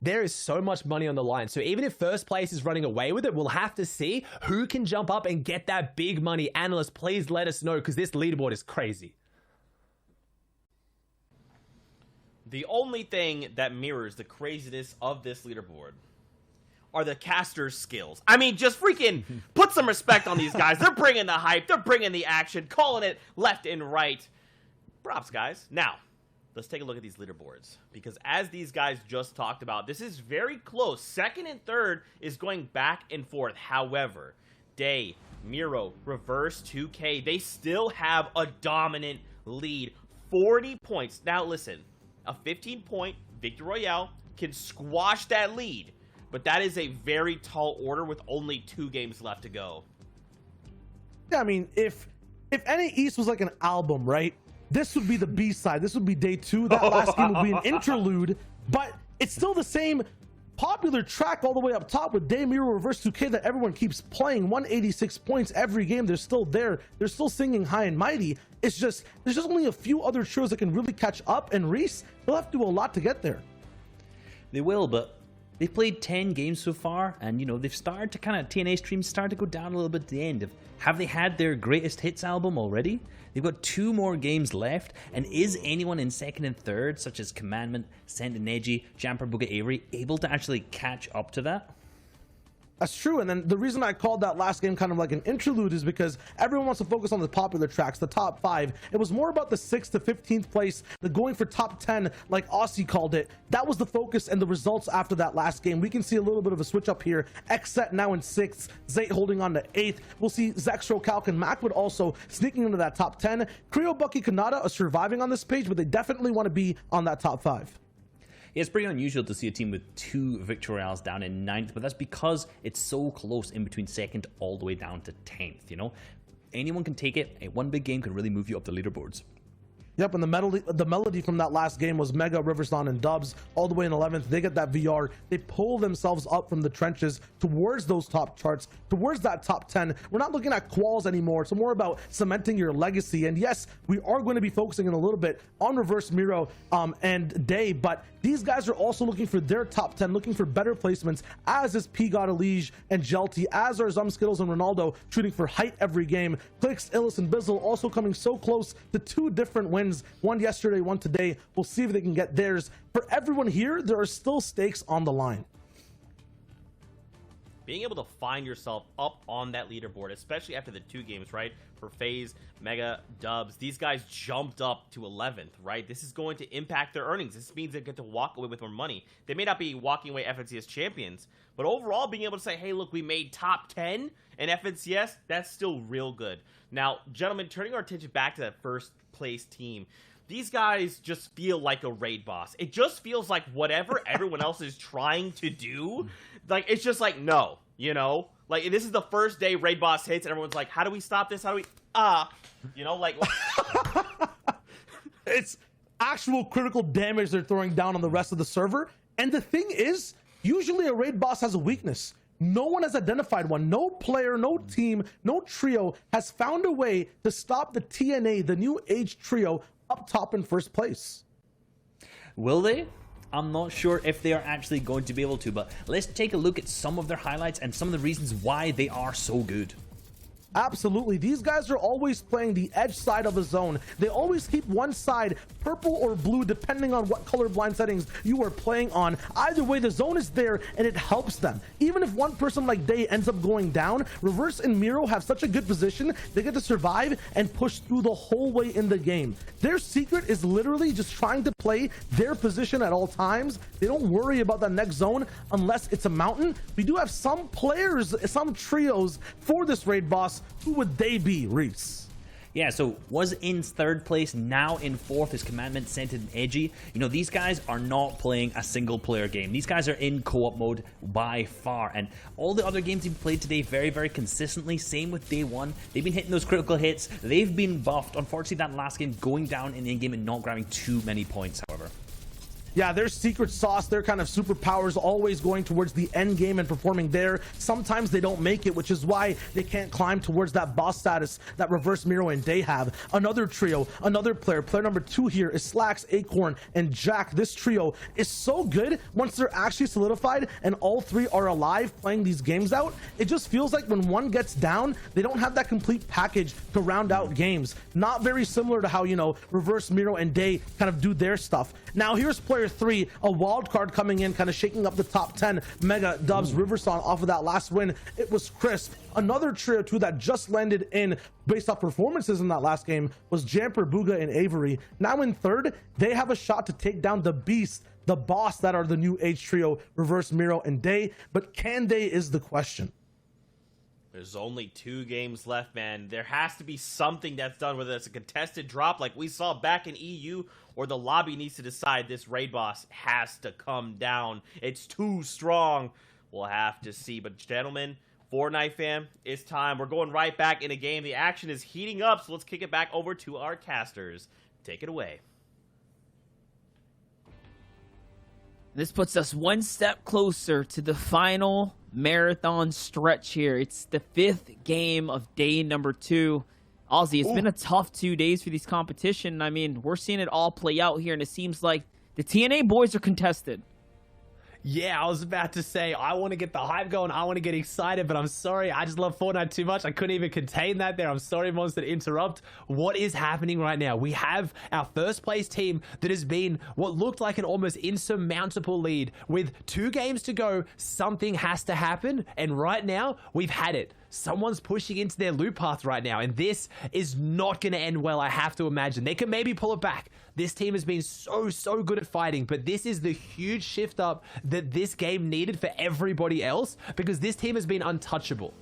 There is so much money on the line. So even if first place is running away with it, we'll have to see who can jump up and get that big money. Analysts, please let us know, because this leaderboard is crazy. The only thing that mirrors the craziness of this leaderboard are the casters' skills. I mean, just freaking put some respect on these guys. They're bringing the hype. They're bringing the action, calling it left and right. Props, guys. Now, let's take a look at these leaderboards, because as these guys just talked about, this is very close. Second and third is going back and forth. However, Day, Miro, Reverse, 2K, they still have a dominant lead. 40 points. Now, listen. A 15-point Victory Royale can squash that lead, but that is a very tall order with only 2 games left to go. Yeah, I mean, if NA East was like an album, right? This would be the B-side. This would be day 2. That last game would be an interlude, but it's still the same popular track all the way up top with Day, Miro, Reverse, 2K that everyone keeps playing. 186 points every game. They're still there. They're still singing high and mighty. It's just, there's just only a few other shows that can really catch up, and Reese, they'll have to do a lot to get there. They will, but they've played 10 games so far, and, you know, they've started to kind of, TNA streams started to go down a little bit at the end. Have they had their greatest hits album already? They've got 2 more games left, and is anyone in second and third, such as Commandment, Sent and Edgy, Jamper, Booga, Avery, able to actually catch up to that? That's true, and then the reason I called that last game kind of like an interlude is because everyone wants to focus on the popular tracks, the top 5. It was more about the 6th to 15th place, the going for top 10, like Aussie called it. That was the focus and the results after that last game. We can see a little bit of a switch up here. Xset now in 6th, Zate holding on to 8th. We'll see Zextro, Calc, and Macwood also sneaking into that top 10. Creo, Bucky, Kanata are surviving on this page, but they definitely want to be on that top 5. Yeah, it's pretty unusual to see a team with 2 victory royales down in 9th, but that's because it's so close in between 2nd all the way down to 10th, you know? Anyone can take it, and one big game can really move you up the leaderboards. Yep, and the melody from that last game was Mega, Riverson, and Dubs all the way in 11th. They get that VR. They pull themselves up from the trenches towards those top charts, towards that top 10. We're not looking at quals anymore. It's more about cementing your legacy. And yes, we are going to be focusing in a little bit on Reverse Miro and Day, but these guys are also looking for their top 10, looking for better placements, as is P. God Elige and Jelty, as are Skittles and Ronaldo, shooting for height every game. Clicks, Illis, and Bizzle also coming so close to 2 different wins, one yesterday, one today. We'll see if they can get theirs. For everyone here, there are still stakes on the line. Being able to find yourself up on that leaderboard, especially after the 2 games, right? For FaZe, Mega, Dubs, these guys jumped up to 11th, right? This is going to impact their earnings. This means they get to walk away with more money. They may not be walking away FNCS champions, but overall being able to say, hey, look, we made top 10 in FNCS, that's still real good. Now, gentlemen, turning our attention back to that first place team, these guys just feel like a raid boss. It just feels like whatever everyone else is trying to do, like, it's just like, no, you know? Like, this is the first day raid boss hits, and everyone's like, how do we stop this? How do we, you know, like... It's actual critical damage they're throwing down on the rest of the server. And the thing is, usually a raid boss has a weakness. No one has identified one. No player, no team, no trio has found a way to stop the TNA, the new age trio, up top in first place. Will they? I'm not sure if they are actually going to be able to, but let's take a look at some of their highlights and some of the reasons why they are so good. Absolutely. These guys are always playing the edge side of the zone. They always keep one side purple or blue, depending on what colorblind settings you are playing on. Either way, the zone is there and it helps them. Even if one person like Day ends up going down, Reverse and Miro have such a good position, they get to survive and push through the whole way in the game. Their secret is literally just trying to play their position at all times. They don't worry about the next zone unless it's a mountain. We do have some players, some trios for this raid boss. Who would they be, Reese? Yeah, so was in 3rd place, now in 4th is Commandment, Scented, and Edgy. You know, these guys are not playing a single player game. These guys are in co-op mode by far, and all the other games you've played today very, very consistently. Same with Day 1. They've been hitting those critical hits. They've been buffed. Unfortunately, that last game going down in the in-game and not grabbing too many points, however. Yeah, their secret sauce, their kind of superpowers, always going towards the end game and performing there. Sometimes they don't make it, which is why they can't climb towards that boss status that Reverse Miro and Day have. Another trio, another player number 2 here is Slacks, Acorn, and Jack. This trio is so good once they're actually solidified and all 3 are alive playing these games out. It just feels like when one gets down, they don't have that complete package to round out games. Not very similar to how, you know, Reverse Miro and Day kind of do their stuff. Now here's player 3, a wild card coming in, kind of shaking up the top 10. Mega, Dubs, Riverson off of that last win. It was crisp. Another trio too that just landed in based off performances in that last game was Jamper, Booga, and Avery. Now in 3rd, they have a shot to take down the beast, the boss that are the new age trio, Reverse Miro and Day. But can they is the question. There's only 2 games left, man. There has to be something that's done, whether it's a contested drop like we saw back in EU, or the lobby needs to decide this raid boss has to come down. It's too strong. We'll have to see. But gentlemen, Fortnite fam, it's time. We're going right back in a game. The action is heating up, so let's kick it back over to our casters. Take it away. This puts us one step closer to the final marathon stretch here. It's the 5th game of day number 2. Ozzy, it's been a tough 2 days for these competition. I mean, we're seeing it all play out here, and it seems like the TNA boys are contested. Yeah, I was about to say, I want to get the hype going. I want to get excited, but I'm sorry. I just love Fortnite too much. I couldn't even contain that there. I'm sorry, Monster, to interrupt. What is happening right now? We have our first place team that has been what looked like an almost insurmountable lead. With 2 games to go, something has to happen. And right now, we've had it. Someone's pushing into their loot path right now, and this is not going to end well, I have to imagine. They can maybe pull it back. This team has been so good at fighting, but this is the huge shift up that this game needed for everybody else, because this team has been untouchable.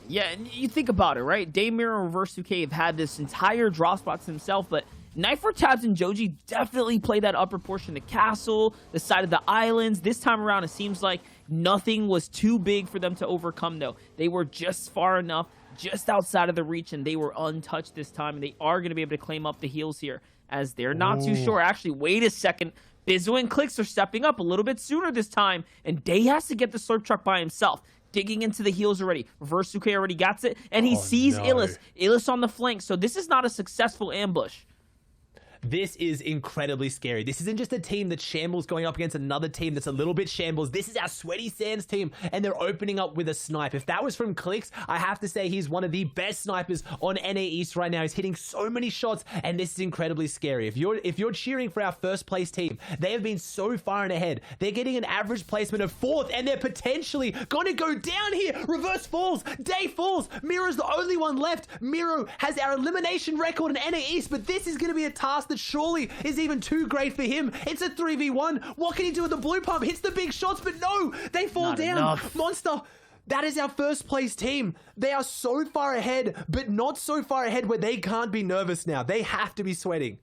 Yeah, and you think about it, right? Daymir and Reverse 2K have had this entire drop spot to themselves, but Night for Tabs and Joji definitely play that upper portion of the castle, the side of the islands. This time around, it seems like nothing was too big for them to overcome, though. They were just far enough, just outside of the reach, and they were untouched this time, and they are going to be able to claim up the heals here, as they're not too sure. Actually, wait a second. Bizu and Clicks are stepping up a little bit sooner this time, and Day has to get the slurp truck by himself. Digging into the heels already. Reverse Suke already gets it, and he sees Illis. Illis on the flank, so this is not a successful ambush. This is incredibly scary. This isn't just a team that's shambles going up against another team that's a little bit shambles. This is our Sweaty Sands team, and they're opening up with a snipe. If that was from Clicks, I have to say he's one of the best snipers on NA East right now. He's hitting so many shots, and this is incredibly scary. If you're cheering for our first place team, they have been so far and ahead. They're getting an average placement of 4th, and they're potentially going to go down here. Reverse falls. Day falls. Miro's the only one left. Miro has our elimination record in NA East, but this is going to be a task that surely is even too great for him. It's a 3v1. What can he do with the blue pump? Hits the big shots, but no, they fall down. Enough. Monster, that is our first place team. They are so far ahead, but not so far ahead where they can't be nervous now. They have to be sweating.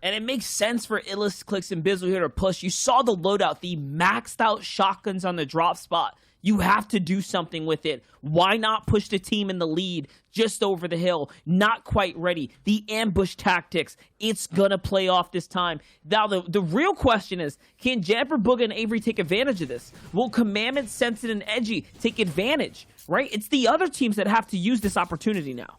And it makes sense for Illis, Clicks, and Bizzle here to push. You saw the loadout, the maxed out shotguns on the drop spot. You have to do something with it. Why not push the team in the lead just over the hill? Not quite ready. The ambush tactics, it's gonna play off this time. Now, the real question is, can Jamper, Booga, and Avery take advantage of this? Will Commandment, Sensei, and Edgy take advantage, right? It's the other teams that have to use this opportunity now.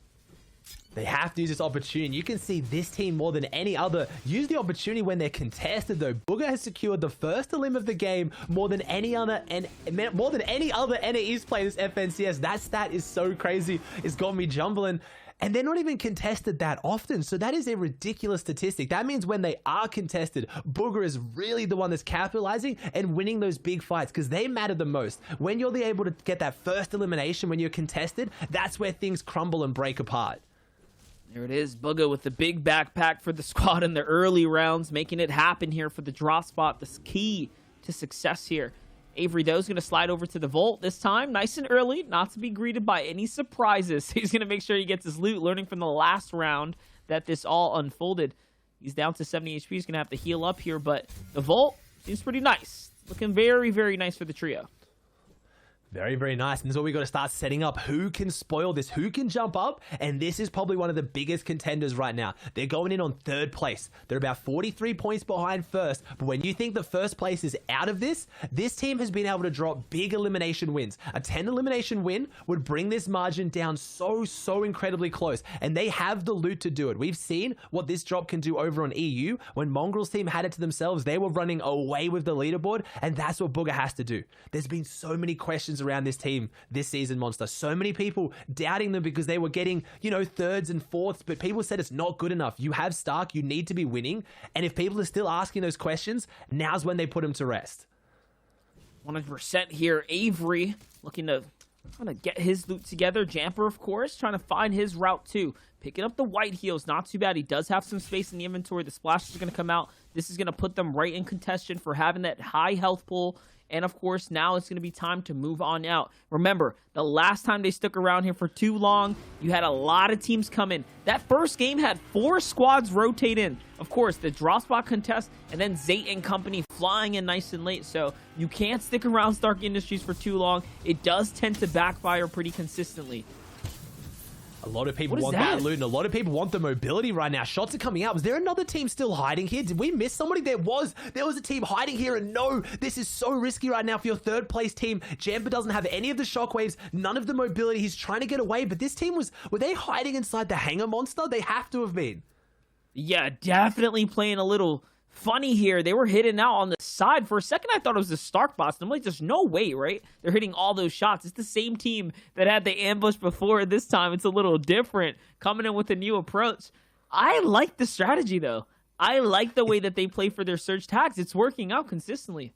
They have to use this opportunity. You can see this team more than any other use the opportunity when they're contested, though. Booga has secured the first elim of the game more than any other NA East player this FNCS. That stat is so crazy. It's got me jumbling. And they're not even contested that often, so that is a ridiculous statistic. That means when they are contested, Booger is really the one that's capitalizing and winning those big fights, because they matter the most. When you're able to get that first elimination when you're contested, that's where things crumble and break apart. There it is, Booga with the big backpack for the squad in the early rounds, making it happen here for the drop spot. This key to success here. Avery, though, is going to slide over to the vault this time, nice and early, not to be greeted by any surprises. He's going to make sure he gets his loot, learning from the last round that this all unfolded. He's down to 70 HP. He's going to have to heal up here, but the vault seems pretty nice. Looking very, very nice for the trio. Very, very nice. And this is what we got to start setting up. Who can spoil this? Who can jump up? And this is probably one of the biggest contenders right now. They're going in on 3rd place. They're about 43 points behind first. But when you think the first place is out of this team has been able to drop big elimination wins. A 10 elimination win would bring this margin down so incredibly close. And they have the loot to do it. We've seen what this drop can do over on EU. When Mongrel's team had it to themselves, they were running away with the leaderboard. And that's what Booga has to do. There's been so many questions around this team this season, Monster. So many people doubting them because they were getting, 3rds and 4ths, but people said it's not good enough. You have Stark, you need to be winning. And if people are still asking those questions, now's when they put him to rest. 100% here. Avery looking to get his loot together. Jamper, of course, trying to find his route too. Picking up the white heals, not too bad. He does have some space in the inventory. The splash is going to come out. This is going to put them right in contention for having that high health pool. And, of course, now it's going to be time to move on out. Remember, the last time they stuck around here for too long, you had a lot of teams come in. That first game had 4 squads rotate in. Of course, the drop spot contest, and then Zayt and company flying in nice and late. So you can't stick around Stark Industries for too long. It does tend to backfire pretty consistently. A lot of people want that loot, and a lot of people want the mobility right now. Shots are coming out. Was there another team still hiding here? Did we miss somebody? There was a team hiding here, and no, this is so risky right now for your 3rd place team. Jamper doesn't have any of the shockwaves, none of the mobility. He's trying to get away, but this team were they hiding inside the hangar, Monster? They have to have been. Yeah, definitely playing a little funny here. They were hitting out on the side. For a second, I thought it was the Stark bots. I'm like, there's no way, right? They're hitting all those shots. It's the same team that had the ambush before. This time, it's a little different. Coming in with a new approach. I like the strategy, though. I like the way that they play for their surge tags. It's working out consistently.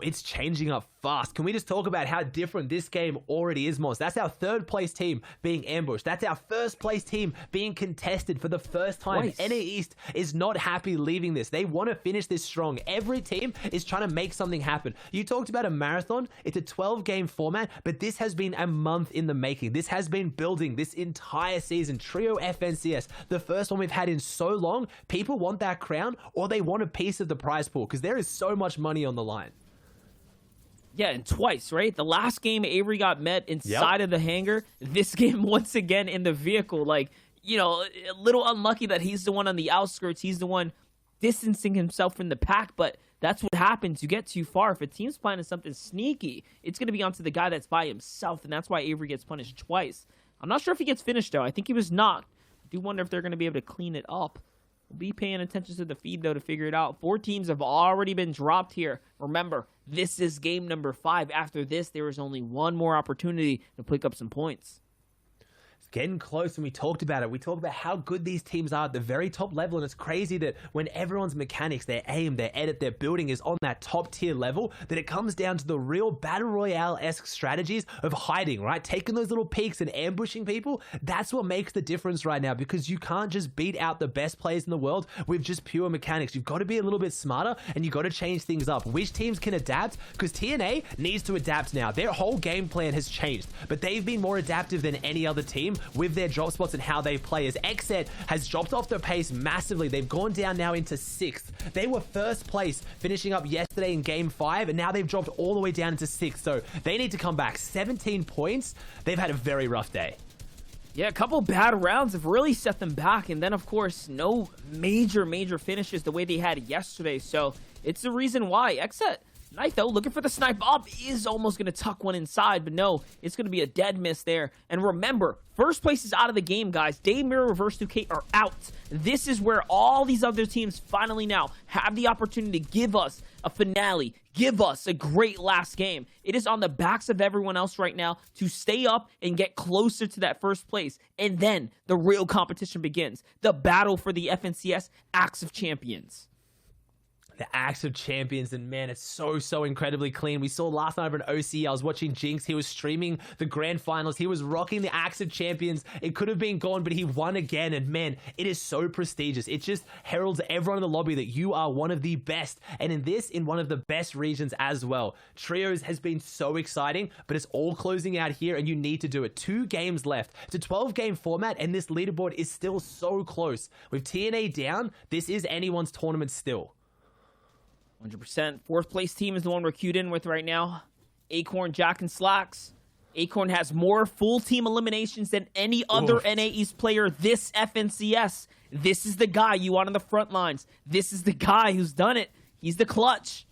It's changing up fast. Can we just talk about how different this game already is, Moss? That's our third place team being ambushed. That's our first place team being contested for the first time. Twice. NA East is not happy leaving this. They want to finish this strong. Every team is trying to make something happen. You talked about a marathon. It's a 12-game format, but this has been a month in the making. This has been building this entire season. Trio FNCS, the first one we've had in so long. People want that crown, or they want a piece of the prize pool because there is so much money on the line. Yeah, and twice, right? The last game, Avery got met inside of the hangar. This game, once again, in the vehicle. Like, you know, a little unlucky that he's the one on the outskirts. He's the one distancing himself from the pack, but that's what happens. You get too far. If a team's planning something sneaky, it's going to be onto the guy that's by himself, and that's why Avery gets punished twice. I'm not sure if he gets finished, though. I think he was knocked. I do wonder if they're going to be able to clean it up. We'll be paying attention to the feed, though, to figure it out. 4 teams have already been dropped here. Remember, this is game number 5. After this, there is only one more opportunity to pick up some points. Getting close, and we talked about it. We talked about how good these teams are at the very top level, and it's crazy that when everyone's mechanics, their aim, their edit, their building is on that top tier level, that it comes down to the real Battle Royale-esque strategies of hiding, right? Taking those little peeks and ambushing people. That's what makes the difference right now, because you can't just beat out the best players in the world with just pure mechanics. You've got to be a little bit smarter, and you've got to change things up. Which teams can adapt? Because TNA needs to adapt now. Their whole game plan has changed, but they've been more adaptive than any other team with their drop spots and how they play, as XZ has dropped off their pace massively. They've gone down now into 6th. They were first place finishing up yesterday in game 5, and now they've dropped all the way down into 6th. So they need to come back. 17 points. They've had a very rough day. Yeah, a couple bad rounds have really set them back, and then, of course, no major finishes the way they had yesterday. So it's the reason why. XZ Knight, though, looking for the snipe up, is almost going to tuck one inside, but no, it's going to be a dead miss there. And remember, first place is out of the game, guys. Day Mirror, Reverse 2K are out. This is where all these other teams finally now have the opportunity to give us a finale, give us a great last game. It is on the backs of everyone else right now to stay up and get closer to that first place. And then the real competition begins. The battle for the FNCS Axe of Champions. The Axe of Champions, and man, it's so incredibly clean. We saw last night over an OC, I was watching Jinx. He was streaming the grand finals. He was rocking the Axe of Champions. It could have been gone, but he won again, and man, it is so prestigious. It just heralds everyone in the lobby that you are one of the best, and in one of the best regions as well. Trios has been so exciting, but it's all closing out here, and you need to do it. 2 games left. It's a 12-game format, and this leaderboard is still so close. With TNA down, this is anyone's tournament still. 100%. 4th place team is the one we're queued in with right now. Acorn, Jack, and Slacks. Acorn has more full team eliminations than any other NA East player this FNCS. This is the guy you want on the front lines. This is the guy who's done it. He's the clutch.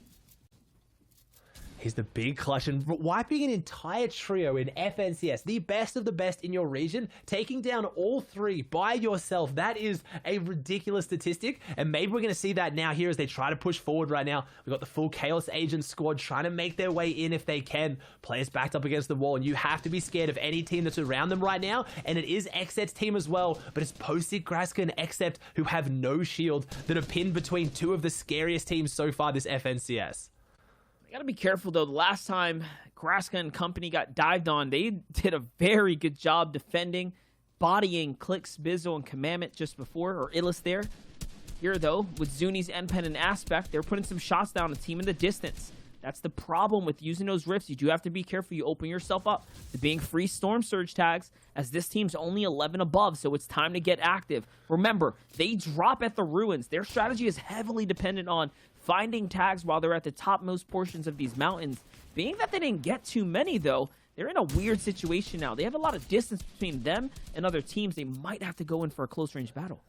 He's the big clutch, and wiping an entire trio in FNCS, the best of the best in your region, taking down all 3 by yourself. That is a ridiculous statistic, and maybe we're going to see that now here as they try to push forward right now. We've got the full Chaos Agent squad trying to make their way in if they can. Players backed up against the wall, and you have to be scared of any team that's around them right now, and it is XZ's team as well, but it's Postic, Graska, and Xcept who have no shield that are pinned between 2 of the scariest teams so far this FNCS. You gotta be careful, though. The last time Graska and company got dived on, they did a very good job defending, bodying Clicks, Bizzle, and Commandment just before, or Illis there. Here, though, with Zuni's Endpen and Aspect, they're putting some shots down, a team in the distance. That's the problem with using those rifts. You do have to be careful. You open yourself up to being free Storm Surge tags, as this team's only 11 above, so it's time to get active. Remember, they drop at the ruins. Their strategy is heavily dependent on finding tags while they're at the topmost portions of these mountains. Being that they didn't get too many, though, they're in a weird situation now. They have a lot of distance between them and other teams. They might have to go in for a close-range battle.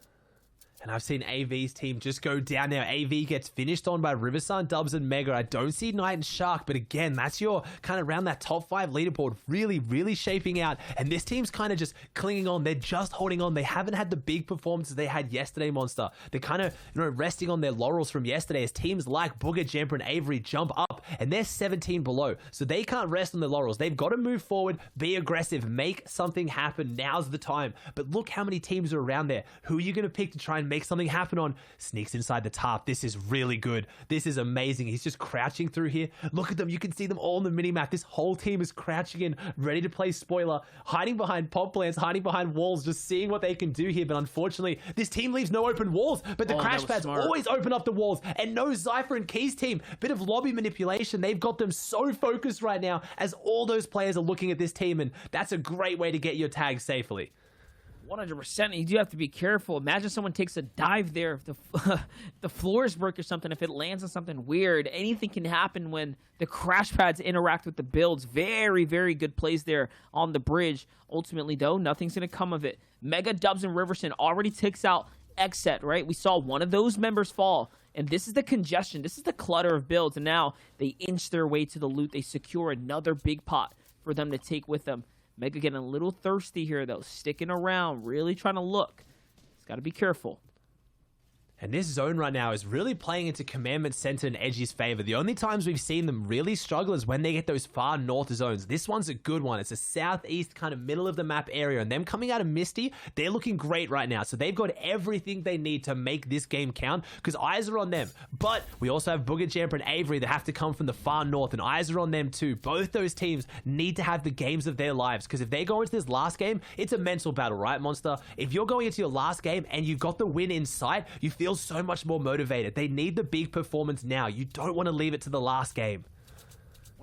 And I've seen AV's team just go down now. AV gets finished on by Riversun, Dubs, and Mega. I don't see Knight and Shark, but again, that's your kind of around that top 5 leaderboard, really shaping out. And this team's kind of just clinging on. They're just holding on. They haven't had the big performances they had yesterday, Monster. They're kind of, resting on their laurels from yesterday as teams like Booger, Jemper, and Avery jump up, and they're 17 below. So they can't rest on their laurels. They've got to move forward, be aggressive, make something happen. Now's the time. But look how many teams are around there. Who are you going to pick to try and make something happen on. Sneaks inside the top. This is really good. This is amazing. He's just crouching through here. Look at them. You can see them all on the minimap. This whole team is crouching in, ready to play spoiler, hiding behind pop plants, hiding behind walls, just seeing what they can do here. But unfortunately, this team leaves no open walls. But the crash pads always open up the walls. And no Zypher and Keys team. Bit of lobby manipulation. They've got them so focused right now as all those players are looking at this team. And that's a great way to get your tag safely. 100%. You do have to be careful. Imagine someone takes a dive there. If the floors break or something, if it lands on something weird, anything can happen when the crash pads interact with the builds. Very, very good plays there on the bridge. Ultimately, though, nothing's going to come of it. Mega Dubs and Riverson already takes out Xset, right? We saw one of those members fall. And this is the congestion. This is the clutter of builds. And now they inch their way to the loot. They secure another big pot for them to take with them. Mega getting a little thirsty here, though. Sticking around, really trying to look. He's got to be careful. And this zone right now is really playing into Commandment Center and Edgy's favor. The only times we've seen them really struggle is when they get those far north zones. This one's a good one. It's a southeast kind of middle of the map area. And them coming out of Misty, they're looking great right now. So they've got everything they need to make this game count because eyes are on them. But we also have Booger Jamper and Avery that have to come from the far north and eyes are on them too. Both those teams need to have the games of their lives because if they go into this last game, it's a mental battle, right, Monster? If you're going into your last game and you've got the win in sight, you feel so much more motivated. They need the big performance now. You don't want to leave it to the last game.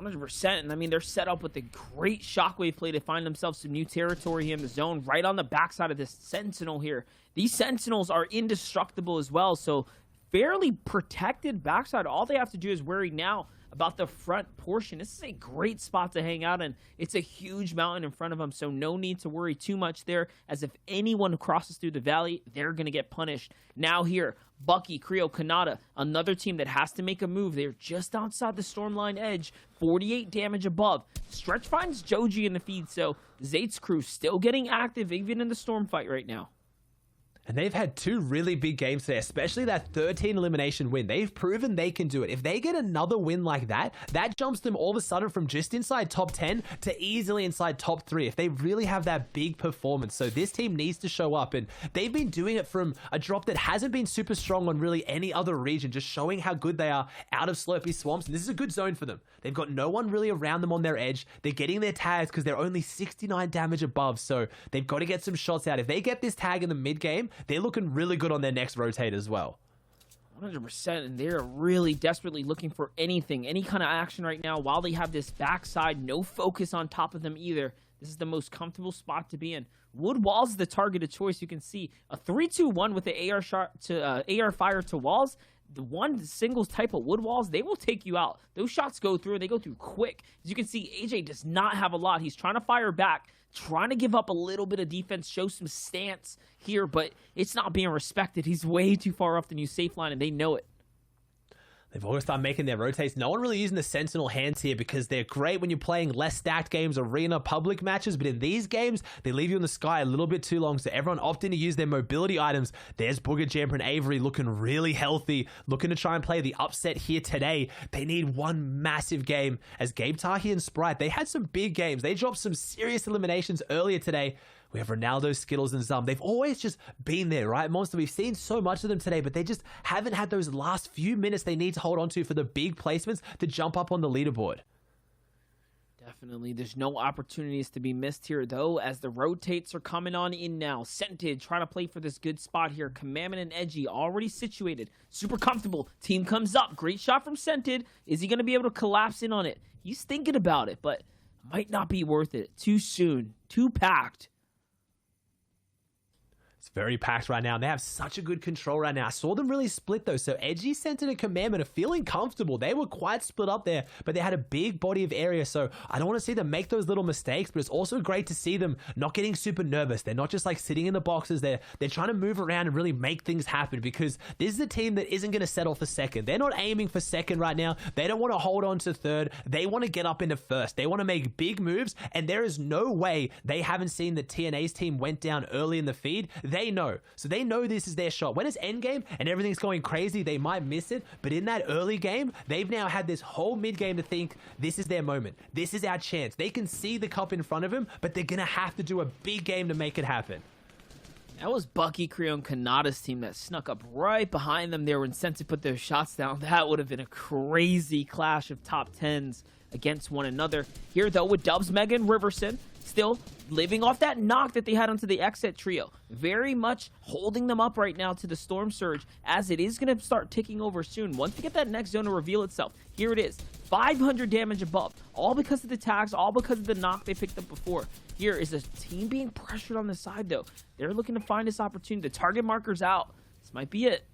100%. And I mean, they're set up with a great shockwave play to find themselves some new territory here in the zone, right on the backside of this Sentinel here. These Sentinels are indestructible as well, so fairly protected backside. All they have to do is worry now about the front portion. This is a great spot to hang out in. It's a huge mountain in front of them, so no need to worry too much there, as if anyone crosses through the valley, they're going to get punished. Now here, Bucky, Creo, Kanata, another team that has to make a move. They're just outside the Stormline edge, 48 damage above. Stretch finds Joji in the feed, so Zate's crew still getting active even in the storm fight right now. And they've had two really big games today, especially that 13 elimination win. They've proven they can do it. If they get another win like that, that jumps them all of a sudden from just inside top 10 to easily inside top 3 if they really have that big performance. So this team needs to show up, and they've been doing it from a drop that hasn't been super strong on really any other region, just showing how good they are out of Slurpy Swamps. And this is a good zone for them. They've got no one really around them on their edge. They're getting their tags because they're only 69 damage above, so they've got to get some shots out. If they get this tag in the mid game, they're looking really good on their next rotate as well. 100%, and they're really desperately looking for anything, any kind of action right now while they have this backside, no focus on top of them either. This is the most comfortable spot to be in. Wood Walls is the targeted choice. You can see a 3-2-1 with the AR fire to walls. The one single type of Wood Walls, they will take you out. Those shots go through, and they go through quick. As you can see, AJ does not have a lot. He's trying to fire back, trying to give up a little bit of defense, show some stance here, but it's not being respected. He's way too far off the new safe line, and they know it. They've always started making their rotates. No one really using the Sentinel hands here because they're great when you're playing less stacked games, arena, public matches, but in these games, they leave you in the sky a little bit too long, so everyone opting to use their mobility items. There's Booger Jamper and Avery looking really healthy, looking to try and play the upset here today. They need one massive game. As Gabe Tahi and Sprite, they had some big games. They dropped some serious eliminations earlier today. We have Ronaldo, Skittles, and Zum. They've always just been there, right, Monster? We've seen so much of them today, but they just haven't had those last few minutes they need to hold on to for the big placements to jump up on the leaderboard. Definitely. There's no opportunities to be missed here, though, as the rotates are coming on in now. Scented trying to play for this good spot here. Commandment and Edgy already situated. Super comfortable. Team comes up. Great shot from Scented. Is he going to be able to collapse in on it? He's thinking about it, but might not be worth it. Too soon. Too packed. It's very packed right now, and they have such a good control right now. I saw them really split, though, so Edgy, Scented, and Commandment are feeling comfortable. They were quite split up there, but they had a big body of area, so I don't want to see them make those little mistakes, but it's also great to see them not getting super nervous. They're not just, like, sitting in the boxes. They're trying to move around and really make things happen, because this is a team that isn't going to settle for second. They're not aiming for second right now. They don't want to hold on to third. They want to get up into first. They want to make big moves, and there is no way they haven't seen that TNA's team went down early in the feed. They know. So they know this is their shot. When it's endgame and everything's going crazy, they might miss it. But in that early game, they've now had this whole mid game to think, this is their moment. This is our chance. They can see the cup in front of them, but they're going to have to do a big game to make it happen. That was Bucky, Creo, and Kanata's team that snuck up right behind them there when Sensei put their shots down. That would have been a crazy clash of top 10s against one another. Here, though, with Dubs, Mega, and Riverson still living off that knock that they had onto the Exit trio. Very much holding them up right now to the Storm Surge, as it is going to start ticking over soon. Once we get that next zone to reveal itself, here it is. 500 damage above, all because of the tags, all because of the knock they picked up before. Here is a team being pressured on the side, though. They're looking to find this opportunity. The target marker's out. This might be it.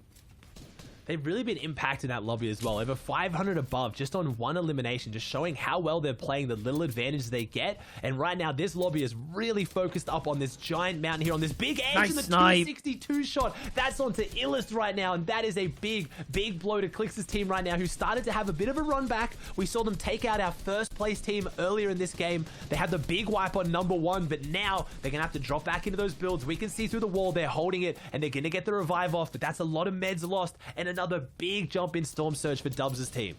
They've really been impacting that lobby as well. Over 500 above just on one elimination, just showing how well they're playing, the little advantage they get. And right now, this lobby is really focused up on this giant mountain here, on this big edge. Nice and the snipe. 262 shot. That's onto Illust right now, and that is a big, big blow to Clix's team right now, who started to have a bit of a run back. We saw them take out our first place team earlier in this game. They had the big wipe on #1, but now they're going to have to drop back into those builds. We can see through the wall, they're holding it, and they're going to get the revive off, but that's a lot of meds lost, and another big jump in Storm Surge for Dubs' team.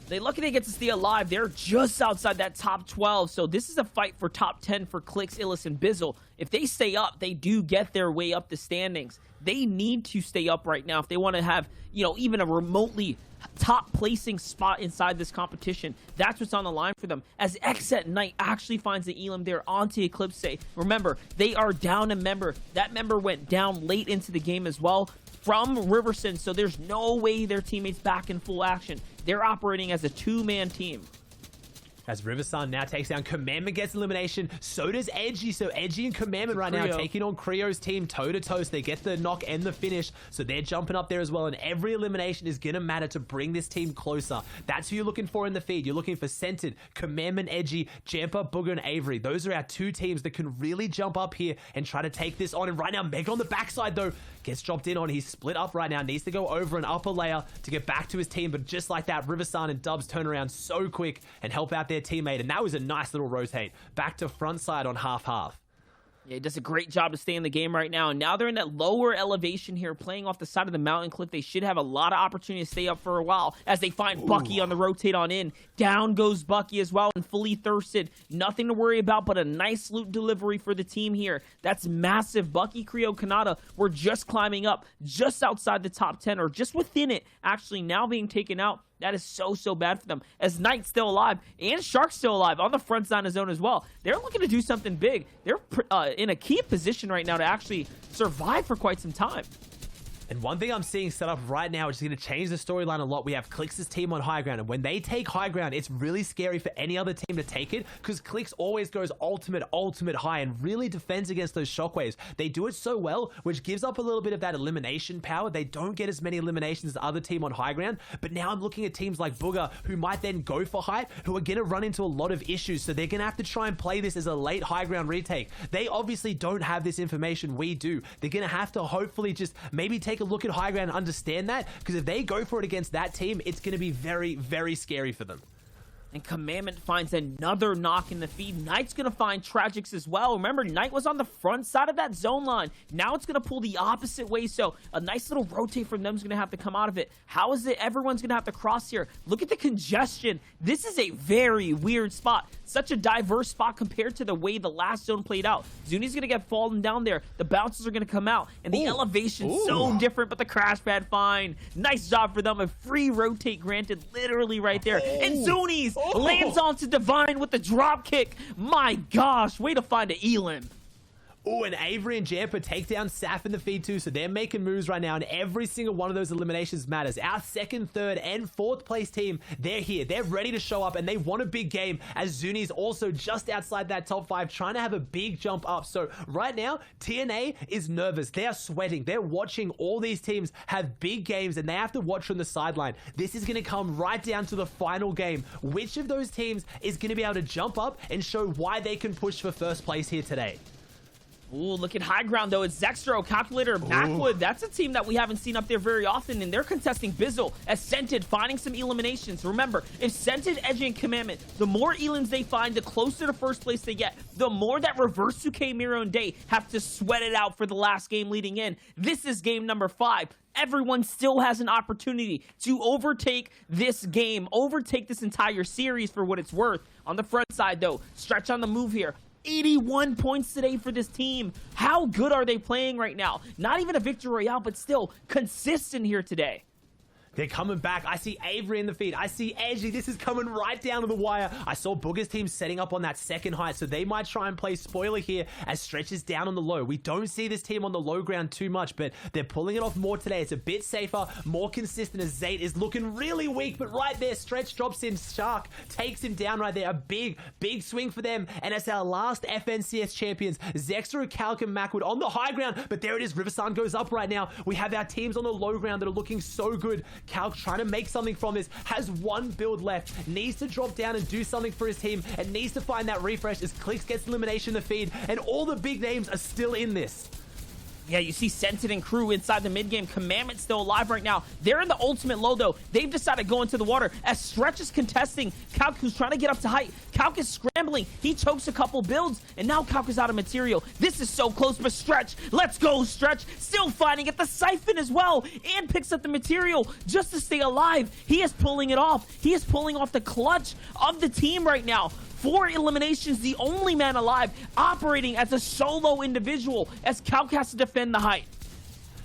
They're lucky they get to stay alive. They're just outside that top 12, so this is a fight for top 10 for Clix, Illis, and Bizzle. If they stay up, they do get their way up the standings. They need to stay up right now if they want to have, even a remotely top placing spot inside this competition. That's what's on the line for them, as Xset Knight actually finds the Elam there onto Eclipse. Remember, they are down a member. That member went down late into the game as well from Riverson, so there's no way their teammates back in full action. They're operating as a two-man team. As Riversun now takes down Commandment, gets elimination. So does Edgy. So Edgy and Commandment right now taking on Creo's team toe-to-toe. So they get the knock and the finish. So they're jumping up there as well. And every elimination is going to matter to bring this team closer. That's who you're looking for in the feed. You're looking for Scented, Commandment, Edgy, Jamper, Booger, and Avery. Those are our two teams that can really jump up here and try to take this on. And right now, Meg on the backside, though, gets dropped in on. He's split up right now. Needs to go over an upper layer to get back to his team. But just like that, Riversun and Dubs turn around so quick and help out their teammate, and that was a nice little rotate back to front side on half. Yeah, he does a great job to stay in the game right now. And now they're in that lower elevation here, playing off the side of the mountain cliff. They should have a lot of opportunity to stay up for a while as they find Bucky on the rotate on in. Down goes Bucky as well, and fully thirsted. Nothing to worry about but a nice loot delivery for the team here. That's massive. Bucky, Creo, Kanata were just climbing up just outside the top 10, or just within it, actually now being taken out. That is so bad for them, as Knight's still alive and Shark's still alive on the front side of zone as well. They're looking to do something big. They're in a key position right now to actually survive for quite some time. And one thing I'm seeing set up right now, which is going to change the storyline a lot, we have Clix's team on high ground. And when they take high ground, it's really scary for any other team to take it, because Clix always goes ultimate high and really defends against those shockwaves. They do it so well, which gives up a little bit of that elimination power. They don't get as many eliminations as the other team on high ground. But now I'm looking at teams like Booger, who might then go for height, who are going to run into a lot of issues. So they're going to have to try and play this as a late high ground retake. They obviously don't have this information. We do. They're going to have to hopefully just maybe take a look at high ground and understand that, because if they go for it against that team, it's going to be very scary for them. And Commandment finds another knock in the feed. Knight's going to find Tragics as well. Remember, Knight was on the front side of that zone line. Now it's going to pull the opposite way, so a nice little rotate from them is going to have to come out of it. How is it everyone's going to have to cross here? Look at the congestion. This is a very weird spot. Such a diverse spot compared to the way the last zone played out. Zuni's going to get fallen down there. The bounces are going to come out, and the elevation's so different, but the crash pad fine. Nice job for them. A free rotate granted literally right there. And Zuni's lands onto Divine with the drop kick. My gosh, way to find an Elam. Oh, and Avery and Jamper take down Saf in the feed too, so they're making moves right now, and every single one of those eliminations matters. Our second, third, and fourth place team, they're here. They're ready to show up, and they want a big game, as Zuni's also just outside that top 5, trying to have a big jump up. So right now, TNA is nervous. They are sweating. They're watching all these teams have big games, and they have to watch from the sideline. This is going to come right down to the final game. Which of those teams is going to be able to jump up and show why they can push for first place here today? Ooh, look at high ground, though. It's Zextro, Calculator, Backwood. That's a team that we haven't seen up there very often, and they're contesting Bizzle as Scented, finding some eliminations. Remember, if Scented, Edgy, and Commandment, the more Elans they find, the closer to first place they get. The more that Reverse 2K, Miro, and Day have to sweat it out for the last game leading in. This is game number 5. Everyone still has an opportunity to overtake this game, overtake this entire series for what it's worth. On the front side, though, Stretch on the move here. 81 points today for this team. How good are they playing right now? Not even a victory royale, but still consistent here today. They're coming back. I see Avery in the feed. I see Edgy. This is coming right down to the wire. I saw Booger's team setting up on that second height, so they might try and play spoiler here as Stretch is down on the low. We don't see this team on the low ground too much, but they're pulling it off more today. It's a bit safer, more consistent as Zayt is looking really weak, but right there, Stretch drops in. Shark takes him down right there. A big swing for them, and it's our last FNCS champions. Zextro, Calc, and Macwood on the high ground, but there it is. Riversan goes up right now. We have our teams on the low ground that are looking so good. Calc trying to make something from this, has one build left, needs to drop down and do something for his team, and needs to find that refresh as Clicks gets elimination in the feed, and all the big names are still in this. Yeah, you see Sentin and crew inside the mid-game. Commandment's still alive right now. They're in the ultimate low, though. They've decided to go into the water as Stretch is contesting. Calc, who's trying to get up to height. Calc is scrambling. He chokes a couple builds, and now Calc is out of material. This is so close, but Stretch, let's go, Stretch. Still fighting at the siphon as well, and picks up the material just to stay alive. He is pulling it off. He is pulling off the clutch of the team right now. 4 eliminations, the only man alive, operating as a solo individual as Calc has to defend the height.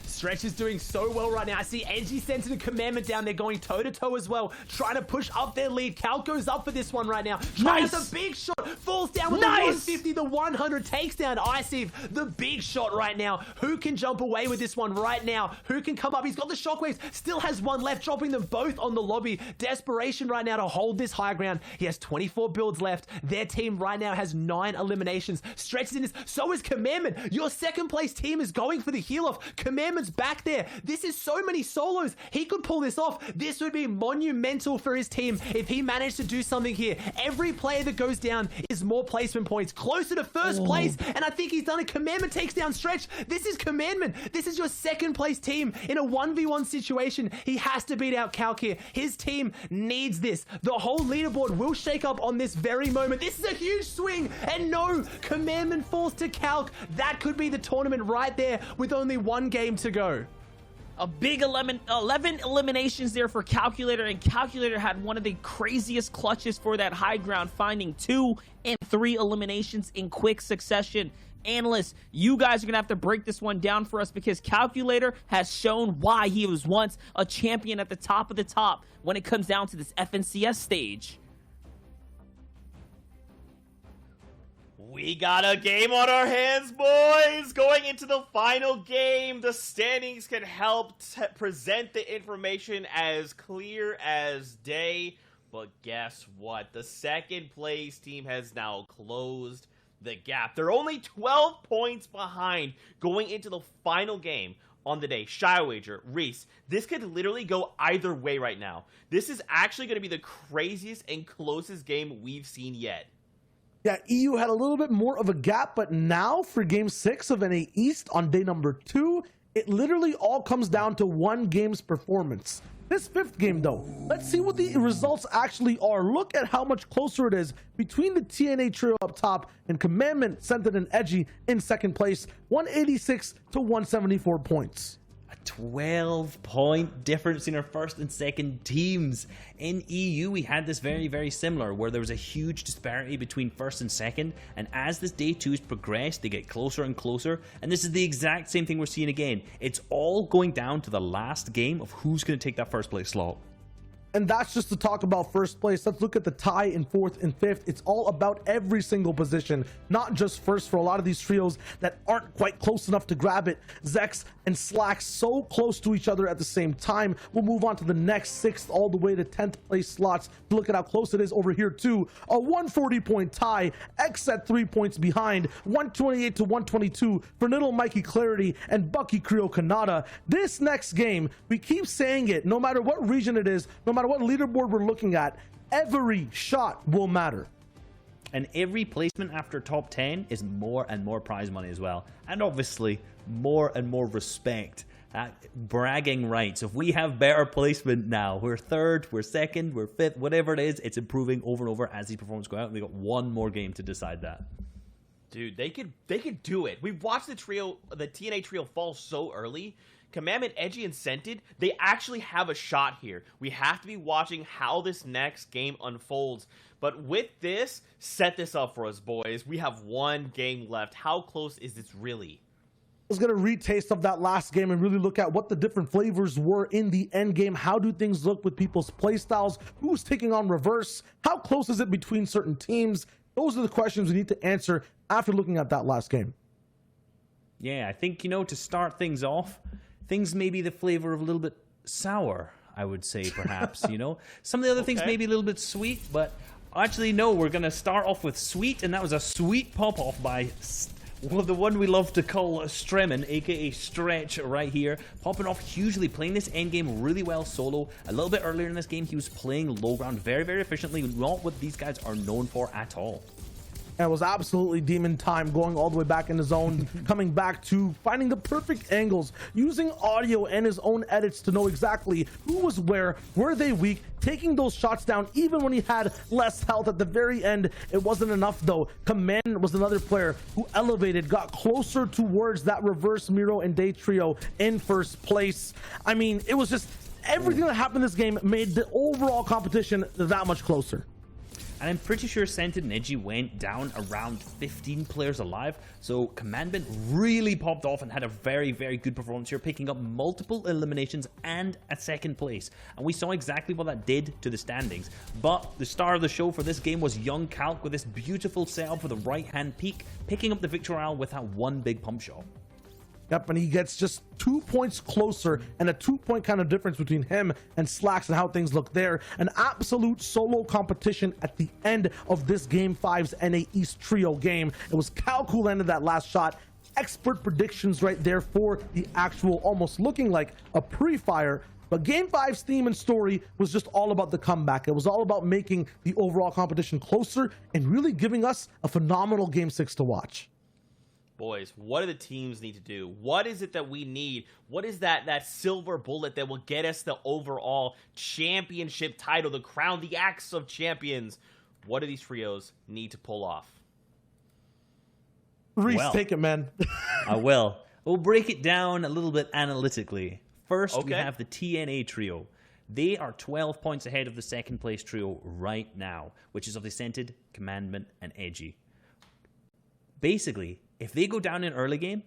Stretch is doing so well right now. I see Edgy, Sentin, and Commandment down there going toe-to-toe as well, trying to push up their lead. Calc goes up for this one right now. Tries a big shot, falls down with the 150, the 100, takes down Iceve. The big shot right now. Who can jump away with this one right now? Who can come up? He's got the shockwaves, still has one left, dropping them both on the lobby. Desperation right now to hold this high ground. He has 24 builds left. Their team right now has 9 eliminations. Stretch is in this, so is Commandment. Your second place team is going for the heal off. Commandment's back there. This is so many solos. He could pull this off. This would be monumental for his team if he managed to do something here. Every player that goes down is more placement points, closer to first place, and I think he's done it. Commandment takes down Stretch. This is Commandment. This is your second place team in a 1v1 situation. He has to beat out Calc here. His team needs this. The whole leaderboard will shake up on this very moment. This is a huge swing, and no, Commandment falls to Calc. That could be the tournament right there with only 1 game to go. A big 11 eliminations there for Calculator, and Calculator had one of the craziest clutches for that high ground, finding 2 and 3 eliminations in quick succession. Analysts, you guys are going to have to break this one down for us because Calculator has shown why he was once a champion at the top of the top when it comes down to this FNCS stage. We got a game on our hands, boys! Going into the final game, the standings can help present the information as clear as day. But guess what? The second place team has now closed the gap. They're only 12 points behind going into the final game on the day. Shy Wager, Reese, this could literally go either way right now. This is actually going to be the craziest and closest game we've seen yet. Yeah, EU had a little bit more of a gap, but now for Game 6 of NA East on day number 2, it literally all comes down to one game's performance. This 5th game, though, let's see what the results actually are. Look at how much closer it is between the TNA trio up top and Commandment, Sentin, and Edgy in second place, 186 to 174 points. 12-point difference in our first and second teams. In EU, we had this very similar, where there was a huge disparity between first and second, and as this day 2 has progressed, they get closer and closer, and this is the exact same thing we're seeing again. It's all going down to the last game of who's going to take that first place slot. And that's just to talk about first place. Let's look at the tie in 4th and 5th. It's all about every single position, not just first for a lot of these trios that aren't quite close enough to grab it. Zex and Slack so close to each other at the same time. We'll move on to the next 6th all the way to 10th place slots to look at how close it is over here too. A 140-point tie. X at 3 points behind. 128 to 122 for Niddle Mikey Clarity and Bucky Creo Kanata. This next game, we keep saying it, no matter what region it is, no matter what leaderboard we're looking at, every shot will matter. And every placement after top 10 is more and more prize money as well. And obviously, more and more respect. Bragging rights. If we have better placement now, we're 3rd, we're 2nd, we're 5th, whatever it is, it's improving over and over as these performances go out. And we got one more game to decide that. Dude, they could do it. We've watched the TNA trio fall so early. Commandment, Edgy, and Scented, they actually have a shot here. We have to be watching how this next game unfolds. But with this, set this up for us, boys. We have one game left. How close is this really? Let's get a retaste of that last game and really look at what the different flavors were in the end game. How do things look with people's playstyles? Who's taking on Reverse? How close is it between certain teams? Those are the questions we need to answer after looking at that last game. Yeah, I think, to start things off, things may be the flavor of a little bit sour, I would say, perhaps, Some of the other things may be a little bit sweet, but actually, no, we're going to start off with sweet, and that was a sweet pop-off by the one we love to call Stremin, aka Stretch, right here. Popping off hugely, playing this endgame really well solo. A little bit earlier in this game, he was playing low ground very, very efficiently, not what these guys are known for at all. And it was absolutely demon time, going all the way back in the zone, coming back to finding the perfect angles, using audio and his own edits to know exactly who was where, were they weak, taking those shots down even when he had less health at the very end. It wasn't enough though. Command was another player who elevated, got closer towards that Reverse, Miro, and Day trio in first place. I mean, it was just everything that happened in this game made the overall competition that much closer. And I'm pretty sure Scented and Edgy went down around 15 players alive. So Commandment really popped off and had a very, very good performance here, picking up multiple eliminations and a second place. And we saw exactly what that did to the standings. But the star of the show for this game was Young Calc with this beautiful setup for the right-hand peak, picking up the victory royale with that one big pump shot. Yep, and he gets just 2 points closer and a 2-point kind of difference between him and Slacks and how things look there. An absolute solo competition at the end of this Game 5's NA East Trio game. It was Calc who landed that last shot. Expert predictions right there for the actual, almost looking like a pre-fire. But Game 5's theme and story was just all about the comeback. It was all about making the overall competition closer and really giving us a phenomenal Game 6 to watch. Boys, what do the teams need to do? What is it that we need? What is that silver bullet that will get us the overall championship title, the crown, the axe of champions? What do these trios need to pull off? Reese, take it, man. I will. We'll break it down a little bit analytically. First, we have the TNA trio. They are 12 points ahead of the second place trio right now, which is of the Scented, Commandment, and Edgy. Basically, if they go down in early game,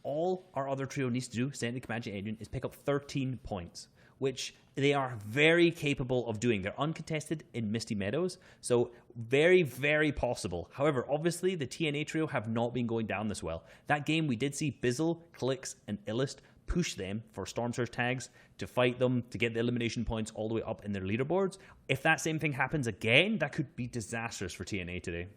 all our other trio needs to do, Scented, Commandment, and Edgy, is pick up 13 points, which they are very capable of doing. They're uncontested in Misty Meadows, so very, very possible. However, obviously, the TNA trio have not been going down this well. That game, we did see Bizzle, Clicks, and Illust push them for Storm Surge tags to fight them, to get the elimination points all the way up in their leaderboards. If that same thing happens again, that could be disastrous for TNA today.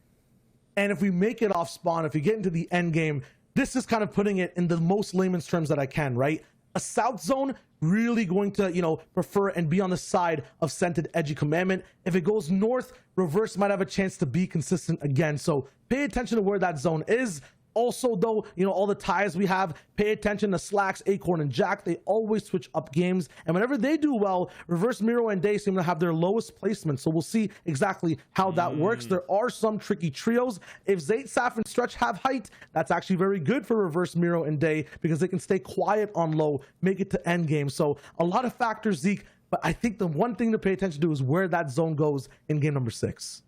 And if we make it off spawn, if you get into the end game, this is kind of putting it in the most layman's terms that I can, right? A South Zone really going to, prefer and be on the side of Scented, Edgy, Commandment. If it goes north, Reverse might have a chance to be consistent again. So pay attention to where that zone is. Also, though, all the ties we have, pay attention to Slacks, Acorn, and Jack. They always switch up games. And whenever they do well, Reverse, Miro, and Day seem to have their lowest placement. So we'll see exactly how that works. There are some tricky trios. If Zayt, Saf, and Stretch have height, that's actually very good for Reverse, Miro, and Day because they can stay quiet on low, make it to end game. So a lot of factors, Zeke. But I think the one thing to pay attention to is where that zone goes in game number 6.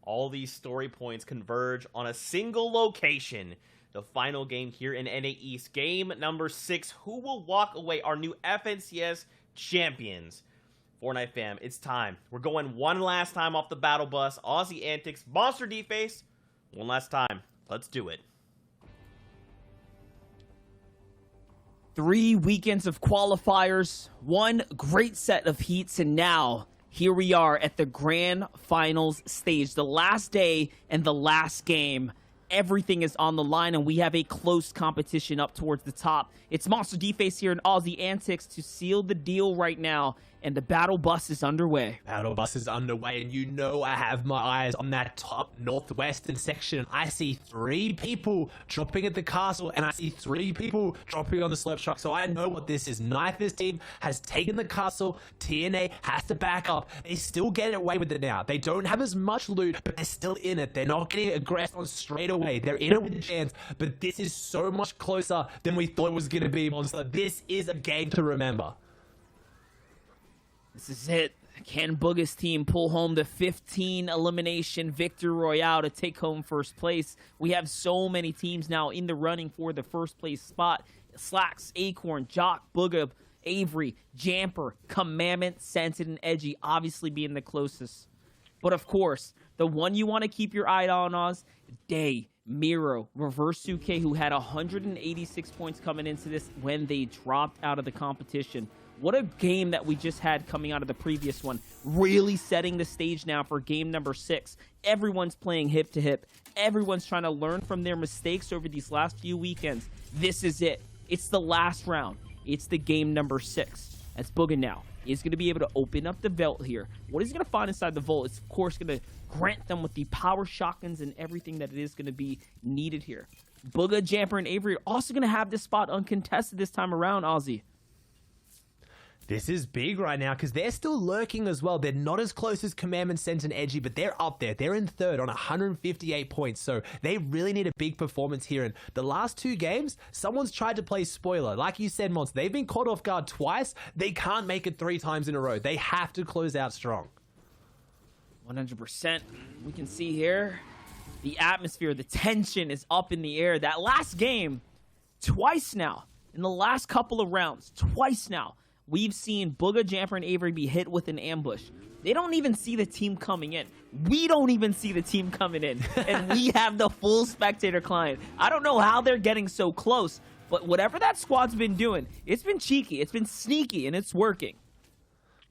All these story points converge on a single location. The final game here in NA East, game number 6. Who will walk away our new FNCS champions? Fortnite fam, it's time. We're going one last time off the battle bus. Aussie Antics, Monster D-Face. One last time. Let's do it. 3 weekends of qualifiers, 1 great set of heats, and now here we are at the grand finals stage, the last day and the last game. Everything is on the line, and we have a close competition up towards the top. It's Monster D-Face here in Aussie Antics to seal the deal right now and the battle bus is underway. Battle bus is underway, and you know I have my eyes on that top northwestern section. I see 3 people dropping at the castle, and I see 3 people dropping on the slurp truck, so I know what this is. Knife's team has taken the castle. TNA has to back up. They still get away with it now. They don't have as much loot, but they're still in it. They're not getting aggressed on straight away. They're in it with a chance, but this is so much closer than we thought it was going to be, Monster. This is a game to remember. This is it. Can Booga's team pull home the 15 elimination victory royale to take home first place? We have so many teams now in the running for the first place spot. Slacks, Acorn, Jock, Booga, Avery, Jamper, Commandment, Scented, and Edgy obviously being the closest. But of course, the one you want to keep your eye on is Day, Miro, Reverse 2K, who had 186 points coming into this when they dropped out of the competition. What a game that we just had coming out of the previous one. Really setting the stage now for game number 6. Everyone's playing hip to hip. Everyone's trying to learn from their mistakes over these last few weekends. This is it. It's the last round. It's the game number 6. That's Booga now. He's going to be able to open up the vault here. What he's going to find inside the vault is, of course, going to grant them with the power shotguns and everything that it is going to be needed here. Booga, Jamper, and Avery are also going to have this spot uncontested this time around, Ozzy. This is big right now because they're still lurking as well. They're not as close as Commandment, Scent, and Edgy, but they're up there. They're in 3rd on 158 points, so they really need a big performance here. And the last 2 games, someone's tried to play spoiler. Like you said, Monster, they've been caught off guard twice. They can't make it 3 times in a row. They have to close out strong. 100%. We can see here the atmosphere, the tension is up in the air. That last game, twice now, in the last couple of rounds, twice now, we've seen Booga, Jamper, and Avery be hit with an ambush. They don't even see the team coming in. We don't even see the team coming in. And we have the full spectator client. I don't know how they're getting so close, but whatever that squad's been doing, it's been cheeky, it's been sneaky, and it's working.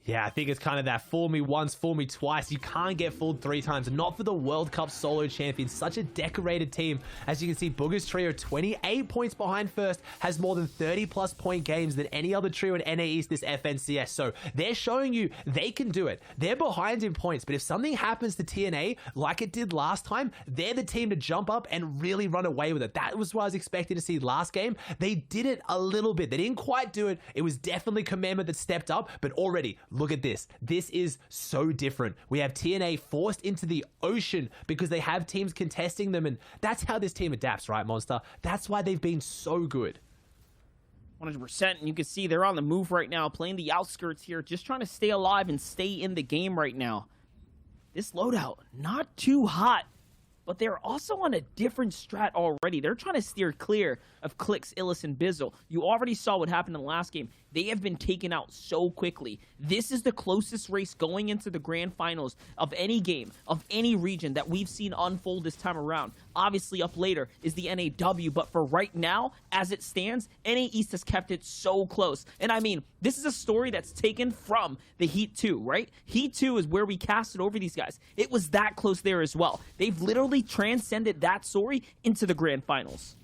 Yeah, I think it's kind of that fool me once, fool me twice. You can't get fooled 3 times. Not for the World Cup solo champion. Such a decorated team. As you can see, Booga's trio, 28 points behind first, has more than 30-plus point games than any other trio in NA East this FNCS. So they're showing you they can do it. They're behind in points, but if something happens to TNA like it did last time, they're the team to jump up and really run away with it. That was what I was expecting to see last game. They did it a little bit. They didn't quite do it. It was definitely Commandment that stepped up, but already, look at this. This is so different. We have TNA forced into the ocean because they have teams contesting them, and that's how this team adapts, right, Monster? That's why they've been so good. 100%, and you can see they're on the move right now, playing the outskirts here, just trying to stay alive and stay in the game right now. This loadout, not too hot, but they're also on a different strat already. They're trying to steer clear of Clix, Illis, and Bizzle. You already saw what happened in the last game. They have been taken out so quickly. This is the closest race going into the grand finals of any game, of any region that we've seen unfold this time around. Obviously, up later is the NAW, but for right now, as it stands, NA East has kept it so close. And I mean, this is a story that's taken from the Heat 2, right? Heat 2 is where we casted over these guys. It was that close there as well. They've literally transcended that story into the grand finals.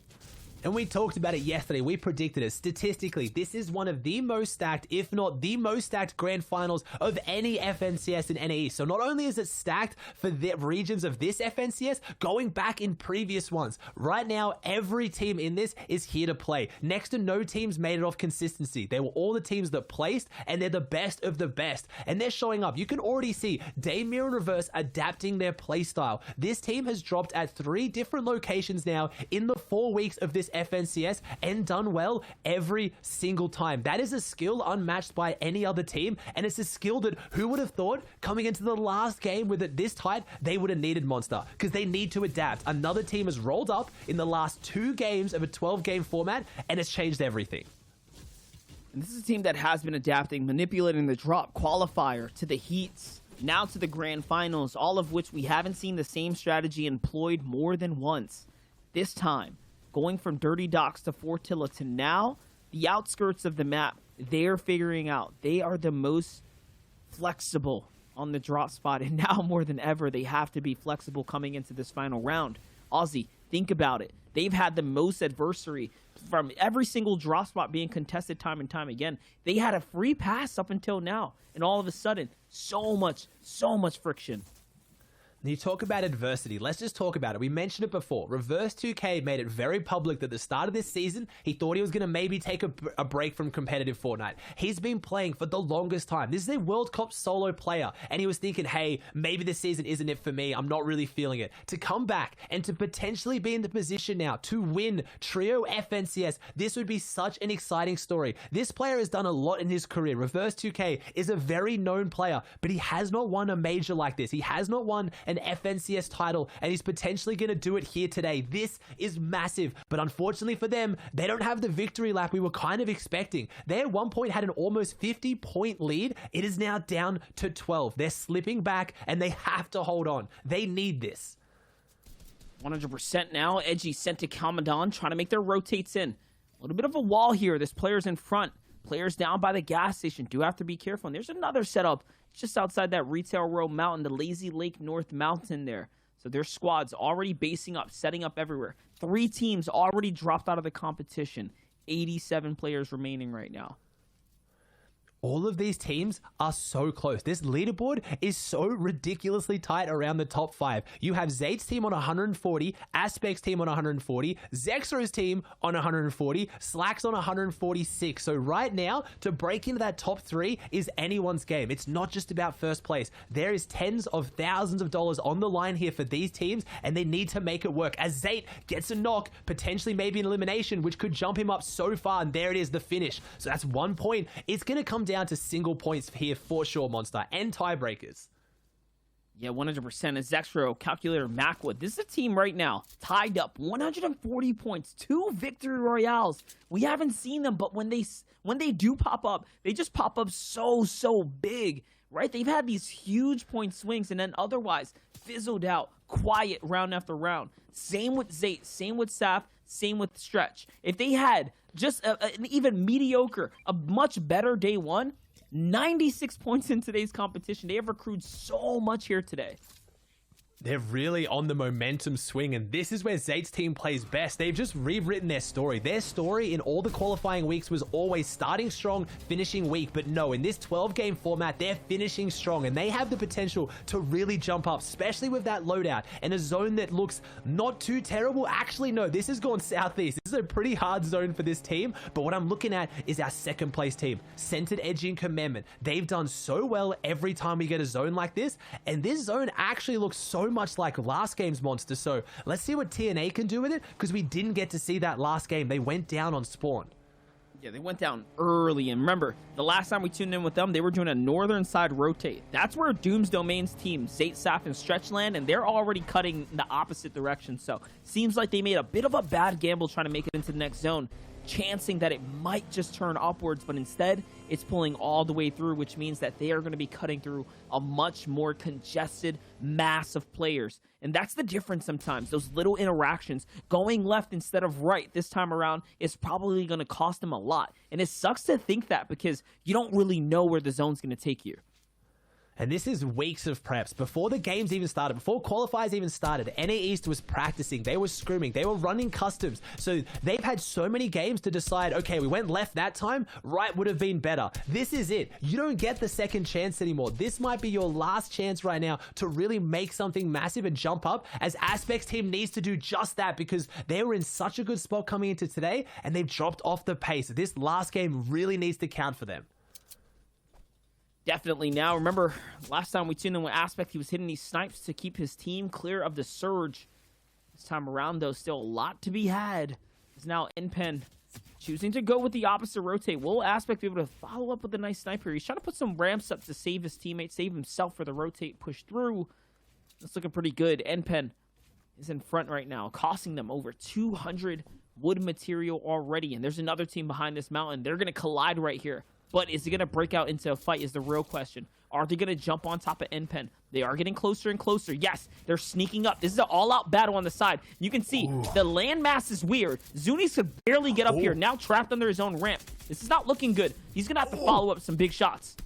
And we talked about it yesterday. We predicted it. Statistically, this is one of the most stacked, if not the most stacked grand finals of any FNCS in NAE. So not only is it stacked for the regions of this FNCS, going back in previous ones. Right now, every team in this is here to play. Next to no teams made it off consistency. They were all the teams that placed, and they're the best of the best. And they're showing up. You can already see Daymir and Reverse adapting their playstyle. This team has dropped at 3 different locations now in the 4 weeks of this FNCS and done well every single time. That is a skill unmatched by any other team, and it's a skill that who would have thought coming into the last game with it this tight, they would have needed, Monster, because they need to adapt. Another team has rolled up in the last 2 games of a 12-game format, and it's changed everything. And this is a team that has been adapting, manipulating the drop qualifier to the Heats, now to the grand finals, all of which we haven't seen the same strategy employed more than once. This time, going from Dirty Docks to Fortilla to now, the outskirts of the map, they're figuring out. They are the most flexible on the drop spot, and now more than ever, they have to be flexible coming into this final round. Aussie, think about it. They've had the most adversity from every single drop spot being contested time and time again. They had a free pass up until now, and all of a sudden, so much friction. You talk about adversity. Let's just talk about it. We mentioned it before. Reverse 2K made it very public that at the start of this season, he thought he was going to maybe take a break from competitive Fortnite. He's been playing for the longest time. This is a World Cup solo player, and he was thinking, hey, maybe this season isn't it for me. I'm not really feeling it. To come back and to potentially be in the position now to win Trio FNCS, this would be such an exciting story. This player has done a lot in his career. Reverse 2K is a very known player, but he has not won a major like this. He has not won an FNCS title, and he's potentially going to do it here today. This is massive, but unfortunately for them, they don't have the victory lap we were kind of expecting. They at one point had an almost 50-point lead. It is now down to 12. They're slipping back, and they have to hold on. They need this. 100% now. Edgy sent to Commandant, trying to make their rotates in. A little bit of a wall here. This player's in front. Players down by the gas station do have to be careful. And there's another setup just outside that Retail Row Mountain, the Lazy Lake North Mountain there. So their squad's already basing up, setting up everywhere. 3 teams already dropped out of the competition. 87 players remaining right now. All of these teams are so close. This leaderboard is so ridiculously tight around the top 5. You have Zayd's team on 140, Aspect's team on 140, Zexro's team on 140, Slack's on 146. So right now, to break into that top 3 is anyone's game. It's not just about first place. There is tens of thousands of dollars on the line here for these teams, and they need to make it work. As Zayd gets a knock, potentially maybe an elimination, which could jump him up so far, and there it is, the finish. So that's 1 point. It's going to come down to single points here for sure, Monster, and tiebreakers. Yeah, 100%. As Zexro, Calculator, Macwood. This is a team right now tied up 140 points, 2 victory royales. We haven't seen them, but when they do pop up, they just pop up so big, right? They've had these huge point swings and then otherwise fizzled out, quiet round after round. Same with Zayt, same with Saf, same with Stretch. If they had just an even mediocre, a much better day one, 96 points in today's competition. They have accrued so much here today. They're really on the momentum swing, and this is where Zayd's team plays best. They've just rewritten their story. Their story in all the qualifying weeks was always starting strong, finishing weak. But no, in this 12-game format, they're finishing strong, and they have the potential to really jump up, especially with that loadout in a zone that looks not too terrible. Actually, no, this has gone southeast. This is a pretty hard zone for this team, but what I'm looking at is our second-place team, Centered, Edgy, and Commandment. They've done so well every time we get a zone like this, and this zone actually looks so much like last game's Monster. So let's see what TNA can do with it, because we didn't get to see that last game. They went down on spawn. Yeah, they went down early, and remember, the last time we tuned in with them, they were doing a northern side rotate. That's where Doom's Domain's team, Zayt, Saf, and Stretch land, and they're already cutting in the opposite direction. So seems like they made a bit of a bad gamble trying to make it into the next zone, chancing that it might just turn upwards, but instead it's pulling all the way through, which means that they are going to be cutting through a much more congested mass of players. And that's the difference sometimes. Those little interactions, going left instead of right this time around, is probably going to cost them a lot. And it sucks to think that, because you don't really know where the zone's going to take you. And this is weeks of preps. Before the games even started, before qualifiers even started, NA East was practicing. They were scrimming. They were running customs. So they've had so many games to decide, okay, we went left that time, right would have been better. This is it. You don't get the second chance anymore. This might be your last chance right now to really make something massive and jump up, as Aspect's team needs to do just that, because they were in such a good spot coming into today, and they've dropped off the pace. This last game really needs to count for them. Definitely now. Remember, last time we tuned in with Aspect, he was hitting these snipes to keep his team clear of the surge. This time around, though, still a lot to be had. It's now NPen choosing to go with the opposite rotate. Will Aspect be able to follow up with a nice sniper? He's trying to put some ramps up to save his teammate, save himself for the rotate push through. That's looking pretty good. NPen is in front right now, costing them over 200 wood material already. And there's another team behind this mountain. They're going to collide right here. But is it going to break out into a fight is the real question. Are they going to jump on top of NPen? They are getting closer and closer. Yes, they're sneaking up. This is an all-out battle on the side. You can see the landmass is weird. Zunis could barely get up here, now trapped under his own ramp. This is not looking good. He's going to have to follow up some big shots.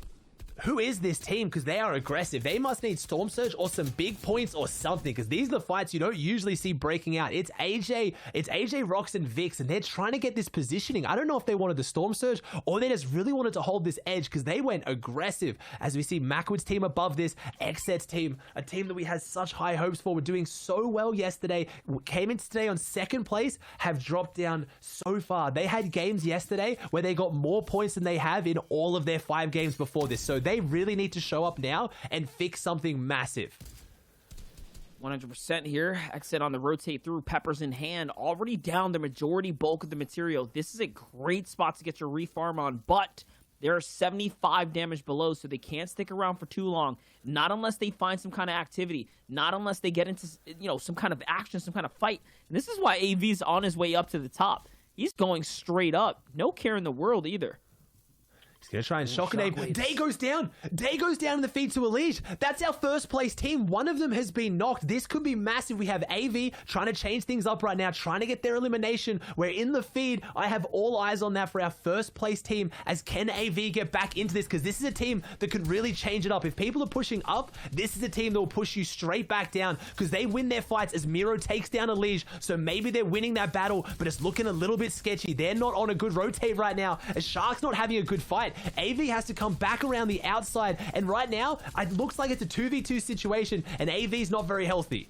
who is this team? Because they are aggressive. They must need Storm Surge or some big points or something, because these are the fights you don't usually see breaking out. It's AJ, Rox, and Vix, and they're trying to get this positioning. I don't know if they wanted the Storm Surge or they just really wanted to hold this edge, because they went aggressive. As we see Macwood's team above this, XZ's team, a team that we had such high hopes for, were doing so well yesterday, came in today on second place, have dropped down so far. They had games yesterday where they got more points than they have in all of their 5 games before this. So they really need to show up now and fix something massive. 100% here. Exit on the rotate through, peppers in hand, already down the majority bulk of the material. This is a great spot to get your refarm on, but there are 75 damage below, so they can't stick around for too long. Not unless they find some kind of activity. Not unless they get into, some kind of action, some kind of fight. And this is why AV's on his way up to the top. He's going straight up. No care in the world either. He's going to try and shock an Abe. Day goes down. Day goes down in the feed to Elige. That's our first place team. One of them has been knocked. This could be massive. We have AV trying to change things up right now, trying to get their elimination. We're in the feed. I have all eyes on that for our first place team. As can AV get back into this? Because this is a team that could really change it up. If people are pushing up, this is a team that will push you straight back down, because they win their fights as Miro takes down Elige. So maybe they're winning that battle, but it's looking a little bit sketchy. They're not on a good rotate right now, as Shark's not having a good fight. AV has to come back around the outside, and right now it looks like it's a 2v2 situation, and AV's not very healthy.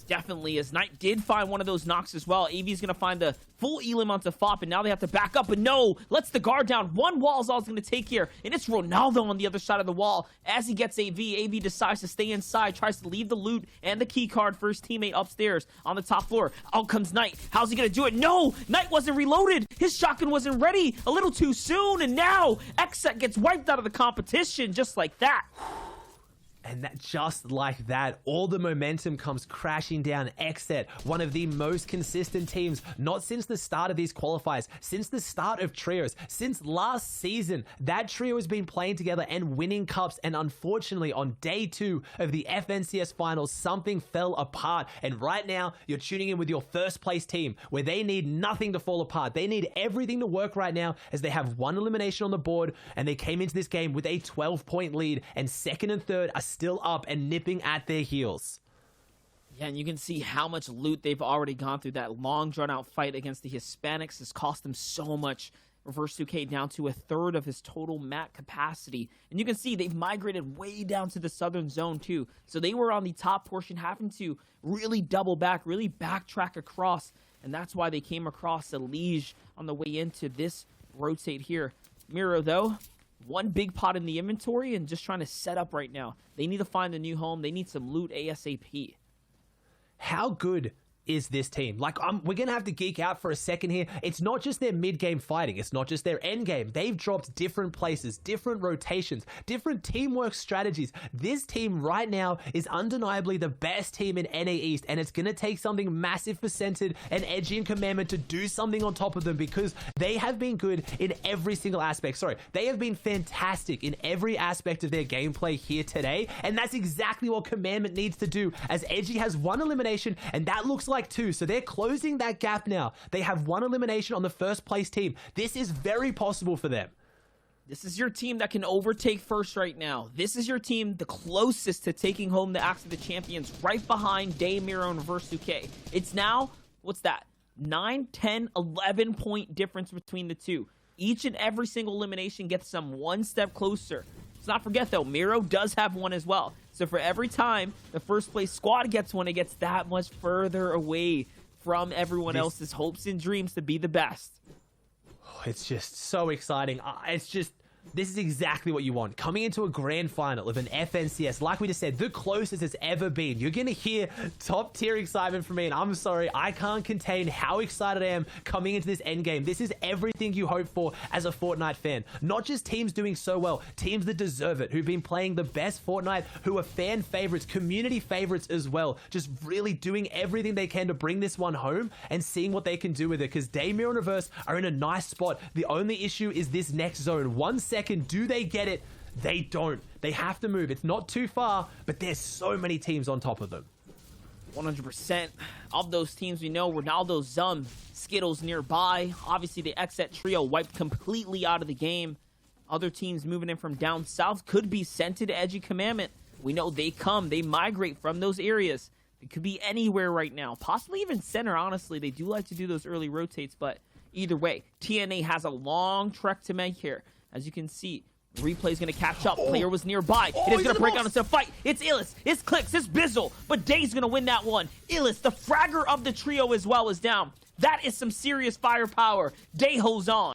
Definitely, as Knight did find one of those knocks as well. AV's going to find the full elim onto Fop, and now they have to back up, but no, lets the guard down. One wall is all it's going to take here, and it's Ronaldo on the other side of the wall. As he gets AV decides to stay inside, tries to leave the loot and the key card for his teammate upstairs on the top floor. Out comes Knight. How's he going to do it? No, Knight wasn't reloaded. His shotgun wasn't ready. A little too soon, and now XZ gets wiped out of the competition just like that. And that, just like that, all the momentum comes crashing down. XZ, one of the most consistent teams, not since the start of these qualifiers, since the start of trios, since last season. That trio has been playing together and winning cups, and unfortunately on day 2 of the FNCS finals, something fell apart. And right now, you're tuning in with your first place team, where they need nothing to fall apart. They need everything to work right now, as they have 1 elimination on the board, and they came into this game with a 12-point lead, and second and third are still up and nipping at their heels. Yeah, and you can see how much loot they've already gone through. That long, drawn-out fight against the Hispanics has cost them so much. Reverse 2K down to a third of his total mat capacity. And you can see they've migrated way down to the southern zone, too. So they were on the top portion, having to really double back, really backtrack across. And that's why they came across Elige on the way into this rotate here. Miro, though, one big pot in the inventory and just trying to set up right now. They need to find a new home. They need some loot ASAP. How good is this team? Like, we're gonna have to geek out for a second here. It's not just their mid-game fighting, it's not just their end game. They've dropped different places, different rotations, different teamwork strategies. This team right now is undeniably the best team in NA East, and it's gonna take something massive for Centered and Edgy and Commandment to do something on top of them, because they have been good in every single aspect. Sorry, they have been fantastic in every aspect of their gameplay here today, and that's exactly what Commandment needs to do, as Edgy has 1 elimination, and that looks like 2, so they're closing that gap now. They have 1 elimination on the first place team. This is very possible for them. This is your team that can overtake first right now. This is your team the closest to taking home the Axe of the Champions, right behind Day, Miro, and Reverse 2K. It's now, what's that? 9, 10, 11 point difference between the two. Each and every single elimination gets them 1 step closer. Let's not forget, though, Miro does have 1 as well. So for every time the first place squad gets 1, it gets that much further away from everyone else's hopes and dreams to be the best. It's just so exciting. This is exactly what you want. Coming into a grand final of an FNCS, like we just said, the closest it's ever been. You're going to hear top tier excitement from me, and I'm sorry, I can't contain how excited I am coming into this endgame. This is everything you hope for as a Fortnite fan. Not just teams doing so well, teams that deserve it, who've been playing the best Fortnite, who are fan favorites, community favorites as well. Just really doing everything they can to bring this one home and seeing what they can do with it, because Daymir and Reverse are in a nice spot. The only issue is this next zone. 1 second, do they get it? They don't. They have to move. It's not too far, but there's so many teams on top of them. 100% of those teams we know. Ronaldo, Zum, Skittles nearby. Obviously, the XZ trio wiped completely out of the game. Other teams moving in from down south could be Scented, Edgy, Commandment. We know they migrate from those areas. It could be anywhere right now, possibly even center, honestly. They do like to do those early rotates, but either way, TNA has a long trek to make here. As you can see, replay is going to catch up. Player was nearby. It is going to break out into a fight. It's Illis, it's Clicks, it's Bizzle, but Day's going to win that one. Illis, the fragger of the trio as well, is down. That is some serious firepower. Day holds on.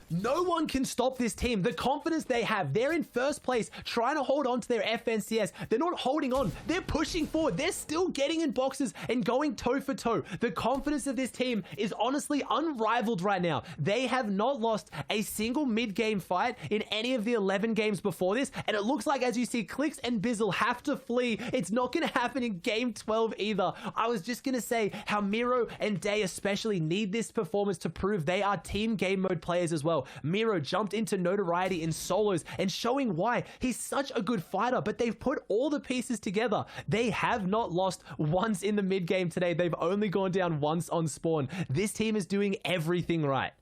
No one can stop this team. The confidence they have. They're in first place, trying to hold on to their FNCS. They're not holding on. They're pushing forward. They're still getting in boxes and going toe for toe. The confidence of this team is honestly unrivaled right now. They have not lost a single mid-game fight in any of the 11 games before this. And it looks like, as you see, Clicks and Bizzle have to flee. It's not going to happen in game 12 either. I was just going to say how Miro and Day especially need this performance to prove they are team game mode players as well. Miro jumped into notoriety in solos and showing why he's such a good fighter, but they've put all the pieces together. They have not lost once in the mid game today. They've only gone down once on spawn. This team is doing everything right.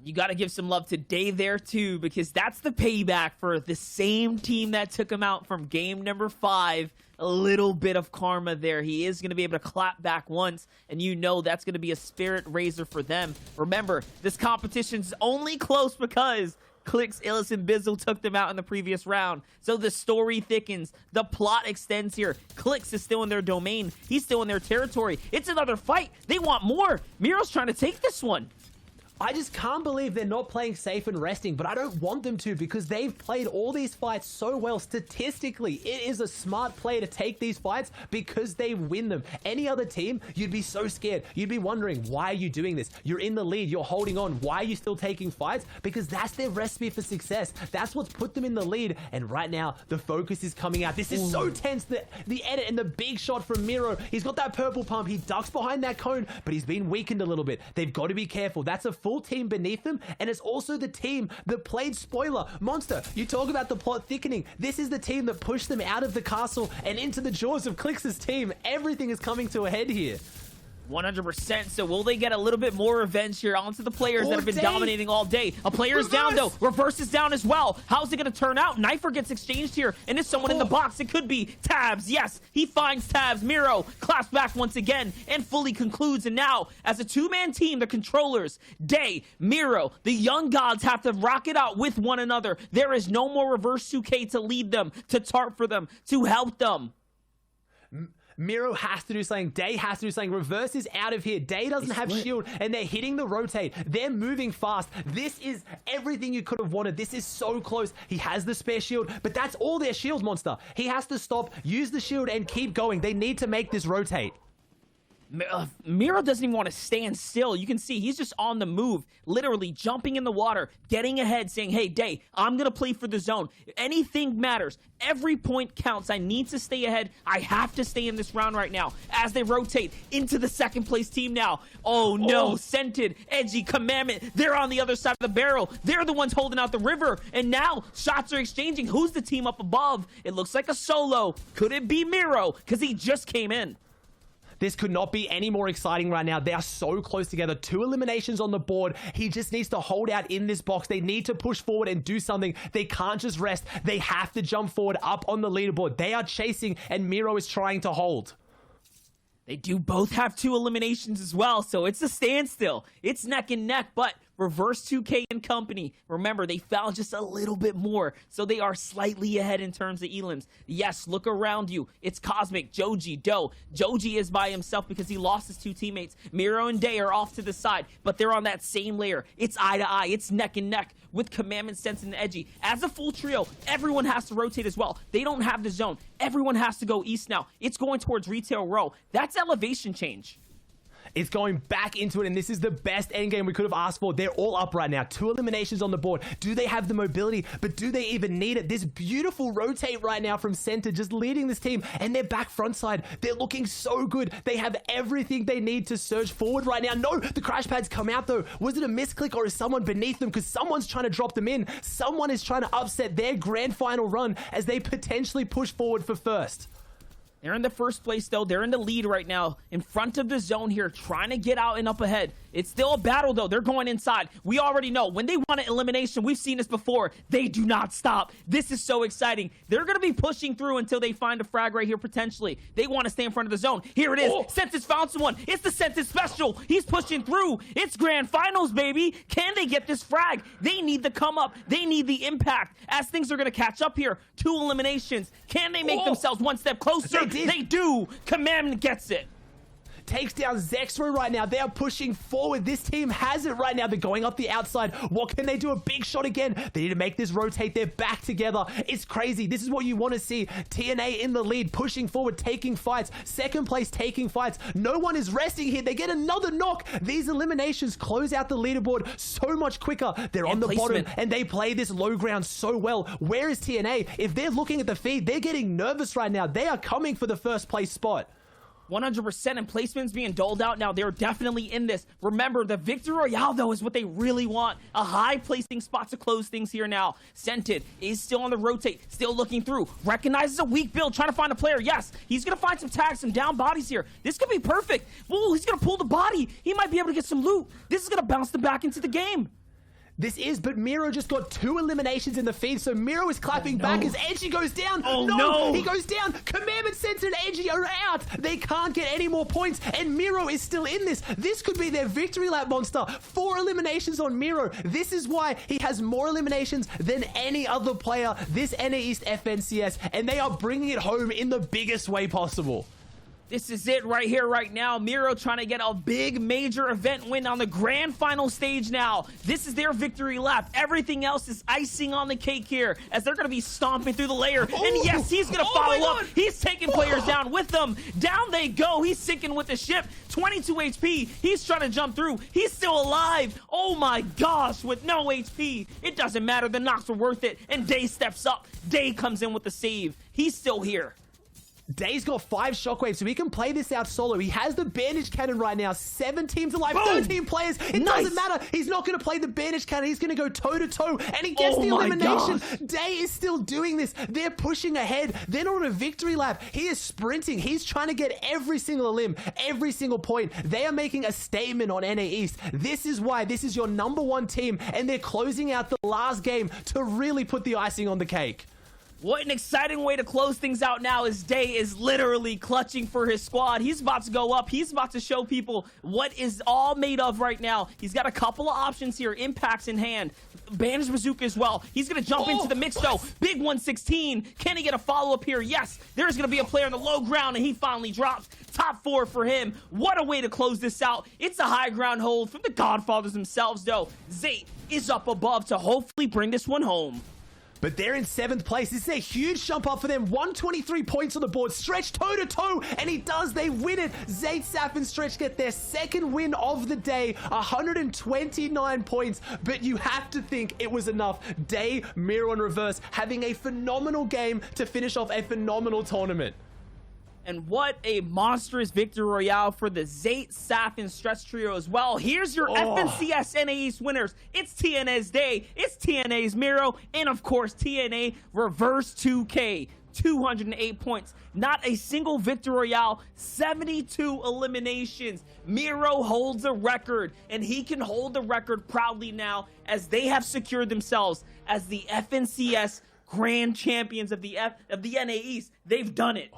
You got to give some love to Day there too, because that's the payback for the same team that took him out from game number 5. A little bit of karma there. He is going to be able to clap back once, and you know that's going to be a spirit raiser for them. Remember, this competition's only close because Clicks, Illis, and Bizzle took them out in the previous round. So the story thickens. The plot extends here. Clicks is still in their domain. He's still in their territory. It's another fight. They want more. Miro's trying to take this one. I just can't believe they're not playing safe and resting, but I don't want them to because they've played all these fights so well. Statistically, it is a smart play to take these fights because they win them. Any other team, you'd be so scared. You'd be wondering, why are you doing this? You're in the lead. You're holding on. Why are you still taking fights? Because that's their recipe for success. That's what's put them in the lead. And right now, the focus is coming out. This is so tense. The edit and the big shot from Miro. He's got that purple pump. He ducks behind that cone, but he's been weakened a little bit. They've got to be careful. That's a full team beneath them, and it's also the team that played spoiler. Monster, you talk about the plot thickening. This is the team that pushed them out of the castle and into the jaws of Clicks' team. Everything is coming to a head here. 100%. So will they get a little bit more revenge here onto the players that have been dominating all day? A player's down though. Reverse is down as well. How's it going to turn out? Knifer gets exchanged here, and it's someone in the box. It could be Tabs. Yes, he finds Tabs. Miro claps back once again and fully concludes. And now, as a two-man team, the controllers, Day, Miro, the young gods have to rock it out with one another. There is no more reverse 2K to lead them, to tarp for them, to help them. Miro has to do something. Day has to do something. Reverse is out of here. Day doesn't have shield, and they're hitting the rotate. They're moving fast. This is everything you could have wanted. This is so close. He has the spare shield, but that's all their shield, Monster. He has to stop, use the shield, and keep going. They need to make this rotate. Miro doesn't even want to stand still. You can see he's just on the move, literally jumping in the water, getting ahead, saying, hey, Day, I'm going to play for the zone. Anything matters. Every point counts. I need to stay ahead. I have to stay in this round right now as they rotate into the second place team now. Oh, no. Scented, Edgy, Commandment. They're on the other side of the barrel. They're the ones holding out the river. And now shots are exchanging. Who's the team up above? It looks like a solo. Could it be Miro? Because he just came in. This could not be any more exciting right now. They are so close together. 2 eliminations on the board. He just needs to hold out in this box. They need to push forward and do something. They can't just rest. They have to jump forward up on the leaderboard. They are chasing, and Miro is trying to hold. They do both have 2 eliminations as well, so it's a standstill. It's neck and neck, but Reverse 2K and company, remember, they fell just a little bit more, so they are slightly ahead in terms of elims. Yes, look around you. It's Cosmic, Joji, Doe. Joji is by himself because he lost his 2 teammates. Miro and Day are off to the side, but they're on that same layer. It's eye to eye. It's neck and neck with Commandment, Sense, and Edgy. As a full trio, everyone has to rotate as well. They don't have the zone. Everyone has to go east now. It's going towards Retail Row. That's elevation change. It's going back into it, and this is the best endgame we could have asked for. They're all up right now. 2 eliminations on the board. Do they have the mobility? But do they even need it? This beautiful rotate right now from center, just leading this team, and they're back front side. They're looking so good. They have everything they need to surge forward right now. No, the crash pads come out though. Was it a misclick, or is someone beneath them? Because someone's trying to drop them in. Someone is trying to upset their grand final run as they potentially push forward for first. They're in the first place, though. They're in the lead right now, in front of the zone here, trying to get out and up ahead. It's still a battle, though. They're going inside. We already know. When they want an elimination, we've seen this before. They do not stop. This is so exciting. They're going to be pushing through until they find a frag right here, potentially. They want to stay in front of the zone. Here it is. Sentis found someone. It's the Sentis special. He's pushing through. It's grand finals, baby. Can they get this frag? They need the come up. They need the impact as things are going to catch up here. 2 eliminations. Can they make themselves one step closer? They do. Command gets it. Takes down Zexro right now. They are pushing forward. This team has it right now. They're going up the outside. What can they do? A big shot again. They need to make this rotate. They're back together. It's crazy. This is what you want to see. TNA in the lead, pushing forward, taking fights. Second place, taking fights. No one is resting here. They get another knock. These eliminations close out the leaderboard so much quicker. They're on the bottom, and they play this low ground so well. Where is TNA? If they're looking at the feed, they're getting nervous right now. They are coming for the first place spot. 100%, and placements being doled out now. They're definitely in this. Remember, the Victory Royale, though, is what they really want. A high placing spot to close things here now. Scented is still on the rotate, still looking through. Recognizes a weak build, trying to find a player. Yes, he's going to find some tags, some down bodies here. This could be perfect. Whoa, he's going to pull the body. He might be able to get some loot. This is going to bounce them back into the game. This is, but Miro just got 2 eliminations in the feed, so Miro is clapping back as Edgy goes down. No, he goes down. Commandment Center and Edgy are out. They can't get any more points, and Miro is still in this. This could be their victory lap monster. 4 eliminations on Miro. This is why he has more eliminations than any other player this NA East FNCS, and they are bringing it home in the biggest way possible. This is it right here, right now. Miro trying to get a big major event win on the grand final stage now. This is their victory lap. Everything else is icing on the cake here as they're going to be stomping through the layer. And yes, he's going to follow up. He's taking players down with them. Down they go. He's sinking with the ship. 22 HP. He's trying to jump through. He's still alive. Oh my gosh, with no HP. It doesn't matter. The knocks were worth it. And Day steps up. Day comes in with the save. He's still here. Day's got 5 shockwaves, so he can play this out solo. He has the bandage cannon right now. 7 teams alive, 13 players. It doesn't matter. He's not going to play the bandage cannon. He's going to go toe-to-toe, and he gets the elimination. Day is still doing this. They're pushing ahead. They're not on a victory lap. He is sprinting. He's trying to get every single elim, every single point. They are making a statement on NA East. This is why this is your #1 team, and they're closing out the last game to really put the icing on the cake. What an exciting way to close things out now as Day is literally clutching for his squad. He's about to go up. He's about to show people what is all made of right now. He's got a couple of options here. Impacts in hand. Bandage bazooka as well. He's going to jump into the mix, though. Big 116. Can he get a follow-up here? Yes. There's going to be a player on the low ground, and he finally drops. Top 4 for him. What a way to close this out. It's a high ground hold from the Godfathers themselves, though. Zate is up above to hopefully bring this one home. But they're in 7th place. This is a huge jump up for them. 123 points on the board. Stretch toe-to-toe, and he does. They win it. Zate, Saf, and Stretch get their 2nd win of the day. 129 points, but you have to think it was enough. Day, Miro, and Reverse having a phenomenal game to finish off a phenomenal tournament. And what a monstrous victory royale for the Zate, Saf, and Stretch trio as well. Here's your FNCS NA East winners. It's TNA's Day, it's TNA's Miro, and of course TNA Reverse 2K. 208 points. Not a single victory royale. 72 eliminations. Miro holds a record, and he can hold the record proudly now as they have secured themselves as the FNCS Grand Champions of the NA East. They've done it.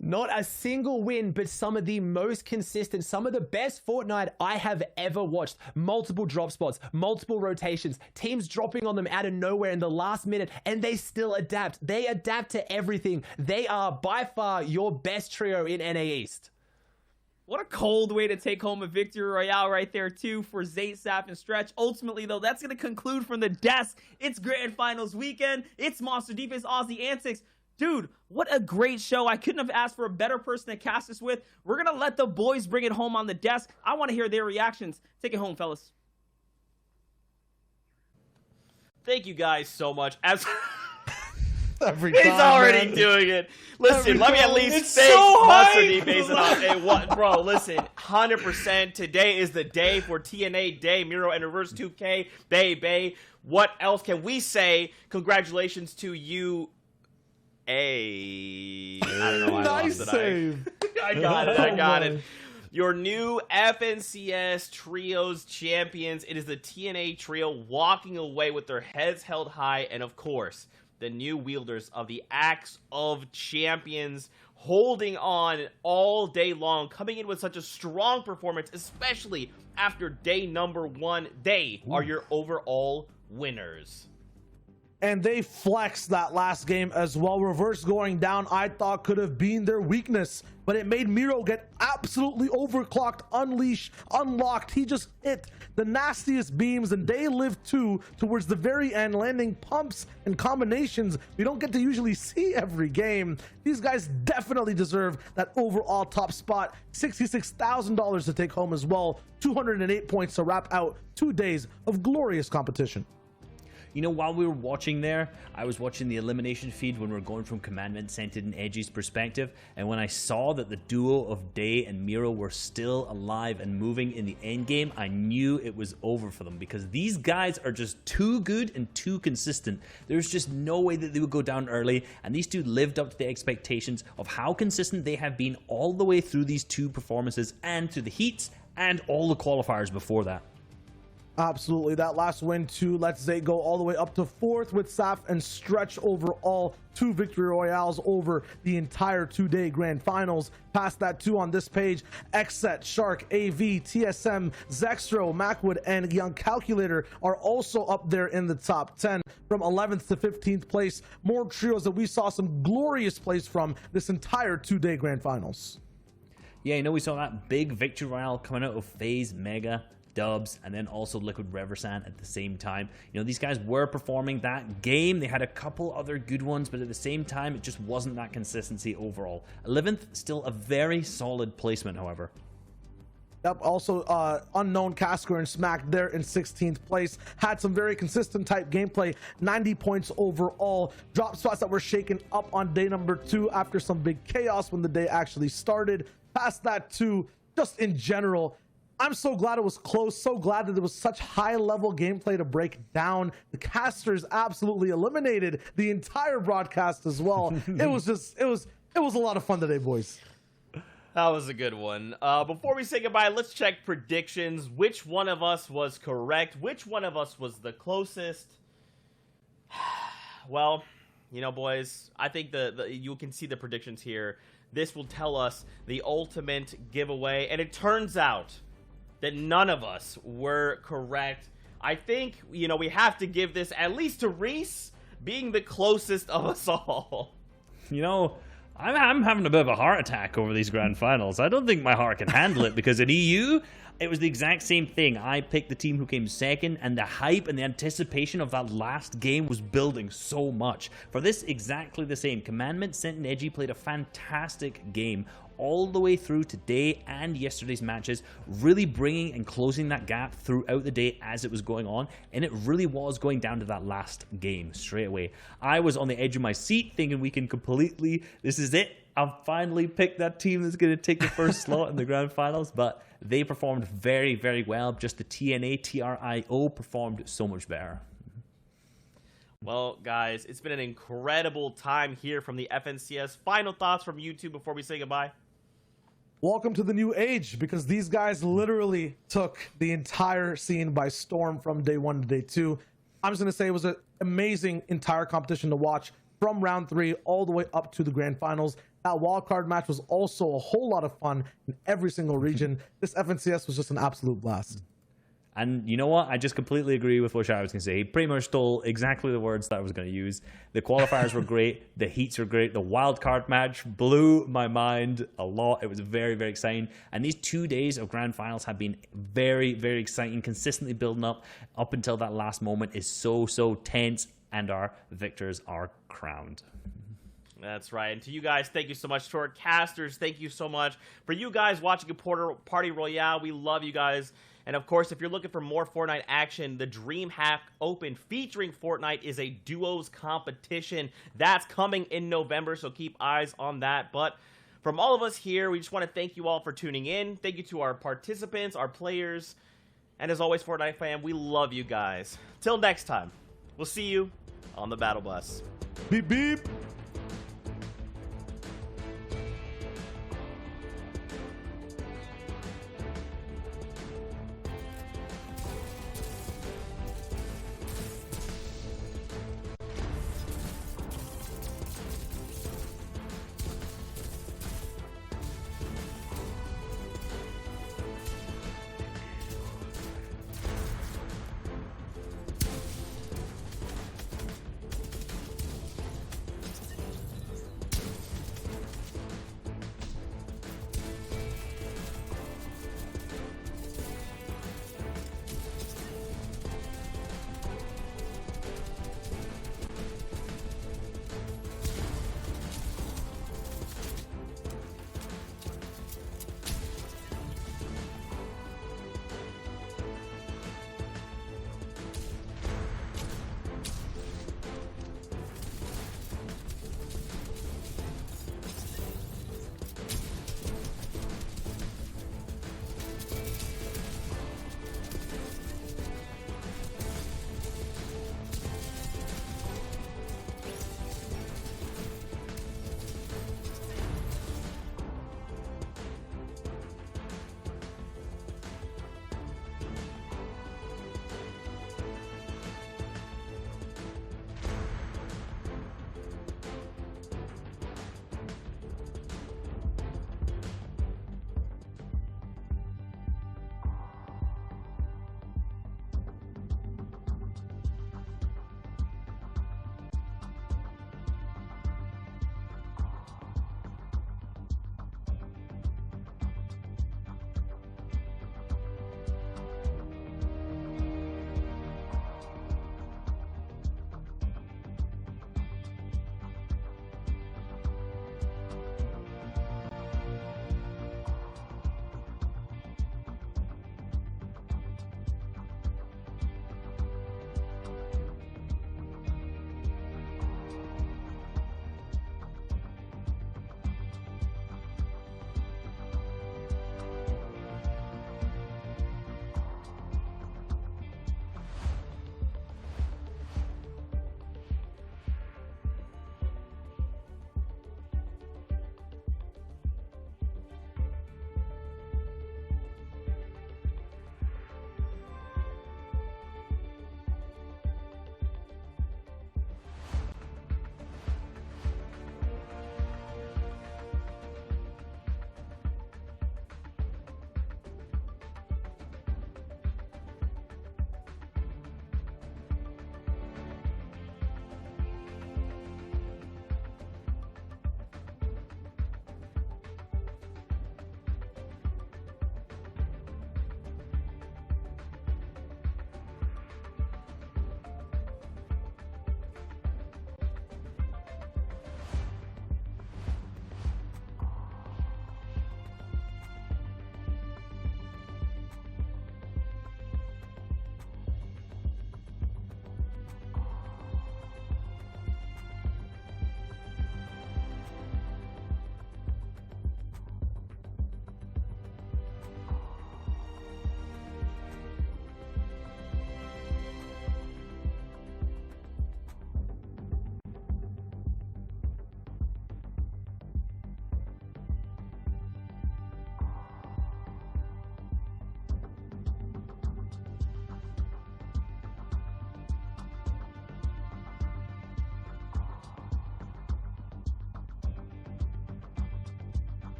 Not a single win, but some of the most consistent, some of the best Fortnite I have ever watched. Multiple drop spots, multiple rotations, teams dropping on them out of nowhere in the last minute, and they still adapt. They adapt to everything. They are by far your best trio in NA East. What a cold way to take home a victory royale right there, too, for Zate, Saf, and Stretch. Ultimately, though, that's going to conclude from the desk. It's Grand Finals weekend. It's Monster Defense Aussie Antics. Dude, what a great show. I couldn't have asked for a better person to cast this with. We're going to let the boys bring it home on the desk. I want to hear their reactions. Take it home, fellas. Thank you guys so much. As He's already doing it. Listen, let me at least thank Monster Defense enough. Hey, what, bro, listen, 100%. Today is the day for TNA Day, Miro, and Reverse 2K. Baby. What else can we say? Congratulations to you. I don't know why I nice lost it. save. I got it. your new FNCS Trios champions. It is the TNA Trio walking away with their heads held high, and of course, the new wielders of the Axe of Champions holding on all day long, coming in with such a strong performance, especially after day number 1. They are your overall winners. And they flexed that last game as well. Reverse going down, I thought could have been their weakness, but it made Miro get absolutely overclocked, unlocked. He just hit the nastiest beams, and they lived too towards the very end, landing pumps and combinations we don't get to usually see every game. These guys definitely deserve that overall top spot. $66,000 to take home as well. 208 points to wrap out 2 days of glorious competition. You know, while we were watching there, I was watching the elimination feed when we were going from Commandment, Scented, and Edgy's perspective, and when I saw that the duo of Day and Miro were still alive and moving in the end game, I knew it was over for them, because these guys are just too good and too consistent. There's just no way that they would go down early, and these two lived up to the expectations of how consistent they have been all the way through these 2 performances and through the heats and all the qualifiers before that. Absolutely. That last win too lets Zay go all the way up to 4th with Saf and Stretch overall. 2 victory royales over the entire 2-day grand finals. Past that too on this page, Xset, Shark, AV, TSM, Zextro, Macwood, and Young Calculator are also up there in the top 10 from 11th to 15th place. More trios that we saw some glorious plays from this entire 2-day grand finals. Yeah, you know, we saw that big victory royale coming out of FaZe, Mega, Dubs, and then also Liquid Reversan at the same time. You know, these guys were performing that game. They had a couple other good ones, but at the same time, it just wasn't that consistency overall. 11th, still a very solid placement, however. Yep, also Unknown, Casker, and Smack there in 16th place. Had some very consistent type gameplay, 90 points overall. Drop spots that were shaken up on day number 2 after some big chaos when the day actually started. Past that too, just in general, I'm so glad it was close, so glad that there was such high-level gameplay to break down. The casters absolutely eliminated the entire broadcast as well. It was a lot of fun today, boys. That was a good one. Before we say goodbye, let's check predictions. Which one of us was correct? Which one of us was the closest? Well, you know, boys, I think you can see the predictions here. This will tell us the ultimate giveaway, and it turns out that none of us were correct. I think, you know, we have to give this at least to Reese being the closest of us all. You know, I'm having a bit of a heart attack over these grand finals. I don't think my heart can handle it, because in EU, it was the exact same thing. I picked the team who came second, and the hype and the anticipation of that last game was building so much. For this, exactly the same. Commandment, Scent, and Edgy played a fantastic game all the way through today and yesterday's matches, really bringing and closing that gap throughout the day as it was going on, and it really was going down to that last game straight away. I was on the edge of my seat thinking we can completely, this is it, I've finally picked that team that's going to take the first slot in the grand finals, but they performed very, very well. Just the TNA, TRIO performed so much better. Well, guys, it's been an incredible time here from the FNCS. Final thoughts from you two before we say goodbye? Welcome to the new age, because these guys literally took the entire scene by storm from day 1 to day 2. I'm just going to say it was an amazing entire competition to watch from round 3 all the way up to the grand finals. That wildcard match was also a whole lot of fun in every single region. This FNCS was just an absolute blast. And you know what? I just completely agree with what I was going to say. He pretty much stole exactly the words that I was going to use. The qualifiers were great. The heats were great. The wild card match blew my mind a lot. It was very, very exciting. And these 2 days of grand finals have been very, very exciting, consistently building up until that last moment is so, so tense, and our victors are crowned. That's right. And to you guys, thank you so much. To our casters, thank you so much. For you guys watching a Party Royale, we love you guys. And of course, if you're looking for more Fortnite action, the DreamHack Open featuring Fortnite is a duos competition. That's coming in November, so keep eyes on that. But from all of us here, we just want to thank you all for tuning in. Thank you to our participants, our players, and as always, Fortnite fam, we love you guys. Till next time, we'll see you on the Battle Bus. Beep, beep.